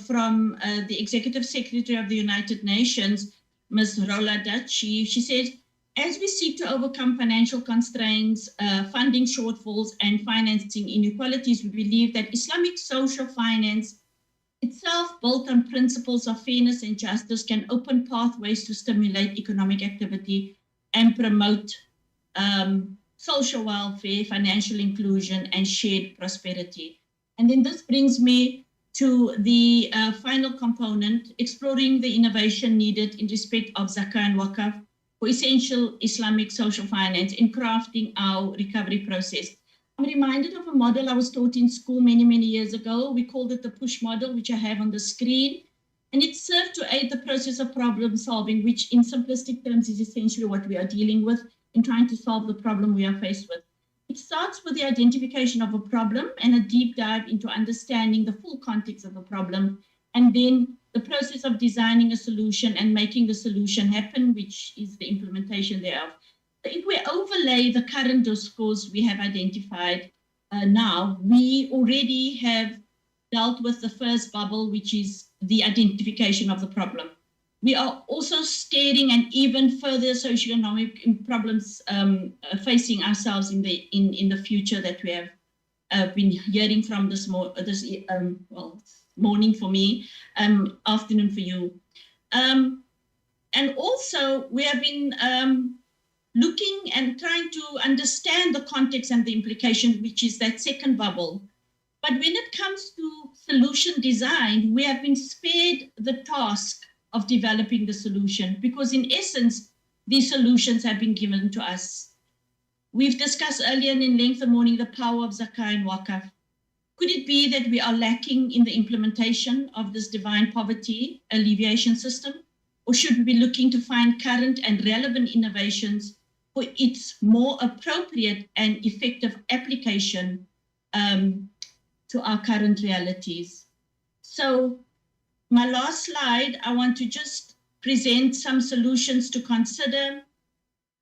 from the Executive Secretary of the United Nations, Ms. Rola Dutch, she said, as we seek to overcome financial constraints, funding shortfalls, and financing inequalities, we believe that Islamic social finance itself, built on principles of fairness and justice, can open pathways to stimulate economic activity and promote social welfare, financial inclusion, and shared prosperity. And then this brings me to the final component, exploring the innovation needed in respect of Zakat and Waqf for essential Islamic social finance in crafting our recovery process. I'm reminded of a model I was taught in school many, many years ago. We called it the push model, which I have on the screen. And it served to aid the process of problem solving, which in simplistic terms is essentially what we are dealing with in trying to solve the problem we are faced with. It starts with the identification of a problem and a deep dive into understanding the full context of the problem, and then the process of designing a solution and making the solution happen, which is the implementation thereof. So if we overlay the current discourse we have identified now, we already have dealt with the first bubble, which is the identification of the problem. We are also staring and even further socioeconomic problems facing ourselves in the future that we have been hearing from this morning for me, afternoon for you. And also we have been looking and trying to understand the context and the implication, which is that second bubble. But when it comes to solution design, we have been spared the task of developing the solution, because in essence, these solutions have been given to us. We've discussed earlier in length the morning the power of Zakat and Waqf. Could it be that we are lacking in the implementation of this divine poverty alleviation system? Or should we be looking to find current and relevant innovations for its more appropriate and effective application to our current realities? So my last slide, I want to just present some solutions to consider.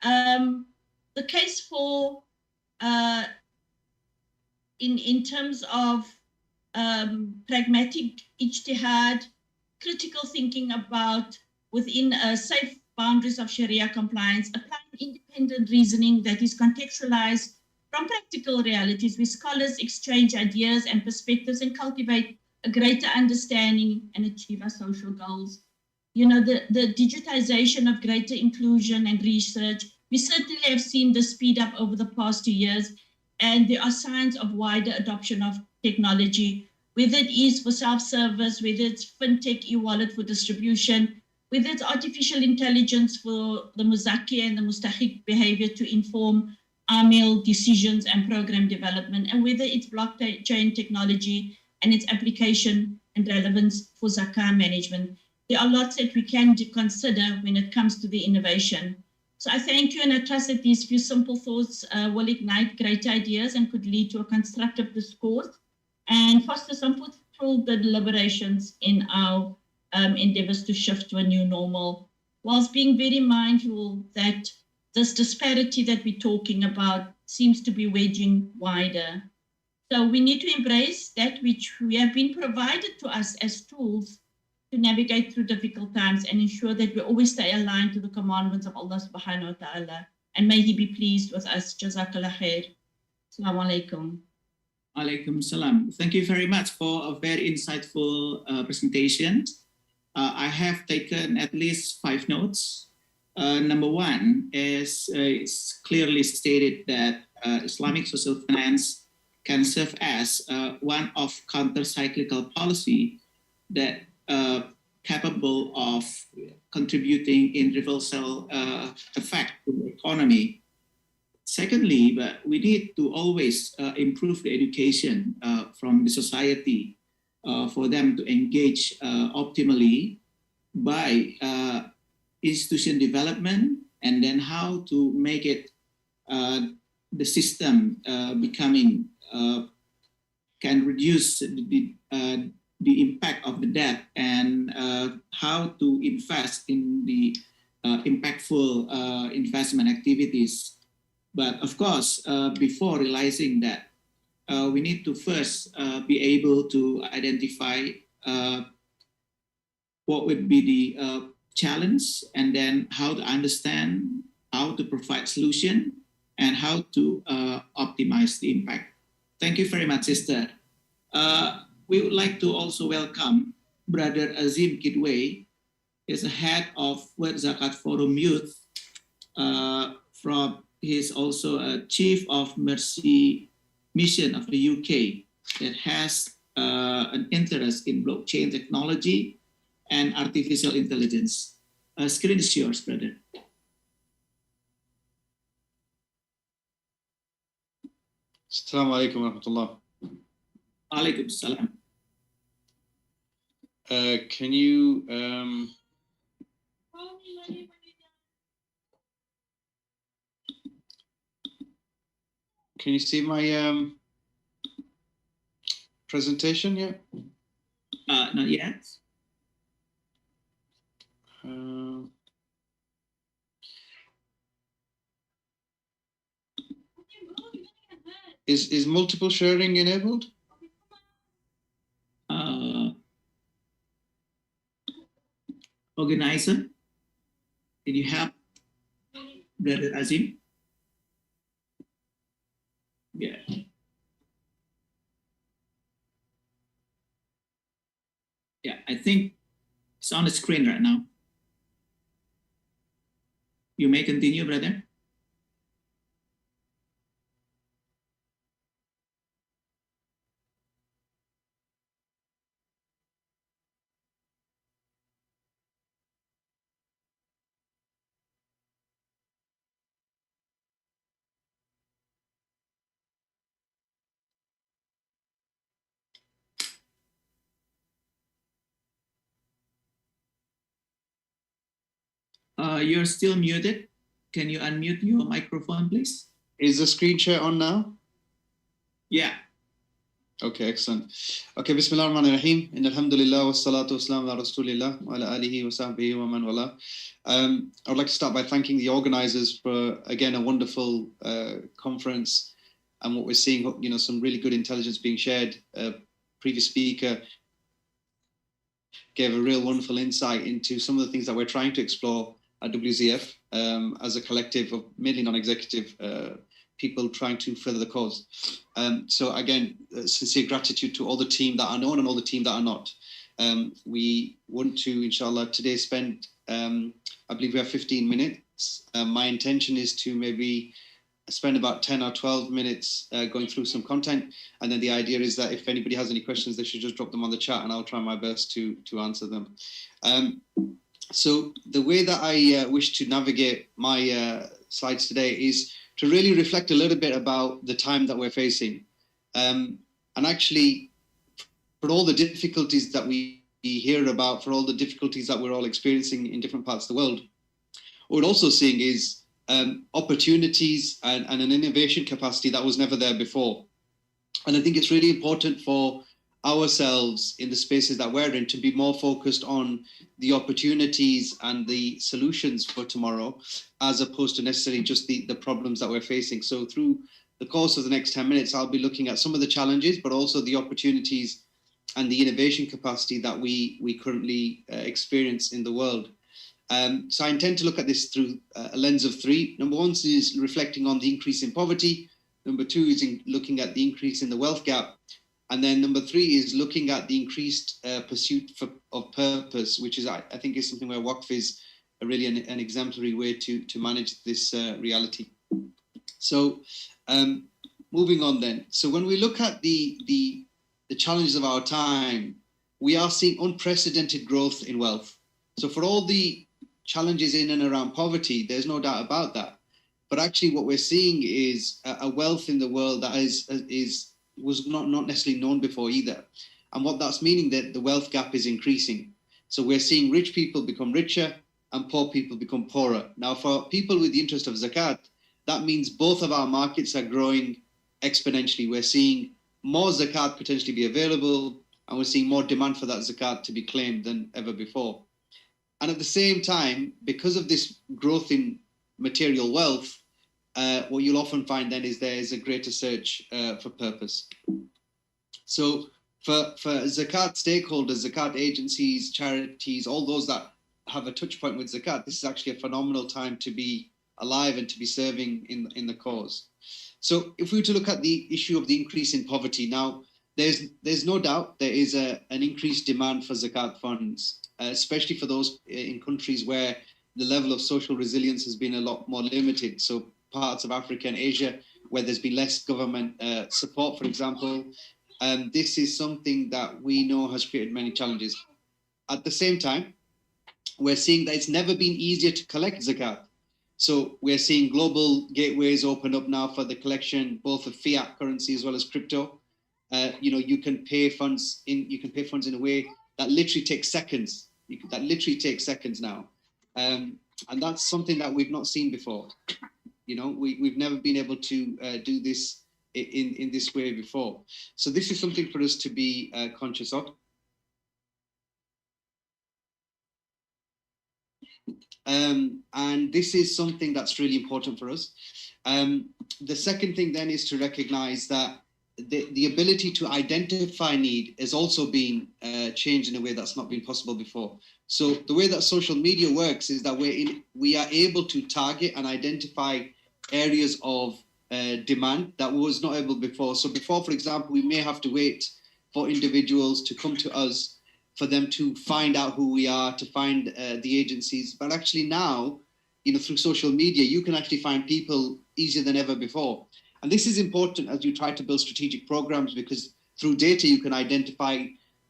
The case for, in terms of pragmatic ijtihad, critical thinking about within safe boundaries of Sharia compliance, applying independent reasoning that is contextualized from practical realities, where scholars exchange ideas and perspectives and cultivate a greater understanding and achieve our social goals. You know, the digitization of greater inclusion and research, we certainly have seen this speed up over the past 2 years, and there are signs of wider adoption of technology, whether it is for self-service, whether it's fintech, e-wallet for distribution, whether it's artificial intelligence for the muzaki and the mustahiq behavior to inform AML decisions and program development, and whether it's blockchain technology and its application and relevance for Zakat management. There are lots that we can consider when it comes to the innovation. So I thank you, and I trust that these few simple thoughts will ignite great ideas and could lead to a constructive discourse and foster some fruitful deliberations in our endeavors to shift to a new normal, whilst being very mindful that this disparity that we're talking about seems to be wedging wider. So we need to embrace that which we have been provided to us as tools to navigate through difficult times and ensure that we always stay aligned to the commandments of Allah subhanahu wa ta'ala. And may He be pleased with us. Jazakallah khair. Assalamu alaikum. Alaikum salam. Thank you very much for a very insightful presentation. I have taken at least 5 notes. Number one is it's clearly stated that Islamic social finance can serve as one of counter-cyclical policy that capable of contributing in reversal effect to the economy. Secondly, but we need to always improve the education from the society for them to engage optimally by institution development, and then how to make it the system becoming can reduce the impact of the debt, and how to invest in the impactful investment activities. But of course, before realizing that, we need to first be able to identify what would be the challenge, and then how to understand, how to provide solution, and how to optimize the impact. Thank you very much, sister. We would like to also welcome Brother Azim Kidway. He's the head of World Zakat Forum Youth. He's also a chief of Mercy Mission of the UK that has an interest in blockchain technology and artificial intelligence. Screen is yours, brother. Assalamu alaikum wa rahmatullah. Alaikum salam. Can you see my presentation yet? Not yet. Is multiple sharing enabled? Organizer, did you have Brother Azim? Yeah. Yeah, I think it's on the screen right now. You may continue, brother. You're still muted. Can you unmute your microphone, please? Is the screen share on now? Yeah. Okay, excellent. Okay, Bismillah ar-Rahman ar-Rahim. Inna alhamdulillah wa salatu wa salam ala rasulillah wa ala alihi wa sahbihi wa man wala. I would like to start by thanking the organizers for, again, a wonderful conference, and what we're seeing, you know, some really good intelligence being shared. Previous speaker gave a real wonderful insight into some of the things that we're trying to explore at WZF as a collective of mainly non-executive people trying to further the cause. So again, sincere gratitude to all the team that are known and all the team that are not. We want to, inshallah, today spend, I believe we have 15 minutes. My intention is to maybe spend about 10 or 12 minutes going through some content. And then the idea is that if anybody has any questions, they should just drop them on the chat and I'll try my best to answer them. So the way that I wish to navigate my slides today is to really reflect a little bit about the time that we're facing. And actually, for all the difficulties that we hear about, for all the difficulties that we're all experiencing in different parts of the world, what we're also seeing is opportunities and an innovation capacity that was never there before. And I think it's really important for ourselves in the spaces that we're in to be more focused on the opportunities and the solutions for tomorrow, as opposed to necessarily just the problems that we're facing. So through the course of the next 10 minutes, I'll be looking at some of the challenges, but also the opportunities and the innovation capacity that we currently experience in the world. So I intend to look at this through a lens of three. Number one is reflecting on the increase in poverty. Number two is looking at the increase in the wealth gap. And then number three is looking at the increased pursuit of purpose, which is, I think, is something where Waqf is really an exemplary way to manage this reality. So moving on then. So when we look at the challenges of our time, we are seeing unprecedented growth in wealth. So for all the challenges in and around poverty, there's no doubt about that. But actually what we're seeing is a wealth in the world that was not necessarily known before either. And what that's meaning that the wealth gap is increasing. So we're seeing rich people become richer and poor people become poorer. Now, for people with the interest of zakat, that means both of our markets are growing exponentially. We're seeing more zakat potentially be available, and we're seeing more demand for that zakat to be claimed than ever before. And at the same time, because of this growth in material wealth, what you'll often find then is there is a greater search for purpose. So for zakat stakeholders, zakat agencies, charities, all those that have a touch point with zakat, this is actually a phenomenal time to be alive and to be serving in the cause. So if we were to look at the issue of the increase in poverty, now there's no doubt there is an increased demand for zakat funds, especially for those in countries where the level of social resilience has been a lot more limited. So parts of Africa and Asia where there's been less government support, for example. This is something that we know has created many challenges. At the same time, we're seeing that it's never been easier to collect zakat. So we're seeing global gateways open up now for the collection, both of fiat currency as well as crypto. You can pay funds in a way that literally takes seconds. Now, and that's something that we've not seen before. We've never been able to do this in this way before. So this is something for us to be conscious of. And this is something that's really important for us. The second thing then is to recognize that the ability to identify need has also been changed in a way that's not been possible before. So the way that social media works is that we are able to target and identify areas of demand that was not able before. So before, for example, we may have to wait for individuals to come to us for them to find out who we are, to find the agencies. But actually now, through social media, you can actually find people easier than ever before. And this is important as you try to build strategic programs, because through data, you can identify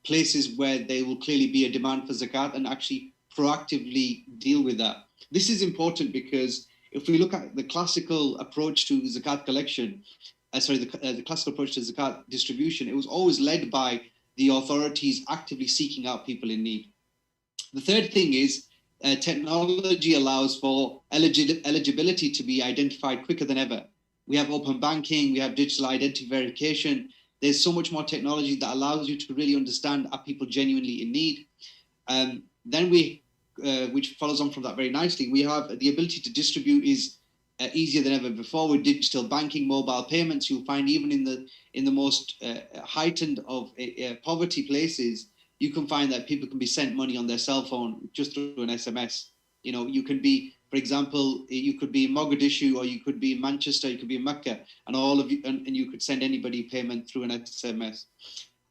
places where there will clearly be a demand for zakat and actually proactively deal with that. This is important because if we look at the classical approach to zakat collection, the classical approach to zakat distribution, it was always led by the authorities actively seeking out people in need. The third thing is technology allows for eligibility to be identified quicker than ever. We have open banking, we have digital identity verification. There's so much more technology that allows you to really understand, are people genuinely in need? Then which follows on from that very nicely, we have the ability to distribute is easier than ever before with digital banking, mobile payments. You'll find even in the most heightened of poverty places, you can find that people can be sent money on their cell phone just through an SMS. You can be, for example, you could be in Mogadishu, or you could be in Manchester, you could be in Mecca, and all of you, and you could send anybody payment through an SMS.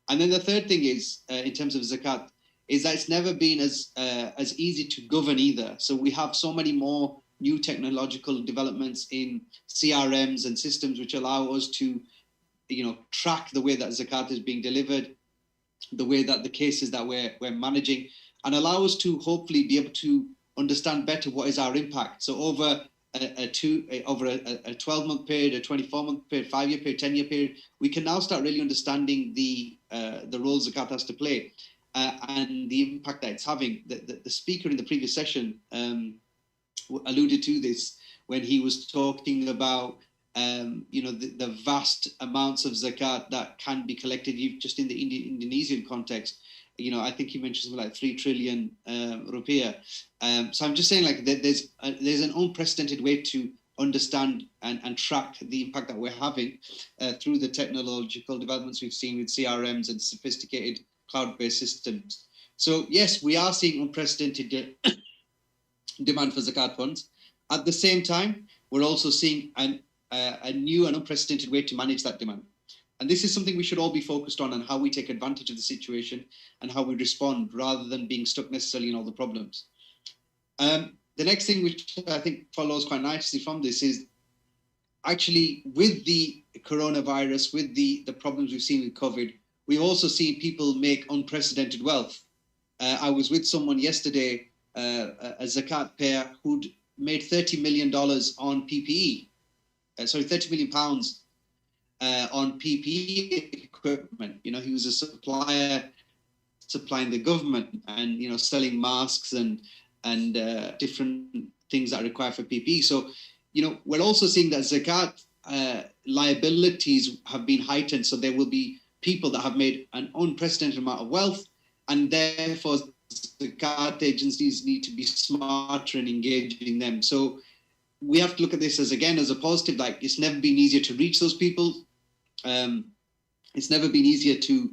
And then the third thing is, in terms of zakat, is that it's never been as easy to govern either. So we have so many more new technological developments in CRMs and systems which allow us to, track the way that zakat is being delivered, the way that the cases that we're managing, and allow us to hopefully be able to understand better what is our impact. So over a 12-month period, a 24-month period, 5-year period, 10-year period, we can now start really understanding the role zakat has to play and the impact that it's having. The speaker in the previous session alluded to this when he was talking about the vast amounts of zakat that can be collected just in the Indonesian context. I think he mentioned something like 3 trillion rupiah. So I'm just saying, like, there's an unprecedented way to understand and track the impact that we're having through the technological developments we've seen with CRMs and sophisticated cloud-based systems. So yes, we are seeing unprecedented demand for zakat funds. At the same time, we're also seeing a new and unprecedented way to manage that demand. And this is something we should all be focused on, and how we take advantage of the situation and how we respond, rather than being stuck necessarily in all the problems. The next thing, which I think follows quite nicely from this, is actually with the coronavirus, with the problems we've seen with COVID, we've also seen people make unprecedented wealth. I was with someone yesterday, a zakat payer, who'd made $30 million on PPE. Sorry, £30 million on PPE equipment. You know, he was a supplier supplying the government and, you know, selling masks and different things that are required for PPE. So, you know, we're also seeing that Zakat liabilities have been heightened. So there will be people that have made an unprecedented amount of wealth, and therefore Zakat agencies need to be smarter in engaging them. So we have to look at this as, again, as a positive. Like, it's never been easier to reach those people. It's never been easier to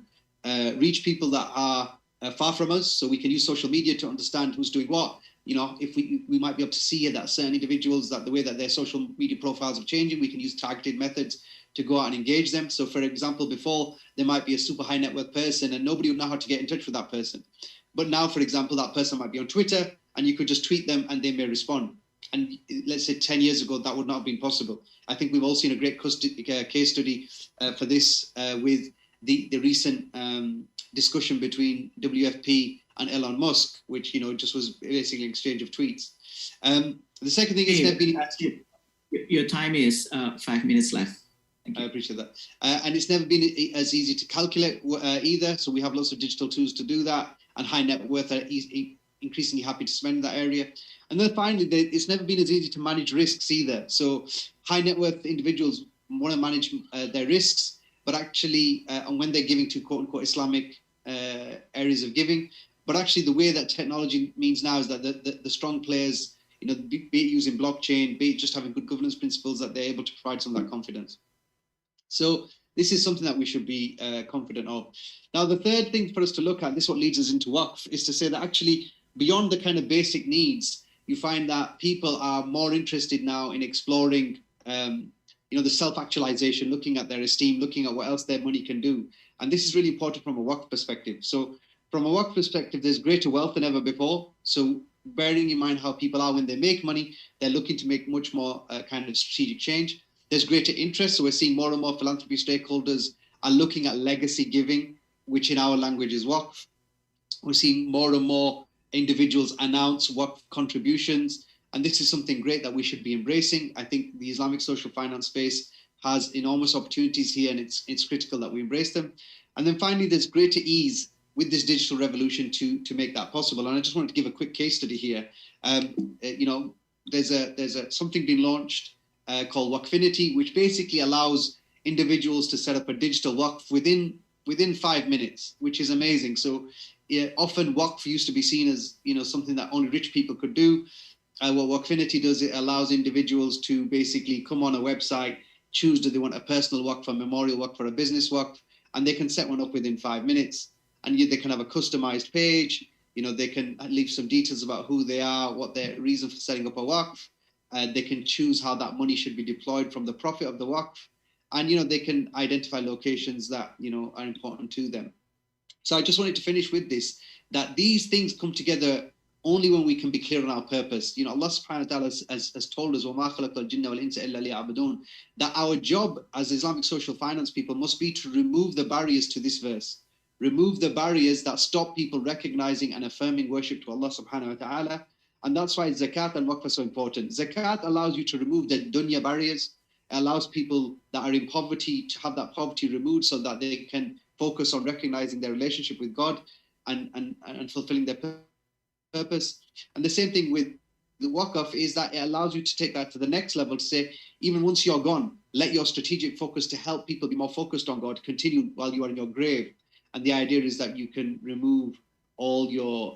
reach people that are far from us. So we can use social media to understand who's doing what. You know, if we might be able to see that certain individuals, that the way that their social media profiles are changing, we can use targeted methods to go out and engage them. So for example, before there might be a super high net worth person and nobody would know how to get in touch with that person. But now, for example, that person might be on Twitter and you could just tweet them and they may respond. And let's say 10 years ago, that would not have been possible. I think we've all seen a great case study for this with the recent discussion between WFP and Elon Musk, which, you know, just was basically an exchange of tweets. The second thing is your time is 5 minutes left. I appreciate that. And it's never been as easy to calculate either. So we have lots of digital tools to do that, and high net worth are increasingly happy to spend in that area. And then finally, it's never been as easy to manage risks either. So high net worth individuals want to manage their risks, but actually, and when they're giving to quote unquote Islamic areas of giving, but actually the way that technology means now is that the strong players, you know, be it using blockchain, be it just having good governance principles, that they're able to provide some of that confidence. So this is something that we should be confident of. Now, the third thing for us to look at, this is what leads us into Waqf, is to say that actually beyond the kind of basic needs, you find that people are more interested now in exploring, you know, the self-actualization, looking at their esteem, looking at what else their money can do. And this is really important from a Waqf perspective. So from a Waqf perspective, there's greater wealth than ever before. So bearing in mind how people are when they make money, they're looking to make much more kind of strategic change. There's greater interest. So we're seeing more and more philanthropy stakeholders are looking at legacy giving, which in our language is Waqf. We're seeing more and more individuals announce Waqf contributions. And this is something great that we should be embracing. I think the Islamic social finance space has enormous opportunities here, and it's critical that we embrace them. And then finally, there's greater ease with this digital revolution to make that possible. And I just wanted to give a quick case study here. You know, there's something being launched called Waqfinity, which basically allows individuals to set up a digital Waqf within 5 minutes, which is amazing. So often Waqf used to be seen as, you know, something that only rich people could do. What Waqfinity does, it allows individuals to basically come on a website, choose do they want a personal Waqf, a memorial Waqf, or a business Waqf, and they can set one up within 5 minutes. And they can have a customized page. You know, they can leave some details about who they are, what their reason for setting up a Waqf. They can choose how that money should be deployed from the profit of the Waqf. And, you know, they can identify locations that, you know, are important to them. So I just wanted to finish with this, that these things come together only when we can be clear on our purpose. You know, Allah subhanahu wa ta'ala has told us, وَمَا خَلَقَ الْجِنَّ وَالْإِنسَ إِلَّا لِيَعْبُدُونَ, that our job as Islamic social finance people must be to remove the barriers to this verse. Remove the barriers that stop people recognizing and affirming worship to Allah subhanahu wa ta'ala. And that's why Zakat and Waqf are so important. Zakat allows you to remove the dunya barriers. It allows people that are in poverty to have that poverty removed so that they can focus on recognizing their relationship with God and fulfilling their purpose. And the same thing with the Waqf is that it allows you to take that to the next level, to say, even once you're gone, let your strategic focus to help people be more focused on God continue while you are in your grave. And the idea is that you can remove all your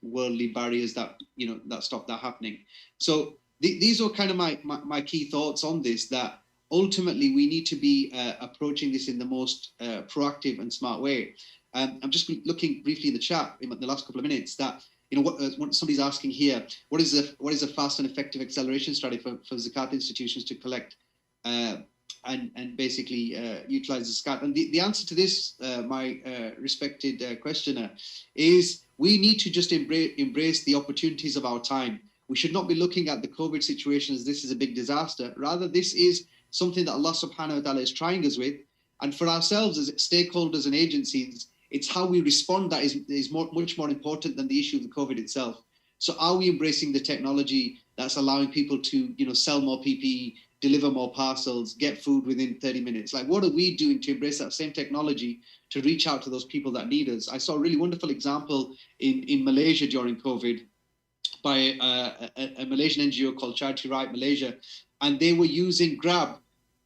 worldly barriers that, you know, that stop that happening. So these are kind of my key thoughts on this, that ultimately we need to be approaching this in the most proactive and smart way. I'm just looking briefly in the chat in the last couple of minutes that, you know, what somebody's asking here, what is a fast and effective acceleration strategy for Zakat institutions to collect and basically utilize the Zakat? And the answer to this, my respected questioner, is we need to just embrace the opportunities of our time. We should not be looking at the COVID situation as this is a big disaster. Rather, this is something that Allah subhanahu wa ta'ala is trying us with. And for ourselves as stakeholders and agencies, it's how we respond that is much more important than the issue of the COVID itself. So are we embracing the technology that's allowing people to, sell more PPE, deliver more parcels, get food within 30 minutes. Like, what are we doing to embrace that same technology to reach out to those people that need us? I saw a really wonderful example in Malaysia during COVID by a Malaysian NGO called Charity Right Malaysia, and they were using Grab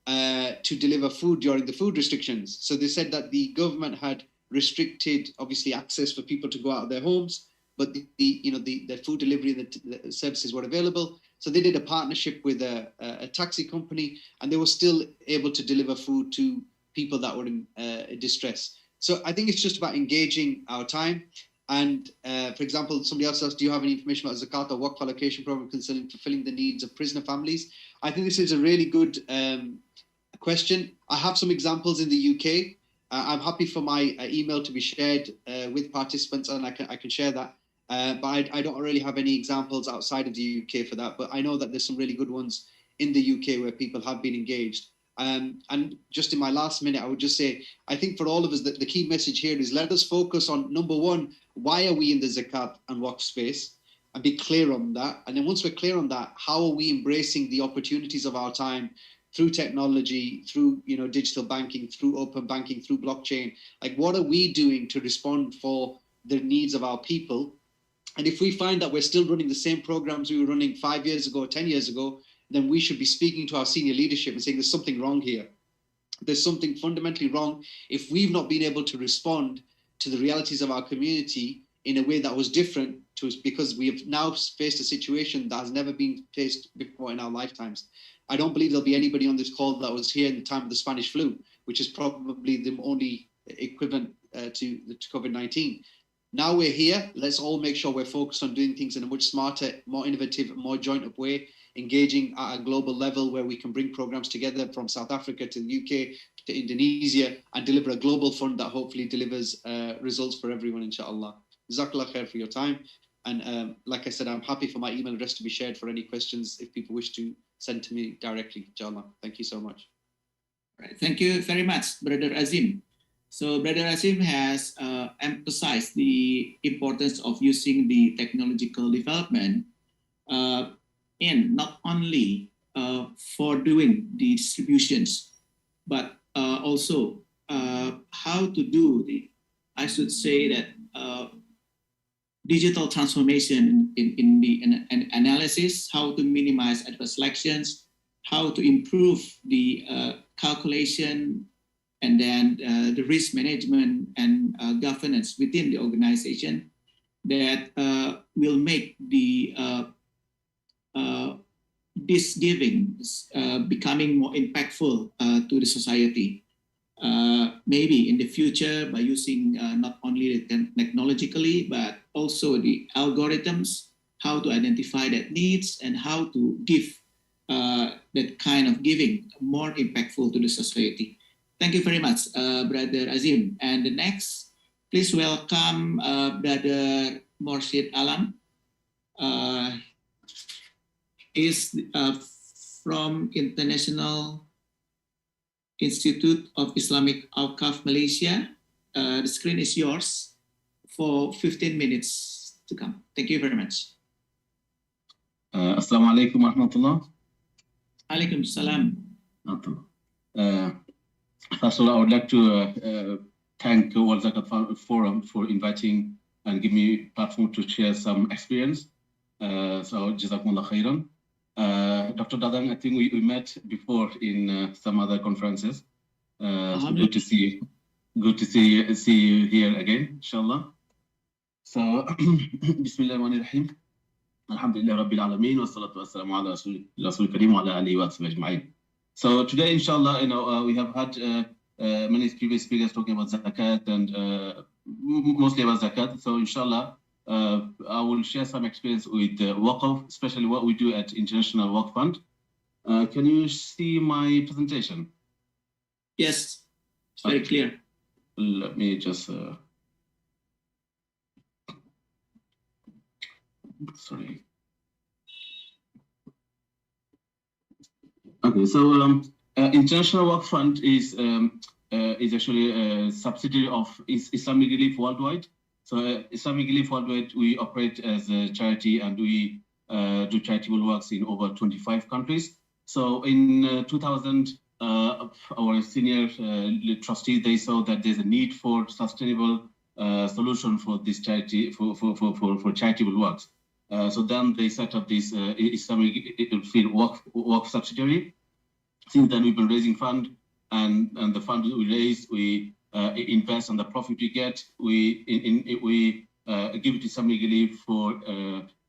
to deliver food during the food restrictions. So they said that the government had restricted, obviously, access for people to go out of their homes, but the food delivery and the services were available. So they did a partnership with a taxi company, and they were still able to deliver food to people that were in distress. So I think it's just about engaging our time. And for example, somebody else asked, do you have any information about Zakat or Waqf allocation program concerning fulfilling the needs of prisoner families? I think this is a really good question. I have some examples in the UK. I'm happy for my email to be shared with participants, and I can share that. But I don't really have any examples outside of the UK for that. But I know that there's some really good ones in the UK where people have been engaged. And just in my last minute, I would just say, I think for all of us, that the key message here is let us focus on, number one, why are we in the Zakat and Waqf space? And be clear on that. And then once we're clear on that, how are we embracing the opportunities of our time through technology, through digital banking, through open banking, through blockchain? Like, what are we doing to respond for the needs of our people? And if we find that we're still running the same programs we were running 5 years ago, 10 years ago, then we should be speaking to our senior leadership and saying there's something wrong here. There's something fundamentally wrong if we've not been able to respond to the realities of our community in a way that was different to us, because we have now faced a situation that has never been faced before in our lifetimes. I don't believe there'll be anybody on this call that was here in the time of the Spanish flu, which is probably the only equivalent to COVID-19. Now we're here, let's all make sure we're focused on doing things in a much smarter, more innovative, more joint up way, engaging at a global level where we can bring programs together from South Africa to the UK to Indonesia and deliver a global fund that hopefully delivers results for everyone, inshallah. Jazakallah khair for your time. And like I said, I'm happy for my email address to be shared for any questions if people wish to send to me directly, inshallah. Thank you so much. Right. Thank you very much, Brother Azim. So Brother Azim has emphasized the importance of using the technological development in not only for doing the distributions, but also how to do the, I should say that, digital transformation in the analysis, how to minimize adverse selections, how to improve the calculation, and then the risk management and governance within the organization that will make the this giving becoming more impactful to the society. Maybe in the future by using not only technologically, but also the algorithms, how to identify that needs and how to give that kind of giving more impactful to the society. Thank you very much, Brother Azim. And the next, please welcome Brother Morshid Alam. Is from International Institute of Islamic Waqf Malaysia. The screen is yours for 15 minutes to come. Thank you very much. Assalamu alaikum wa rahmatullah. Alaikum salam. First of all, I would like to thank World Zakat Forum for inviting and give me a platform to share some experience. So, Jazakumullah khairan. Dr. Dadang, I think we met before in some other conferences. So good to see you here again, inshallah. So, Bismillahirrahmanirrahim. Alhamdulillah Rabbil Alameen wa salatu wa salamu ala Rasul Kareem wa ala alihi wa sahbihi ajma'in. So today, inshallah, we have had many previous speakers talking about zakat and mostly about zakat. So inshallah, I will share some experience with Waqf, especially what we do at International Waqf Fund. Can you see my presentation? Yes, it's very clear. Let me just... sorry. Okay, so International Waqf Fund is actually a subsidiary of Islamic Relief Worldwide. So Islamic Relief Worldwide, we operate as a charity, and we do charitable works in over 25 countries. So in 2000, our senior trustees, they saw that there's a need for sustainable solution for this charity, for charitable works. So then they set up this Islamic field Waqf subsidiary. Since then, we've been raising fund, and the fund we raise, we invest on the profit we get. We give it to Islamic Relief for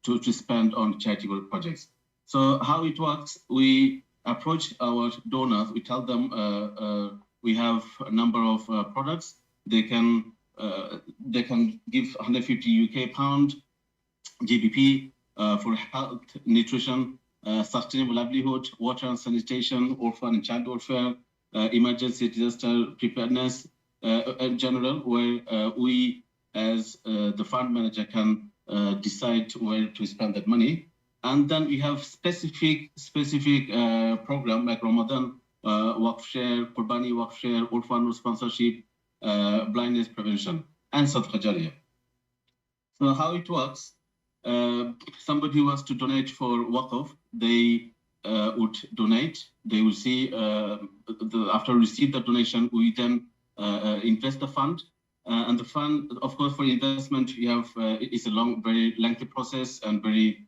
to spend on charitable projects. So how it works, we approach our donors. We tell them we have a number of products. They can give 150 UK pound GBP for health, nutrition, sustainable livelihood, water and sanitation, orphan and child welfare, emergency disaster preparedness in general, where we as the fund manager can decide where to spend that money. And then we have specific program like Ramadan, Waqf Share, Qurbani Waqf Share, orphan sponsorship, blindness prevention, and Sadaqah Jariyah. So how it works, somebody who wants to donate for Waqf, they would donate. They will see, after receive the donation, we then invest the fund. And the fund, of course, for investment, you have it's a long, very lengthy process, and very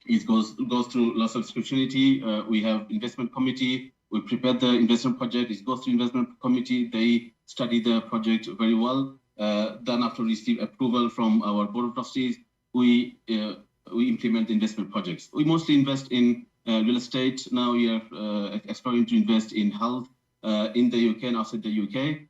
it goes through lots of scrutiny. We have investment committee. We prepare the investment project. It goes through investment committee. They study the project very well. Then, after receive approval from our board of trustees, we implement the investment projects. We mostly invest in real estate. Now we are exploring to invest in health in the UK and outside the UK.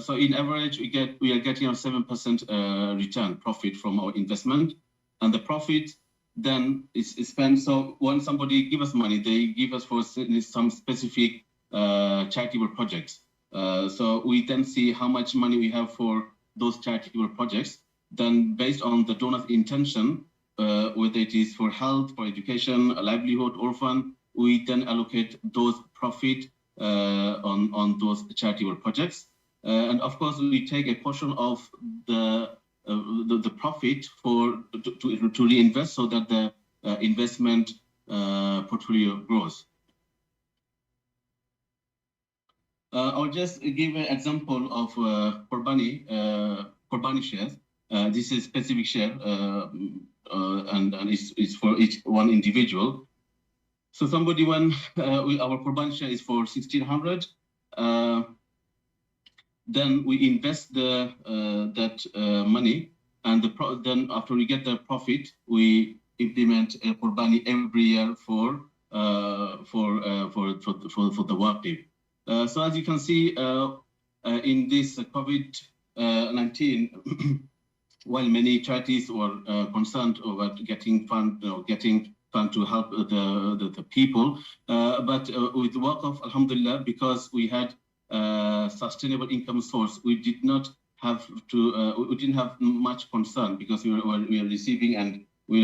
So in average, we are getting a 7% return profit from our investment, and the profit then is spent. So when somebody give us money, they give us for some specific charitable projects. So we then see how much money we have for those charitable projects. Then based on the donor's intention, whether it is for health, for education, a livelihood, orphan, we then allocate those profit on those charitable projects. And of course, we take a portion of the profit to reinvest so that the investment portfolio grows. I'll just give an example of Qurbani shares. This is specific share, and it's for each one individual. So somebody when our Qurbani share is for 1,600. Then we invest that money, and then after we get the profit, we implement a Qurbani every year for the work day. So as you can see, in this COVID-19, while many charities were concerned about getting fund to help the people, but with Waqf, alhamdulillah, because we had sustainable income source, we did not have to we didn't have much concern, because we were receiving, and we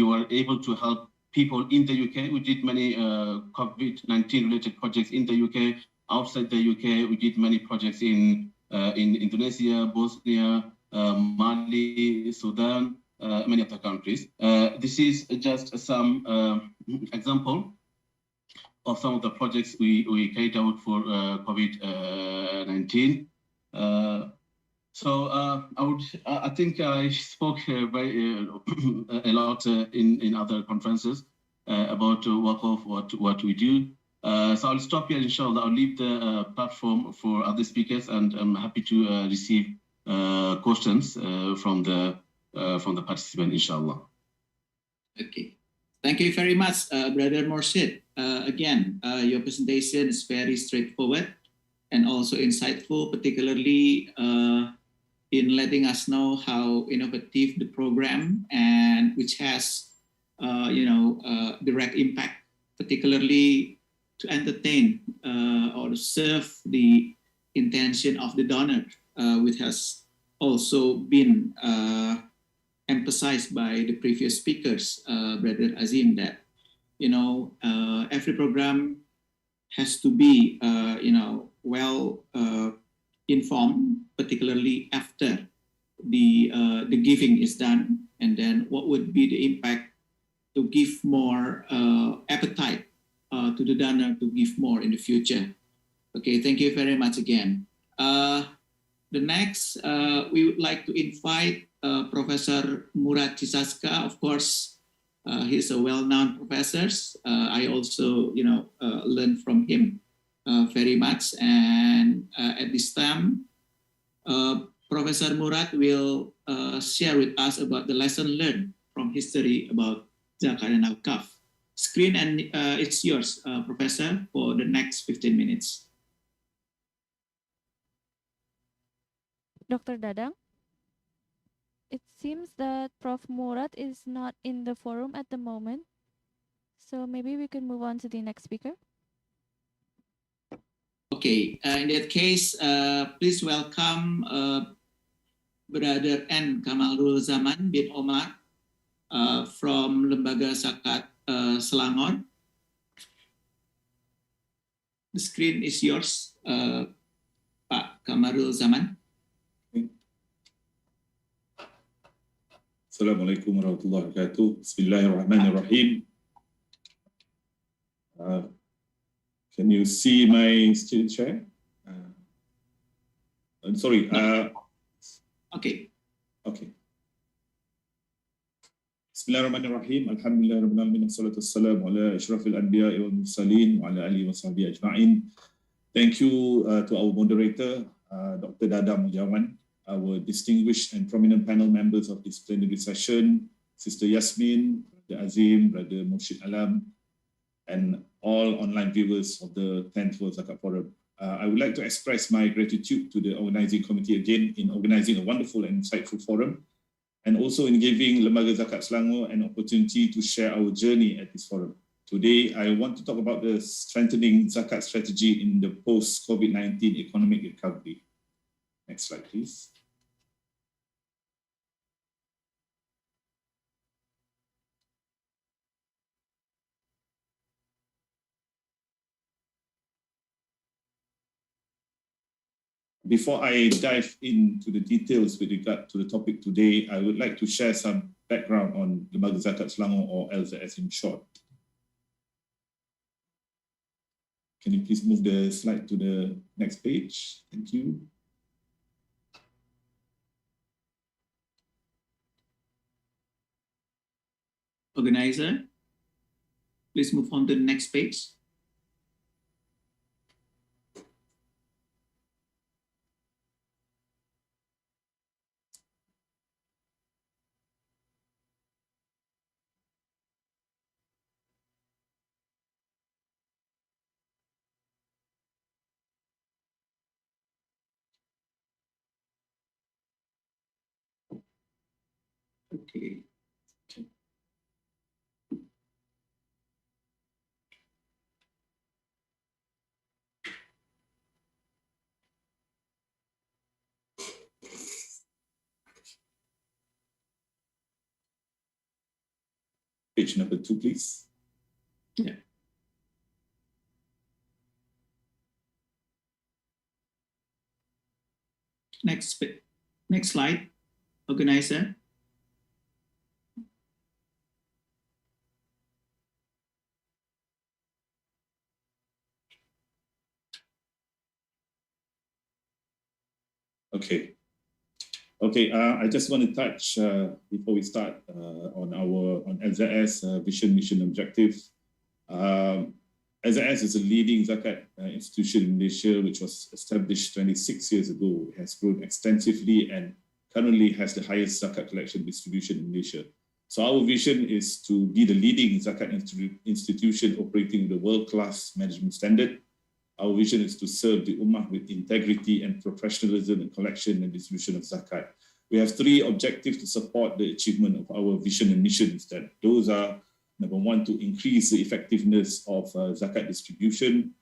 were able to help people in the UK. We did many COVID-19 related projects in the UK. Outside the UK, we did many projects in Indonesia, Bosnia, Mali, Sudan, many other countries. This is just some example of some of the projects we carried out for COVID-19. I think I spoke a lot in other conferences about Waqf, what we do. So I'll stop here, inshallah. I'll leave the platform for other speakers, and I'm happy to receive questions from the participant, inshallah. Okay. Thank you very much, Brother Morsid. Again, your presentation is very straightforward and also insightful, particularly in letting us know how innovative the program, and which has, direct impact, particularly to entertain or to serve the intention of the donor, which has also been emphasized by the previous speakers, Brother Azim, that every program has to be well informed, particularly after the giving is done, and then what would be the impact to give more appetite to the donor to give more in the future. Okay, thank you very much again. The next, we would like to invite Professor Murad Cisaska. Of course, he's a well-known professor. I also, learned from him very much. And at this time, Professor Murad will share with us about the lesson learned from history about Zakat and Waqf. Screen and it's yours, Professor, for the next 15 minutes. Dr. Dadang, it seems that Prof. Murad is not in the forum at the moment. So maybe we can move on to the next speaker. Okay, in that case, please welcome Brother N. Kamalul Zaman bin Omar from Lembaga Zakat Selangor. The screen is yours, Pak Kamalul Zaman. Assalamualaikum warahmatullahi wabarakatuh. Bismillahirrahmanirrahim. Can you see my screen share? I'm sorry. Okay. Okay. Bismillahirrahmanirrahim. Alhamdulillah rabbil alamin wassalatu wassalamu ala asyrafil anbiya'i wal mursalin wa ala alihi wa sahbihi ajma'in. Thank you to our moderator, Dr. Dadang Mujawan, our distinguished and prominent panel members of this plenary session, Sister Yasmin, Brother Azim, Brother Murshid Alam, and all online viewers of the 10th World Zakat Forum. I would like to express my gratitude to the organizing committee again in organizing a wonderful and insightful forum, and also in giving Lembaga Zakat Selangor an opportunity to share our journey at this forum. Today, I want to talk about the strengthening Zakat strategy in the post-COVID-19 economic recovery. Next slide, please. Before I dive into the details with regard to the topic today, I would like to share some background on Lembaga Zakat Selangor, or LZS in short. Can you please move the slide to the next page? Thank you. Organizer, please move on to the next page. Okay. Page number 2, please. Yeah. Next slide, organizer. Okay. I just want to touch before we start on LZS vision, mission, objective. LZS is a leading zakat institution in Malaysia, which was established 26 years ago. It has grown extensively and currently has the highest zakat collection distribution in Malaysia. So our vision is to be the leading zakat institution operating with a world-class management standard. Our vision is to serve the Ummah with integrity and professionalism in collection and distribution of zakat. We have 3 objectives to support the achievement of our vision and missions. That those are, number 1, to increase the effectiveness of zakat distribution.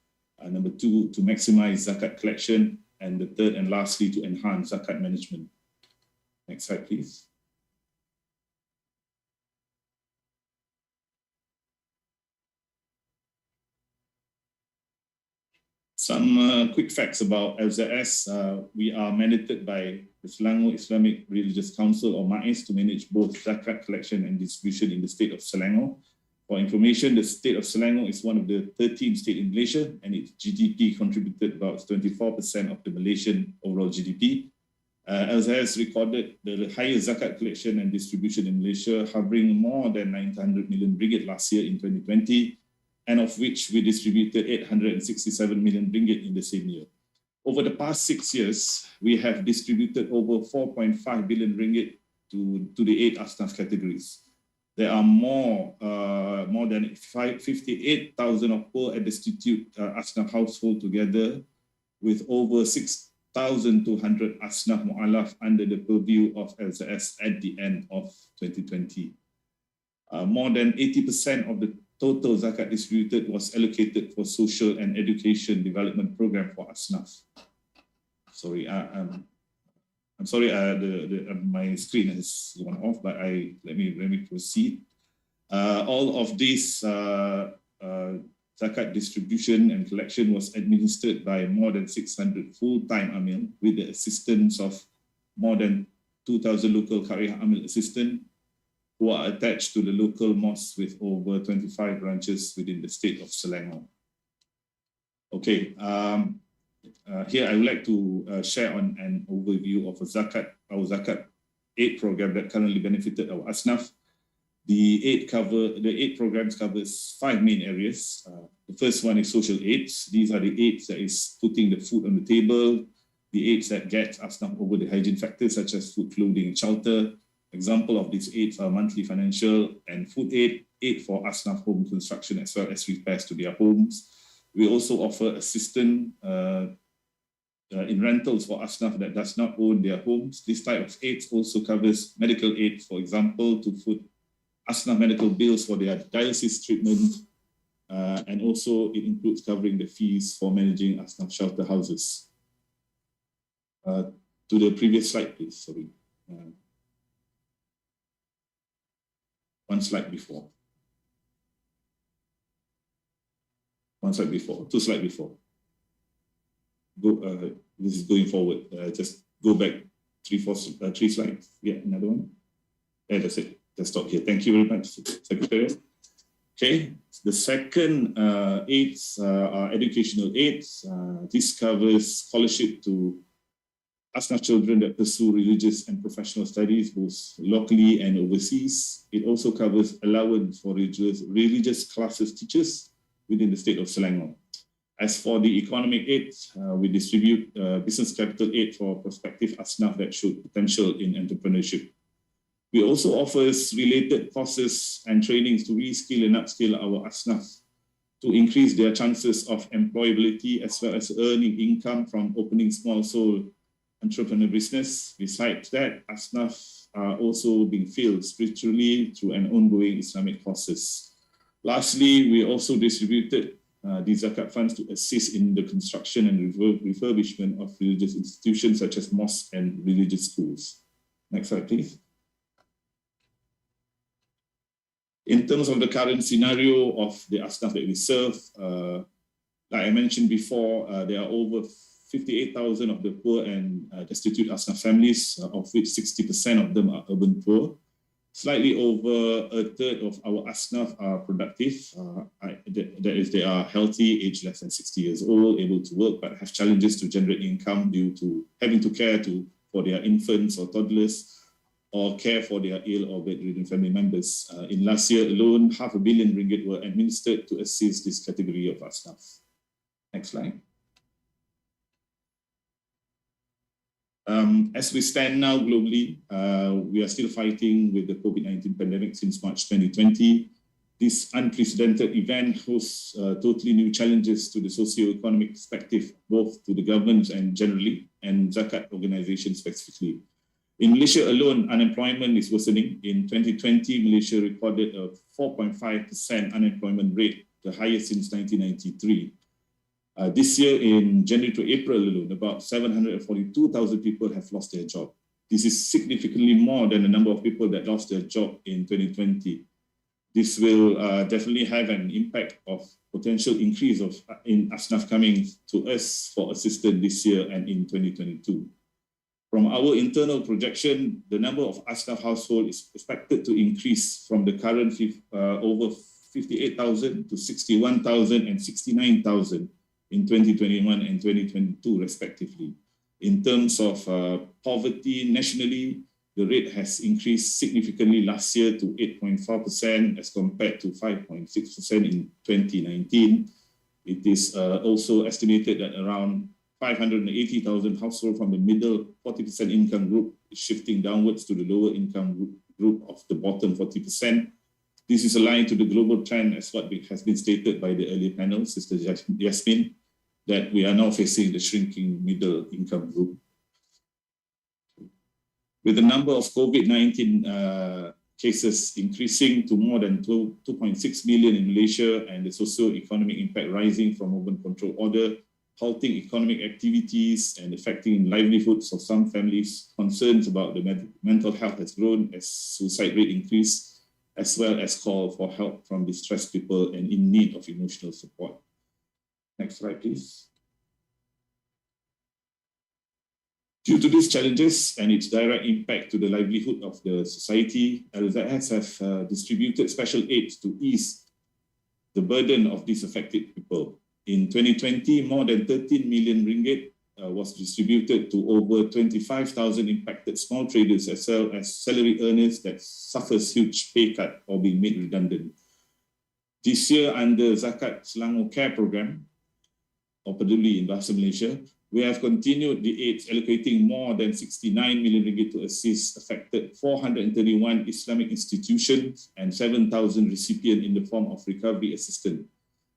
Number 2, to maximize zakat collection. And the 3rd and lastly, to enhance zakat management. Next slide, please. Some quick facts about LZS. We are mandated by the Selangor Islamic Religious Council, or MAIS, to manage both zakat collection and distribution in the state of Selangor. For information, the state of Selangor is one of the 13 states in Malaysia, and its GDP contributed about 24% of the Malaysian overall GDP. LZS recorded the highest zakat collection and distribution in Malaysia, hovering more than 900 million ringgit last year in 2020, and of which we distributed 867 million ringgit in the same year. Over the past 6 years, we have distributed over 4.5 billion ringgit to the 8 asnaf categories. There are more than 58,000 of poor and destitute asnaf households together, with over 6,200 asnaf mu'alaf under the purview of LZS at the end of 2020. More than 80% of the total zakat distributed was allocated for social and education development program for asnaf. Sorry, I'm sorry, my screen has gone off, but let me proceed. All of this zakat distribution and collection was administered by more than 600 full-time amil, with the assistance of more than 2,000 local Qariah amil assistant who are attached to the local mosques, with over 25 branches within the state of Selangor. Okay, here I would like to share on an overview of our Zakat 8 program that currently benefited our asnaf. The 8 programs covers 5 main areas. The first one is social aids. These are the aids that is putting the food on the table, the aids that get asnaf over the hygiene factors such as food, clothing, and shelter. Example of these aids are monthly financial and food aid for asnaf home construction, as well as repairs to their homes. We also offer assistance in rentals for asnaf that does not own their homes. This type of aids also covers medical aid, for example, to foot asnaf medical bills for their dialysis treatment, and also it includes covering the fees for managing asnaf shelter houses. To the previous slide, please. Sorry. One slide before. One slide before. 2 slides before. This is going forward. Just go back 3 slides. Yeah, another one. Yeah, that's it. Let's stop here. Thank you very much, Secretary. Okay, the second aids are educational aids. This covers scholarship to asnaf children that pursue religious and professional studies, both locally and overseas. It also covers allowance for religious classes teachers within the state of Selangor. As for the economic aid, we distribute business capital aid for prospective asnaf that show potential in entrepreneurship. We also offer related courses and trainings to reskill and upskill our asnaf to increase their chances of employability, as well as earning income from opening small sole entrepreneur business. Besides that, asnaf are also being filled spiritually through an ongoing Islamic courses. Lastly, we also distributed these zakat funds to assist in the construction and refurbishment of religious institutions such as mosques and religious schools. Next slide, please. In terms of the current scenario of the asnaf that we serve, like I mentioned before, there are over 58,000 of the poor and destitute asnaf families, of which 60% of them are urban poor. Slightly over a third of our asnaf are productive. That is, they are healthy, aged less than 60 years old, able to work, but have challenges to generate income due to having to care for their infants or toddlers, or care for their ill or bedridden family members. In last year alone, 500 million ringgit were administered to assist this category of asnaf. Next slide. As we stand now globally, we are still fighting with the COVID-19 pandemic since March 2020. This unprecedented event hosts totally new challenges to the socio-economic perspective, both to the governments and generally, and Zakat organizations specifically. In Malaysia alone, unemployment is worsening. In 2020, Malaysia recorded a 4.5% unemployment rate, the highest since 1993. This year, in January to April alone, about 742,000 people have lost their job. This is significantly more than the number of people that lost their job in 2020. This will definitely have an impact of potential increase of in Asnaf coming to us for assistance this year and in 2022. From our internal projection, the number of Asnaf household is expected to increase from the current over 58,000 to 61,000 and 69,000 in 2021 and 2022 respectively. In terms of poverty nationally, the rate has increased significantly last year to 8.4% as compared to 5.6% in 2019. It is also estimated that around 580,000 households from the middle 40% income group is shifting downwards to the lower income group of the bottom 40%. This is aligned to the global trend as what has been stated by the earlier panel, Sister Yasmin, that we are now facing the shrinking middle income group. With the number of COVID-19 cases increasing to more than 2.6 million in Malaysia and the socio-economic impact rising from urban control order, halting economic activities and affecting livelihoods of some families, concerns about the mental health has grown as suicide rate increased, as well as call for help from distressed people and in need of emotional support. Next slide, please. Due to these challenges and its direct impact to the livelihood of the society, LZS have distributed special aids to ease the burden of these affected people. In 2020, more than 13 million ringgit was distributed to over 25,000 impacted small traders as well as salary earners that suffers huge pay cut or being made redundant. This year, under Zakat Selangor Care Program, or Peduli in Bahasa Malaysia, we have continued the aids, allocating more than 69 million ringgit to assist affected 431 Islamic institutions and 7,000 recipients in the form of recovery assistance,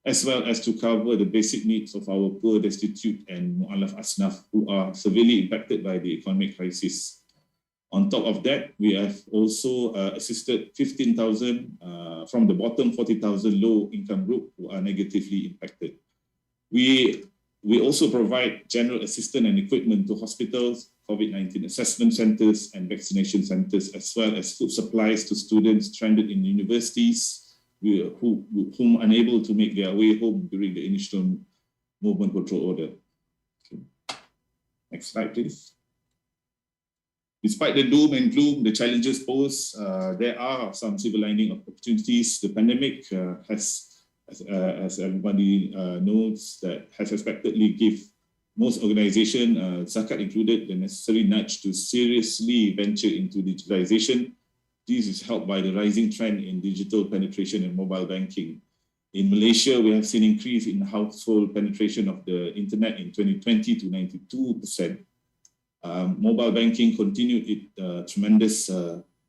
as well as to cover the basic needs of our poor, destitute and mu'alaf asnaf who are severely impacted by the economic crisis. On top of that, we have also assisted 15,000 from the bottom 40,000 low income group who are negatively impacted. We also provide general assistance and equipment to hospitals, COVID-19 assessment centers and vaccination centers, as well as food supplies to students stranded in universities whom unable to make their way home during the initial movement control order. Okay. Next slide, please. Despite the doom and gloom, the challenges posed, there are some silver lining opportunities. The pandemic has, as everybody knows, that has expectedly give most organizations, Zakat included, the necessary nudge to seriously venture into digitalization. This is helped by the rising trend in digital penetration and mobile banking. In Malaysia, we have seen increase in household penetration of the internet in 2020 to 92%. Mobile banking continued its tremendous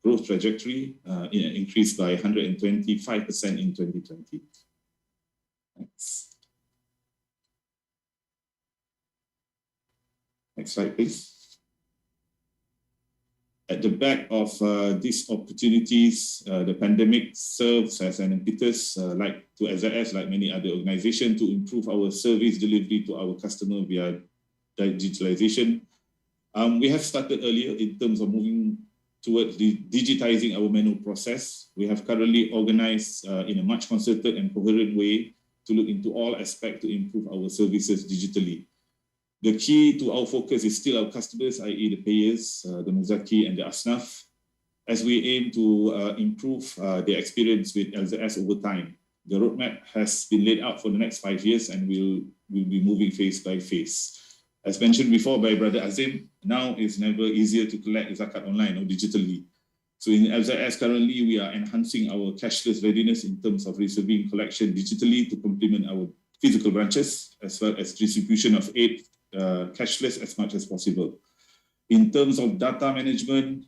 growth trajectory, increased by 125% in 2020. Next slide, please. At the back of these opportunities, the pandemic serves as an impetus like to LZS, like many other organizations, to improve our service delivery to our customer via digitalization. We have started earlier in terms of moving towards digitizing our manual process. We have currently organized in a much concerted and coherent way to look into all aspects to improve our services digitally. The key to our focus is still our customers, i.e. the payers, the Muzaki and the Asnaf, as we aim to improve their experience with LZS over time. The roadmap has been laid out for the next 5 years and we'll be moving phase by phase. As mentioned before by Brother Azim, now it's never easier to collect Zakat online or digitally. So in LZS currently, we are enhancing our cashless readiness in terms of receiving collection digitally to complement our physical branches, as well as distribution of aid cashless as much as possible. In terms of data management,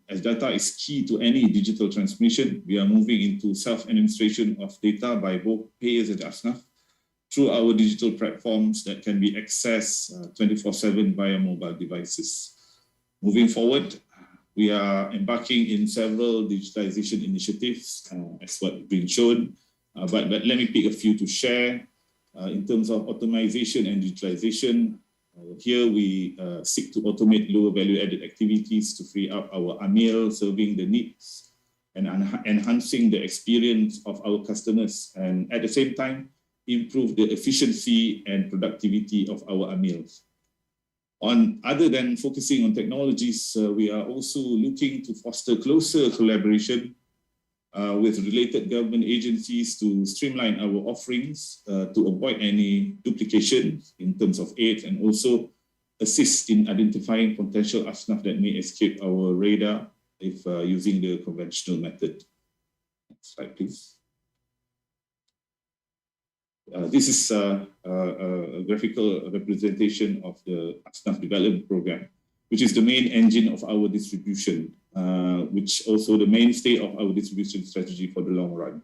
as data is key to any digital transformation, we are moving into self-administration of data by both payers and Asnaf through our digital platforms that can be accessed 24/7 via mobile devices. Moving forward, we are embarking in several digitalization initiatives, as what been shown, but let me pick a few to share. In terms of automation and digitalization, here we seek to automate lower value added activities to free up our AMIL serving the needs and enhancing the experience of our customers, and at the same time, improve the efficiency and productivity of our amils. Other than focusing on technologies, we are also looking to foster closer collaboration with related government agencies to streamline our offerings to avoid any duplication in terms of aid, and also assist in identifying potential asnaf that may escape our radar if using the conventional method. Next slide, please. This is a graphical representation of the Asnaf Development Program, which is the main engine of our distribution, which also the mainstay of our distribution strategy for the long run.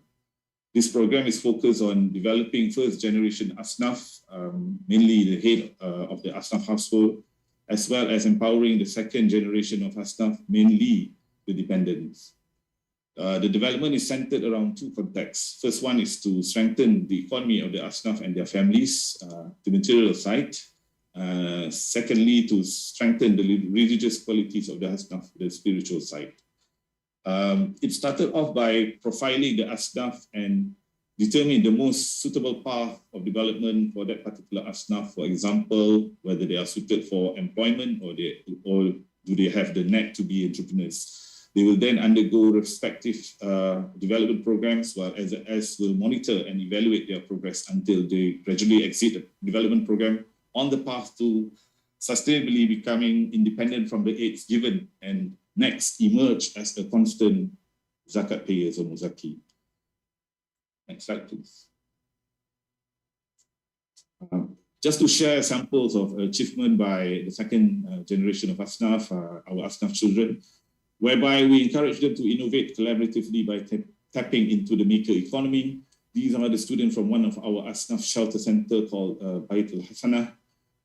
This program is focused on developing first generation Asnaf, mainly the head of the Asnaf household, as well as empowering the second generation of Asnaf, mainly the dependents. The development is centered around two contexts. First one is to strengthen the economy of the Asnaf and their families, the material side. Secondly, to strengthen the religious qualities of the Asnaf, the spiritual side. It started off by profiling the Asnaf and determine the most suitable path of development for that particular Asnaf. For example, whether they are suited for employment or do they have the knack to be entrepreneurs. They will then undergo respective development programs, while as will monitor and evaluate their progress until they gradually exit the development program on the path to sustainably becoming independent from the aids given, and next emerge as a constant zakat payers or muzaki. Next slide, please. Just to share samples of achievement by the second generation of Asnaf, our Asnaf children, whereby we encourage them to innovate collaboratively by tapping into the maker economy. These are the students from one of our Asnaf shelter center called Bait al-Hasanah,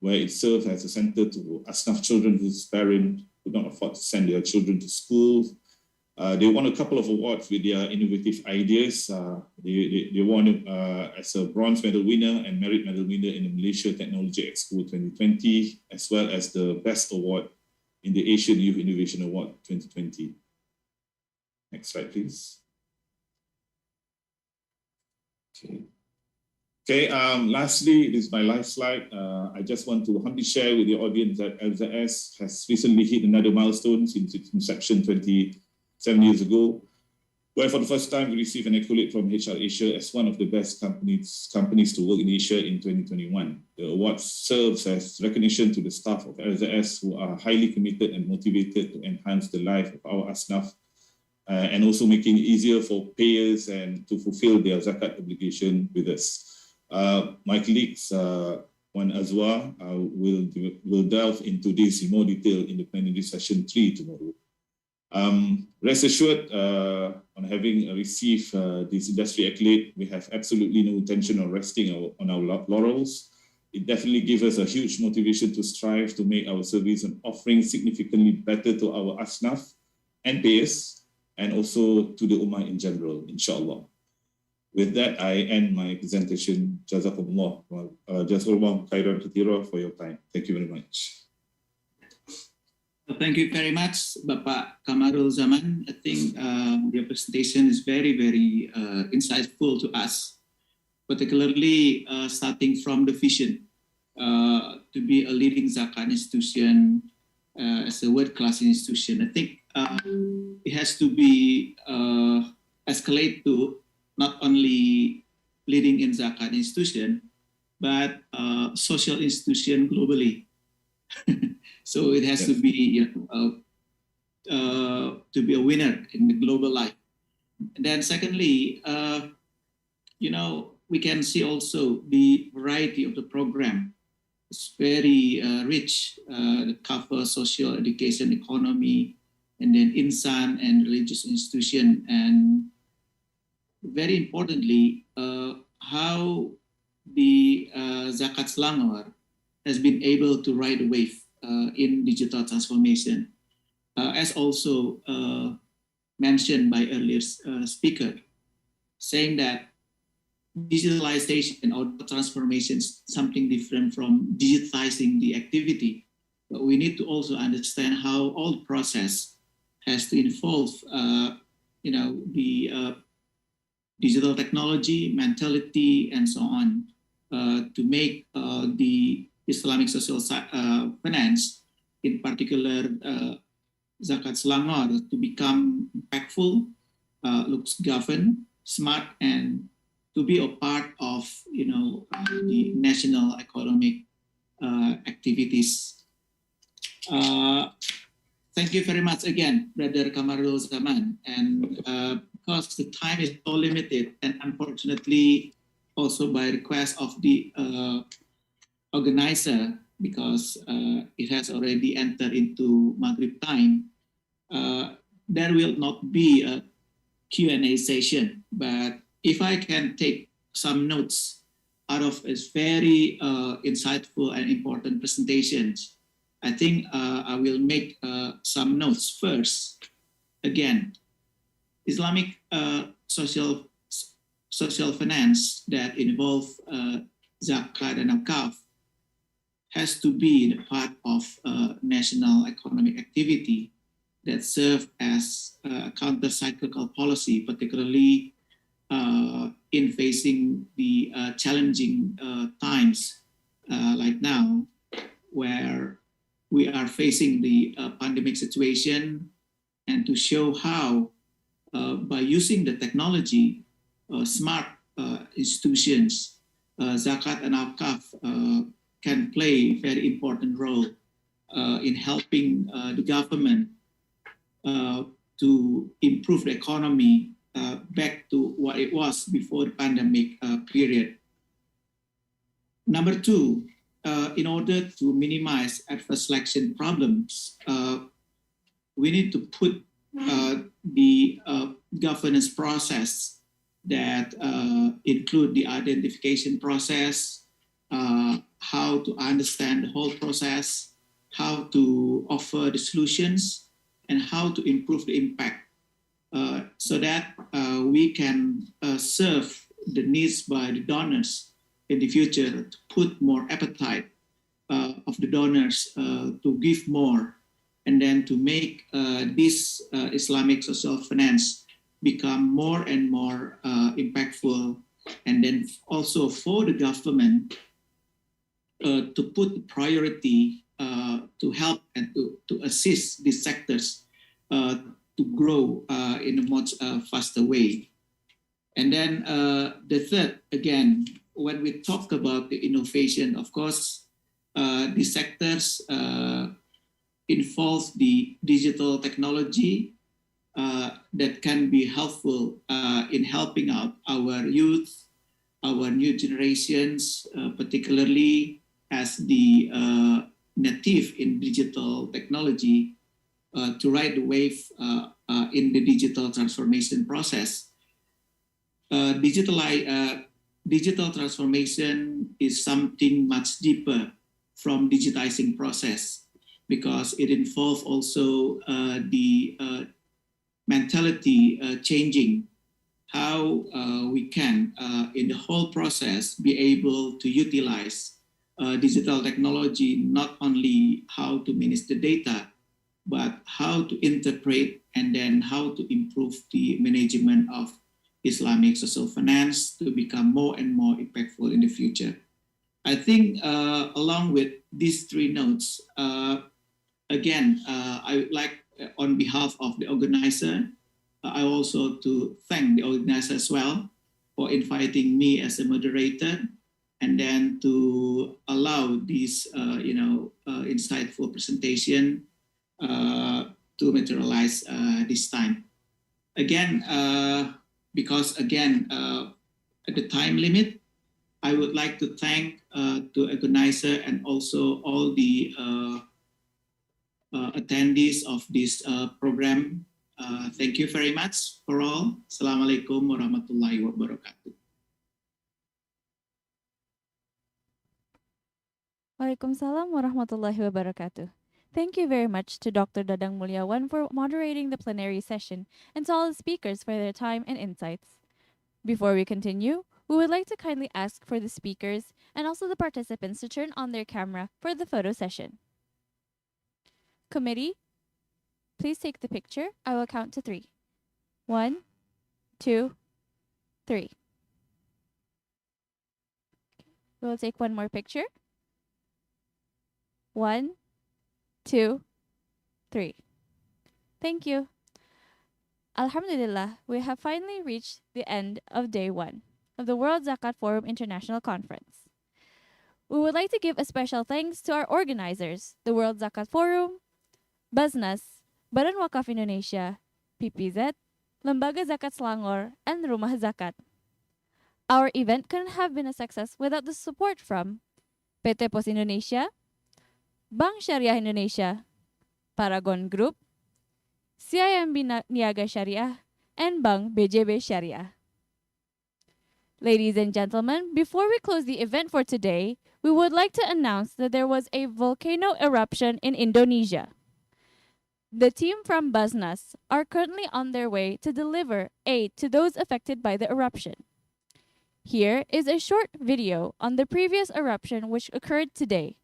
where it serves as a center to Asnaf children whose parents could not afford to send their children to school. They won a couple of awards with their innovative ideas. They won as a bronze medal winner and merit medal winner in the Malaysia Technology Expo 2020, as well as the best award in the Asian Youth Innovation Award 2020. Next slide, please. Okay, lastly, this is my last slide. I just want to humbly share with the audience that LZS has recently hit another milestone since its inception 27 years ago, where for the first time we received an accolade from HR Asia as one of the best companies to work in Asia in 2021. The award serves as recognition to the staff of LZS who are highly committed and motivated to enhance the life of our Asnaf, and also making it easier for payers and to fulfill their zakat obligation with us. My colleagues, Wan Azwa, will delve into this in more detail in the plenary session 3 tomorrow. Rest assured, on having received this industry accolade, we have absolutely no intention of resting on our laurels. It definitely gives us a huge motivation to strive to make our service and offering significantly better to our Asnaf and payers, and also to the Ummah in general, inshallah. With that, I end my presentation. Jazakumullah khairan katsira for your time. Thank you very much. Thank you very much, Bapak Kamarul Zaman. I think your presentation is very, very insightful to us, particularly starting from the vision to be a leading zakat institution as a world-class institution. I think it has to be escalate to not only leading in zakat institution, but social institution globally. So it has to be to be a winner in the global life. And then secondly, we can see also the variety of the program. It's very rich. It covers social, education, economy, and then insan and religious institution. And very importantly, how the Zakat Selangor has been able to ride a wave in digital transformation, as also mentioned by earlier speaker, saying that digitalization or transformation is something different from digitizing the activity, but we need to also understand how all the process has to involve the digital technology, mentality, and so on, to make the Islamic social finance, in particular Zakat Selangor, to become impactful, looks governed, smart, and to be a part of the national economic activities. Thank you very much again, Brother Kamarul Zaman. And because the time is so limited, and unfortunately also by request of the organizer, because it has already entered into Maghrib time, there will not be a Q&A session. But if I can take some notes out of its very insightful and important presentations, I think I will make some notes first. Again, Islamic social finance that involve zakat and wakaf has to be the part of national economic activity that serve as a counter-cyclical policy, particularly in facing the challenging times like now, where we are facing the pandemic situation, and to show how by using the technology, smart institutions, zakat and wakaf can play a very important role in helping the government to improve the economy back to what it was before the pandemic period. Number two, in order to minimize adverse selection problems, we need to put the governance process that include the identification process, how to understand the whole process, how to offer the solutions, and how to improve the impact, so that we can serve the needs by the donors in the future, to put more appetite of the donors to give more, and then to make this Islamic social finance become more and more impactful, and then also for the government to put the priority to help and to assist these sectors to grow in a much faster way. And then the third, again, when we talk about the innovation, of course, the sectors involve the digital technology that can be helpful in helping out our youth, our new generations, particularly as the native in digital technology, to ride the wave in the digital transformation process. Digital transformation is something much deeper from digitizing process, because it involves also the mentality changing, how we can in the whole process be able to utilize digital technology, not only how to manage the data, but how to interpret and then how to improve the management of Islamic social finance to become more and more impactful in the future. I think along with these three notes, again, I would like, on behalf of the organizer, I also to thank the organizer as well for inviting me as a moderator, and then to allow this, insightful presentation to materialize this time. Again, because again, at the time limit, I would like to thank the organizer and also all the attendees of this program. Thank you very much for all. Assalamualaikum warahmatullahi wabarakatuh. Waalaikumsalam warahmatullahi wabarakatuh. Thank you very much to Dr. Dadang Mulyawan for moderating the plenary session, and to all the speakers for their time and insights. Before we continue, we would like to kindly ask for the speakers and also the participants to turn on their camera for the photo session. Committee, please take the picture. I will count to 3. 1, 2, 3. We'll take one more picture. 1, 2, 3. Thank you. Alhamdulillah, we have finally reached the end of day 1 of the World Zakat Forum International Conference. We would like to give a special thanks to our organizers, the World Zakat Forum, Basnas, Badan Waqf Indonesia, PPZ, Lembaga Zakat Selangor, and Rumah Zakat. Our event couldn't have been a success without the support from PT Pos Indonesia, Bank Syariah Indonesia, Paragon Group, CIMB Niaga Syariah, and Bank BJB Syariah. Ladies and gentlemen, before we close the event for today, we would like to announce that there was a volcano eruption in Indonesia. The team from Basnas are currently on their way to deliver aid to those affected by the eruption. Here is a short video on the previous eruption which occurred today.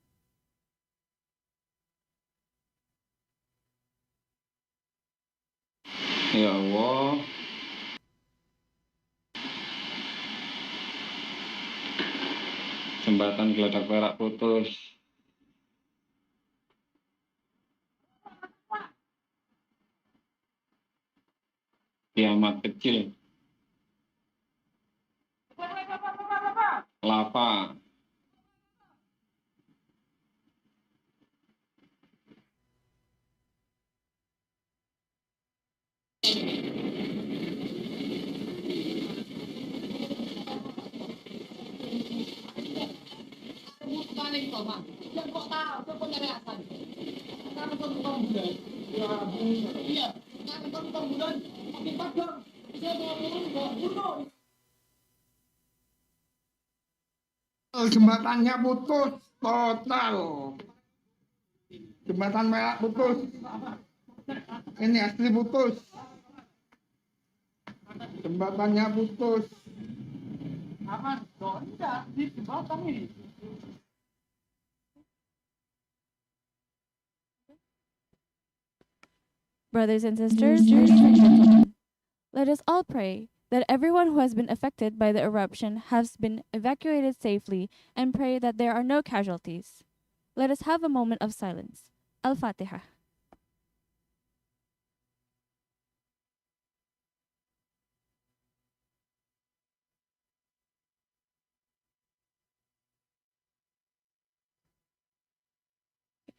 Ya Allah. Jembatan Geladak Perak putus. Kiamat kecil. Kelapa. Jembatannya putus total. Jembatan merah putus. Ini asli putus. Jembatannya putus. Aman, enggak di jembatan ini. Brothers and sisters, let us all pray that everyone who has been affected by the eruption has been evacuated safely and pray that there are no casualties. Let us have a moment of silence. Al-Fatiha.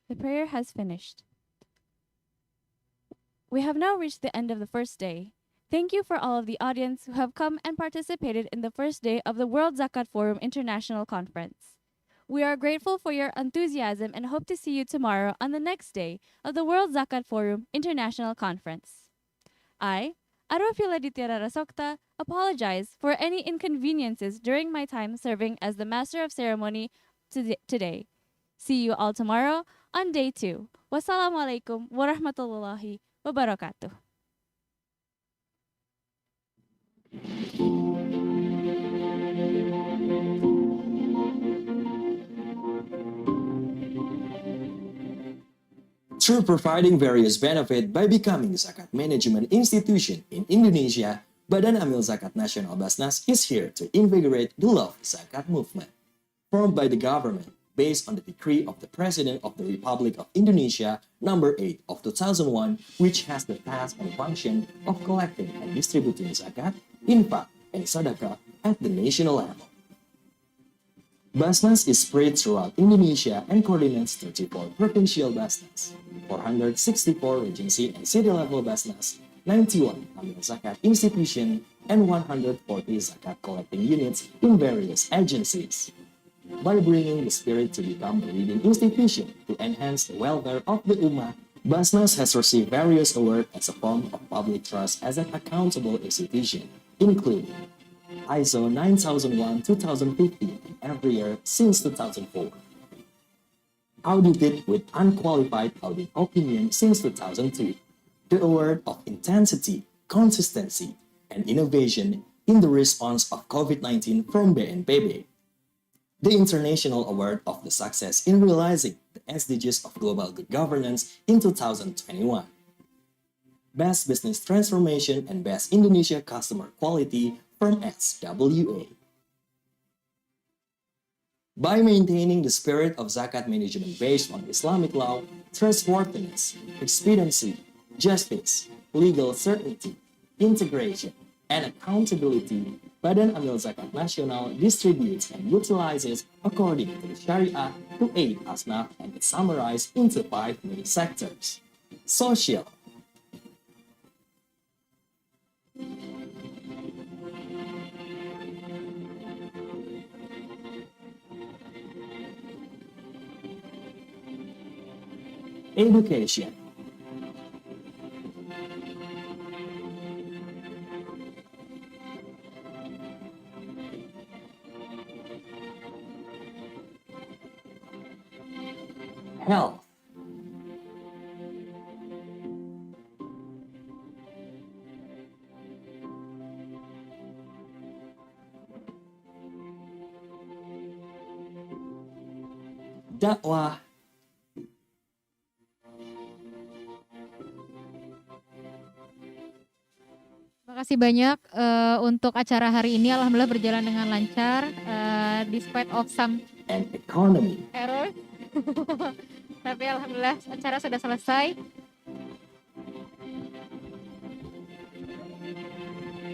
The prayer has finished. We have now reached the end of the first day. Thank you for all of the audience who have come and participated in the first day of the World Zakat Forum International Conference. We are grateful for your enthusiasm and hope to see you tomorrow on the next day of the World Zakat Forum International Conference. I, Arofila Dita Rasokta, apologize for any inconveniences during my time serving as the Master of Ceremony today. See you all tomorrow on day 2. Wassalamualaikum warahmatullahi wabarakatuh. Through providing various benefits by becoming a zakat management institution in Indonesia, Badan Amil Zakat Nasional Basnas is here to invigorate the love zakat movement. Formed by the government, based on the decree of the President of the Republic of Indonesia, number 8 of 2001, which has the task and function of collecting and distributing zakat, infak, and sadaqah at the national level. Basnas is spread throughout Indonesia and coordinates 34 provincial Basnas, 464 regency and city-level Basnas, 91 Amil Zakat institutions, and 140 zakat collecting units in various agencies. By bringing the spirit to become a leading institution to enhance the welfare of the Ummah, Basnas has received various awards as a form of public trust as an accountable institution, including ISO 9001-2015 every year since 2004. Audited with unqualified audit opinion since 2002. The award of intensity, consistency, and innovation in the response of COVID-19 from BNPB. The International Award of the Success in Realizing the SDGs of Global Good Governance in 2021. Best Business Transformation, and Best Indonesia Customer Quality from SWA. By maintaining the spirit of zakat management based on Islamic law, trustworthiness, expediency, justice, legal certainty, integration, and accountability, Badan Amil Zakat Nasional distributes and utilizes according to the Sharia to aid asnaf, and is summarized into 5 main sectors: social, education, health, dakwah, Terima kasih banyak untuk acara hari ini. Alhamdulillah berjalan dengan lancar, despite of some and economy. error. Tapi alhamdulillah acara sudah selesai.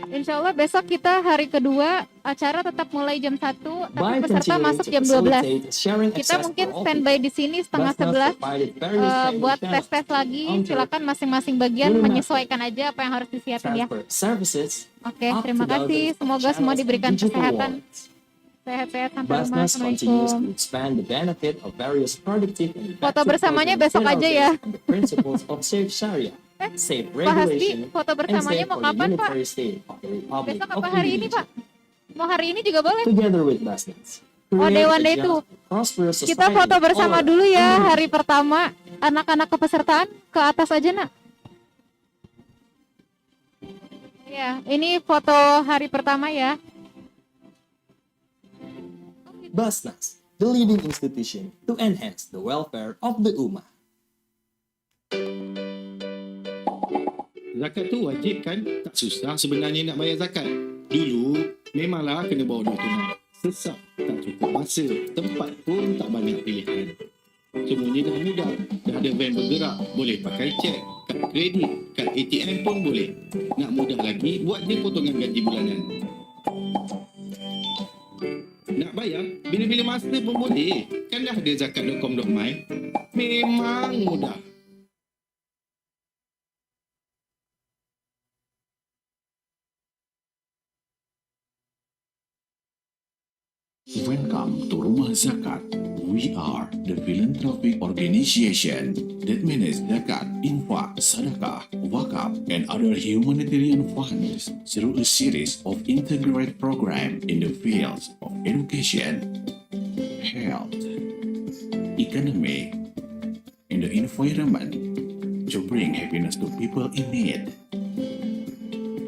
Insya Allah besok kita hari kedua, acara tetap mulai jam 1, tapi peserta masuk jam 12. Kita mungkin standby di sini setengah 11 buat tes-tes lagi. Silakan masing-masing bagian menyesuaikan aja apa yang harus disiapin ya. Oke, terima kasih. Semoga semua diberikan kesehatan. Sehat-sehat sampai rumah. Assalamualaikum. Foto bersamanya besok aja ya. Pak Hasbi, foto bersamanya mau kapan Pak? Besok apa hari ini Pak? Mau hari ini juga boleh? Oh, Dewan Day itu. Kita foto bersama dulu ya hari pertama. Anak-anak kepesertaan ke atas aja nak. Ya, ini foto hari pertama ya. Basnas, the leading institution to enhance the welfare of the ummah. Zakat tu wajib kan? Tak susah sebenarnya nak bayar zakat. Dulu memanglah kena bawa duit tunai. Sesak, tak cukup masa, tempat pun tak banyak pilihan. Semuanya dah mudah. Dah ada van bergerak, boleh pakai cek, kad kredit, kad ATM pun boleh. Nak mudah lagi, buat je potongan gaji bulanan. Nak bayar, bila-bila masa pun boleh. Kan dah ada zakat.com.my. Memang mudah. Welcome to Rumah Zakat. We are the philanthropic organization that manages zakat, infak, sadaqah, waqf, and other humanitarian funds through a series of integrated programs in the fields of education, health, economy, and the environment to bring happiness to people in need.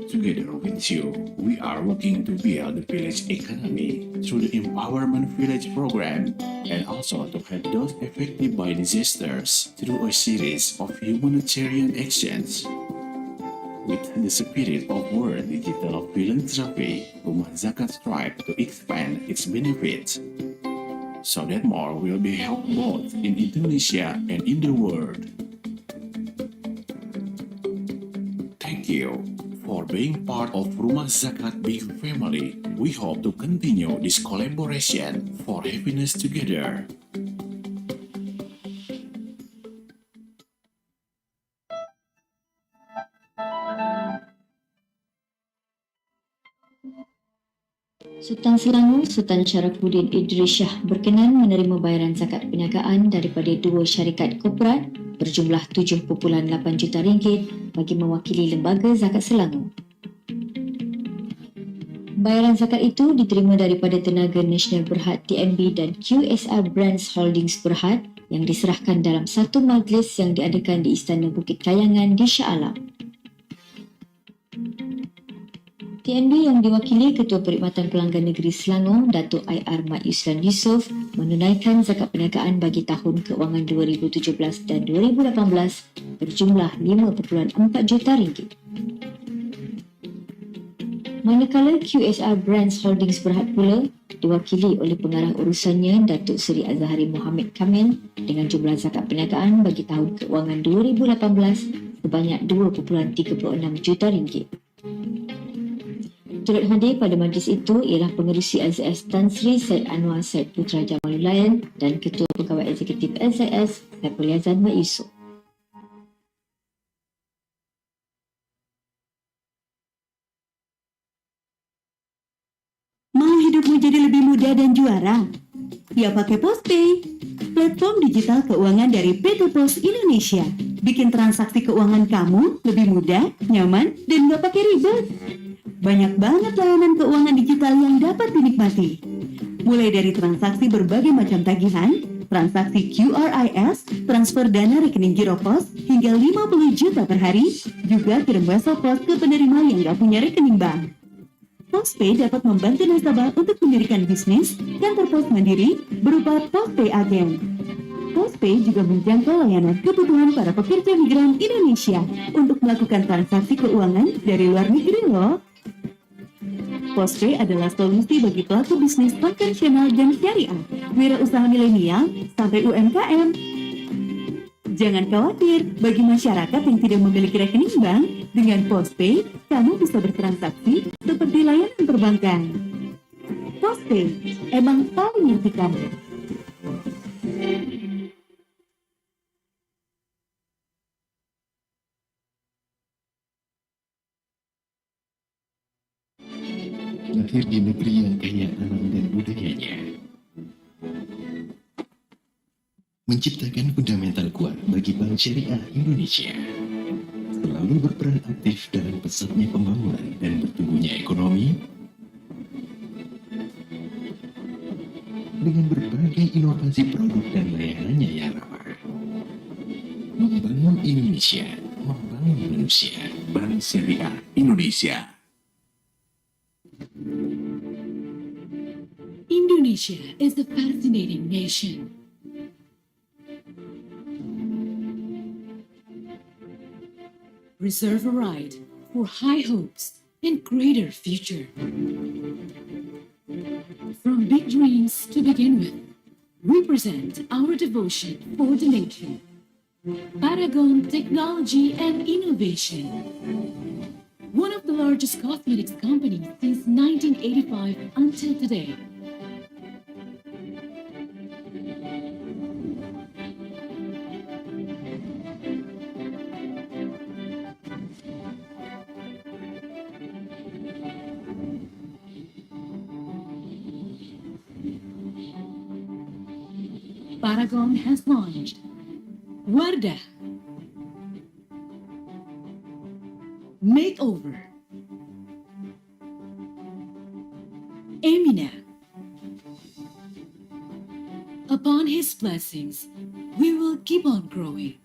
Together with you, we are working to build the village economy through the Empowerment Village program, and also to help those affected by disasters through a series of humanitarian actions. With the spirit of World Digital Philanthropy, Rumah Zakat strives to expand its benefits so that more will be helped both in Indonesia and in the world. Thank you for being part of Rumah Zakat Big Family. We hope to continue this collaboration for happiness together. Sultan Selangor Sultan Syarafuddin Idris Shah berkenan menerima bayaran zakat perniagaan daripada 2 syarikat korporat berjumlah 7.8 juta ringgit bagi mewakili Lembaga Zakat Selangor. Bayaran zakat itu diterima daripada Tenaga Nasional Berhad TNB dan QSR Brands Holdings Berhad yang diserahkan dalam satu majlis yang diadakan di Istana Bukit Kayangan di Shah Alam. TNB yang diwakili Ketua Perkhidmatan Pelanggan Negeri Selangor, Datuk IR Mat Yuslan Yusof, menunaikan zakat perniagaan bagi tahun keuangan 2017 dan 2018 berjumlah 5.4 juta ringgit. Manakala QSR Brands Holdings Berhad pula diwakili oleh pengarah urusannya Datuk Seri Azhari Mohammed Kamil dengan jumlah zakat perniagaan bagi tahun keuangan 2018 sebanyak 2.36 juta ringgit. Turut hadir pada majlis itu ialah Pengerusi LZS Tan Sri Syed Anwar Syed Putra Jamalulayan dan Ketua Pegawai Eksekutif LZS Saiful Yazan Mat Yusof. Mau hidupmu jadi lebih mudah dan juara? Ya pakai Postpay, platform digital keuangan dari PT Pos Indonesia. Bikin transaksi keuangan kamu lebih mudah, nyaman, dan nggak pakai ribet. Banyak banget layanan keuangan digital yang dapat dinikmati. Mulai dari transaksi berbagai macam tagihan, transaksi QRIS, transfer dana rekening giro pos, hingga 50 juta per hari, juga kirim wesel pos ke penerima yang nggak punya rekening bank. Postpay dapat membantu nasabah untuk mendirikan bisnis, kantor pos mandiri, berupa Postpay Agen. Postpay juga menjangkau layanan kebutuhan para pekerja migran Indonesia untuk melakukan transaksi keuangan dari luar negeri loh. Postpay adalah solusi bagi pelaku bisnis konvensional dan syariah, wirausaha milenial, sampai UMKM. Jangan khawatir, bagi masyarakat yang tidak memiliki rekening bank, dengan Postpay, kamu bisa bertransaksi seperti layanan perbankan. Postpay, emang paling ngerti kamu. Lahir di negeri yang kaya alam dan budayanya, menciptakan fundamental kuat bagi Bank Syariah Indonesia, selalu berperan aktif dalam pesatnya pembangunan dan bertumbuhnya ekonomi dengan berbagai inovasi produk dan layanannya yang ramah. Membangun Indonesia, membangun manusia. Bank Syariah Indonesia. Indonesia is a fascinating nation. Reserve a right for high hopes and greater future. From big dreams to begin with, we present our devotion for the nation. Paragon Technology and Innovation. One of the largest cosmetics companies since 1985 until today. Paragon has launched Wardah Makeover, Amina. Upon his blessings, we will keep on growing.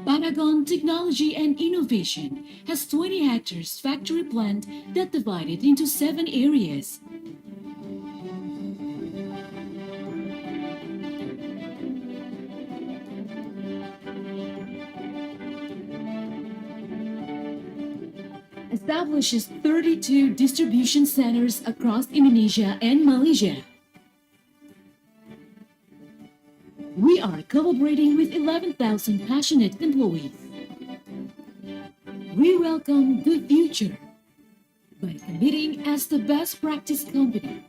Paragon Technology and Innovation has 20 hectares factory plant that divided into 7 areas. Establishes 32 distribution centers across Indonesia and Malaysia. We are collaborating with 11,000 passionate employees. We welcome the future by committing as the best practice company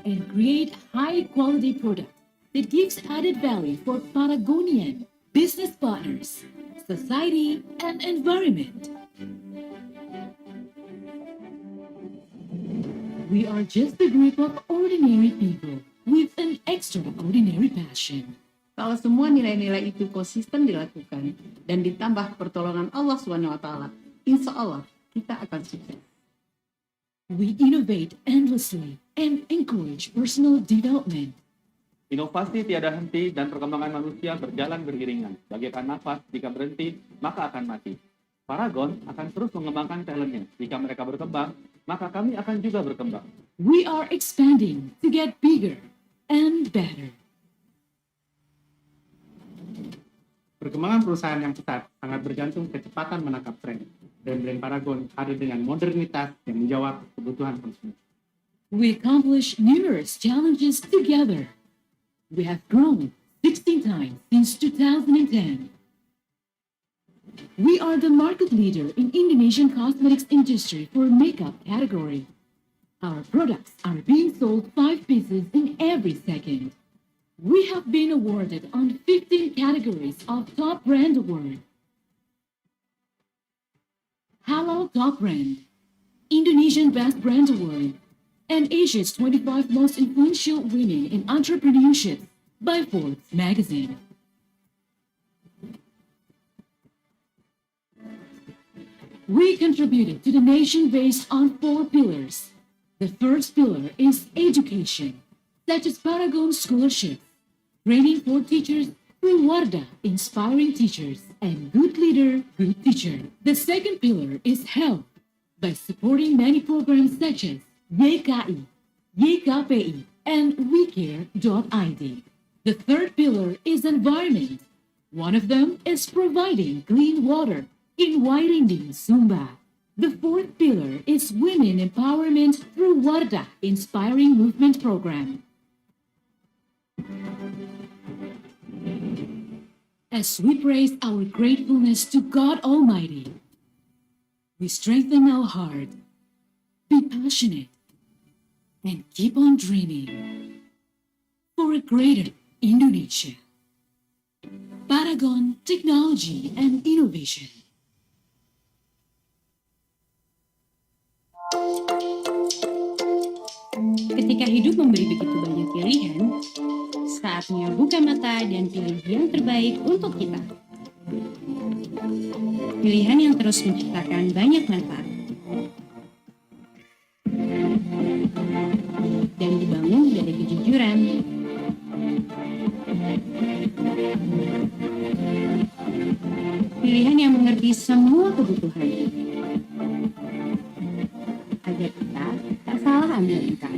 and create high-quality product that gives added value for Patagonian business partners, society, and environment. We are just a group of ordinary people with an extraordinary passion. Kalau semua nilai-nilai itu konsisten dilakukan dan ditambah pertolongan Allah SWT, insya Allah kita akan sukses. We innovate endlessly and encourage personal development. Inovasi tiada henti dan perkembangan manusia berjalan beriringan. Bagaikan nafas, jika berhenti, maka akan mati. Paragon akan terus mengembangkan talentnya. Jika mereka berkembang, maka kami akan juga berkembang. We are expanding to get bigger and better. Perkembangan perusahaan yang pesat sangat bergantung kecepatan menangkap tren. Brand-brand Paragon hadir dengan modernitas yang menjawab kebutuhan konsumen. We accomplish numerous challenges together. We have grown 16 times since 2010. We are the market leader in Indonesian cosmetics industry for makeup category. Our products are being sold 5 pieces in every second. We have been awarded on 15 categories of Top Brand Award. Halal Top Brand, Indonesian Best Brand Award, and Asia's 25 Most Influential Women in Entrepreneurship by Forbes magazine. We contributed to the nation based on 4 pillars. The first pillar is education, such as Paragon scholarships, training for teachers through Wardah, inspiring teachers, and good leader, good teacher. The second pillar is health, by supporting many programs such as YKI, YKPI, and WeCare.id. The third pillar is environment. One of them is providing clean water in Wairinding, Sumba. The fourth pillar is women empowerment through Wardah Inspiring Movement Program. As we praise our gratefulness to God Almighty, we strengthen our heart, be passionate, and keep on dreaming for a greater Indonesia. Paragon Technology and Innovation. Ketika hidup memberi begitu banyak pilihan, saatnya buka mata dan pilih yang terbaik untuk kita. Pilihan yang terus menciptakan banyak manfaat dan dibangun dari kejujuran, pilihan yang mengerti semua kebutuhan agar kita tak salah ambil langkah.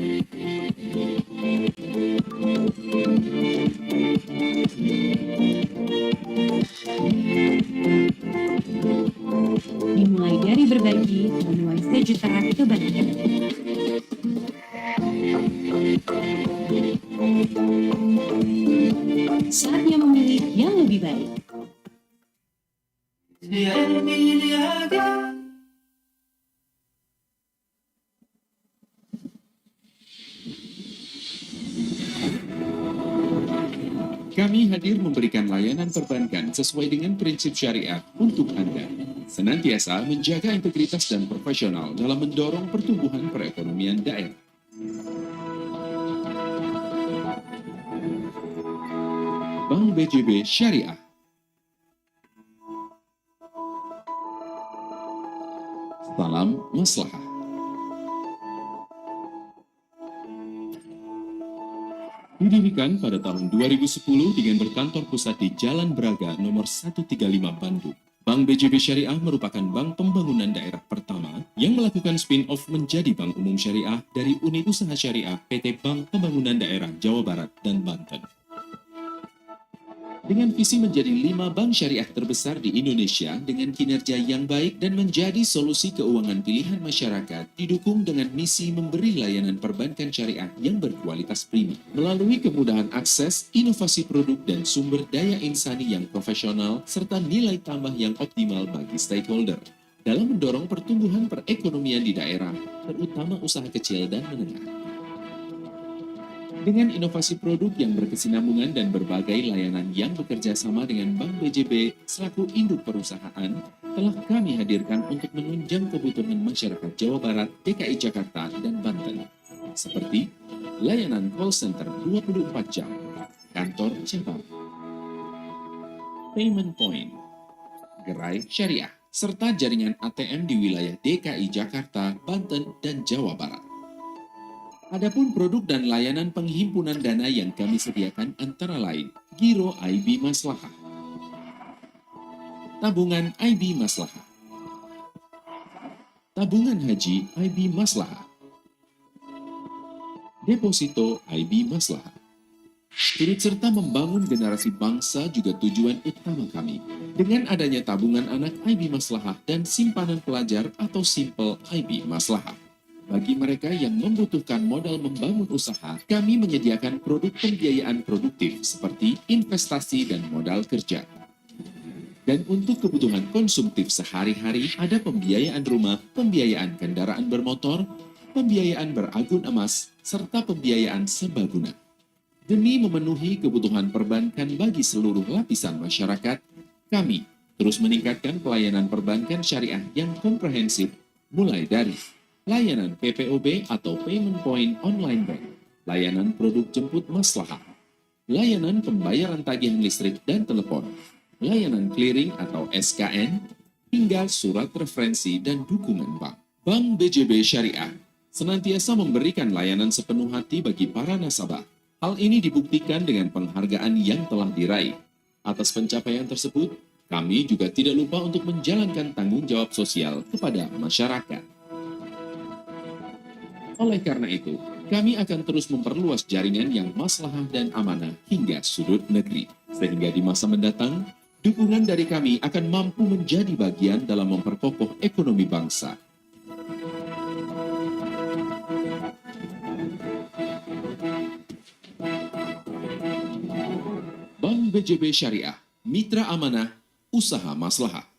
Dimulai dari berbagi menuai sejuta kebaikan. Saatnya memilih yang lebih baik. Kami hadir memberikan layanan perbankan sesuai dengan prinsip syariah untuk Anda. Senantiasa menjaga integritas dan profesional dalam mendorong pertumbuhan perekonomian daerah. Bank BJB Syariah. Salam maslahah. Didirikan pada tahun 2010 dengan berkantor pusat di Jalan Braga nomor 135 Bandung. Bank BJB Syariah merupakan bank pembangunan daerah pertama yang melakukan spin-off menjadi Bank Umum Syariah dari Unit Usaha Syariah PT Bank Pembangunan Daerah Jawa Barat dan Banten. Dengan visi menjadi 5 bank syariah terbesar di Indonesia dengan kinerja yang baik dan menjadi solusi keuangan pilihan masyarakat, didukung dengan misi memberi layanan perbankan syariah yang berkualitas prima. Melalui kemudahan akses, inovasi produk dan sumber daya insani yang profesional, serta nilai tambah yang optimal bagi stakeholder. Dalam mendorong pertumbuhan perekonomian di daerah, terutama usaha kecil dan menengah. Dengan inovasi produk yang berkesinambungan dan berbagai layanan yang bekerja sama dengan Bank BJB selaku induk perusahaan, telah kami hadirkan untuk menunjang kebutuhan masyarakat Jawa Barat, DKI Jakarta, dan Banten. Seperti layanan call center 24 jam, kantor cabang, payment point, gerai syariah, serta jaringan ATM di wilayah DKI Jakarta, Banten, dan Jawa Barat. Adapun produk dan layanan penghimpunan dana yang kami sediakan antara lain Giro IB Maslahah, Tabungan IB Maslahah, Tabungan Haji IB Maslahah, Deposito IB Maslahah. Turut serta membangun generasi bangsa juga tujuan utama kami. Dengan adanya tabungan anak IB Maslahah dan simpanan pelajar atau Simple IB Maslahah. Bagi mereka yang membutuhkan modal membangun usaha, kami menyediakan produk pembiayaan produktif seperti investasi dan modal kerja. Dan untuk kebutuhan konsumtif sehari-hari, ada pembiayaan rumah, pembiayaan kendaraan bermotor, pembiayaan beragun emas, serta pembiayaan serbaguna. Demi memenuhi kebutuhan perbankan bagi seluruh lapisan masyarakat, kami terus meningkatkan pelayanan perbankan syariah yang komprehensif, mulai dari layanan PPOB atau Payment Point Online Bank, layanan produk jemput maslahah, layanan pembayaran tagihan listrik dan telepon, layanan clearing atau SKN, hingga surat referensi dan dukungan bank. Bank BJB Syariah senantiasa memberikan layanan sepenuh hati bagi para nasabah. Hal ini dibuktikan dengan penghargaan yang telah diraih. Atas pencapaian tersebut, kami juga tidak lupa untuk menjalankan tanggung jawab sosial kepada masyarakat. Oleh karena itu, kami akan terus memperluas jaringan yang maslahah dan amanah hingga sudut negeri. Sehingga di masa mendatang, dukungan dari kami akan mampu menjadi bagian dalam memperkokoh ekonomi bangsa. Bank BJB Syariah, Mitra Amanah, Usaha Maslahah.